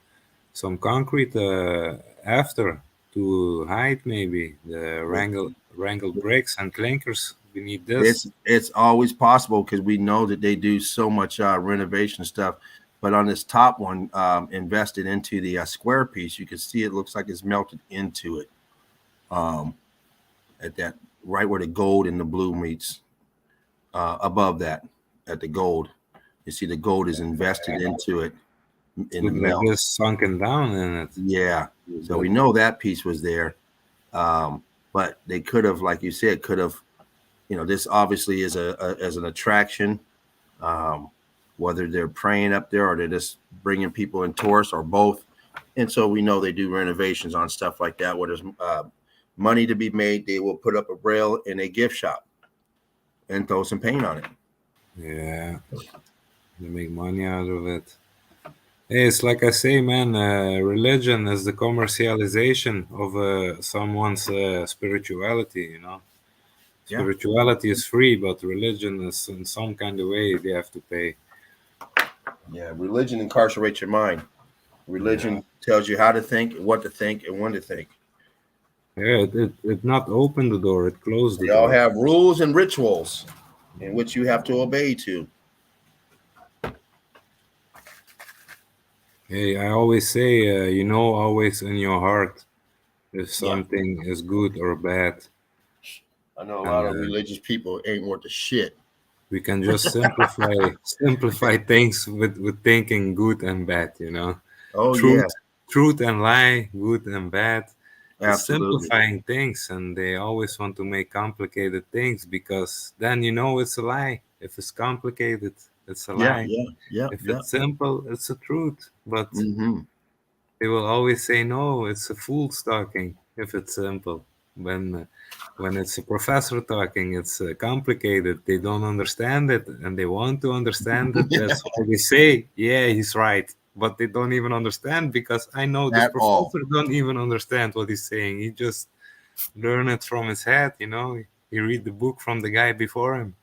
concrete after to hide maybe the wrangled bricks and clinkers beneath this. It's always possible because we know that they do so much renovation stuff. But on this top one, invested into the square piece, you can see it looks like it's melted into it. At that right where the gold and the blue meets, above that at the gold, you see the gold is invested into it in the melt. Like this sunken down in it. Yeah, so we know that piece was there, but they could have, like you said, this obviously is as an attraction, whether they're praying up there or they're just bringing people in tourists or both. And so we know they do renovations on stuff like that where there's money to be made. They will put up a rail in a gift shop and throw some paint on it. Yeah, they make money out of it. Hey, it's like I say, man, religion is the commercialization of someone's spirituality, Spirituality is free, but religion is in some kind of way they have to pay. Yeah, religion incarcerates your mind. Religion tells you how to think, what to think, and when to think. Yeah, it not opened the door, it closed the door. They all have rules and rituals in which you have to obey to. Hey, I always say, always in your heart if something is good or bad. I know a lot of religious people ain't worth a shit. We can just simplify things with thinking good and bad, Oh, truth and lie, good and bad. Absolutely. Simplifying things, and they always want to make complicated things because then it's a lie. If it's complicated, it's a lie. If it's simple, it's a truth. But they will always say no, it's a fool's talking if it's simple. When it's a professor talking, it's complicated. They don't understand it, and they want to understand it. That's why they say, "Yeah, he's right," but they don't even understand because I know this professor don't even understand what he's saying. He just learn it from his head, He read the book from the guy before him.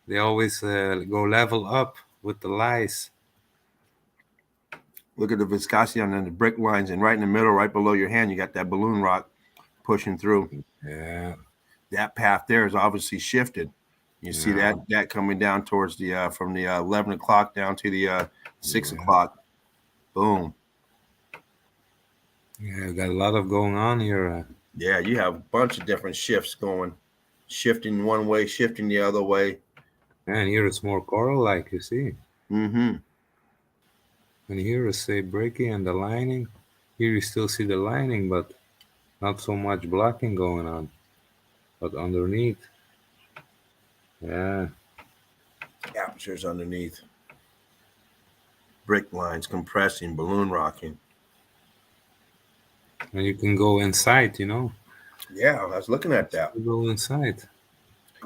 They always go level up with the lies. Look at the viscosity on the brick lines, and right in the middle, right below your hand, you got that balloon rock pushing through. Yeah, that path there is obviously shifted. You see that coming down towards the from the 11 o'clock down to the 6 o'clock. Boom. Yeah, got a lot of going on here. Yeah, you have a bunch of different shifts going, shifting one way, shifting the other way. And here it's more coral-like, you see. Mm-hmm. And here is, say, breaking and the lining. Here you still see the lining, but not so much blocking going on. But underneath, apertures underneath, brick lines compressing, balloon rocking. And you can go inside, Yeah, I was looking at that. You go inside.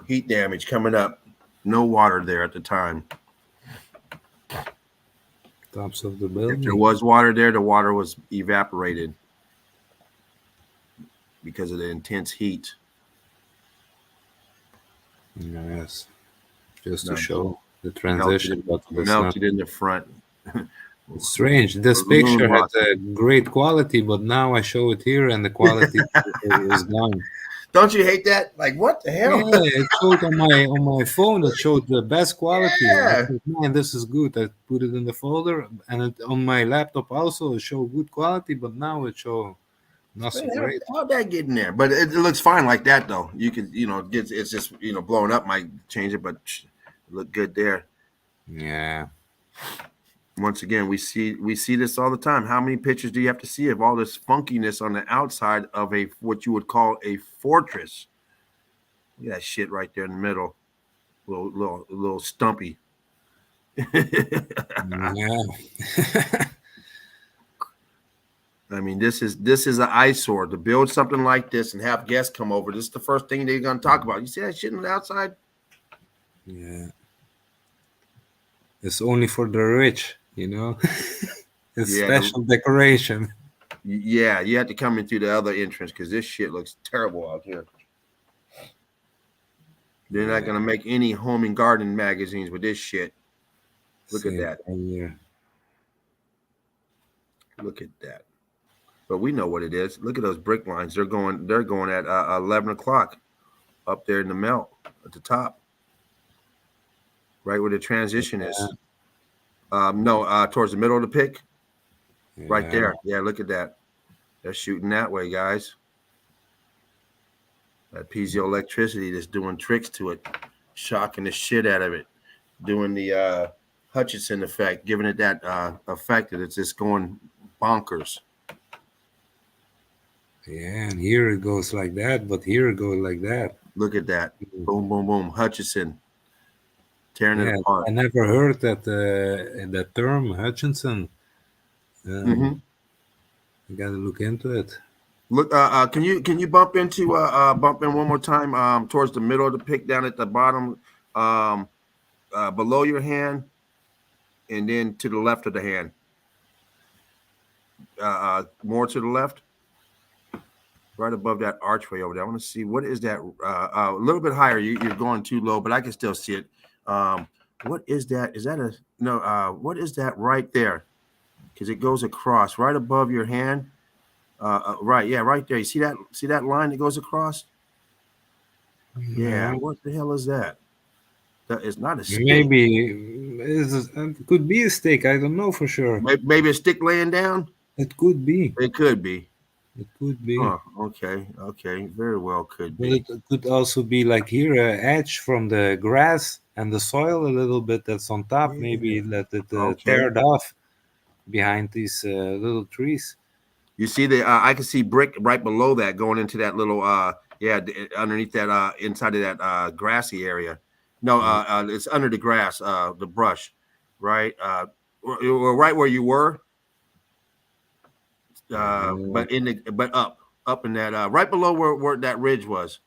Heat damage coming up. No water there at the time. Tops of the If there building. was water there, the water was evaporated because of the intense heat. Yes, just to No, show the transition, but it's not. melted in the front. It's strange. This Balloon picture had rock. a great quality, but now I show it here and the quality is gone. Don't you hate that? Like, what the Yeah, hell? it showed on my phone. It showed the best quality. I Yeah. thought, man, this is good. I put it in the folder, and on my laptop also it showed good quality, but now it show not so Man, great. how'd that get in there? But it looks fine like that, though. You could, it's just, blowing up might change it, but it look good there. Yeah, Once again, we see this all the time. How many pictures do you have to see of all this funkiness on the outside of what you would call a fortress? Look at that shit right there in the middle, little stumpy. yeah. I mean, this is an eyesore. To build something like this and have guests come over, this is the first thing they're gonna talk about. You see that shit on the outside? Yeah. It's only for the rich, It's Yeah, special decoration. Yeah, you have to come in through the other entrance because this shit looks terrible out here. They're not gonna make any home and garden magazines with this shit. Look at that. Here. Look at that. But we know what it is. Look at those brick lines. They're going at 11 o'clock up there in the melt at the top, right where the transition is. Towards the middle of the pick, right there. Yeah, look at that. They're shooting that way, guys. That piezoelectricity that's doing tricks to it, shocking the shit out of it, doing the Hutchinson effect, giving it that effect that it's just going bonkers. Yeah, and here it goes like that, but here it goes like that. Look at that. Boom, boom, boom. Hutchinson. Tearing it apart. I never heard that term, Hutchinson. I gotta look into it. Look, can you bump in one more time towards the middle of the pick down at the bottom, below your hand, and then to the left of the hand. More to the left, right above that archway over there. I want to see what is that. A little bit higher. You're going too low, but I can still see it. What is that? Is that a no? What is that right there? Because it goes across right above your hand. Right, yeah, right there. You see that? See that line that goes across? Yeah. What the hell is that? That is not a stick. Maybe it could be a stick. I don't know for sure. Maybe a stick laying down. It could be. It could be. It could be. Oh, okay. Very well could be. But it could also be like here, an edge from the grass and the soil a little bit that's on top. Yeah. Maybe let it teared off behind these little trees. You see I can see brick right below that going into that little underneath that inside of that grassy area. No, it's under the grass, the brush, right? Right where you were. But up in that right below where that ridge was.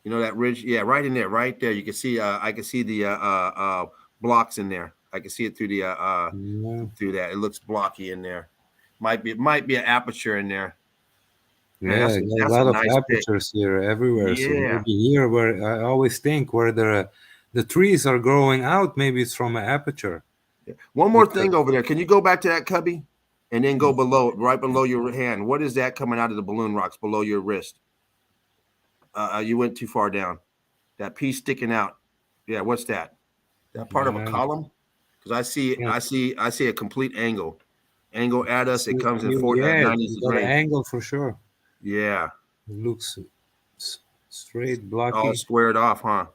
You know that ridge? Yeah, right in there, right there. You can see I can see the blocks in there. I can see it through the through that. It looks blocky in there. Might be an aperture in there. Man, yeah, a lot of nice apertures here everywhere. Yeah. So maybe here where I always think where the trees are growing out, maybe it's from an aperture. Yeah. One more thing over there. Can you go back to that cubby and then go below, right below your hand? What is that coming out of the balloon rocks below your wrist? You went too far down. That piece sticking out. Yeah, what's that? That part of a column? Because I see a complete angle. Angle at us. It comes in 90 degrees. Angle for sure. Yeah. It looks straight, blocky. All squared off, huh?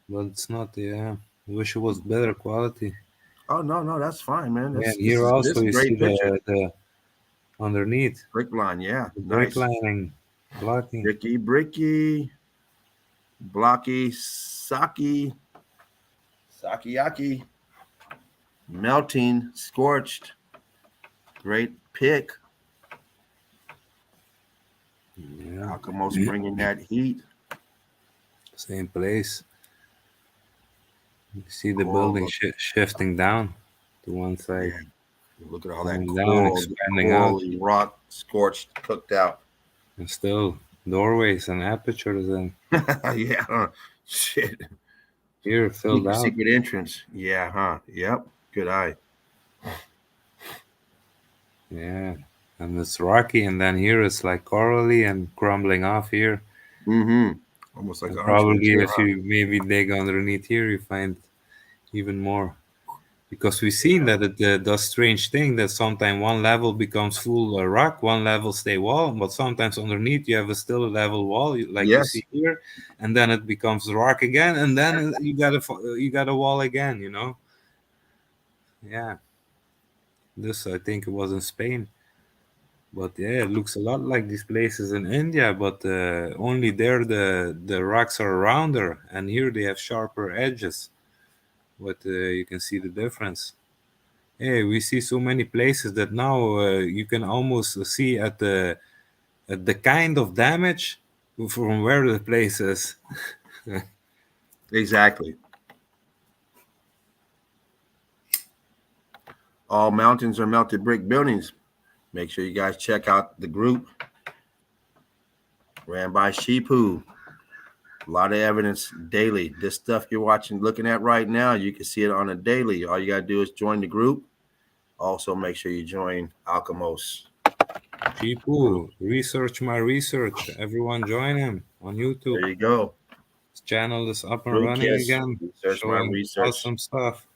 But it's not. Yeah. I wish it was better quality. Oh no, that's fine, man. And here also you see the underneath brick line. Yeah, the brick lining, blocking. Bricky, blocky, sakiyaki, melting, scorched. Great pick. Yeah, Alchemos bringing that heat. Same place. You see the building shifting down to one side. Yeah. Look at all that Going down, expanding out. rock, scorched, cooked out. And still doorways and apertures and Yeah, shit. here filled out. Secret entrance. Yeah, huh? Yep. Good eye. Yeah, and it's rocky, and then here it's like corally and crumbling off here. Mm-hmm. Almost like probably if you maybe dig underneath here, you find even more. Because we've seen that it does strange thing that sometimes one level becomes full rock, one level stay wall, but sometimes underneath you have still a level wall, like you see here, and then it becomes rock again, and then you got a wall again, you know. Yeah, this I think it was in Spain, but yeah, it looks a lot like these places in India, but only there the rocks are rounder, and here they have sharper edges. But you can see the difference. Hey, we see so many places that now you can almost see at the kind of damage from where the place is. Exactly. All mountains are melted brick buildings. Make sure you guys check out the group ran by Sheepu. A lot of evidence daily. This stuff you're looking at right now, you can see it on a daily. All you got to do is join the group. Also, make sure you join Alchemos. Sheepu, research my research. Everyone join him on YouTube. There you go. His channel is up and running again. Research my research. Awesome stuff.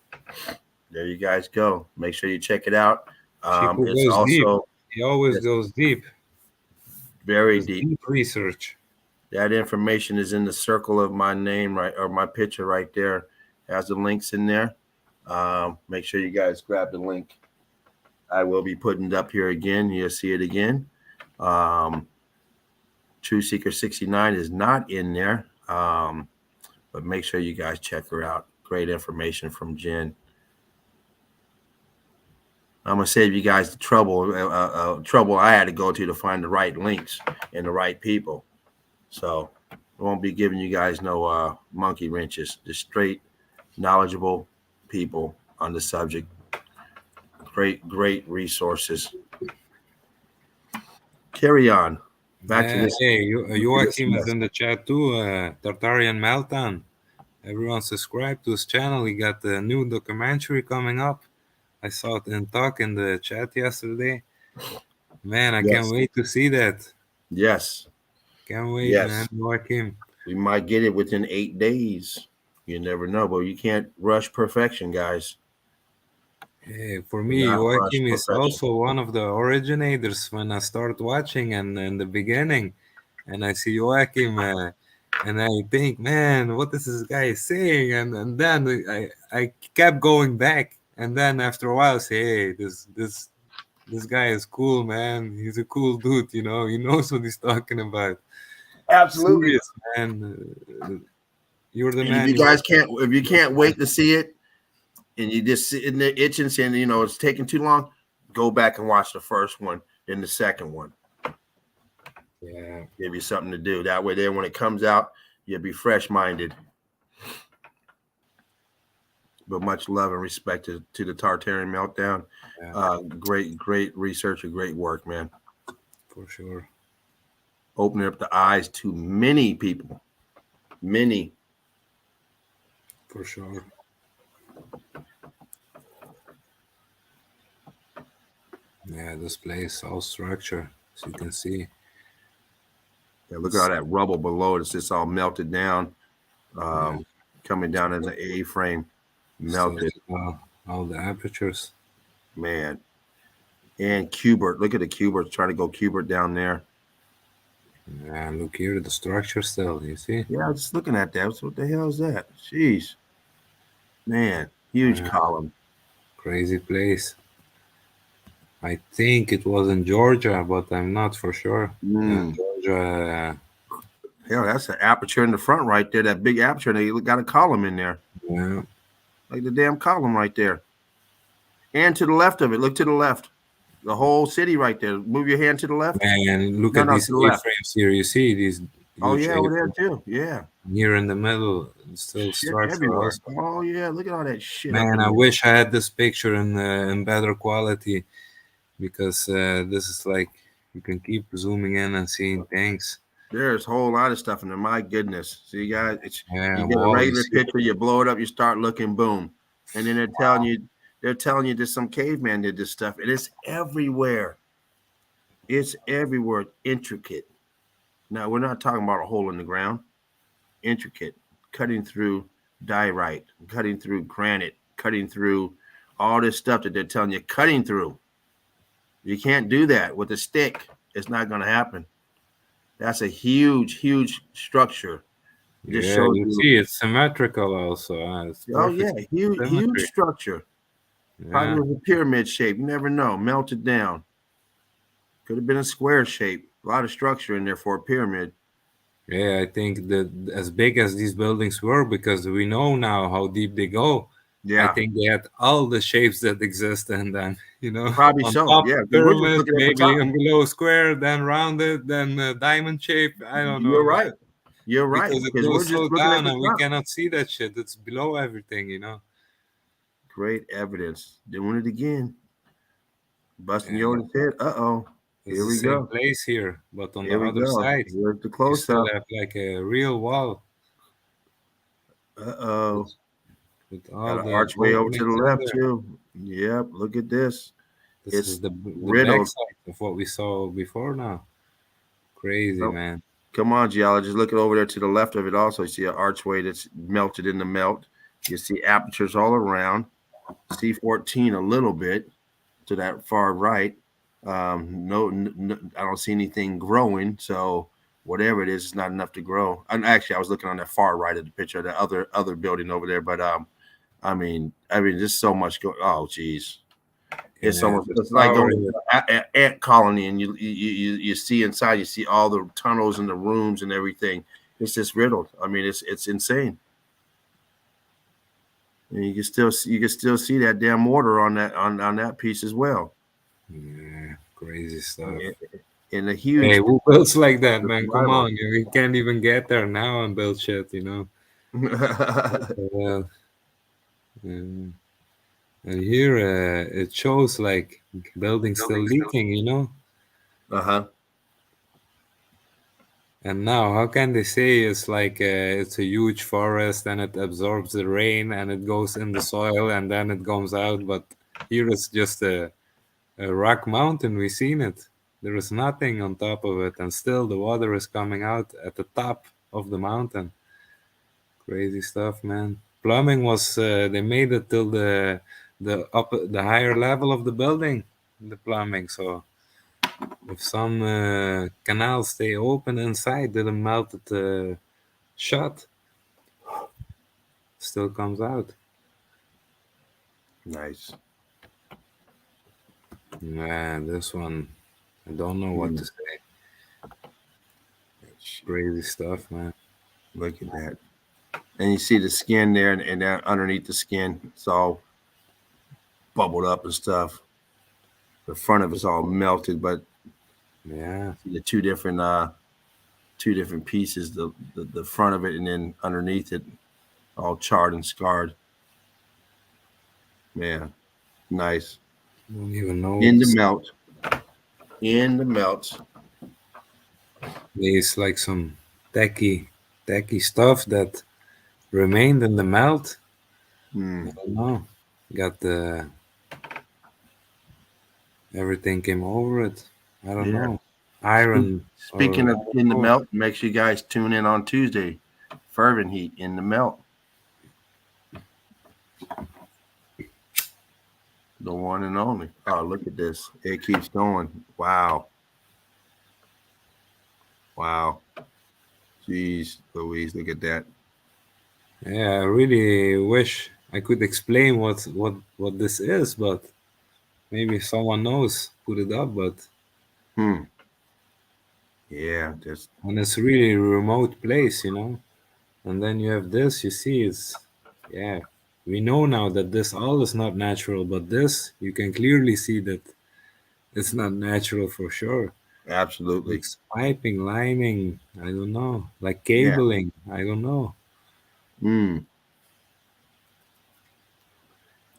There you guys go. Make sure you check it out. It's also deep. He always goes deep. Very deep research. That information is in the circle of my name, right, or my picture right there. Has the links in there. Make sure you guys grab the link. I will be putting it up here again. You'll see it again. True Seeker 69 is not in there, but make sure you guys check her out. Great information from Jen. I'm gonna save you guys the trouble I had to go to find the right links and the right people. So I won't be giving you guys no monkey wrenches. Just straight, knowledgeable people on the subject. Great resources. Carry on. Back to this. Hey, Joachim is in the chat too. Tartarian Meltdown. Everyone subscribe to his channel. He got the new documentary coming up. I saw it in talk in the chat yesterday. Man, I can't wait to see that. Yes. Can't wait, man. Joachim. We might get it within 8 days. You never know, but you can't rush perfection, guys. Hey, for me, Joachim is also one of the originators when I start watching and in the beginning. And I see Joachim and I think, man, what is this guy saying? And then I kept going back. And then after a while, I say, hey, this guy is cool, man. He's a cool dude, you know. He knows what he's talking about. Absolutely, serious, man. You're the man. If you can't wait to see it, and you just sitting there itching, saying, you know, it's taking too long, go back and watch the first one, then the second one. Yeah, give you something to do. That way, there when it comes out, you'll be fresh-minded. But much love and respect to the Tartarian Meltdown. Yeah. Great research and great work, man. For sure. Opening up the eyes to many people. Many. For sure. Yeah, this place, all structure, as you can see. Yeah, look at all that rubble below it. It's just all melted down. Coming down in the A-frame. Melted. All the apertures. Man. And Cubert. Look at the Cubert. Trying to go Cubert down there. Yeah, look here, the structure still, you see? Yeah, I was just looking at that. So what the hell is that? Jeez. Man, huge column. Crazy place. I think it was in Georgia, but I'm not for sure. Yeah, Georgia. Hell, that's an aperture in the front right there. That big aperture. They got a column in there. Yeah. Like the damn column right there. And to the left of it. Look to the left. The whole city right there. Move your hand to the left. And look at these A-frames here. You see these. Oh, yeah, over there too. Yeah. Here in the middle, still Shit structure everywhere. also. Oh yeah, look at all that shit. Man, I wish I had this picture in better quality, because this is like you can keep zooming in and seeing things. There's a whole lot of stuff in there. My goodness. See, guys, you get a Wall, regular picture, you blow it up, you start looking, boom, and then they're telling you that some caveman did this stuff. It is everywhere. It's everywhere. Intricate. Now we're not talking about a hole in the ground. Intricate, cutting through diorite, cutting through granite, cutting through all this stuff that they're telling you, cutting through. You can't do that with a stick. It's not going to happen. That's a huge, huge structure. It just yeah, shows you you. see, it's symmetrical also. It's Oh yeah, perfect huge symmetry. structure. Probably Yeah, was a pyramid shape. You never know. Melted down. Could have been a square shape. A lot of structure in there for a pyramid. yeah. I think that as big as these buildings were, because we know now how deep they go. I Yeah, think they had all the shapes that exist, and then probably on so. top Yeah, we're just pyramid, looking at the maybe, top. and below square, then rounded, then diamond shape. I don't know, You're man, right. You're right, because it because we're goes just so looking at down the and we top. cannot see that shit. It's below everything. Great evidence. Doing it again. Busting And Yoda's head. Uh-oh. it's Here the we same go. place here, but on the Here we other go. side, Here's the you still close-up. have like a real wall Uh-oh. with Got all an the archway over to openings the in left, there. too. Yep, look at this. This It's is the riddled. backside of what we saw before now. Crazy, Oh, man. come on, geologist. Look at over there to the left of it also. You see an archway that's melted in the melt. You see apertures all around. C14 a little bit to that far right. No, I don't see anything growing. So whatever it is, it's not enough to grow. And actually, I was looking on that far right of the picture, the other building over there. But I mean, there's so much going. Oh, geez. It's Yeah, almost the it's like tower going here. to an ant colony, and you see inside, you see all the tunnels and the rooms and everything. It's just riddled. I mean, it's insane. And you can still see that damn mortar on that piece as well. Yeah, crazy stuff. In a Hey, huge who builds like that, man? Come survival. on, you can't even get there now and build shit. Well, and here it shows like building still leaking. Uh-huh. And now, how can they say it's like it's a huge forest and it absorbs the rain and it goes in the soil and then it comes out? But here it's just a rock mountain. We've seen it. There is nothing on top of it, and still the water is coming out at the top of the mountain. Crazy stuff, man. Plumbing was they made it till the higher level of the building, the plumbing. So if some canals stay open inside, didn't melt it shut, still comes out. Nice. Man, this one, I don't know what to say. Crazy stuff, man. Look at that. And you see the skin there, and then underneath the skin, it's all bubbled up and stuff. The front of it's all melted, but Yeah, the two different pieces, the front of it and then underneath it, all charred and scarred. Yeah, nice. don't even know In what to the say. melt. In the melt. It's like some tacky stuff that remained in the melt. I don't know. Got the everything came over it. I don't Yeah. know. Iron Speaking or of in the melt, make sure you guys tune in on Tuesday. Fervent Heat in the melt. The one and only. Oh, look at this. It keeps going. Wow. Wow. Jeez, Louise, look at that. Yeah, I really wish I could explain what this is, but maybe someone knows. Put it up, but Yeah, just and it's really a remote place. And then you have this. You see, yeah. We know now that this all is not natural, but this you can clearly see that it's not natural for sure. Absolutely. It's piping, lining. I don't know. Like cabling. I don't know. Mm. And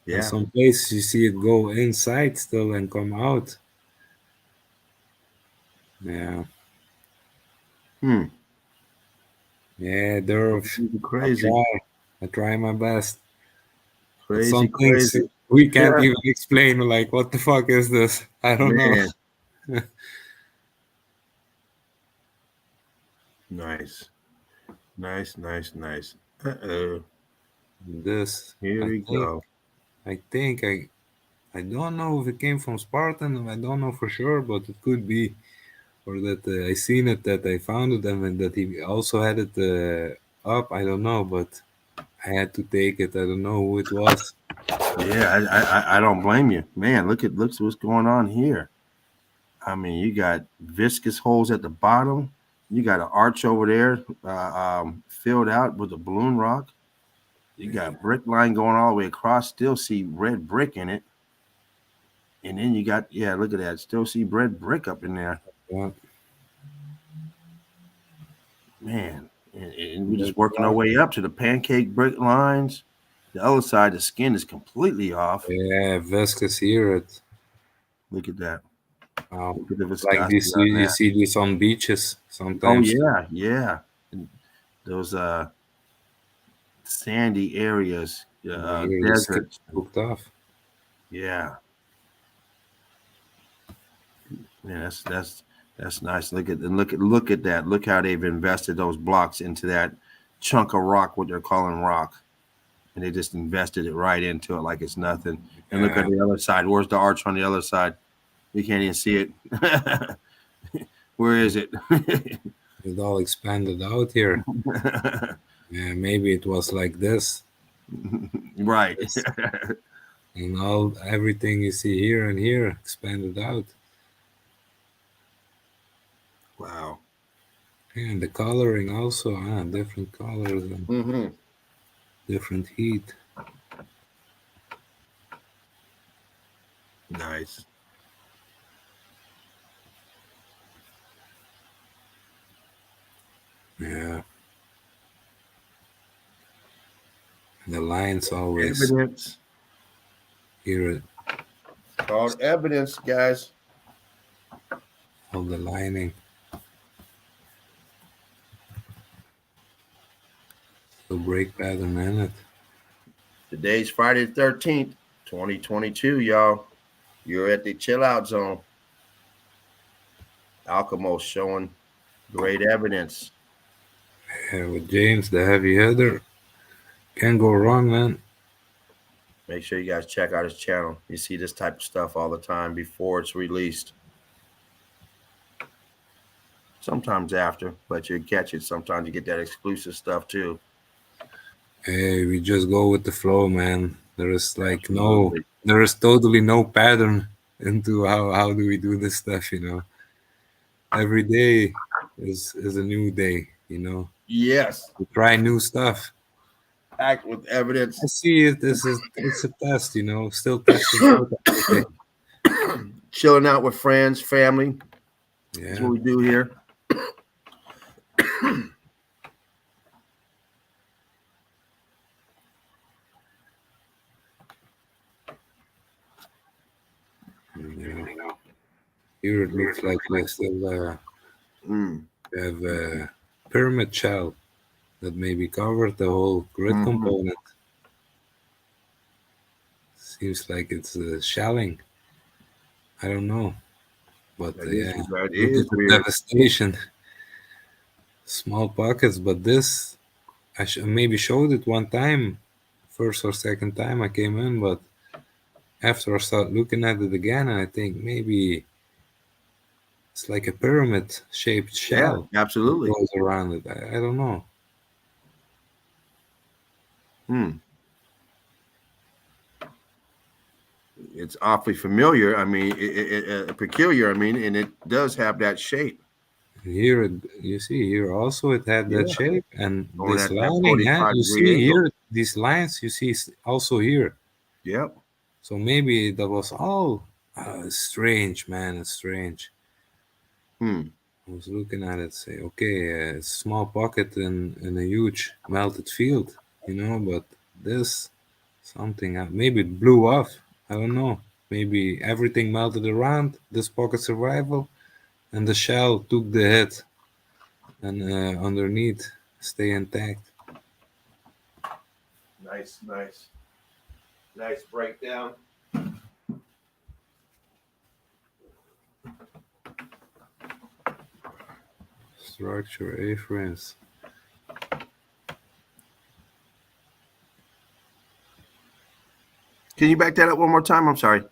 Yeah. some places you see it go inside still and come out. Yeah. Hmm. Yeah, there. Crazy. I try my best. But Crazy. some things Crazy. we can't Yeah. even explain. Like, what the fuck is this? I don't know. Man. Nice. Nice. Nice. Nice. Uh-oh. This. Here we go. I think I don't know if it came from Spartan. I don't know for sure, but it could be. Or that I seen it, that I found it, and that he also had it up. I don't know, but I had to take it. I don't know who it was. Yeah, I don't blame you, man. Look what's going on here. I mean, you got viscous holes at the bottom. You got an arch over there, filled out with a balloon rock. You got brick line going all the way across. Still see red brick in it. And then you got, look at that. Still see red brick up in there. Yeah. Man. And we're just working our way up to the pancake brick lines. The other side, the skin is completely off. Yeah, viscous here. Look at that. Wow. Look at the Like viscosity this, on you that. see this on beaches sometimes. Oh yeah. And those sandy areas, deserts. Hooked off. Yeah. Yeah, that's nice. Look at that. Look how they've invested those blocks into that chunk of rock, what they're calling rock. And they just invested it right into it like it's nothing. And look at the other side. Where's the arch on the other side? We can't even see it. Where is it? It all expanded out here. Yeah, maybe it was like this. Right. And everything you see here and here expanded out. Wow. And the coloring also, different colors and different heat. Nice. Yeah. The lines always Evidence. hear it. Called evidence, guys. All the lining. The break pattern in it. Today's Friday the 13th, 2022, y'all. You're at the chill out zone. Alchemos showing great evidence. Yeah, with James, the heavy hitter. Can't go wrong, man. Make sure you guys check out his channel. You see this type of stuff all the time before it's released. Sometimes after, but you catch it. Sometimes you get that exclusive stuff too. Hey, we just go with the flow, man. There is like there is totally no pattern into how do we do this stuff, you know. Every day is a new day, you know. Yes. We try new stuff. Act with evidence. I see it. It's a test, you know. Still testing. Chilling out with friends, family. Yeah. That's what we do here. Yeah. Here it looks like we still have a pyramid shell that maybe covered the whole grid component. Seems like it's shelling. I don't know, but That yeah, is the devastation. Small pockets, but this I maybe showed it one time, first or second time I came in, but after I start looking at it again, I think maybe it's like a pyramid shaped shell. Yeah, absolutely. That goes around it. I don't know. It's awfully familiar. I mean, peculiar. I mean, and it does have that shape. Here, you see here also it had that shape, and this lining. You see angle. here these lines. You see also here. Yep. So maybe that was all strange, man. It's strange. Hmm. I was looking at it, say, okay, a small pocket in a huge melted field, but this something maybe it blew off. I don't know. Maybe everything melted around this pocket survival, and the shell took the hit, and underneath stay intact. Nice breakdown. Structure A-frames. Can you back that up one more time? I'm sorry.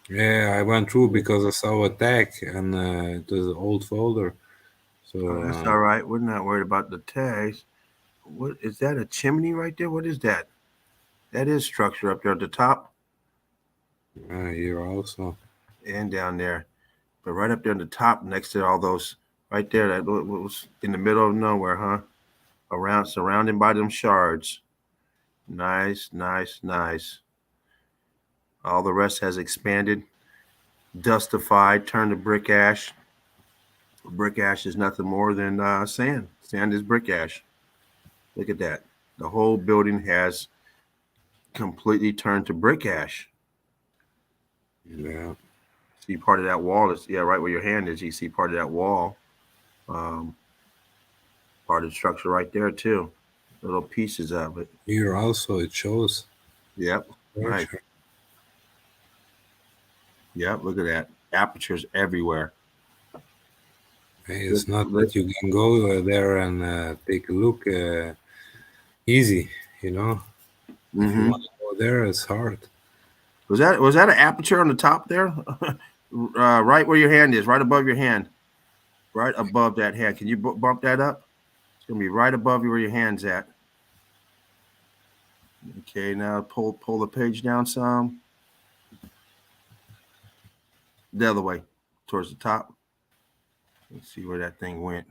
Yeah, I went through because I saw a tag, and it was an old folder. So That's all right. We're not worried about the tags. What is that? A chimney right there? What is that? That is structure up there at the top here also. and down there, but right up there at the top, next to all those, right there, that was in the middle of nowhere, huh? Surrounded by them shards. Nice. All the rest has expanded, dustified, turned to brick ash. Brick ash is nothing more than sand. Sand is brick ash. Look at that. The whole building has completely turned to brick ash. Yeah. See part of that wall is right where your hand is. You see part of that wall. Part of the structure right there too. Little pieces of it. Here also it shows. Yep. Nice. Yep. Look at that. Apertures everywhere. Hey, it's not that you can go there and take a look easy, Mm-hmm. If you want to go there, it's hard. Was that an aperture on the top there? Right where your hand is, right above your hand. Right above that hand. Can you bump that up? It's gonna be right above where your hand's at. Okay, now pull the page down some. The other way, towards the top. Let's see where that thing went.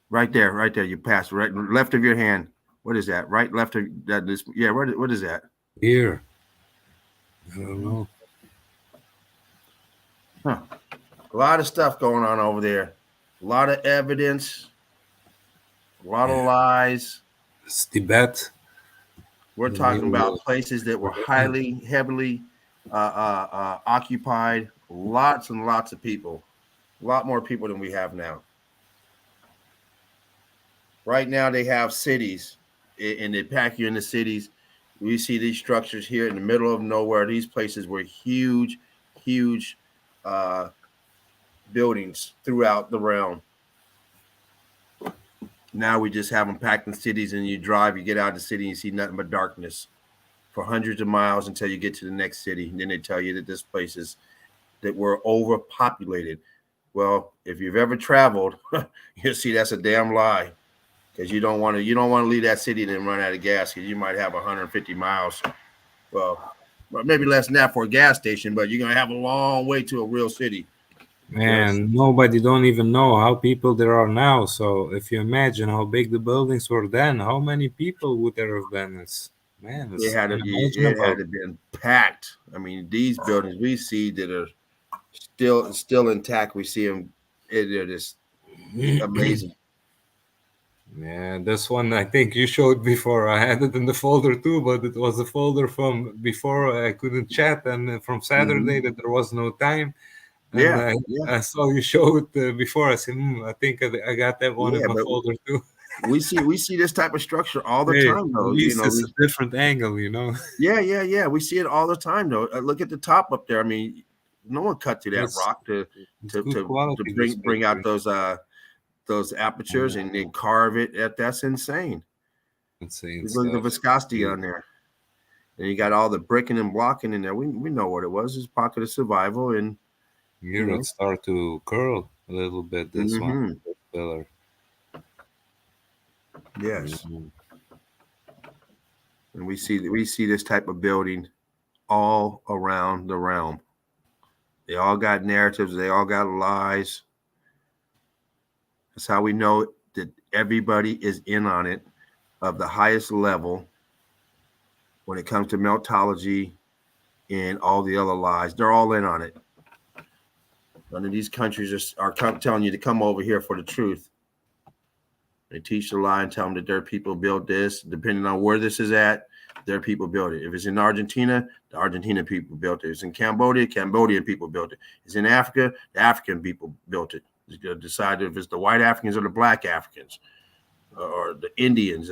Right there. You passed right left of your hand. What is that? Right, left of that? Yeah. What is that? Here. I don't know. Huh. A lot of stuff going on over there. A lot of evidence. A lot of lies. It's Tibet. We're talking about places that were heavily occupied. Lots and lots of people. A lot more people than we have now. Right now, they have cities, and they pack you in the cities. We see these structures here in the middle of nowhere. These places were huge buildings throughout the realm. Now we just have them packed in cities, and you get out of the city, and you see nothing but darkness for hundreds of miles until you get to the next city. And then they tell you that this place that we're overpopulated. Well, if you've ever traveled, you'll see that's a damn lie. Because you don't want to leave that city and then run out of gas, because you might have 150 miles. Well, maybe less than that for a gas station, but you're gonna have a long way to a real city. Man, nobody don't even know how people there are now. So if you imagine how big the buildings were then, how many people would there have been? It had to been packed. I mean, these buildings we see that are still intact, we see them. They're just amazing. Yeah, this one I think you showed before. I had it in the folder too, but it was a folder from before I couldn't chat, and from Saturday that there was no time. And I saw you show it before. I said, I think I got that one in my folder too. we see this type of structure all the time, though. At least it's a different angle, Yeah. We see it all the time, though. Look at the top up there. I mean, no one cut through that rock to bring out those apertures and then carve it. That's insane. Insane. Look at the viscosity on there. And you got all the bricking and blocking in there. We know what it was. It's pocket of survival. And here it start to curl a little bit. This one, this pillar. Yes. And we see this type of building all around the realm. They all got narratives. They all got lies. That's how we know that everybody is in on it of the highest level when it comes to meltology and all the other lies. They're all in on it. None of these countries are telling you to come over here for the truth. They teach the lie and tell them that their people built this. Depending on where this is at, their people built it. If it's in Argentina, the Argentina people built it. If it's in Cambodia, Cambodian people built it. If it's in Africa, the African people built it. Decide if it's the white Africans or the black Africans or the Indians.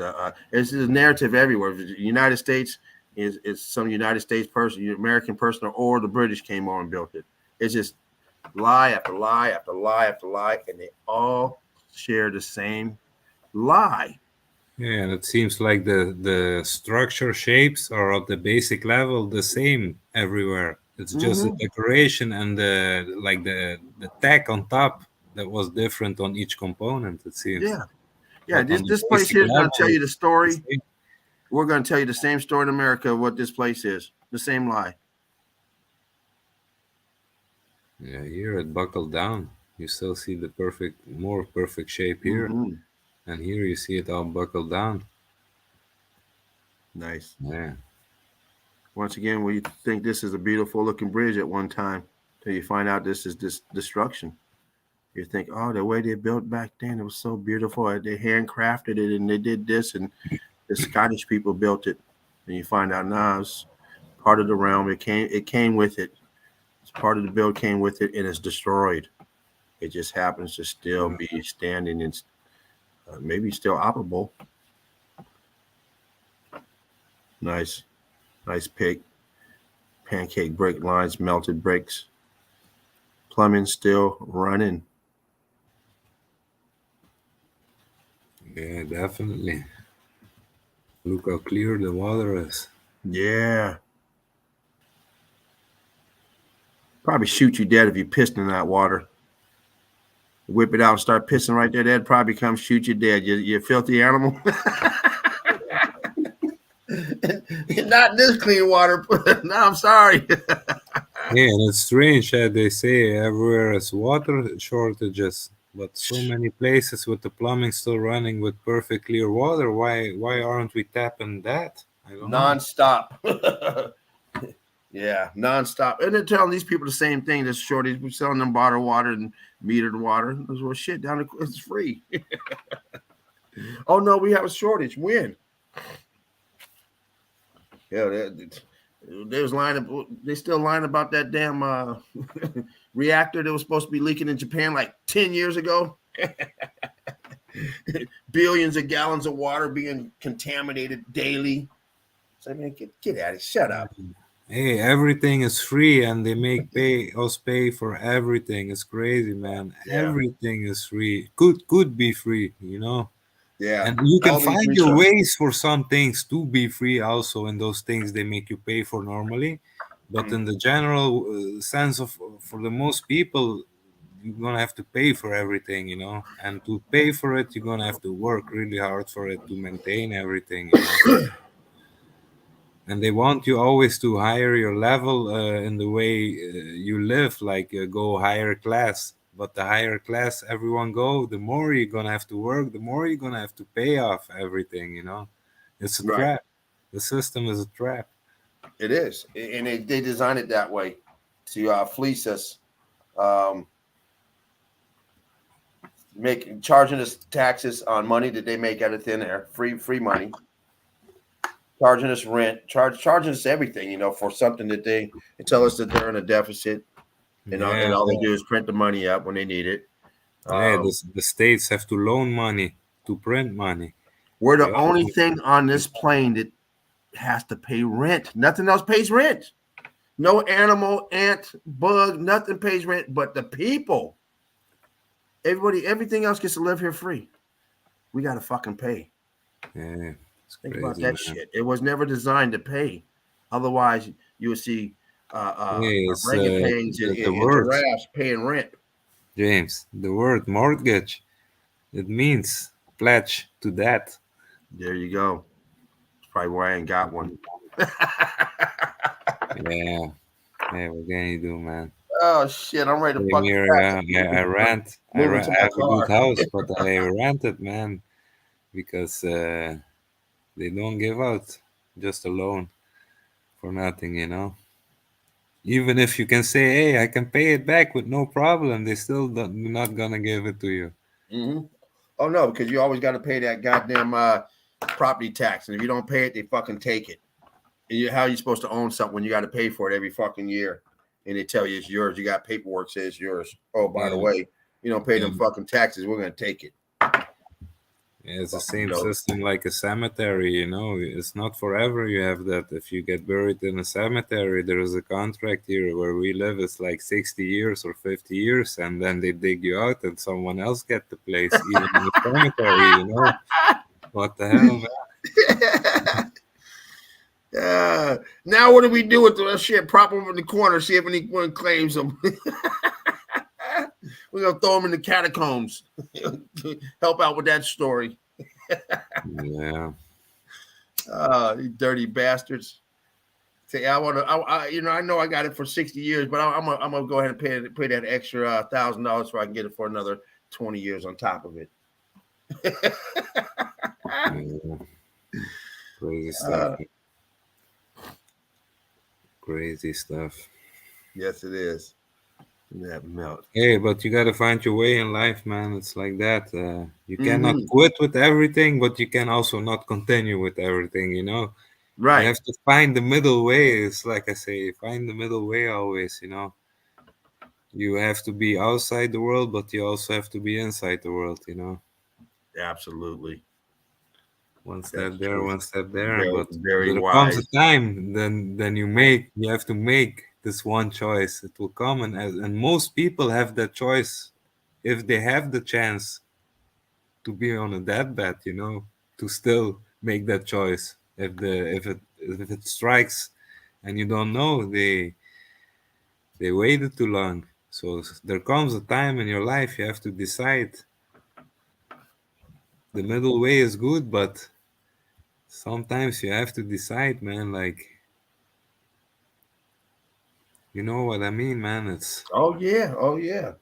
It's a narrative everywhere. The United States is some United States person, American person, or the British came on and built it. It's just lie after lie after lie after lie, and they all share the same lie. Yeah, and it seems like the structure shapes are at the basic level the same everywhere. It's just the decoration and the tech on top that was different on each component, it seems. Yeah. This place here is going to tell you the story. We're going to tell you the same story in America of what this place is. The same lie. Yeah, here it buckled down. You still see the more perfect shape here. And here you see it all buckled down. Nice. Yeah. Once again, we think this is a beautiful looking bridge at one time, till you find out this is this destruction. You think, oh, the way they built back then, it was so beautiful. They handcrafted it and they did this, and the Scottish people built it. And you find out now it's part of the realm. It came with it. It's part of the build came with it, and it's destroyed. It just happens to still be standing and maybe still operable. Nice pancake break lines, melted bricks. Plumbing still running. Yeah, definitely. Look how clear the water is. Yeah. Probably shoot you dead if you pissed in that water. Whip it out and start pissing right there. That'd probably come shoot you dead. You filthy animal. Not this clean water. No, I'm sorry. Yeah, and it's strange that they say everywhere is water shortages, but so many places with the plumbing still running with perfect clear water. Why aren't we tapping that? I don't know. Non-stop. Yeah, nonstop. And they're telling these people the same thing. There's shortage. We're selling them bottled water and metered water. There's well, shit down the, it's free. Oh no, we have a shortage. When? Yeah, they was lying. They still lying about that damn reactor that was supposed to be leaking in Japan like 10 years ago. Billions of gallons of water being contaminated daily. So, man, get out of it. Shut up. Hey, everything is free, and they make us pay for everything. It's crazy, man. Yeah. Everything is free. Could be free, you know. Yeah, and you can find your ways for some things to be free. Also, in those things they make you pay for normally, but in the general sense of for the most people, you're gonna have to pay for everything, you know. And to pay for it, you're gonna have to work really hard for it to maintain everything, you know. And they want you always to higher your level in the way you live, like go higher class. But the higher class everyone go, the more you're gonna have to work, the more you're gonna have to pay off everything, you know. It's a trap. The system is a trap. It is, and they designed it that way to fleece us, charging us taxes on money that they make out of thin air, free money. Charging us rent, charging us everything, you know, for something that they tell us that they're in a deficit, and all they do is print the money up when they need it. The states have to loan money to print money. We're the only thing on this plane that has to pay rent. Nothing else pays rent. No animal, ant, bug, nothing pays rent but the people. Everything else gets to live here free. We got to fucking pay. Yeah. Think about that shit. It was never designed to pay. Otherwise, you would see orangutans and giraffes paying rent. James, the word mortgage, it means pledge to that. There you go. That's probably why I ain't got one. Yeah, what can you do, man? Oh shit, I'm ready to fucking I rent. I have a good house, but I rent it, man, because they don't give out just a loan for nothing, you know. Even if you can say, "Hey, I can pay it back with no problem," they still not gonna give it to you. Mm-hmm. Oh no, because you always got to pay that goddamn property tax, and if you don't pay it, they fucking take it. And how are you supposed to own something when you got to pay for it every fucking year? And they tell you it's yours. You got paperwork says it's yours. Oh, by the way, you don't pay them fucking taxes, we're gonna take it. Yeah, it's the same system like a cemetery, you know. It's not forever you have that. If you get buried in a cemetery, there is a contract here where we live. It's like 60 years or 50 years, and then they dig you out and someone else get the place, even in the cemetery, you know. What the hell, man? Now what do we do with the shit? Prop them in the corner, see if anyone claims them. We're gonna throw them in the catacombs. Help out with that story. Yeah. You dirty bastards. Say, I want to. I know I got it for 60 years, but I'm gonna go ahead and pay that extra $1,000 so I can get it for another 20 years on top of it. Yeah. Crazy stuff. Crazy stuff. Yes, it is. That melt. Hey, but you gotta find your way in life, man. It's like that. You cannot quit with everything, but you can also not continue with everything, you know? Right. You have to find the middle way. It's like I say, find the middle way always, you know? You have to be outside the world, but you also have to be inside the world, you know? Absolutely. One step there, one step there. Very, but very there wise. comes a time, then you have to make this one choice. It will come, and most people have that choice if they have the chance to be on a deathbed, you know, to still make that choice. If it strikes and you don't know, they waited too long. So there comes a time in your life you have to decide. The middle way is good, but sometimes you have to decide, man. Like, you know what I mean, man? It's oh yeah.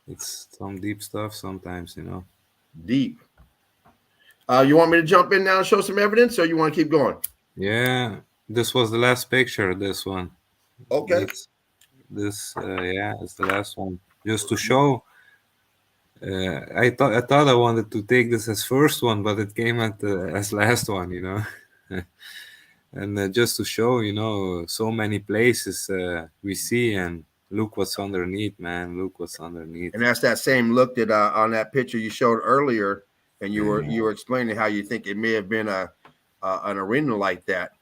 It's some deep stuff sometimes, you know. Deep. You want me to jump in now and show some evidence, or you want to keep going? Yeah, this was the last picture. This one. Okay. Yeah, it's the last one. Just to show. I thought I wanted to take this as first one, but it came as last one, you know. And just to show, you know, so many places we see, and look what's underneath, man. Look what's underneath. And that's that same look that on that picture you showed earlier, and you were explaining how you think it may have been an arena like that,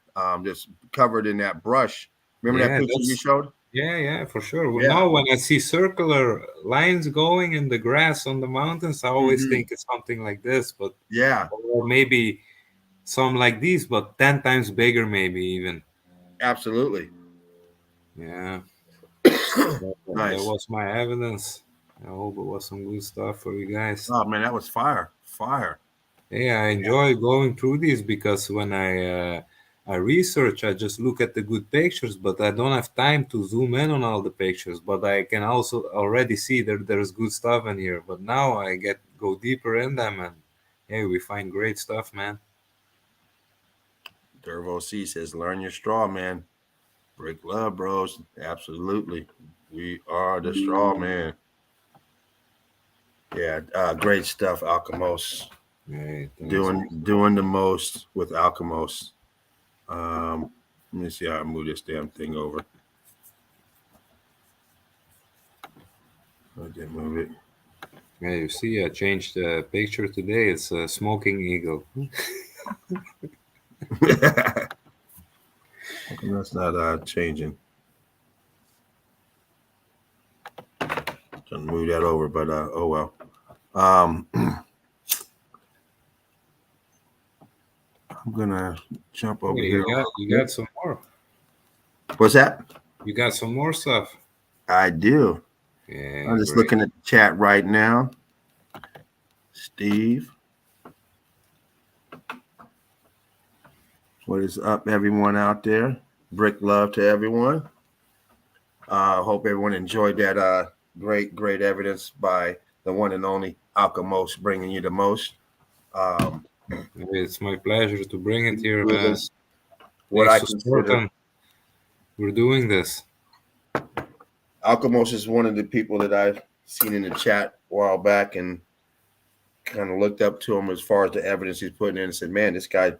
just covered in that brush. Remember that picture you showed? Yeah, for sure. Yeah. Now, when I see circular lines going in the grass on the mountains, I always think it's something like this, but yeah, or maybe some like these, but 10 times bigger, maybe even. Absolutely. Yeah. Nice. That was my evidence. I hope it was some good stuff for you guys. Oh man, that was fire. Yeah, I enjoy going through these because when I research, I just look at the good pictures, but I don't have time to zoom in on all the pictures. But I can also already see there's good stuff in here. But now I go deeper in them, and hey, we find great stuff, man. Dervo C says, "Learn your straw, man. Break love, bros. Absolutely, we are the straw man." Yeah, great stuff, Alchemos. Hey, doing the most with Alchemos. Let me see how I move this damn thing over. I didn't move it. Yeah, you see, I changed the picture today. It's a smoking eagle. That's not changing. Trying to move that over, but oh well. I'm gonna jump over here. You got some more. What's that? You got some more stuff. I do. Yeah, I'm just looking at the chat right now. Steve. What is up, everyone out there? Brick love to everyone. Hope everyone enjoyed that great evidence by the one and only Alchemos, bringing you the most. It's my pleasure to bring it here. What I consider. We're doing this. Alchemos is one of the people that I've seen in the chat a while back and kind of looked up to him as far as the evidence he's putting in and said, man, this guy's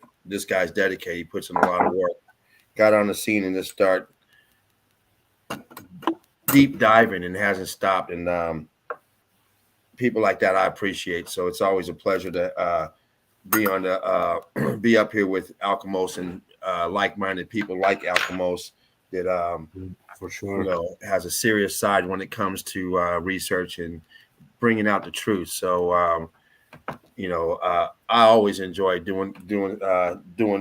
dedicated. He puts in a lot of work. Got on the scene and just start deep diving and hasn't stopped. And people like that I appreciate. So it's always a pleasure to be on the be up here with Alchemos and like-minded people like Alchemos that for sure, has a serious side when it comes to research and bringing out the truth. So I always enjoy doing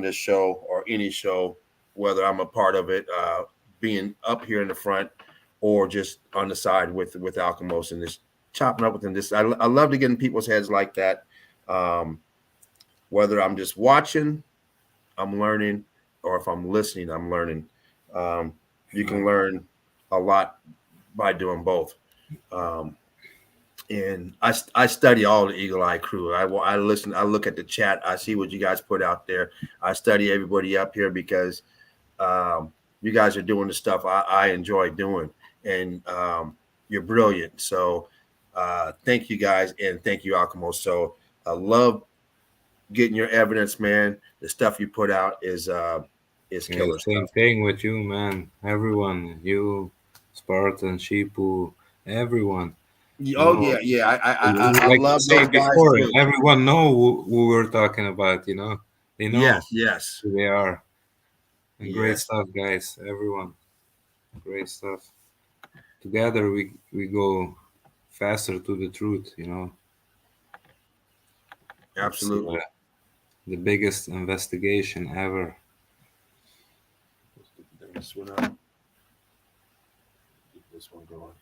this show or any show, whether I'm a part of it, being up here in the front or just on the side with Alchemos and just chopping up with them. I love to get in people's heads like that. Whether I'm just watching, I'm learning, or if I'm listening, I'm learning. You can learn a lot by doing both. And I study all the Eagle Eye crew. I listen. I look at the chat. I see what you guys put out there. I study everybody up here because you guys are doing the stuff I enjoy doing, and you're brilliant. So thank you guys, and thank you, Alchemos. So I love getting your evidence, man. The stuff you put out is killer. Same thing with you, man. Everyone, you, Spartan, Sheepu, everyone. Oh yeah. I love those guys too. Everyone know who we're talking about. They know. Yes. Who they are. And great stuff, guys. Everyone, great stuff. Together we go faster to the truth. Absolutely. The biggest investigation ever. This one out. Keep this one going.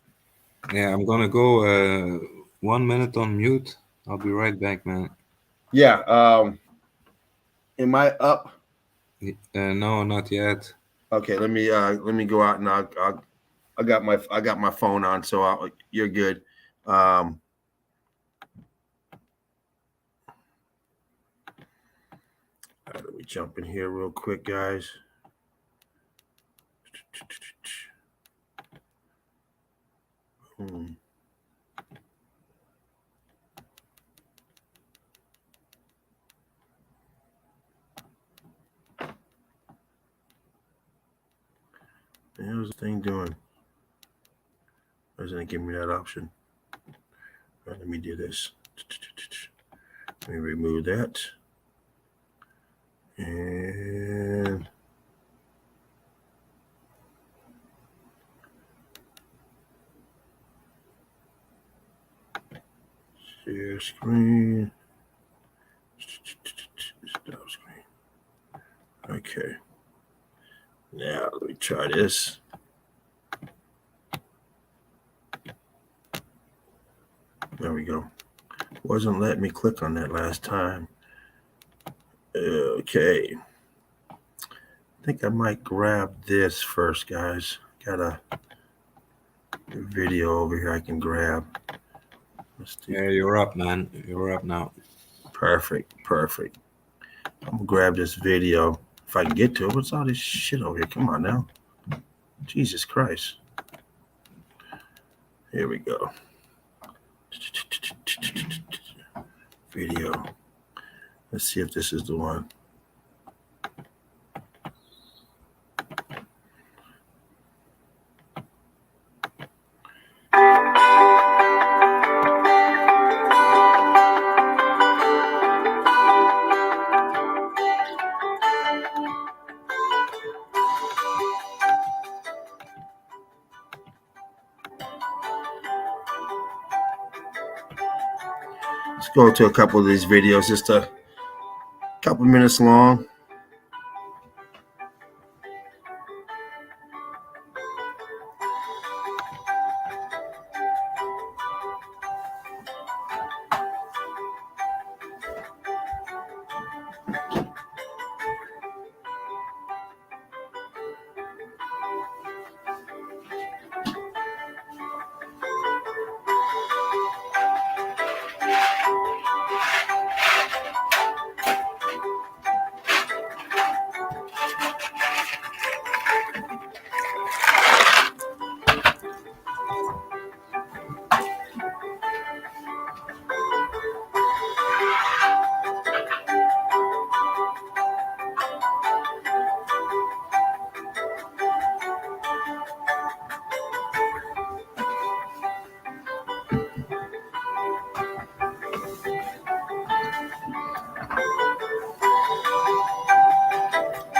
Yeah, I'm gonna go 1 minute on mute. I'll be right back, man. Yeah. Am I up? No, not yet. Okay, let me go out and I got my phone on, so you're good. How do we jump in here real quick, guys? How's the thing doing? Doesn't it give me that option? All right, let me do this. Let me remove that. And share screen. Stop screen. Okay. Now let me try this. There we go. Wasn't letting me click on that last time. Okay. I think I might grab this first, guys. Got a video over here I can grab. Yeah, you're up, man. You're up now. Perfect. I'm gonna grab this video if I can get to it. What's all this shit over here? Come on now. Jesus Christ. Here we go. Video. Let's see if this is the one. Let's go to a couple of these videos, just a couple minutes long.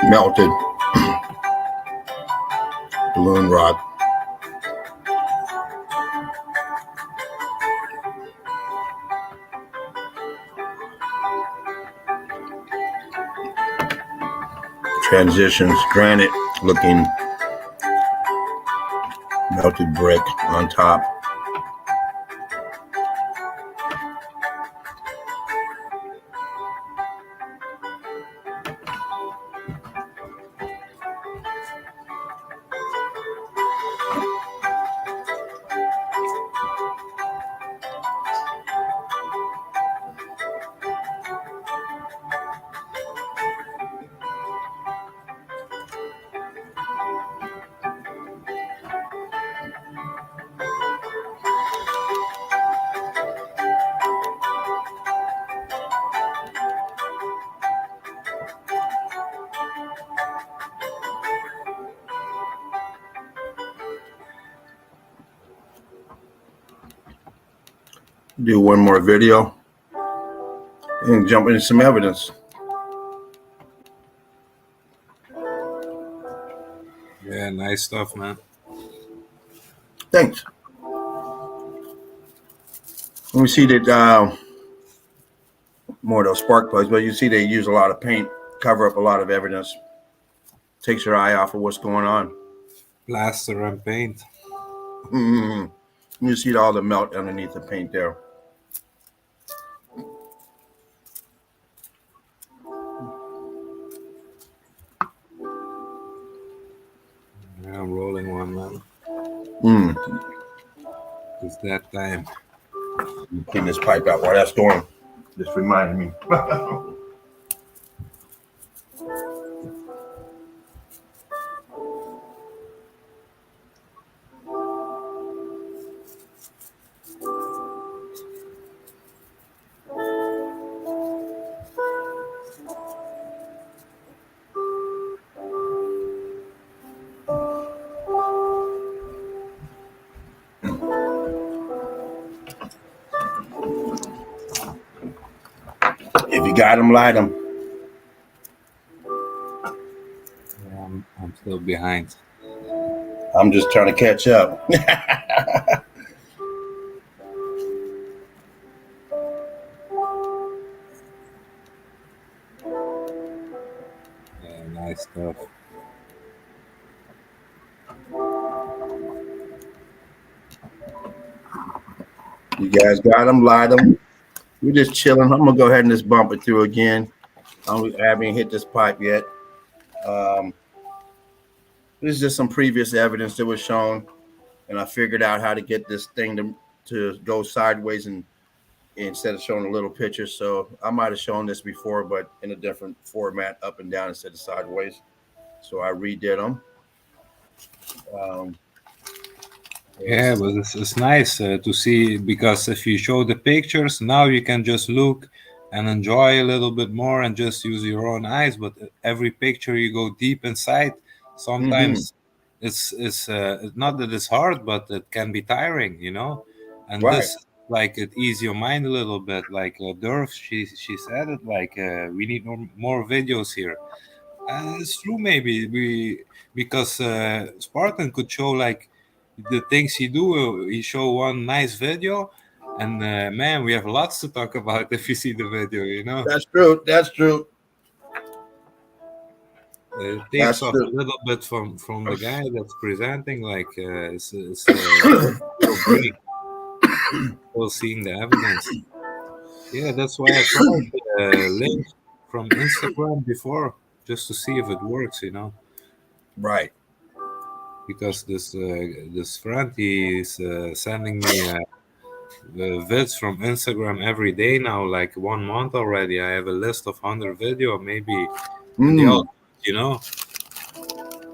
melted balloon rock. Transitions, granite looking melted brick on top. Do one more video and jump into some evidence. Yeah, nice stuff, man. Thanks. We see that more of those spark plugs, but you see they use a lot of paint, cover up a lot of evidence. Takes your eye off of what's going on. Plaster and paint. You see all the melt underneath the paint there. Yeah, I'm rolling one, man. It's that time. Clean this pipe out while that's going. Just reminded me. If you got them, light them. Yeah, I'm still behind. I'm just trying to catch up. Yeah, nice stuff. You guys got them, light them. We're just chilling. I'm gonna go ahead and just bump it through again. I haven't hit this pipe yet. This is just some previous evidence that was shown, and I figured out how to get this thing to go sideways and instead of showing a little picture. So I might have shown this before, but in a different format, up and down instead of sideways. So I redid them. Yeah, but it's nice to see, because if you show the pictures, now you can just look and enjoy a little bit more and just use your own eyes. But every picture you go deep inside, sometimes it's not that it's hard, but it can be tiring, you know. And this, like, it ease your mind a little bit. Like Durf, she said it, like we need more videos here. It's true, maybe because Spartan could show like the things he do. He show one nice video, and man, we have lots to talk about if you see the video, you know. That's true. That's true. It takes off a little bit from the guy that's presenting, like it's great. Still seeing the evidence. Yeah, that's why I tried the link from Instagram before, just to see if it works, you know. Right. Because this friend, he's sending me the vids from Instagram every day now, like 1 month already. I have a list of 100 video, maybe, you know.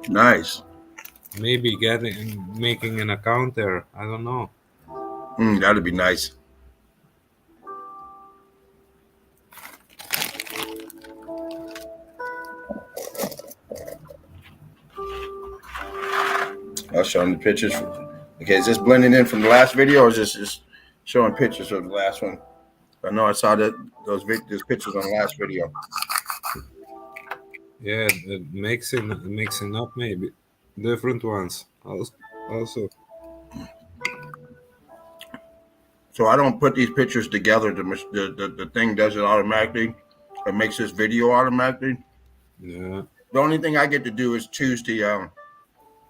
Nice. Maybe making an account there. I don't know. That'd be nice. I'll show them the pictures. Okay, is this blending in from the last video, or is this just showing pictures of the last one? I know I saw those pictures on the last video. Yeah, mixing up maybe different ones also. So I don't put these pictures together. The thing does it automatically. It makes this video automatically. Yeah. The only thing I get to do is choose the.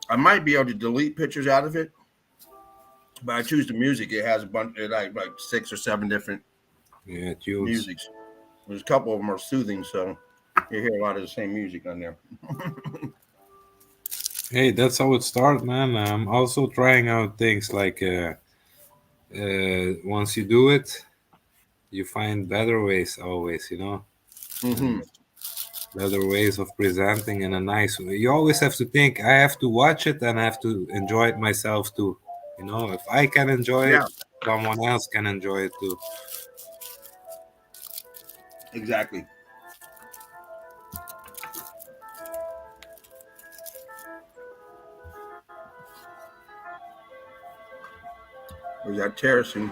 I might be able to delete pictures out of it, but I choose the music. It has a bunch of like 6 or 7 different tunes. musics. There's a couple of them are soothing, so you hear a lot of the same music on there. Hey, that's how it starts, man. I'm also trying out things like once you do it, you find better ways always, Mm-hmm. Better ways of presenting in a nice way. You always have to think, I have to watch it and I have to enjoy it myself too. If I can enjoy it, someone else can enjoy it too. Exactly. We got terracing.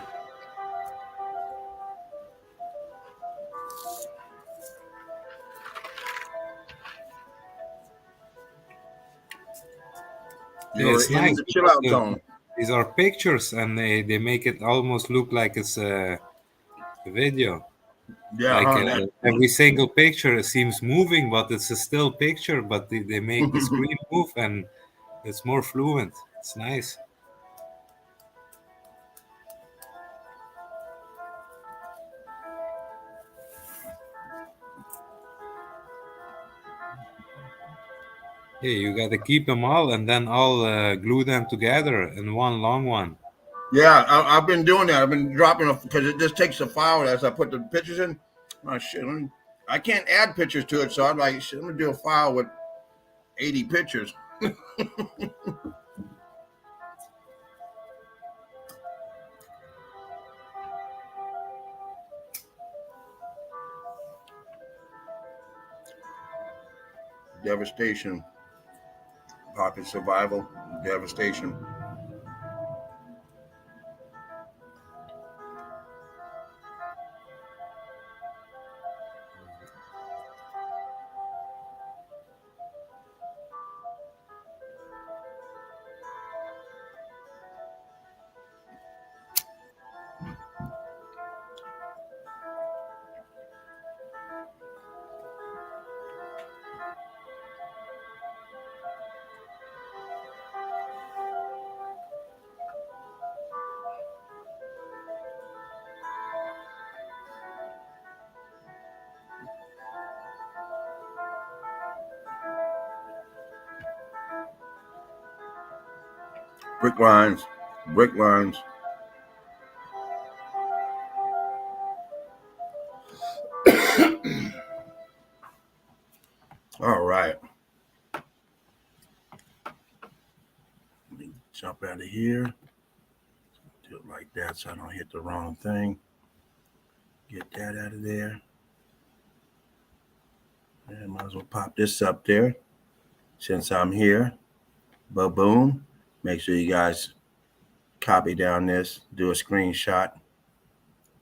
You're in nice the chill out because zone. these are pictures and they make it almost look like it's a video. Yeah, Like every single picture seems moving, but it's a still picture, but they make the screen move and it's more fluent. It's nice. Yeah, you got to keep them all and then all glue them together in one long one. Yeah, I've been doing that. I've been dropping because it just takes a file as I put the pictures in. Oh shit! I can't add pictures to it, so I'm like, shit, I'm gonna do a file with 80 pictures. Devastation, pocket survival, devastation. Brick lines, brick lines. All right. Let me jump out of here. Do it like that so I don't hit the wrong thing. Get that out of there. And might as well pop this up there since I'm here. Boom. Make sure you guys copy down this, do a screenshot,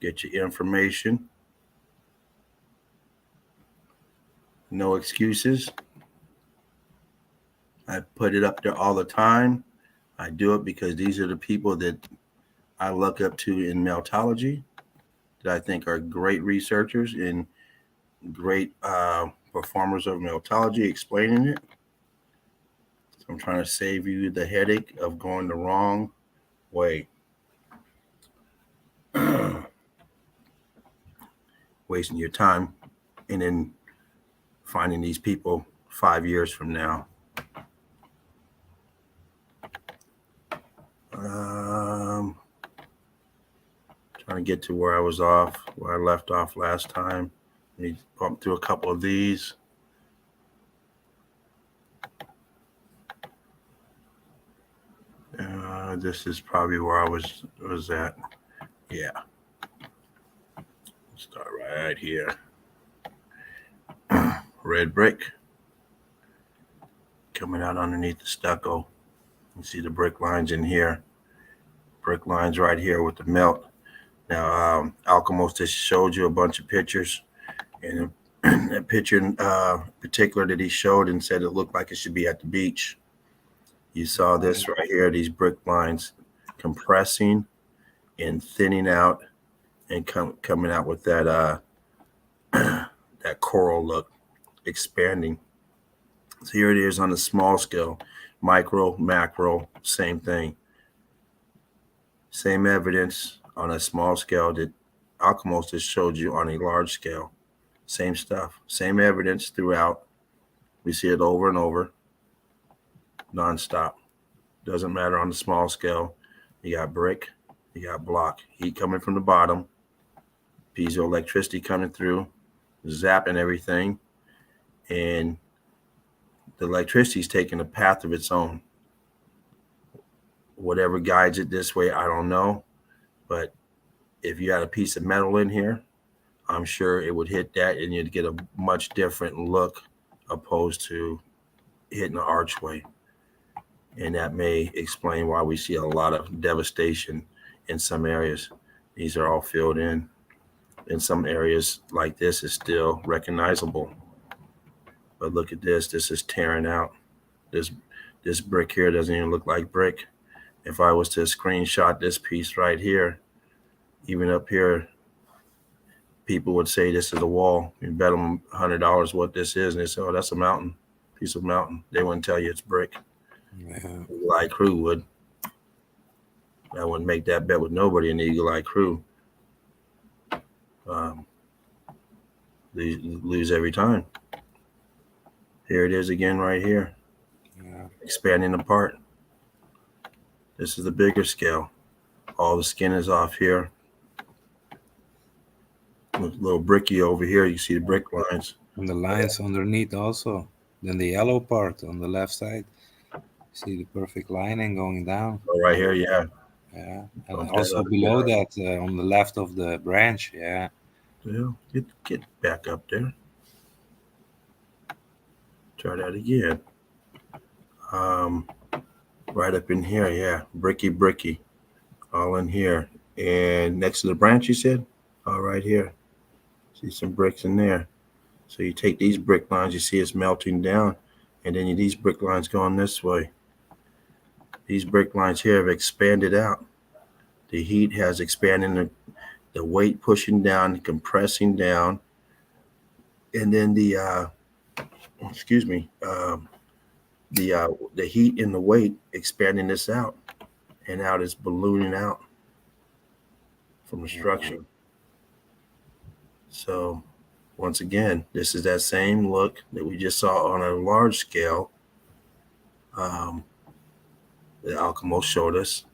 get your information. No excuses. I put it up there all the time. I do it because these are the people that I look up to in Meltology that I think are great researchers and great performers of Meltology explaining it. So I'm trying to save you the headache of going the wrong way. Wasting your time and then finding these people 5 years from now. Trying to get to where I was off, where I left off last time. Let me bump through a couple of these. This is probably where I was at. Yeah. Start right here. Red brick coming out underneath the stucco. You see the brick lines in here. Brick lines right here with the melt. Now, Alchemist just showed you a bunch of pictures, and that picture in particular that he showed and said it looked like it should be at the beach. You saw this right here, these brick lines compressing and thinning out and coming out with that that coral look, expanding. So here it is on the small scale, micro, macro, same thing. Same evidence on a small scale that Alchemist just showed you on a large scale. Same stuff, same evidence throughout. We see it over and over, nonstop. Doesn't matter on the small scale. You got brick, you got block, heat coming from the bottom, piezoelectricity coming through, zapping everything, and the electricity is taking a path of its own. Whatever guides it this way, I don't know. But if you had a piece of metal in here, I'm sure it would hit that and you'd get a much different look opposed to hitting the archway. And that may explain why we see a lot of devastation in some areas. These are all filled in. In some areas like this is still recognizable. But look at this. This is tearing out. This brick here doesn't even look like brick. If I was to screenshot this piece right here, even up here, people would say this is a wall. You bet them $100 what this is. And they say, oh, that's a mountain, piece of mountain. They wouldn't tell you it's brick. Yeah. Eagle Eye Crew would. I wouldn't make that bet with nobody in the Eagle Eye Crew. Lose every time. Here it is again right here. Yeah. Expanding apart. This is the bigger scale. All the skin is off here. A little bricky over here. You see the brick lines. And the lines underneath also. Then the yellow part on the left side. See the perfect lining going down. Oh, right here, yeah. Yeah. And also below that, on the left of the branch, yeah. Well, get back up there. Try that again. Right up in here, yeah. Bricky. All in here. And next to the branch, you said? Oh, right here. See some bricks in there. So you take these brick lines, you see it's melting down. And then these brick lines going this way. These brick lines here have expanded out. The heat has expanded, the weight pushing down, compressing down. And then the heat and the weight expanding this out, and out is ballooning out from the structure. So once again, this is that same look that we just saw on a large scale that Alchemist showed us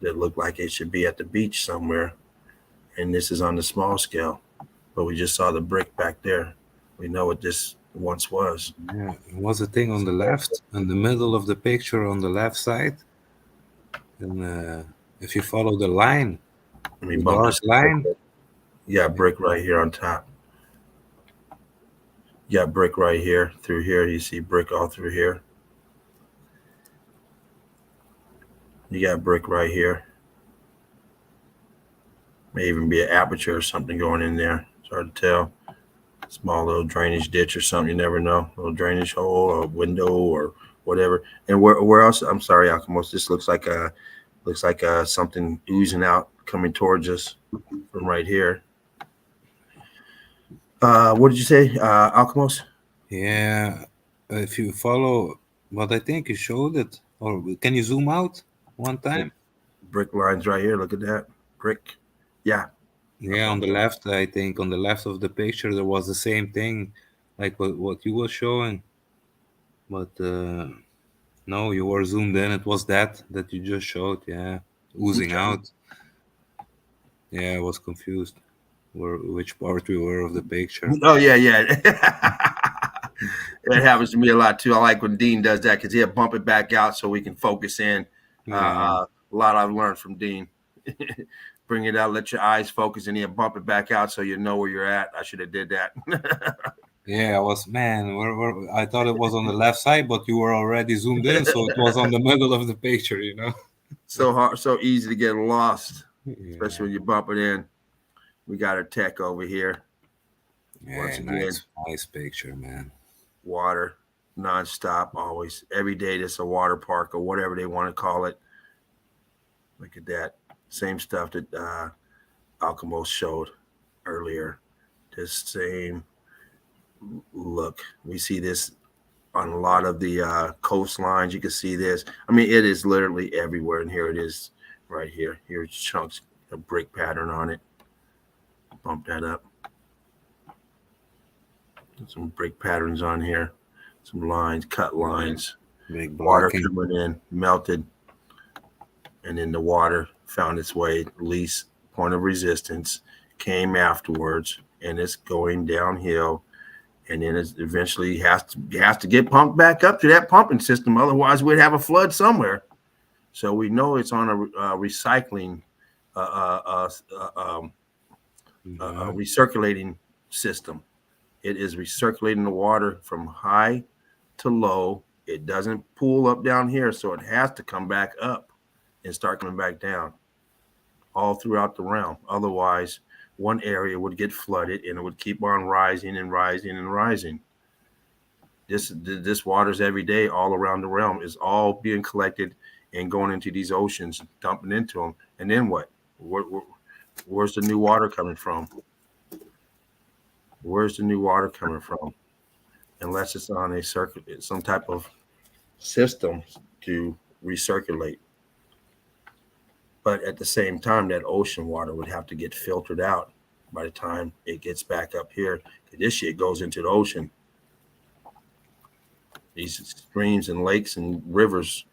that looked like it should be at the beach somewhere. And this is on the small scale, but we just saw the brick back there. We know what this once was. Yeah, it was a thing on the left, in the middle of the picture on the left side. And if you follow the line, the dark line. You got brick right here on top. You got brick right here, through here. You see brick all through here. You got brick right here. May even be an aperture or something going in there. It's hard to tell. Small little drainage ditch or something. You never know. A little drainage hole or window or whatever. And where else? I'm sorry, Alchemist. This looks like something oozing out, coming towards us from right here. What did you say, Alchemist? Yeah, if you follow what I think you showed it, or can you zoom out one time? Brick lines right here. Look at that. Brick. Yeah. Yeah, on the left, I think on the left of the picture, there was the same thing, like what you were showing. But no, you were zoomed in. It was that you just showed. Yeah, oozing out. Yeah, I was confused. Which part we were of the picture. Oh, yeah. That happens to me a lot, too. I like when Dean does that because he'll bump it back out so we can focus in. A lot I've learned from Dean. Bring it out, let your eyes focus, and he'll bump it back out so you know where you're at. I should have did that. Yeah, I thought it was on the left side, but you were already zoomed in, so it was on the middle of the picture, you know. So hard, so easy to get lost, especially when you bump it in. We got our tech over here. Yeah, nice picture, man. Water, nonstop, always, every day. There's a water park or whatever they want to call it. Look at that. Same stuff that Alchemos showed earlier. This same look. We see this on a lot of the coastlines. You can see this. I mean, it is literally everywhere. And here it is right here. Here's chunks of brick pattern on it. Bump that up. Some brick patterns on here. Some lines, cut lines. Big water blocking. coming in, melted. And then the water found its way, least point of resistance, came afterwards. And it's going downhill. And then it eventually has to get pumped back up to that pumping system. Otherwise, we'd have a flood somewhere. So we know it's on a recycling, recirculating system. It is recirculating the water from high to low. It doesn't pool up down here, so it has to come back up and start coming back down all throughout the realm. Otherwise, one area would get flooded and it would keep on rising and rising and rising. This water's every day all around the realm is all being collected and going into these oceans, dumping into them. And then what? Where's the new water coming from? Where's the new water coming from? Unless it's on a circuit, some type of system to recirculate. But at the same time, that ocean water would have to get filtered out by the time it gets back up here. This shit goes into the ocean. These streams and lakes and rivers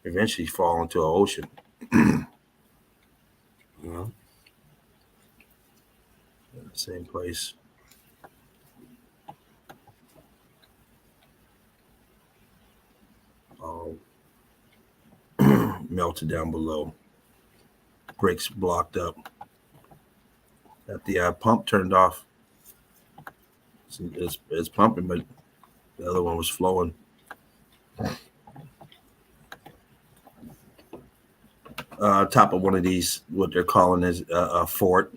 eventually fall into the ocean. Well, Same place. All melted down below. Brakes blocked up. Got the pump turned off. It's pumping, but the other one was flowing. Top of one of these, what they're calling is a fort,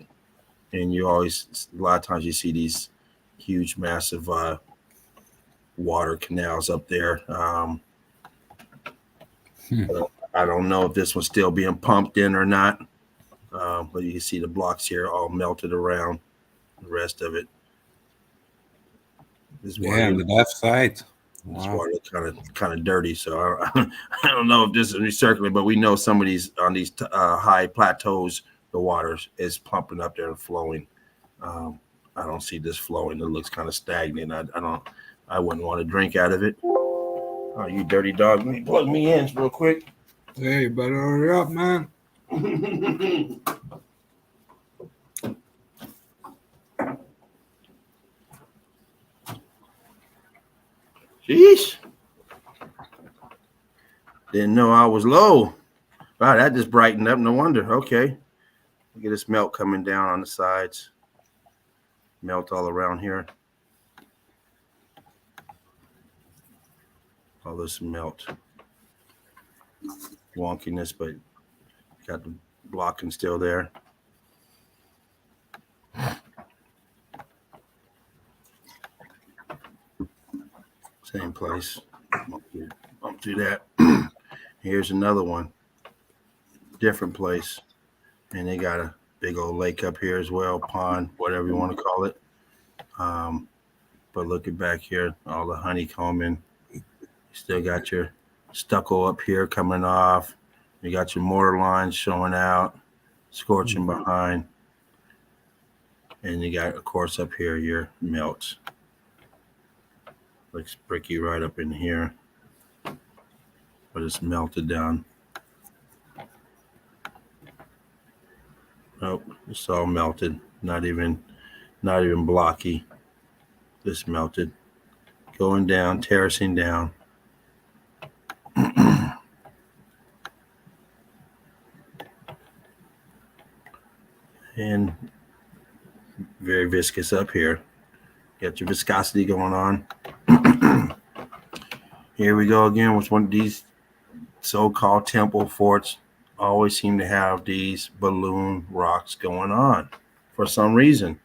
and you always, a lot of times you see these huge, massive water canals up there. I don't know if this one's still being pumped in or not, but you can see the blocks here all melted around the rest of it. This yeah, on the left side. This Wow. water kind of dirty, so I don't know if this is recirculating, but we know some of these on these high plateaus, the water is pumping up there and flowing. I don't see this flowing. It looks kind of stagnant. I wouldn't want to drink out of it. Oh, you dirty dog! Let me plug me in real quick. Hey, you better hurry up, man. Sheesh. Didn't know I was low. Wow, that just brightened up. No wonder. Okay. Look at this melt coming down on the sides. Melt all around here. All this melt. Wonkiness, but got the blocking still there. Same place. Bump through that. Here's another one. Different place. And they got a big old lake up here as well. Pond, whatever you want to call it. But looking back here, all the honeycombing. You still got your stucco up here coming off. You got your mortar lines showing out. Scorching behind. And you got, of course, up here your melts. Looks bricky right up in here, but it's melted down. Nope, it's all melted. Not even blocky. Just melted, going down, terracing down. And very viscous up here. Got your viscosity going on. Here we go again with one of these so-called temple forts. Always seem to have these balloon rocks going on for some reason.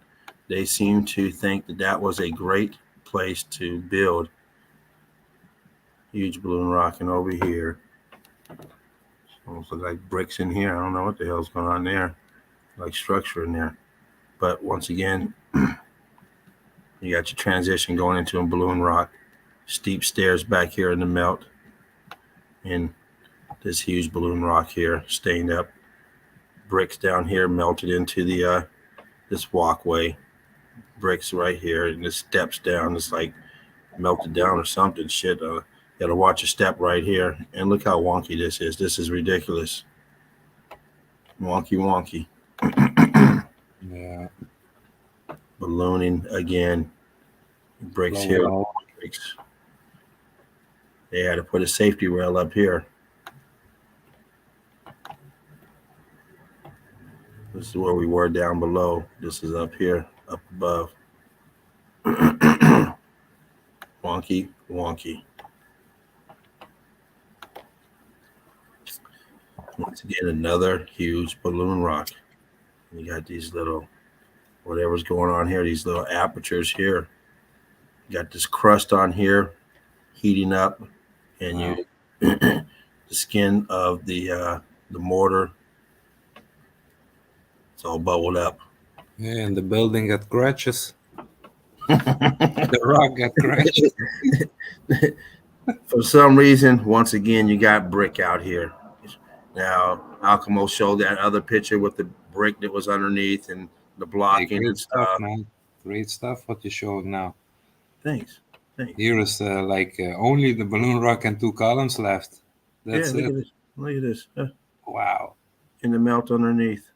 they seem to think that that was a great place to build. Huge balloon rock, and over here, almost look like bricks in here. I don't know what the hell's going on there, like structure in there. But once again, you got your transition going into a balloon rock, steep stairs back here in the melt, and this huge balloon rock here, stained up, bricks down here melted into the this walkway, bricks right here, and the steps down. It's like melted down or something. Shit, gotta watch a step right here, and look how wonky this is. This is ridiculous. Wonky. Yeah. Ballooning again. Bricks here. Bricks. They had to put a safety rail up here. This is where we were down below. This is up here, up above. Wonky. Once again, another huge balloon rock. You got these little, whatever's going on here, these little apertures here. You got this crust on here heating up, and you the skin of the mortar, it's all bubbled up. Yeah, and the building got scratches. The rock got scratches. For some reason, once again, you got brick out here. Now, Alchemo showed that other picture with the brick that was underneath and the blocking and stuff. Man. Great stuff what you showed now. Thanks. Here is only the balloon rock and 2 columns left. That's it. Look at this. Wow. In the melt underneath.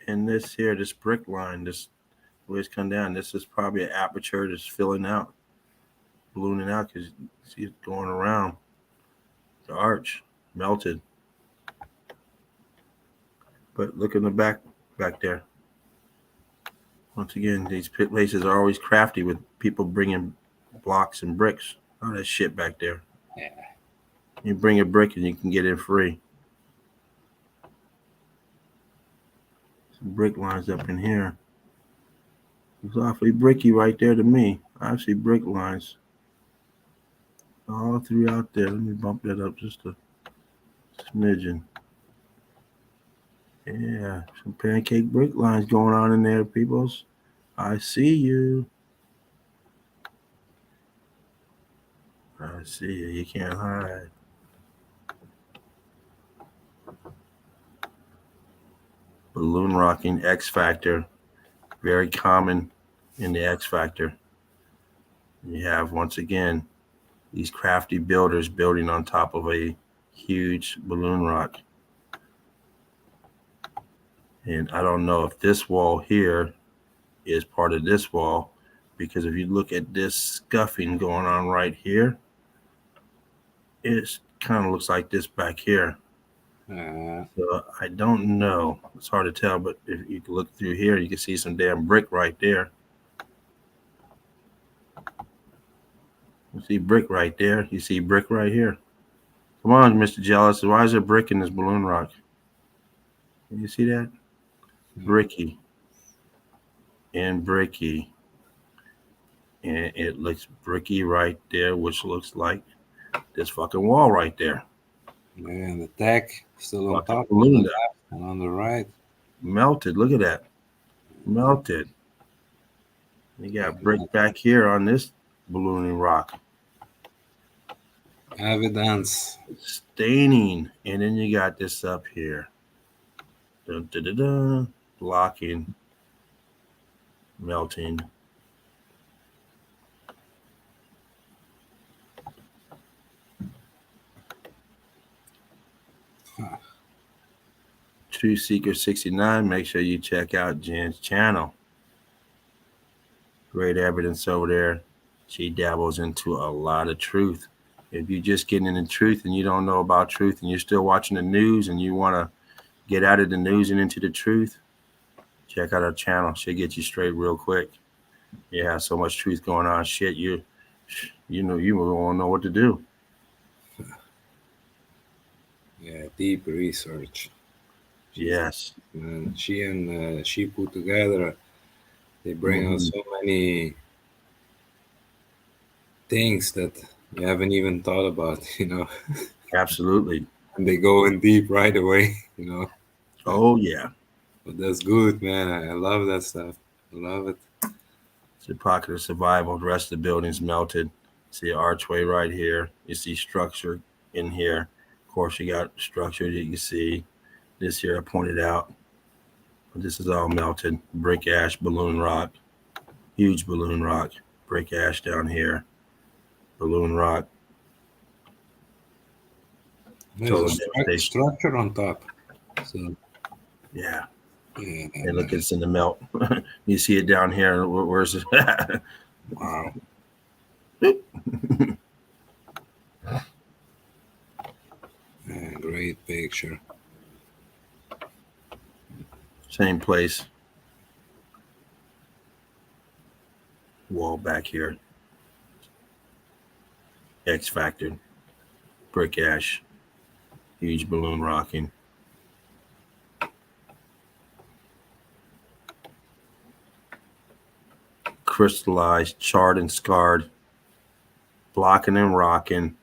And this here, this brick line, this way it's come down. This is probably an aperture that's filling out, ballooning out, because you see it going around the arch, melted. But look in the back there. Once again, these places are always crafty with people bringing blocks and bricks. All that shit back there. Yeah. You bring a brick and you can get in free. Some brick lines up in here. It's awfully bricky right there to me. I see brick lines all throughout there. Let me bump that up just a smidgen. Yeah, some pancake brick lines going on in there, peoples. I see you. I see you. You can't hide. Balloon rocking, X Factor. Very common in the X Factor. You have, once again, these crafty builders building on top of a huge balloon rock. And I don't know if this wall here is part of this wall, because if you look at this scuffing going on right here, it kind of looks like this back here. So I don't know. It's hard to tell, but if you can look through here, you can see some damn brick right there. You see brick right there. You see brick right here. Come on, Mr. Jealous. Why is there brick in this balloon rock? Can you see that? Bricky. And bricky. And it looks bricky right there, which looks like this fucking wall right there. And the tech still on top, on the left and on the right. Melted. Look at that. Melted. You got brick back here on this ballooning rock. Evidence. Staining. And then you got this up here. Dun, dun, dun, dun. Blocking. Melting. True Seeker 69. Make sure you check out Jen's channel. Great evidence over there. She dabbles into a lot of truth. If you're just getting into truth and you don't know about truth and you're still watching the news and you want to get out of the news and into the truth, check out our channel. She'll get you straight real quick. Yeah, so much truth going on. Shit, you know, you won't know what to do. Yeah, deep research. Yes. And she put together They bring out so many things that you haven't even thought about, you know. Absolutely. And they go in deep right away, you know. Oh yeah. But that's good, man. I love that stuff. I love it. It's a pocket of survival. The rest of the building's melted. See an archway right here. You see structure in here. Of course, you got structure that you can see. This here I pointed out. But this is all melted. Brick ash, balloon rock. Huge balloon rock. Brick ash down here. Balloon rock. There's a structure on top. So yeah. And look, it's in the melt. You see it down here. Where's it? Wow. Great picture. Same place. Wall back here. X Factor. Brick ash. Huge balloon rocking. Crystallized, charred and scarred. Blocking and rocking.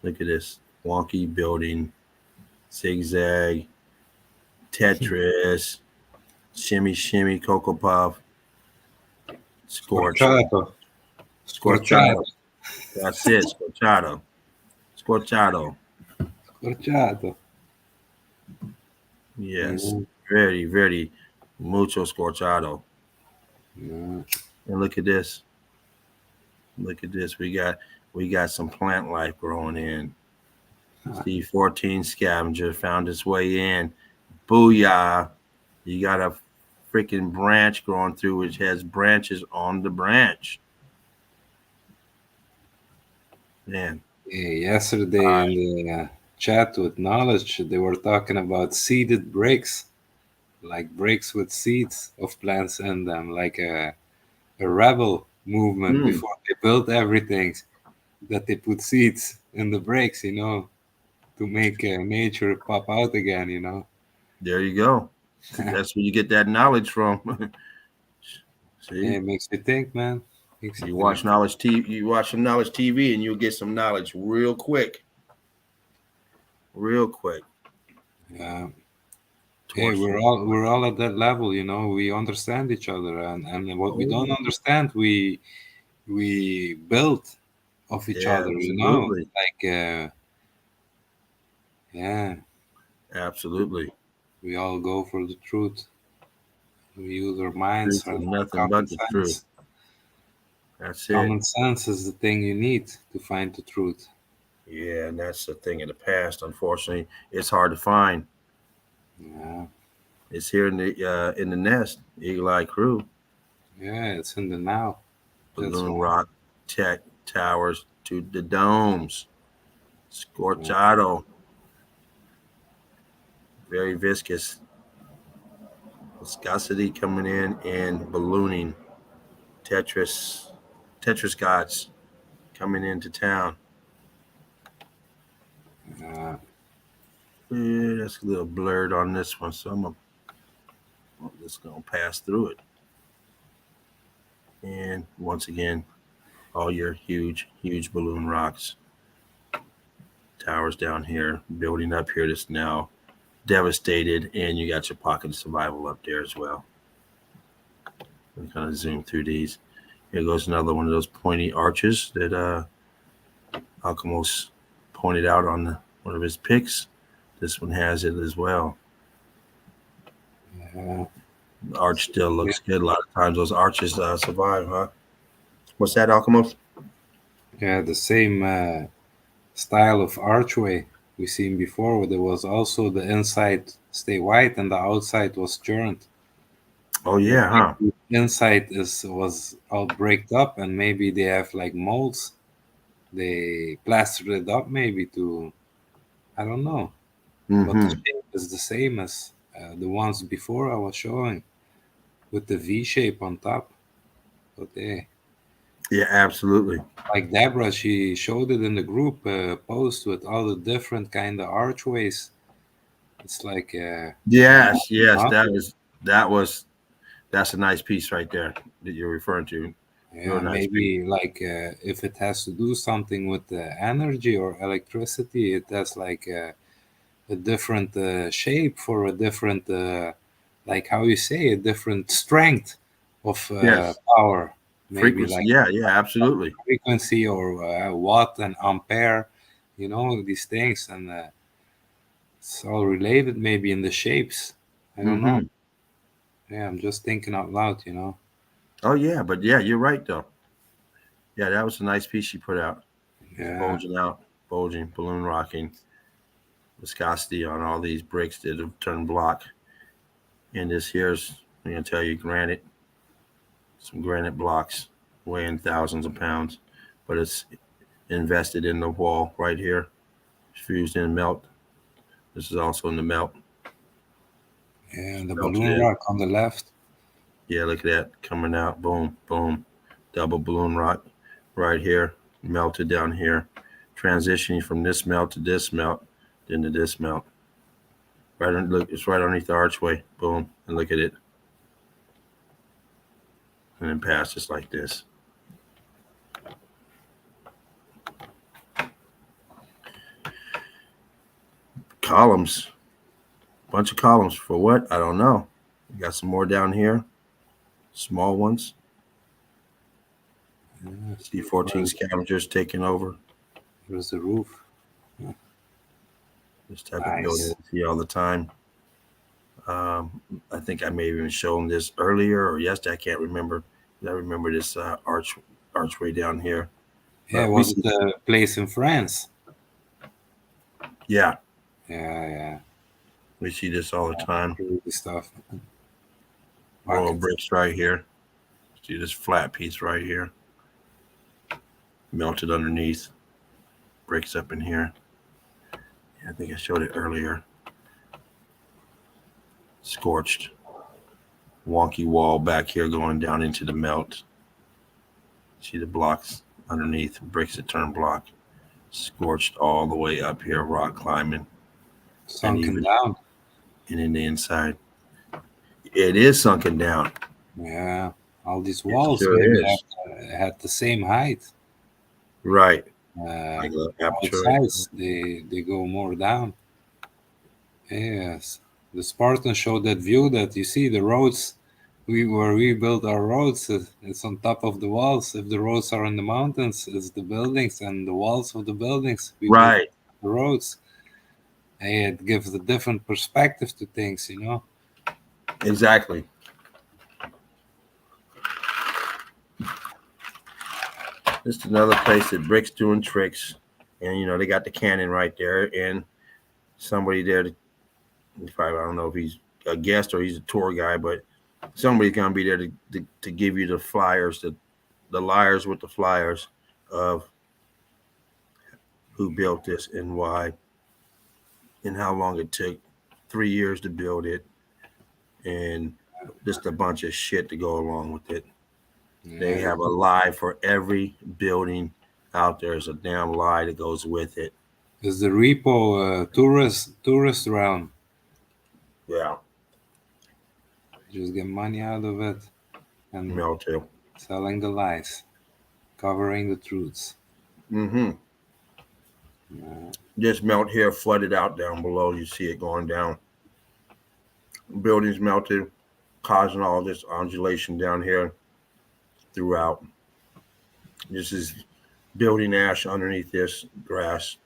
Look at this. Wonky building. Zigzag. Tetris. Shimmy, shimmy, Cocoa Puff. Scorchado. Scorchado. That's it. Scorchado. Scorchado. Scorchado. Yes. Very, very mucho scorchado. And look at this. Look at this. We got some plant life growing in. C14 scavenger found its way in. Booyah. You got a freaking branch growing through which has branches on the branch. Man. Yesterday in the chat with Knowledge, they were talking about seeded bricks, like bricks with seeds of plants in them, like a rebel movement before they built everything, that they put seeds in the bricks, you know, to make nature pop out again, you know. There you go. That's where you get that knowledge from. See, it makes you think, man. You watch Knowledge TV. You watch some Knowledge TV, and you'll get some knowledge real quick. Real quick. Yeah. Hey, we're all at that level, you know. We understand each other, and what we don't understand, we build of each other, you know. Like, yeah. Absolutely. We all go for the truth. We use our minds for nothing but the truth. That's it. Common sense is the thing you need to find the truth. Yeah, and that's the thing in the past. Unfortunately, it's hard to find. Yeah. It's here in the nest, Eagle Eye Crew. Yeah, it's in the now. Balloon Rock, Tech Towers to the domes. Scorchado. Very viscous. Viscosity coming in and ballooning. Tetris gods coming into town. Yeah, that's a little blurred on this one, so I'm just gonna pass through it. And once again, all your huge balloon rocks. Towers down here, building up here that's now devastated, and you got your pocket of survival up there as well. I'm kind of zoom through these. Here goes another one of those pointy arches that Alchemos pointed out on one of his pics. This one has it as well. Yeah. The arch still looks good. A lot of times those arches survive, huh? What's that, Alchemos? Yeah, the same style of archway we seen before, where there was also the inside stay white and the outside was turned. Oh yeah, huh? The inside was all breaked up, and maybe they have like molds. They plastered it up maybe to, I don't know, but the shape is the same as the ones before I was showing, with the V shape on top. But yeah, absolutely. Like Deborah, she showed it in the group post with all the different kind of archways. It's like yes, that That's a nice piece right there that you're referring to. Yeah, maybe like if it has to do something with energy or electricity, it has like a different shape for a different, like how you say, a different strength of Yes. power. Maybe Frequency. like Yeah, absolutely. frequency or watt and ampere, these things, and it's all related maybe in the shapes. I don't know. Yeah, I'm just thinking out loud. Oh yeah, but yeah, you're right though. Yeah, that was a nice piece she put out. It's Yeah. bulging out, bulging, balloon rocking, viscosity on all these bricks that have turned block. And this here's, I'm gonna tell you, granite, some granite blocks weighing thousands of pounds, but it's invested in the wall right here, fused in melt. This is also in the melt. Yeah, the Melted balloon in. rock on the left. Yeah, look at that coming out. Boom, boom. Double balloon rock right here, melted down here, transitioning from this melt to this melt, then to this melt. Right on, look, it's right underneath the archway. Boom, and look at it. And then pass just like this. Columns. Bunch of columns for what? I don't know. We got some more down here. Small ones. Yeah. C14 scavengers taking over. Here's the roof. This type Nice. of building we see all the time. I think I may have even shown this earlier or yesterday. I can't remember. I remember this archway down here. Yeah, was it the place in France? Yeah. Yeah. We see this all the time. Stuff. Royal bricks right here. See this flat piece right here. Melted underneath. Bricks up in here. Yeah, I think I showed it earlier. Scorched. Wonky wall back here going down into the melt. See the blocks underneath. Bricks that turn block. Scorched all the way up here. Rock climbing. Sunken down. And in the inside. It is sunken down. Yeah. All these walls sure had the same height. Right. Outside, they go more down. Yes. The Spartans showed that view that you see the roads where we built our roads. It's on top of the walls. If the roads are in the mountains, it's the buildings and the walls of the buildings. We built the roads. Hey, it gives a different perspective to things, Exactly. Just another place that bricks doing tricks, and they got the cannon right there, and somebody there I don't know if he's a guest or he's a tour guy, but somebody's gonna be there to give you the flyers, the liars with the flyers of who built this and why, and how long it took. 3 years to build it, and just a bunch of shit to go along with it. They have a lie for every building out there. There's a damn lie that goes with it. Is the repo tourist realm? Yeah. Just get money out of it and selling the lies, covering the truths. Mm-hmm. Yeah. This melt here flooded out down below. You see it going down. Buildings melted, causing all this undulation down here throughout. This is building ash underneath this grass,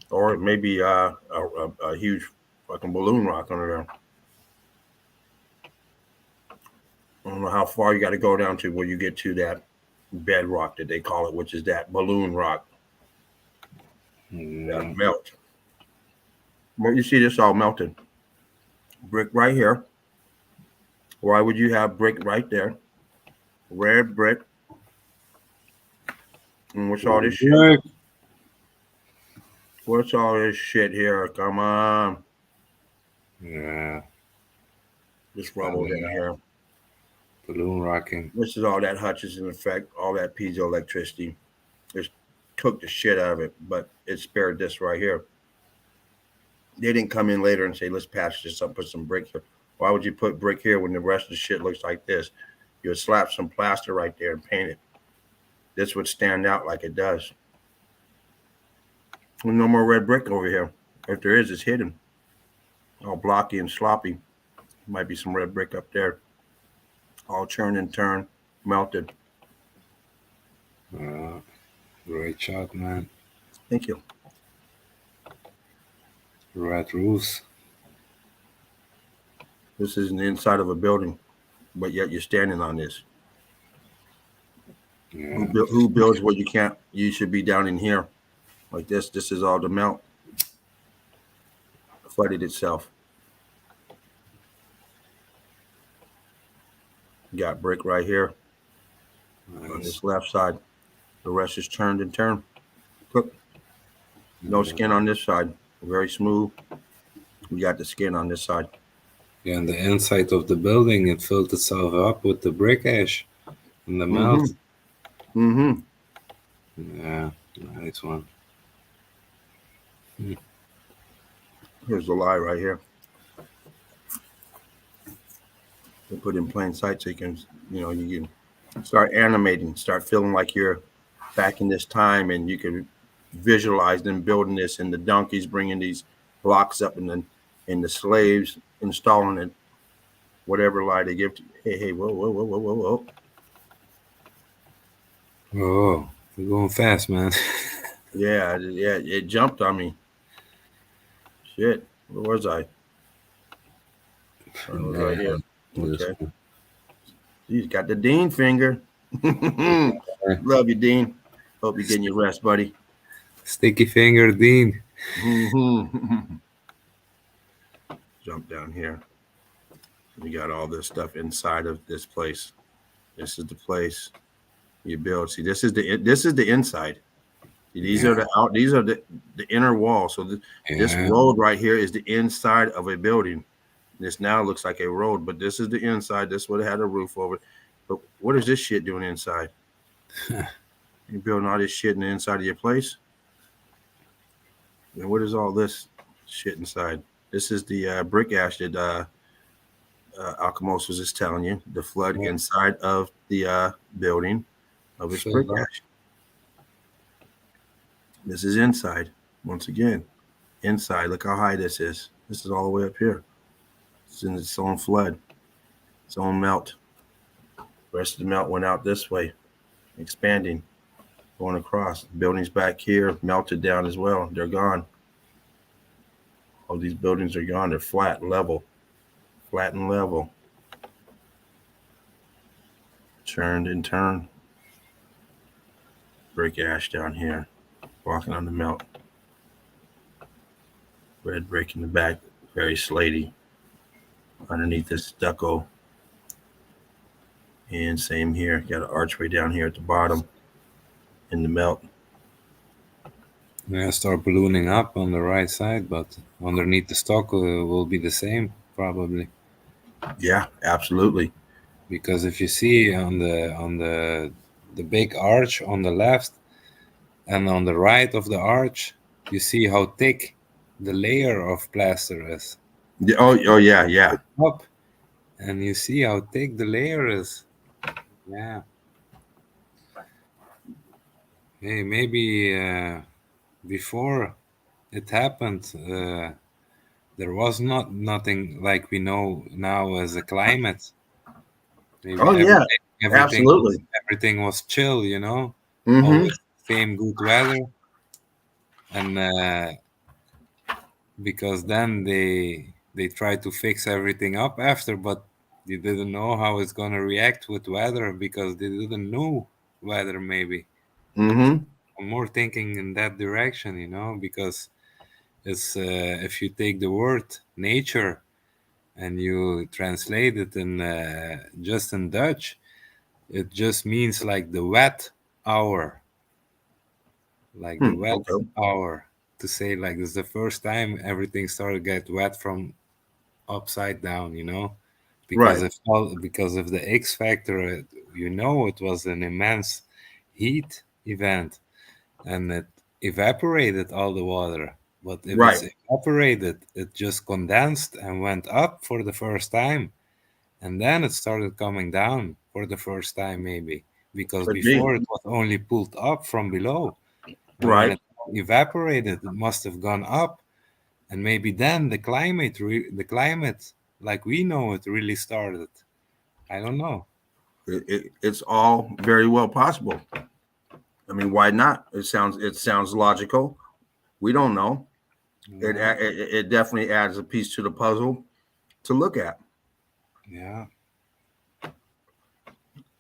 or it may be a huge fucking balloon rock under there. I don't know how far you got to go down to where you get to that bedrock that they call it, which is that balloon rock. That melt. Well, you see this all melted. Brick right here. Why would you have brick right there? Red brick. And what's all this shit? What's all this shit here? Come on. Yeah. This rubble down here. Balloon rocking. This is all that Hutchinson effect, all that piezoelectricity. Just took the shit out of it, but it spared this right here. They didn't come in later and say, let's patch this up, put some brick here. Why would you put brick here when the rest of the shit looks like this? You would slap some plaster right there and paint it. This would stand out like it does. No more red brick over here. If there is, it's hidden. All blocky and sloppy. Might be some red brick up there. All churn and turn, melted. Great shot, man. Thank you. Red roofs. This is the inside of a building, but yet you're standing on this. Yeah. Who builds what you can't? You should be down in here, like this. This is all the melt. Flooded itself. You got brick right here on this left side. The rest is turned and turned. Look, no skin on this side. Very smooth. We got the skin on this side. Yeah, and the inside of the building, it filled itself up with the brick ash and the melt. Mm-hmm. Yeah, nice one. Here's the lie right here. They put in plain sight so you can, you can start animating, start feeling like you're back in this time, and you can visualize them building this, and the donkeys bringing these blocks up, and the slaves installing it. Whatever lie they give to you. Hey, whoa. Oh, you're going fast, man. Yeah, it jumped on me. Shit, where was I? I was right here. Okay. He's got the Dean finger. Love you, Dean. Hope you're getting your rest, buddy. Sticky finger, Dean. Jump down here. We got all this stuff inside of this place. This is the place you build. See, this is the inside. These are the inner wall. So this road right here is the inside of a building. This now looks like a road, but this is the inside. This would have had a roof over it. But what is this shit doing inside? You building all this shit in the inside of your place? And what is all this shit inside? This is the brick ash that Alchemos was just telling you. The flood inside of the building of his brick ash. This is inside. Once again, inside. Look how high this is. This is all the way up here. It's in its own flood, its own melt. The rest of the melt went out this way, expanding, going across. Buildings back here melted down as well. They're gone. All these buildings are gone. They're flat and level. Churned and turned. Brick ash down here, walking on the melt. Red brick in the back, very slaty. Underneath this stucco. And same here. Got an archway down here at the bottom in the melt. Yeah, start ballooning up on the right side, but underneath the stock will be the same, probably. Yeah, absolutely. Because if you see on the big arch on the left and on the right of the arch, you see how thick the layer of plaster is. Oh yeah. Up, and you see how thick the layer is. Yeah. Hey, maybe before it happened, there was nothing like we know now as a climate. Maybe absolutely. Everything was chill, Mm-hmm. Always same good weather, and because then they tried to fix everything up after, but they didn't know how it's gonna react with weather because they didn't know weather. Maybe. Mm-hmm. I'm more thinking in that direction, because it's if you take the word nature and you translate it in just in Dutch, it just means like the wet hour, like the wet hour. To say like this is the first time everything started to get wet from upside down, because of the X factor, it was an immense heat event and it evaporated all the water, But if it's evaporated, it just condensed and went up for the first time. And then it started coming down for the first time, maybe. Because before it was only pulled up from below. And when it evaporated, it must have gone up. And maybe then the climate, like we know it, really started. I don't know. It's all very well possible. I mean, why not? It sounds logical. We don't know. Yeah. It definitely adds a piece to the puzzle to look at. Yeah.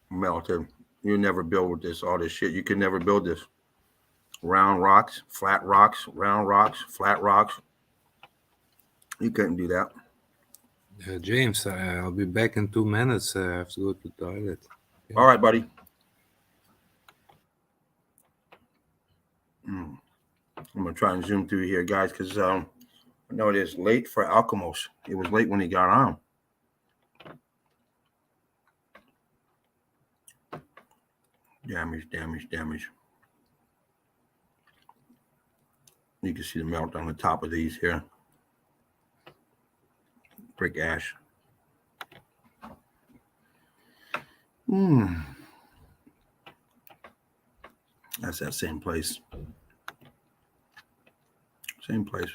Melted. You never build with this, all this shit. You can never build this. Round rocks, flat rocks, round rocks, flat rocks. You couldn't do that. James, I'll be back in 2 minutes. I have to go to the toilet. Okay. All right, buddy. I'm going to try and zoom through here, guys, because I know it is late for Alchemos. It was late when he got on. Damage. You can see the melt on the top of these here. Brick ash. That's that same place. Same place.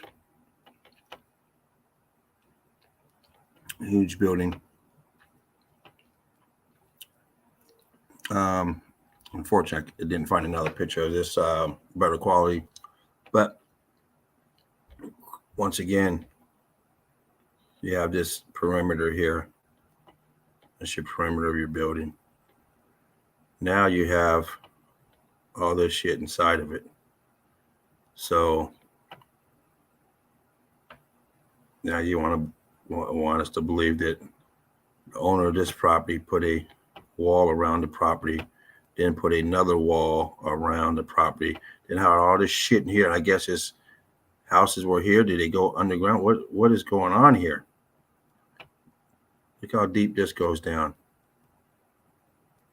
Huge building. Unfortunately, I didn't find another picture of this better quality. But once again, you have this perimeter here. That's your perimeter of your building. Now you have all this shit inside of it. So now you want us to believe that the owner of this property put a wall around the property, then put another wall around the property, then had all this shit in here. I guess his houses were here. Did they go underground? What is going on here? Look how deep this goes down.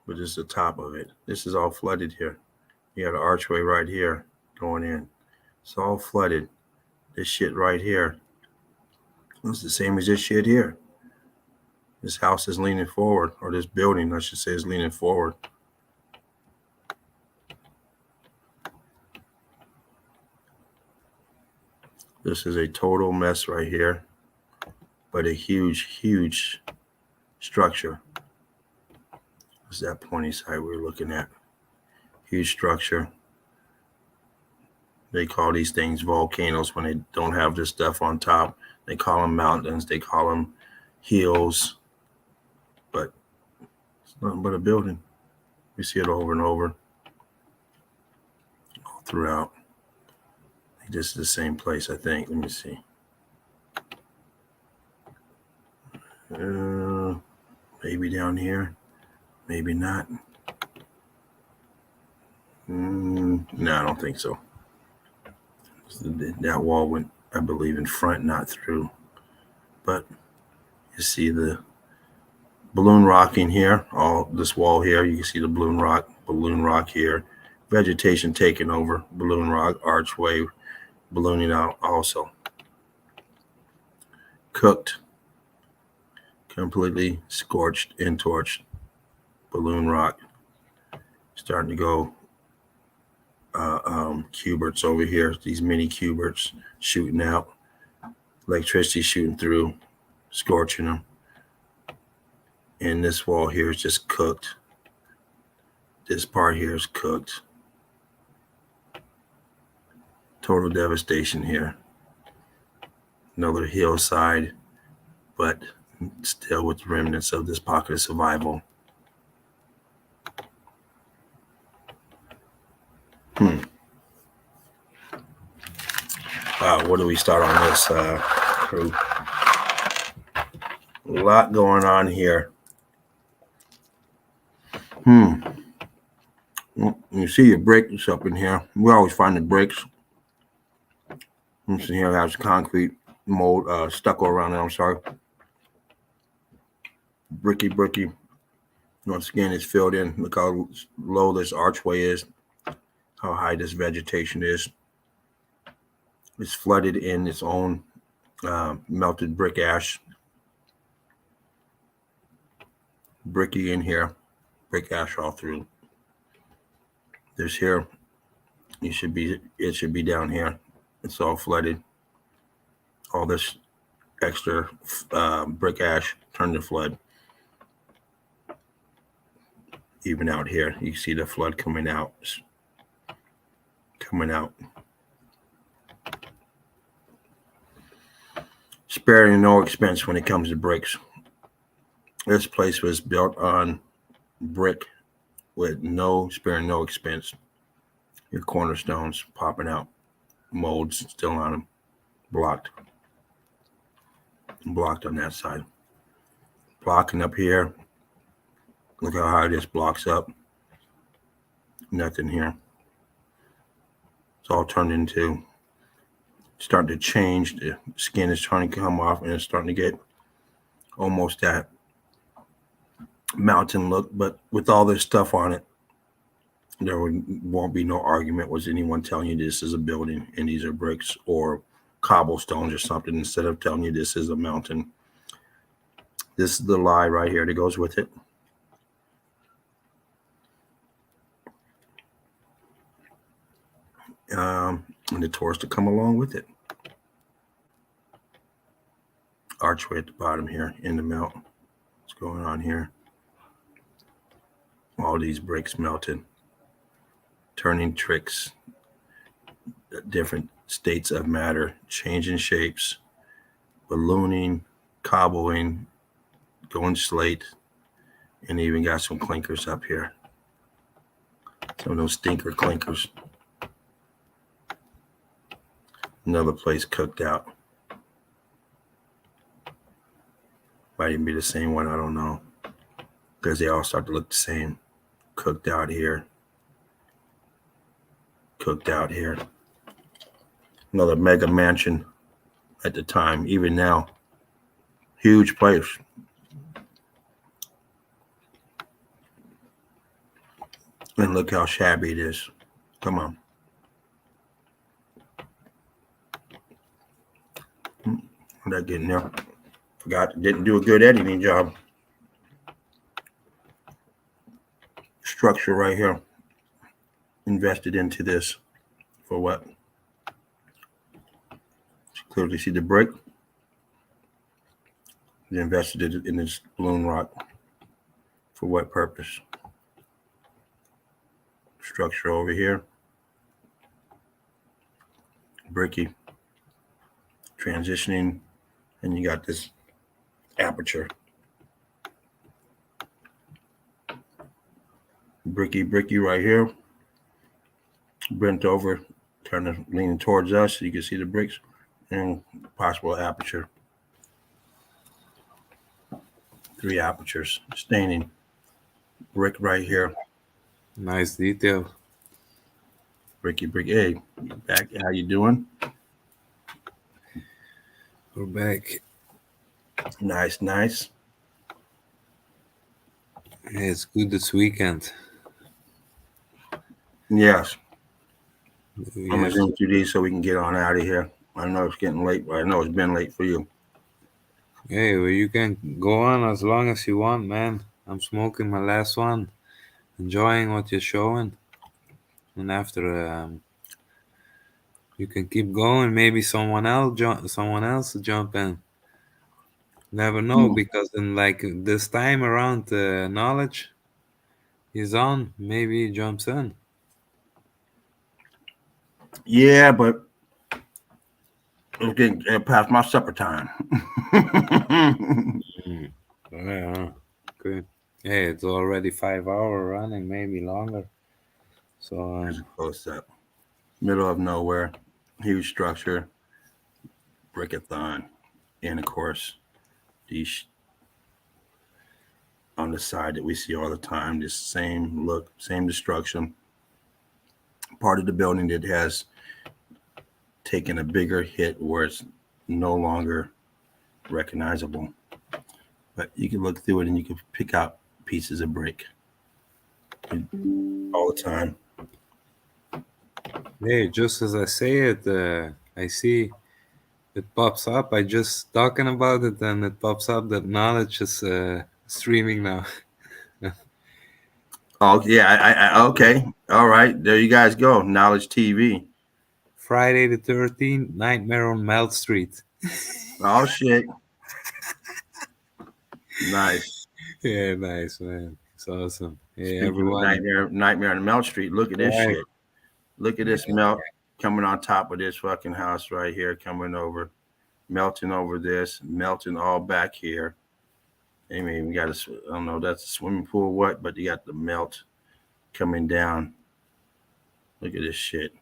But this is the top of it. This is all flooded here. You have an archway right here going in. It's all flooded. This shit right here. It's the same as this shit here. This house is leaning forward, or this building, I should say, is leaning forward. This is a total mess right here, but a huge structure. What's that pointy side we're looking at? Huge structure. They call these things volcanoes when they don't have this stuff on top. They call them mountains. They call them hills. But it's nothing but a building. We see it over and over all throughout. I think this is the same place, I think. Let me see. Maybe down here. Maybe not. No, I don't think so. That wall went, I believe, in front, not through. But you see the balloon rocking here, all this wall here. You can see the balloon rock here. Vegetation taking over, balloon rock, archway, ballooning out also. Cooked, completely scorched and torched. Balloon rock. Starting to go cuberts over here. These mini cuberts shooting out. Electricity shooting through, scorching them. And this wall here is just cooked. This part here is cooked. Total devastation here. Another hillside, but still with remnants of this pocket of survival. Wow, where do we start on this crew? A lot going on here. You see your breaks up in here. We always find the breaks. This here has concrete mold, stucco around it. I'm sorry. Bricky. Once again, it's filled in. Look how low this archway is. How high this vegetation is. It's flooded in its own melted brick ash. Bricky in here, brick ash all through. There's here. It should be down here. It's all flooded. All this extra brick ash turned to flood. Even out here, you see the flood coming out. Sparing no expense when it comes to bricks. This place was built on brick with sparing no expense. Your cornerstones popping out, molds still on them, blocked on that side. Blocking up here. Look how high this blocks up. Nothing here. It's all turned into, starting to change. The skin is trying to come off, and it's starting to get almost that mountain look. But with all this stuff on it, there won't be no argument. Was anyone telling you this is a building and these are bricks or cobblestones or something, instead of telling you this is a mountain? This is the lie right here that goes with it. And the tours to come along with it. Archway at the bottom here in the melt. What's going on here? All these bricks melted, turning tricks, different states of matter, changing shapes, ballooning, cobbling, going slate, and even got some clinkers up here. Some of those stinker clinkers. Another place cooked out. Might even be the same one, I don't know. Because they all start to look the same. Cooked out here. Cooked out here. Another mega mansion at the time, even now. Huge place. And look how shabby it is. Come on. That getting there. Forgot, didn't do a good editing job. Structure right here. Invested into this. For what? Clearly see the brick. They invested it in this balloon rock. For what purpose? Structure over here. Bricky. Transitioning. And you got this aperture. Bricky right here. Bent over, leaning towards us so you can see the bricks and possible aperture. 3 apertures. Staining. Brick right here. Nice detail. Bricky. Hey, back. How you doing? We're back. Nice. Yeah, it's good this weekend. Yes. I'm going to zoom through these so we can get on out of here. I know it's getting late, but I know it's been late for you. Hey, well, you can go on as long as you want, man. I'm smoking my last one. Enjoying what you're showing. And after you can keep going. Maybe someone else jump in. Never know, because in like this time around, knowledge is on. Maybe he jumps in. Yeah, but it's getting past my supper time. Yeah, good. Hey, it's already 5 hour running, maybe longer. So close up. Middle of nowhere, huge structure, brickathon, and of course, these on the side that we see all the time, this same look, same destruction. Part of the building that has taken a bigger hit where it's no longer recognizable. But you can look through it and you can pick out pieces of brick all the time. hey, just as I say it, I see it pops up. I just talking about it, and it pops up that knowledge is streaming now. Oh yeah, okay, all right. There you guys go. Knowledge TV. Friday the 13th, Nightmare on Melt Street. Oh shit. Nice. Yeah, nice, man. It's awesome. Yeah, Speaking of everyone. Nightmare on Melt Street. Look at this Right. shit. Look at this melt coming on top of this fucking house right here, coming over, melting over this, melting all back here. I mean, we got a, I don't know, that's a swimming pool or what, but you got the melt coming down. Look at this shit.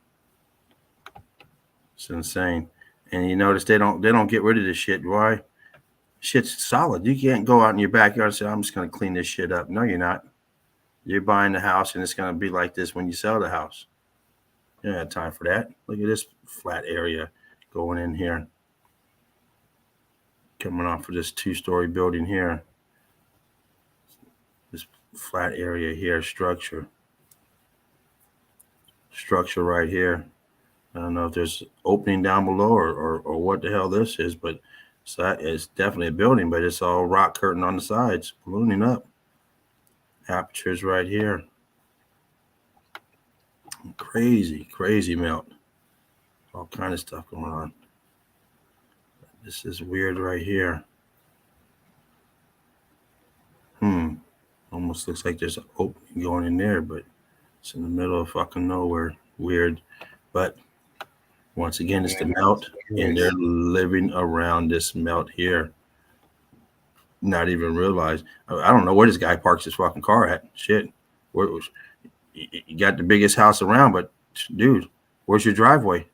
It's insane. And you notice they don't get rid of this shit. Why? Shit's solid. You can't go out in your backyard and say, I'm just gonna clean this shit up. No, you're not. You're buying the house and it's gonna be like this when you sell the house. You don't have time for that. Look at this flat area going in here. Coming off of this 2-story building here. This flat area here, structure right here. I don't know if there's opening down below or what the hell this is, but it's definitely a building, but it's all rock curtain on the sides, ballooning up. Apertures right here. Crazy melt. All kind of stuff going on. This is weird right here. Almost looks like there's an opening going in there, but it's in the middle of fucking nowhere. Weird. But once again, it's the melt, and they're living around this melt here. Not even realize. I don't know where this guy parks his fucking car at. Shit. You got the biggest house around, but dude, where's your driveway?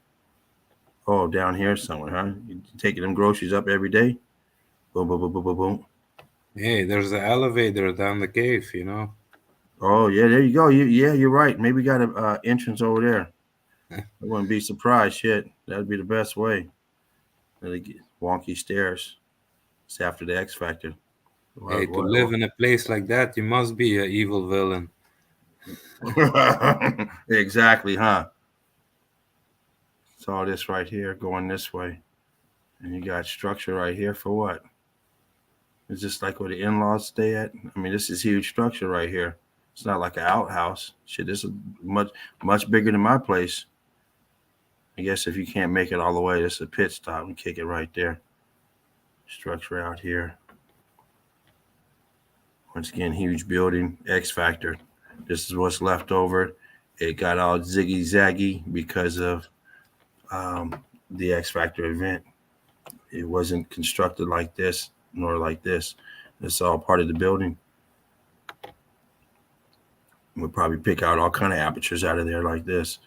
Oh, down here somewhere, huh? You taking them groceries up every day? Boom, boom, boom, boom, boom, boom. Hey, there's an elevator down the cave, you know. Oh yeah, there you go. You're right. Maybe we got an entrance over there. I wouldn't be surprised. Shit, that'd be the best way. Wonky stairs. It's after the X Factor. Hey, to live in a place like that, you must be an evil villain. Exactly, huh? It's all this right here going this way. And you got structure right here for what? It's just like where the in-laws stay at. I mean, this is huge structure right here. It's not like an outhouse. Shit, this is much bigger than my place. I guess if you can't make it all the way, this is a pit stop and kick it right there. Structure out here. Once again, huge building, X Factor. This is what's left over. It got all ziggy zaggy because of the X Factor event. It wasn't constructed like this, nor like this. It's all part of the building. We'll probably pick out all kind of apertures out of there like this.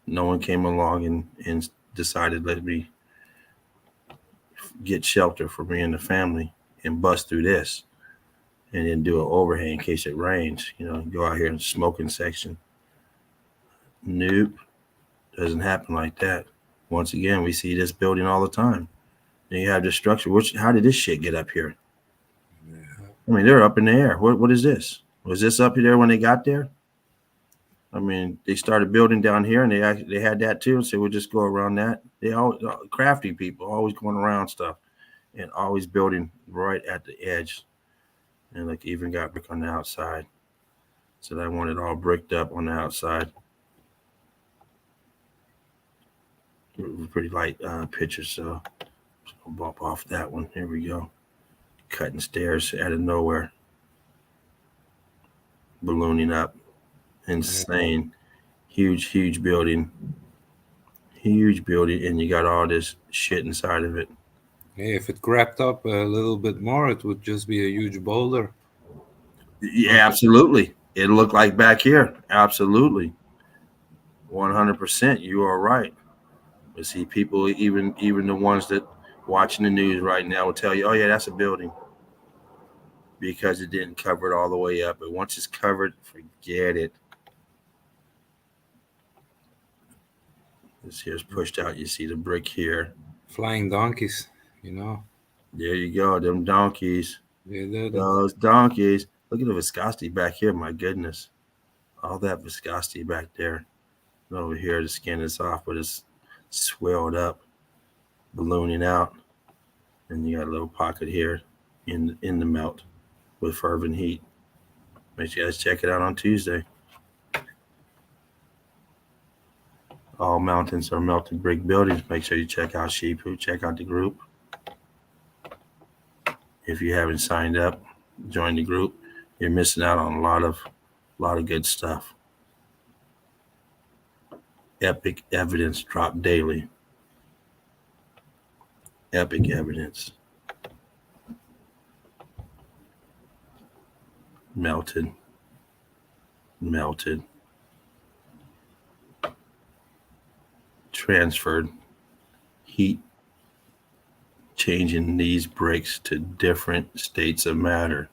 No one came along and decided, let me get shelter for me and the family and bust through this and then do an overhang in case it rains. You know, go out here and smoking section. Nope. Doesn't happen like that. Once again, we see this building all the time. And you have this structure. How did this shit get up here? Yeah. I mean, they're up in the air. What is this? Was this up there when they got there? I mean, they started building down here, and they had that too. So we'll just go around that. They all crafty people, always going around stuff, and always building right at the edge. And like even got brick on the outside. So I want it all bricked up on the outside. Pretty light picture, so I'll bump off that one. Here we go. Cutting stairs out of nowhere. Ballooning up. Insane. Huge building. Huge building, and you got all this shit inside of it. Hey, if it crept up a little bit more, it would just be a huge boulder. Yeah, absolutely. It looked like back here. Absolutely. 100%. You are right. But see, people, even the ones that watching the news right now will tell you, oh, yeah, that's a building. Because it didn't cover it all the way up. But once it's covered, forget it. This here's pushed out. You see the brick here. Flying donkeys, you know. There you go. Them donkeys. Yeah, those donkeys. Look at the viscosity back here. My goodness. All that viscosity back there. And over here, the skin is off, but it's swelled up. ballooning out, and you got a little pocket here in the melt with fervent heat. Make sure you guys check it out on Tuesday. All mountains are melted brick buildings. Make sure you check out Sheepu. Check out the group. If you haven't signed up, join the group. You're missing out on a lot of good stuff. Epic evidence drop daily. Epic evidence. Melted. Transferred. Heat changing these bricks to different states of matter,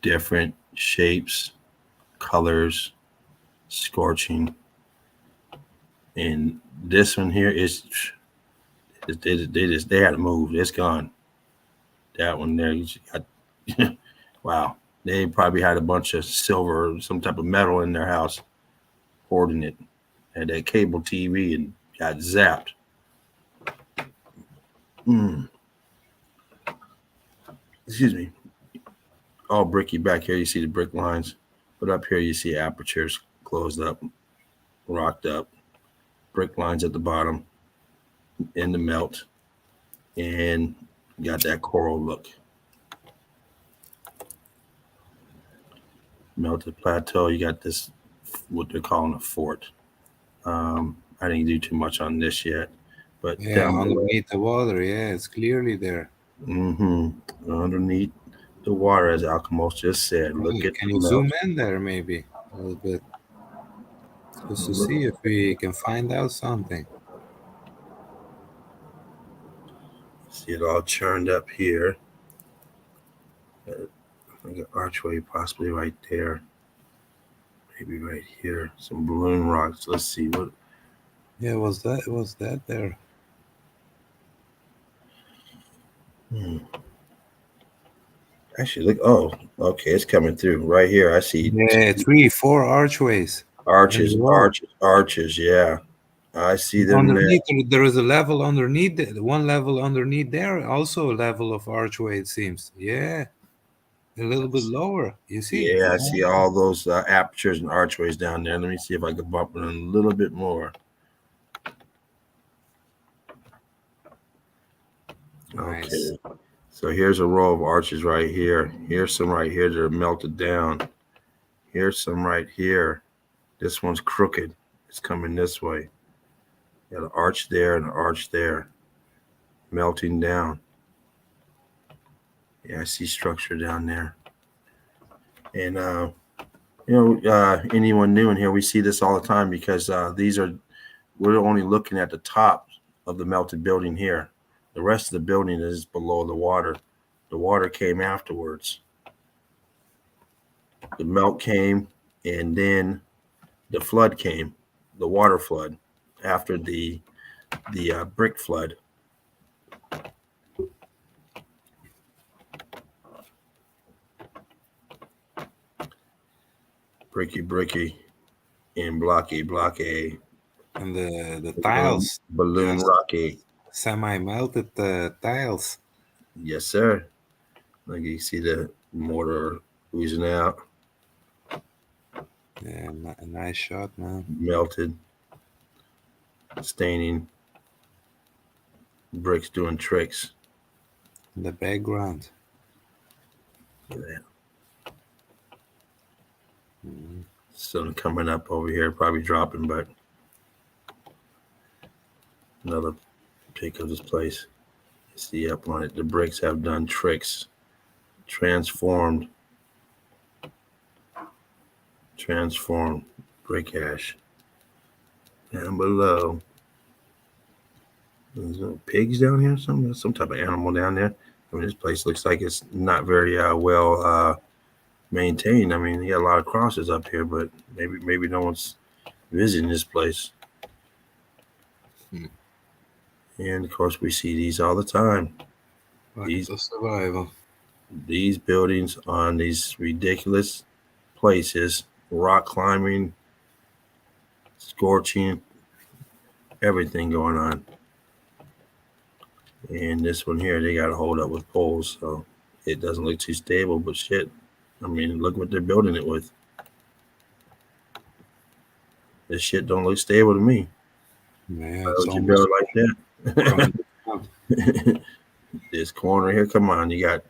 different shapes, colors, scorching. And this one here is they had to move. It's gone. That one there, you got wow. They probably had a bunch of silver or some type of metal in their house, hoarding it. Had that cable TV and got zapped. Excuse me. All bricky back here. You see the brick lines, but up here you see apertures closed up, rocked up, brick lines at the bottom, in the melt, and you got that coral look. Melted plateau. You got this, what they're calling a fort. I didn't do too much on this yet, but yeah, underneath the water, yeah, it's clearly there. Underneath the water, as Alchemos just said. Look at. Can you zoom in there maybe a little bit, just to see if we can find out something? See it all churned up here. Like an archway possibly right there. Maybe right here. Some balloon rocks. Let's see what. Yeah, was that there? Actually, look. Oh, okay. It's coming through right here. I see. Yeah, 3-4 archways. Arches. Yeah, I see them underneath there is a level underneath one level underneath there, also a level of archway, it seems. Yeah, a little bit lower, you see. Yeah, I see all those apertures and archways down there. Let me see if I can bump it in a little bit more. Nice. Okay, so here's a row of arches right here. Here's some right here that are melted down. Here's some right here. This one's crooked. It's coming this way. Got an arch there and an arch there, melting down. Yeah, I see structure down there. And anyone new in here, we see this all the time because we're only looking at the top of the melted building here. The rest of the building is below the water. The water came afterwards. The melt came, and then the flood came, the water flood, after the brick flood. Bricky, and blocky. And the tiles. Balloon rocky. Semi-melted tiles. Yes, sir. Like you see the mortar oozing out. Yeah, a nice shot, man. Melted. Staining. Bricks doing tricks. In the background. Look at that. Sun coming up over here, probably dropping, but another pic of this place. See up on it. The bricks have done tricks. Transformed brick ash. Down below. There's no pigs down here. Some type of animal down there. I mean, this place looks like it's not very well maintained. I mean, you got a lot of crosses up here, but maybe no one's visiting this place. And of course, we see these all the time. These buildings on these ridiculous places, rock climbing, scorching, everything going on. And this one here, they got to hold up with poles, so it doesn't look too stable. But shit, I mean, look what they're building it with. This shit don't look stable to me. Yeah, Why it's would you build almost it like coming that? down. This corner here, come on, you got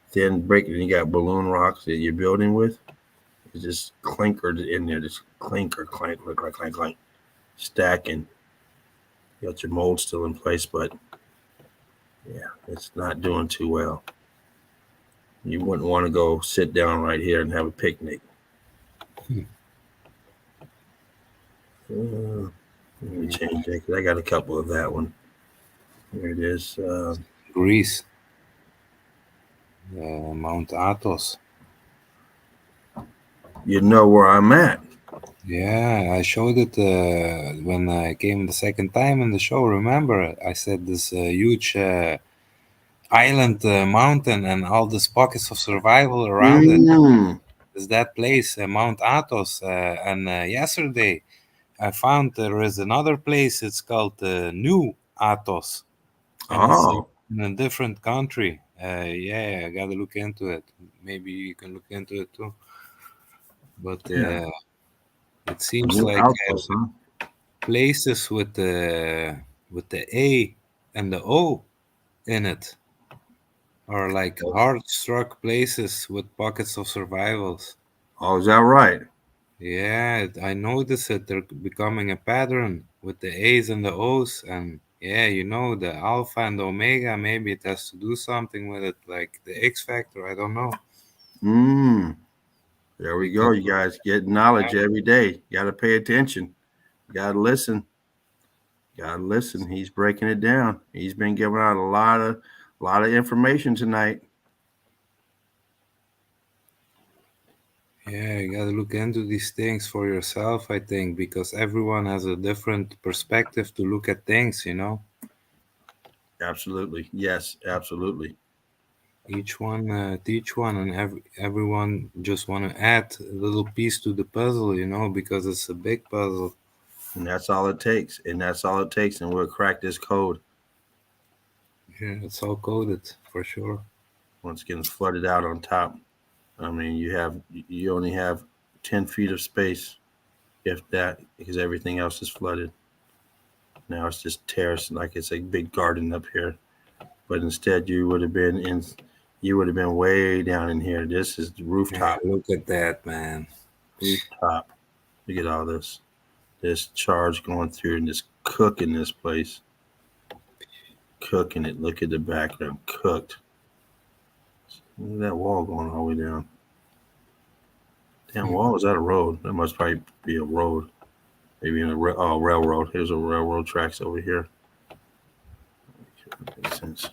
thin brick and you got balloon rocks that you're building with. It's just clinkered in there, just clinker, clank, clank, clank, clank, clank, stacking. You got your mold still in place, but yeah, it's not doing too well. You wouldn't want to go sit down right here and have a picnic. Let me change that because I got a couple of that one. Here it is. Greece. Mount Athos. You know where I'm at. Yeah, I showed it when I came the second time in the show. Remember, I said this huge island mountain and all these pockets of survival around it. Is that place, Mount Athos? And yesterday I found there is another place. It's called New Athos, and it's in a different country. Yeah, I gotta look into it. Maybe you can look into it too. But it seems New like Altos, places with the A and the O in it are like hard struck places with pockets of survivals. Oh, is that right? Yeah, I noticed that they're becoming a pattern with the A's and the O's, and yeah, you know, the alpha and the omega. Maybe it has to do something with it, like the X factor. I don't know. There we go. You guys get knowledge every day. You got to pay attention. You got to listen. Gotta listen. He's breaking it down. He's been giving out a lot of information tonight. Yeah, you gotta look into these things for yourself, I think, because everyone has a different perspective to look at things, you know? Absolutely. Yes, absolutely. Each one teach one, and everyone just want to add a little piece to the puzzle, you know, because it's a big puzzle. And that's all it takes. And that's all it takes. And we'll crack this code. Yeah, it's all coded for sure. Once it gets flooded out on top. I mean, you only have 10 feet of space, if that, because everything else is flooded. Now it's just terraced like it's a big garden up here. But instead you would have been way down in here. This is the rooftop. Yeah, look at that, man. Rooftop. Look at all this. This charge going through and just cooking this place. Cooking it. Look at the background. Cooked. Look at that wall going all the way down. Damn wall, is that a road? That must probably be a road. Maybe in a railroad. Here's a railroad tracks over here. Makes sense.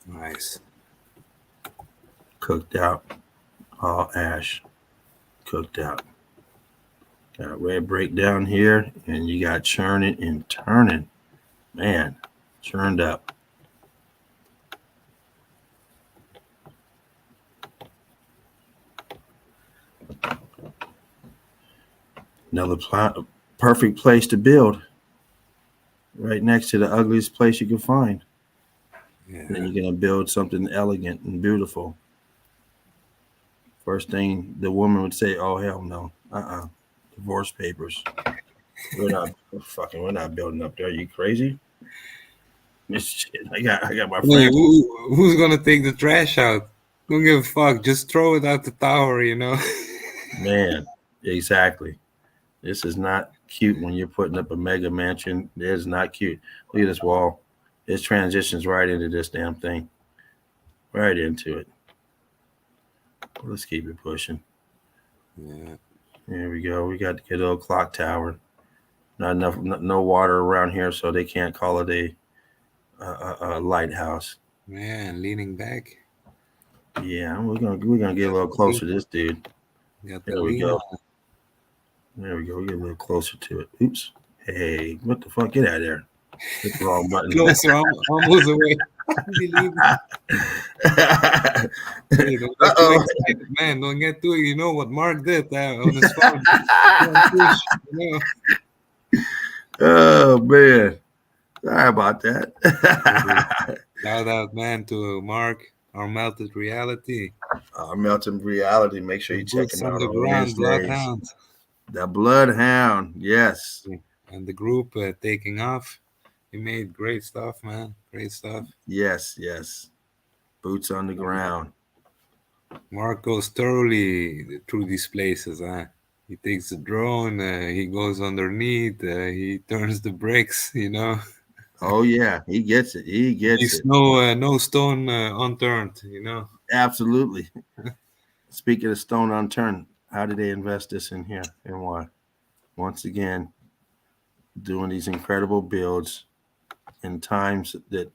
Nice. Cooked out. All ash. Cooked out. Got a red break down here, and you got churning and turning. Man, churned up. Another perfect place to build. Right next to the ugliest place you can find. Yeah. And then you're going to build something elegant and beautiful. First thing the woman would say, oh, hell no. Divorce papers. We're not building up there. Are you crazy? Shit, I got my friends. Who's going to take the trash out? Don't give a fuck. Just throw it out the tower, you know? Man, exactly. This is not cute when you're putting up a mega mansion. It is not cute. Look at this wall. It transitions right into this damn thing. Right into it. Let's keep it pushing. Yeah. There we go. We got to get a little clock tower. Not enough, no water around here, so they can't call it a lighthouse. Man, leaning back. Yeah, we're gonna get a little closer to this dude. There we go. There we go. We get a little closer to it. Oops. Hey, what the fuck? Get out of there. Hit the wrong button. Closer, almost away. Hey, don't get too excited, man. Don't get too. You know what Mark did on his phone. Oh man. Sorry about that. Shout out, man, to Mark, our melted reality. Melting reality. Make sure you check Boots him on out the on ground, Wednesdays. Bloodhound. The Bloodhound, yes. And the group taking off. He made great stuff, man. Great stuff. Yes, yes. Boots on the ground. Mark goes thoroughly through these places, huh? He takes the drone, he goes underneath, he turns the bricks, you know. Oh yeah, he gets it. He gets it. No stone unturned, you know. Absolutely. Speaking of stone unturned, how did they invest this in here and why? Once again, doing these incredible builds in times that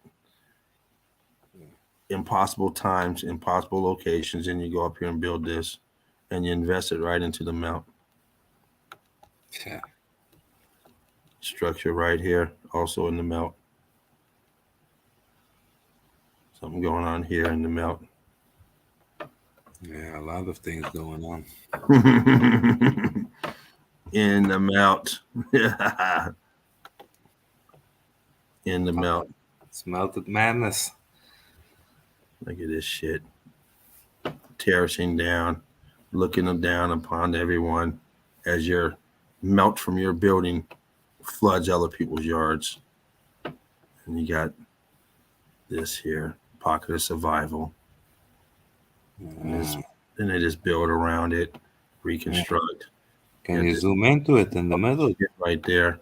impossible times, impossible locations, and you go up here and build this and you invest it right into the mount. Yeah. Structure right here, also in the melt. Something going on here in the melt. Yeah, a lot of things going on. In the melt. In the melt. It's melted madness. Look at this shit. Terracing down, looking down upon everyone as your melt from your building floods other people's yards. And you got this here, pocket of survival. And then they just build around it, reconstruct. Can you zoom into it in the middle? Right there.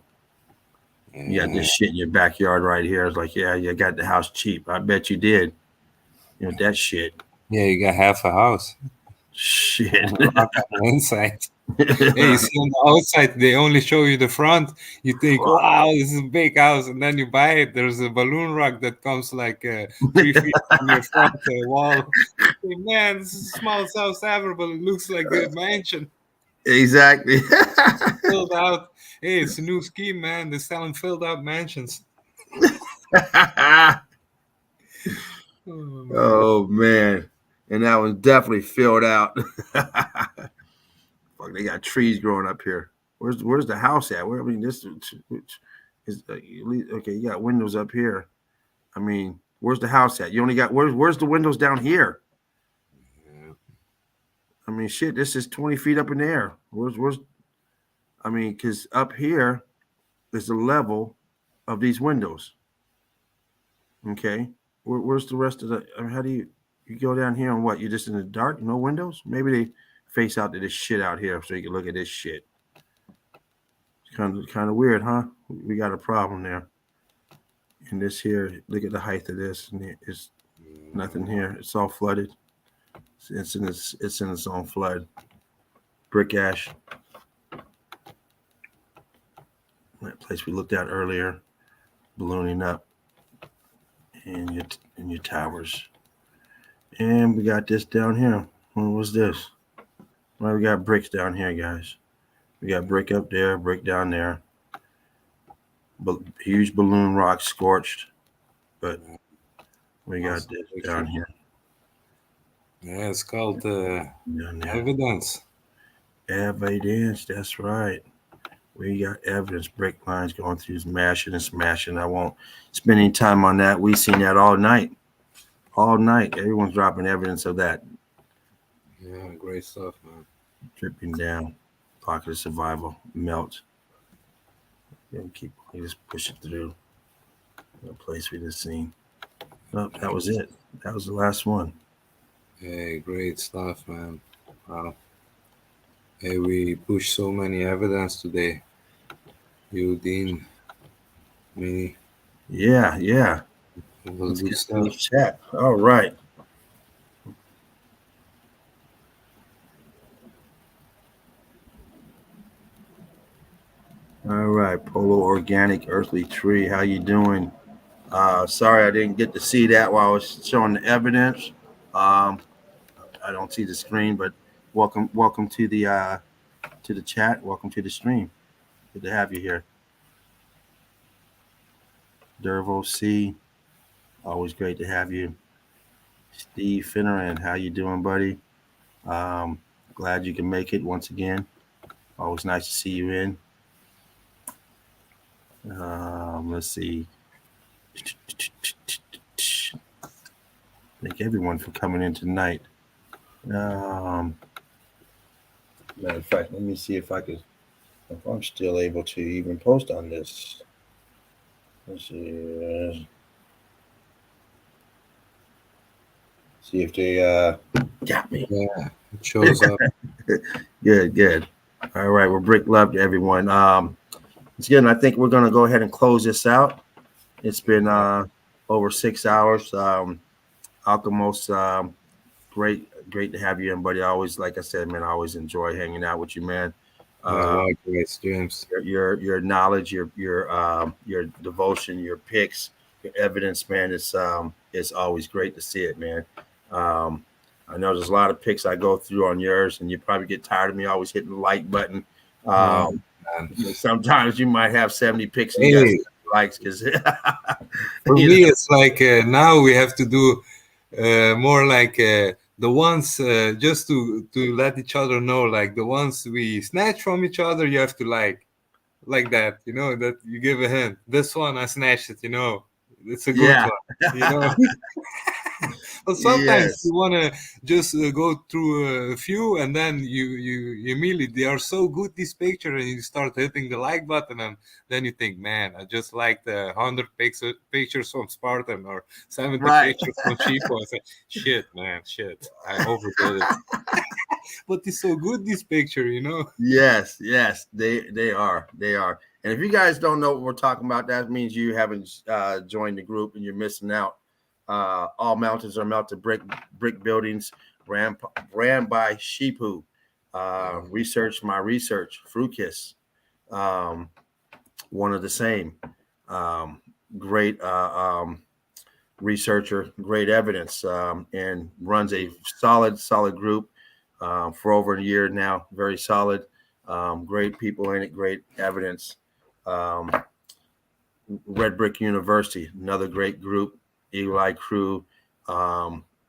You got this shit in your backyard right here. It's like, yeah, you got the house cheap. I bet you did. You know, that shit. Yeah, you got half a house. Shit. Inside. Hey, you see on the outside, they only show you the front. You think, wow, this is a big house. And then you buy it. There's a balloon rock that comes like 3 feet from your front wall. Hey, man, this is the smallest house ever, but it looks like a mansion. Exactly. Filled out. Hey, it's a new scheme, man. They're selling filled out mansions. Oh man. And that was definitely filled out. Fuck, they got trees growing up here. Where's the house at? Where, I mean, this is okay. You got windows up here. I mean, where's the house at? You only got where's the windows down here? I mean, shit. This is 20 feet up in the air. Where's? I mean, because up here is the level of these windows. Okay, where's the rest of the? I mean, how do you go down here and what? You just in the dark, no windows? Maybe they face out to this shit out here so you can look at this shit. It's kind of weird, huh? We got a problem there. And this here, look at the height of this, and it's nothing here. It's all flooded. It's in its own flood. Brick ash. That place we looked at earlier, ballooning up. In your towers. And we got this down here. What was this? Well, we got bricks down here, guys. We got brick up there, brick down there. But huge balloon rock scorched. But we got this down here. Yeah, it's called evidence. Evidence, that's right. We got evidence, brick lines going through smashing and smashing. I won't spend any time on that. We've seen that all night. All night. Everyone's dropping evidence of that. Yeah, great stuff, man. Dripping down. Pocket of survival. Melt. You just push it through. The place we just seen. Oh, that was it. That was the last one. Hey, great stuff, man. Wow. Hey, we pushed so many evidence today. You, Dean, me. Yeah. It was Let's good get stuff. chat. All right. All right, Polo Organic Earthly Tree. How you doing? Sorry I didn't get to see that while I was showing the evidence. I don't see the screen, but welcome to the chat. Welcome to the stream. Good to have you here. Dervo C, always great to have you. Steve Finneran, how you doing, buddy? Glad you can make it once again. Always nice to see you in. Let's see. Thank everyone for coming in tonight. Matter of fact, let me see if I'm still able to even post on this. Let's see. See if they got me. Yeah, it shows up. Good. All right, well, brick love to everyone. Again, I think we're gonna go ahead and close this out. It's been over 6 hours. Alchemos, great to have you in, buddy. I always, like I said, man, I always enjoy hanging out with you, man. Likewise, James. Your knowledge, your devotion, your picks, your evidence, man. It's always great to see it, man. I know there's a lot of picks I go through on yours, and you probably get tired of me always hitting the like button. Sometimes you might have 70 picks and you got likes because for me it's like now we have to do more like the ones just to let each other know, like the ones we snatch from each other, you have to like that, you know, that you give a hint. This one I snatched it, you know, it's a good one, you know. But sometimes you want to just go through a few, and then you immediately, they are so good, this picture, and you start hitting the like button, and then you think, man, I just like the 100 pictures from Spartan or 70 pictures from Chico. I say, shit, man, I overdid it. But it's so good, this picture, you know. Yes, they are. And if you guys don't know what we're talking about, that means you haven't joined the group and you're missing out. All mountains are melted brick buildings ran by Sheepu. Research Frukiss, one of the same. Great researcher, great evidence, and runs a solid group for over a year now. Very solid, great people in it, great evidence. Red Brick University, another great group. Eli Crew,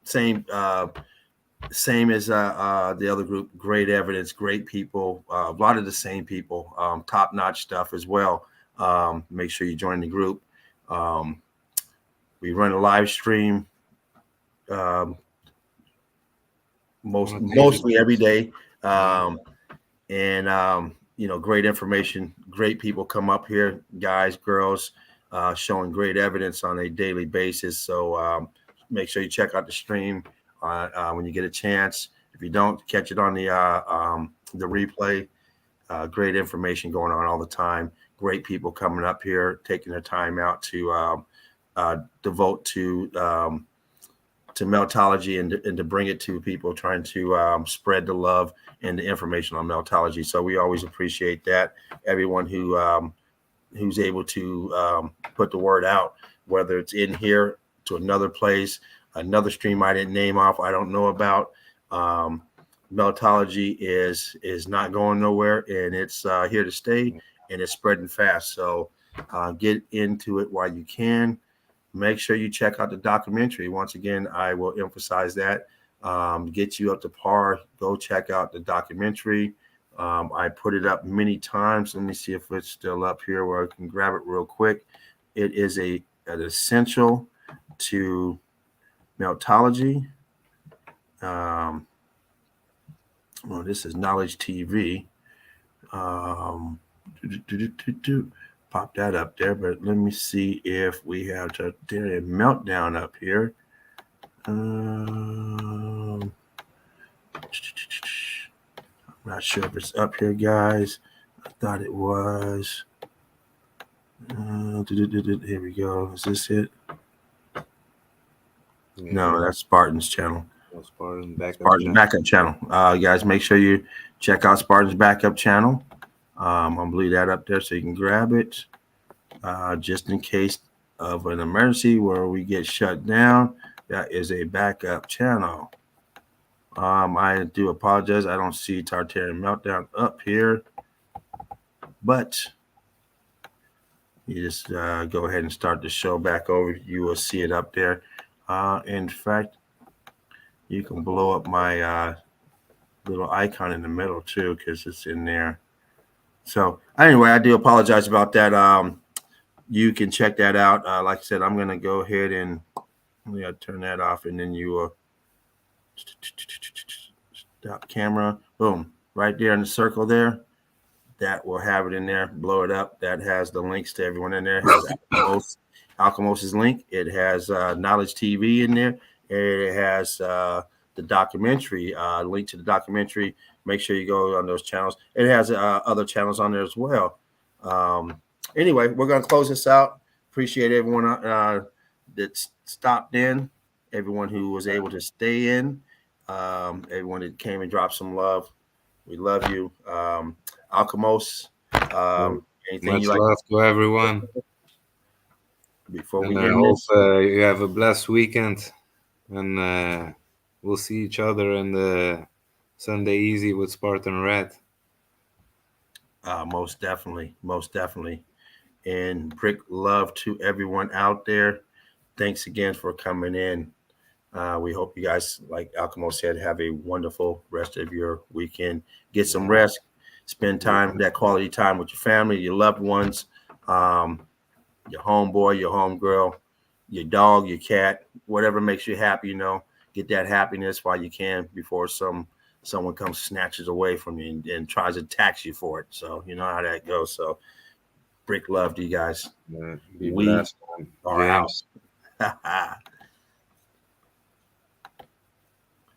same as the other group. Great evidence, great people, a lot of the same people, top-notch stuff as well. Make sure you join the group. We run a live stream mostly every day, and you know, great information, great people come up here, guys, girls, showing great evidence on a daily basis. So make sure you check out the stream when you get a chance. If you don't, catch it on the replay. Great information going on all the time. Great people coming up here, taking their time out to devote to Meltology and to bring it to people, trying to spread the love and the information on Meltology. So we always appreciate that. Everyone who's able to put the word out, whether it's in here to another place, another stream I didn't name off, I don't know about. Meltology is not going nowhere, and it's here to stay, and it's spreading fast. So get into it while you can. Make sure you check out the documentary. Once again, I will emphasize that. Get you up to par. Go check out the documentary. I put it up many times. Let me see if it's still up here where I can grab it real quick. It is an essential to Meltology. Well, this is Knowledge TV. Pop that up there, but let me see if we have Tartarian Meltdown up here. I'm not sure if it's up here, guys. I thought it was. Here we go. Is this it? Yeah. No, that's Spartan's channel. Spartan's backup channel. Guys, make sure you check out Spartan's backup channel. I'm gonna leave that up there so you can grab it, just in case of an emergency where we get shut down. That is a backup channel. I do apologize. I don't see Tartarian Meltdown up here, but you just go ahead and start the show back over. You will see it up there. In fact, you can blow up my little icon in the middle too, because it's in there. So anyway, I do apologize about that. you can check that out. Like I said, I'm going to go ahead and turn that off, and then you will stop camera. Boom, right there in the circle there. That will have it in there. Blow it up. That has the links to everyone in there. It has Alchemost's link. It has Knowledge TV in there. It has the documentary, link to the documentary. Make sure you go on those channels. It has other channels on there as well. Anyway, we're going to close this out. Appreciate everyone that stopped in, everyone who was able to stay in, everyone that came and dropped some love. We love you. Alchemos, anything Much you like love to everyone. Before and we I end hope this? you have a blessed weekend, and we'll see each other in the Sunday Easy with Spartan Red. Most definitely. And brick love to everyone out there. Thanks again for coming in. We hope you guys, like Alchemo said, have a wonderful rest of your weekend. Get some rest. Spend time, that quality time with your family, your loved ones, your homeboy, your homegirl, your dog, your cat, whatever makes you happy. Get that happiness while you can before someone comes snatches away from you and tries to tax you for it. So you know how that goes. So brick love to you guys. Be We blessed. are James. out.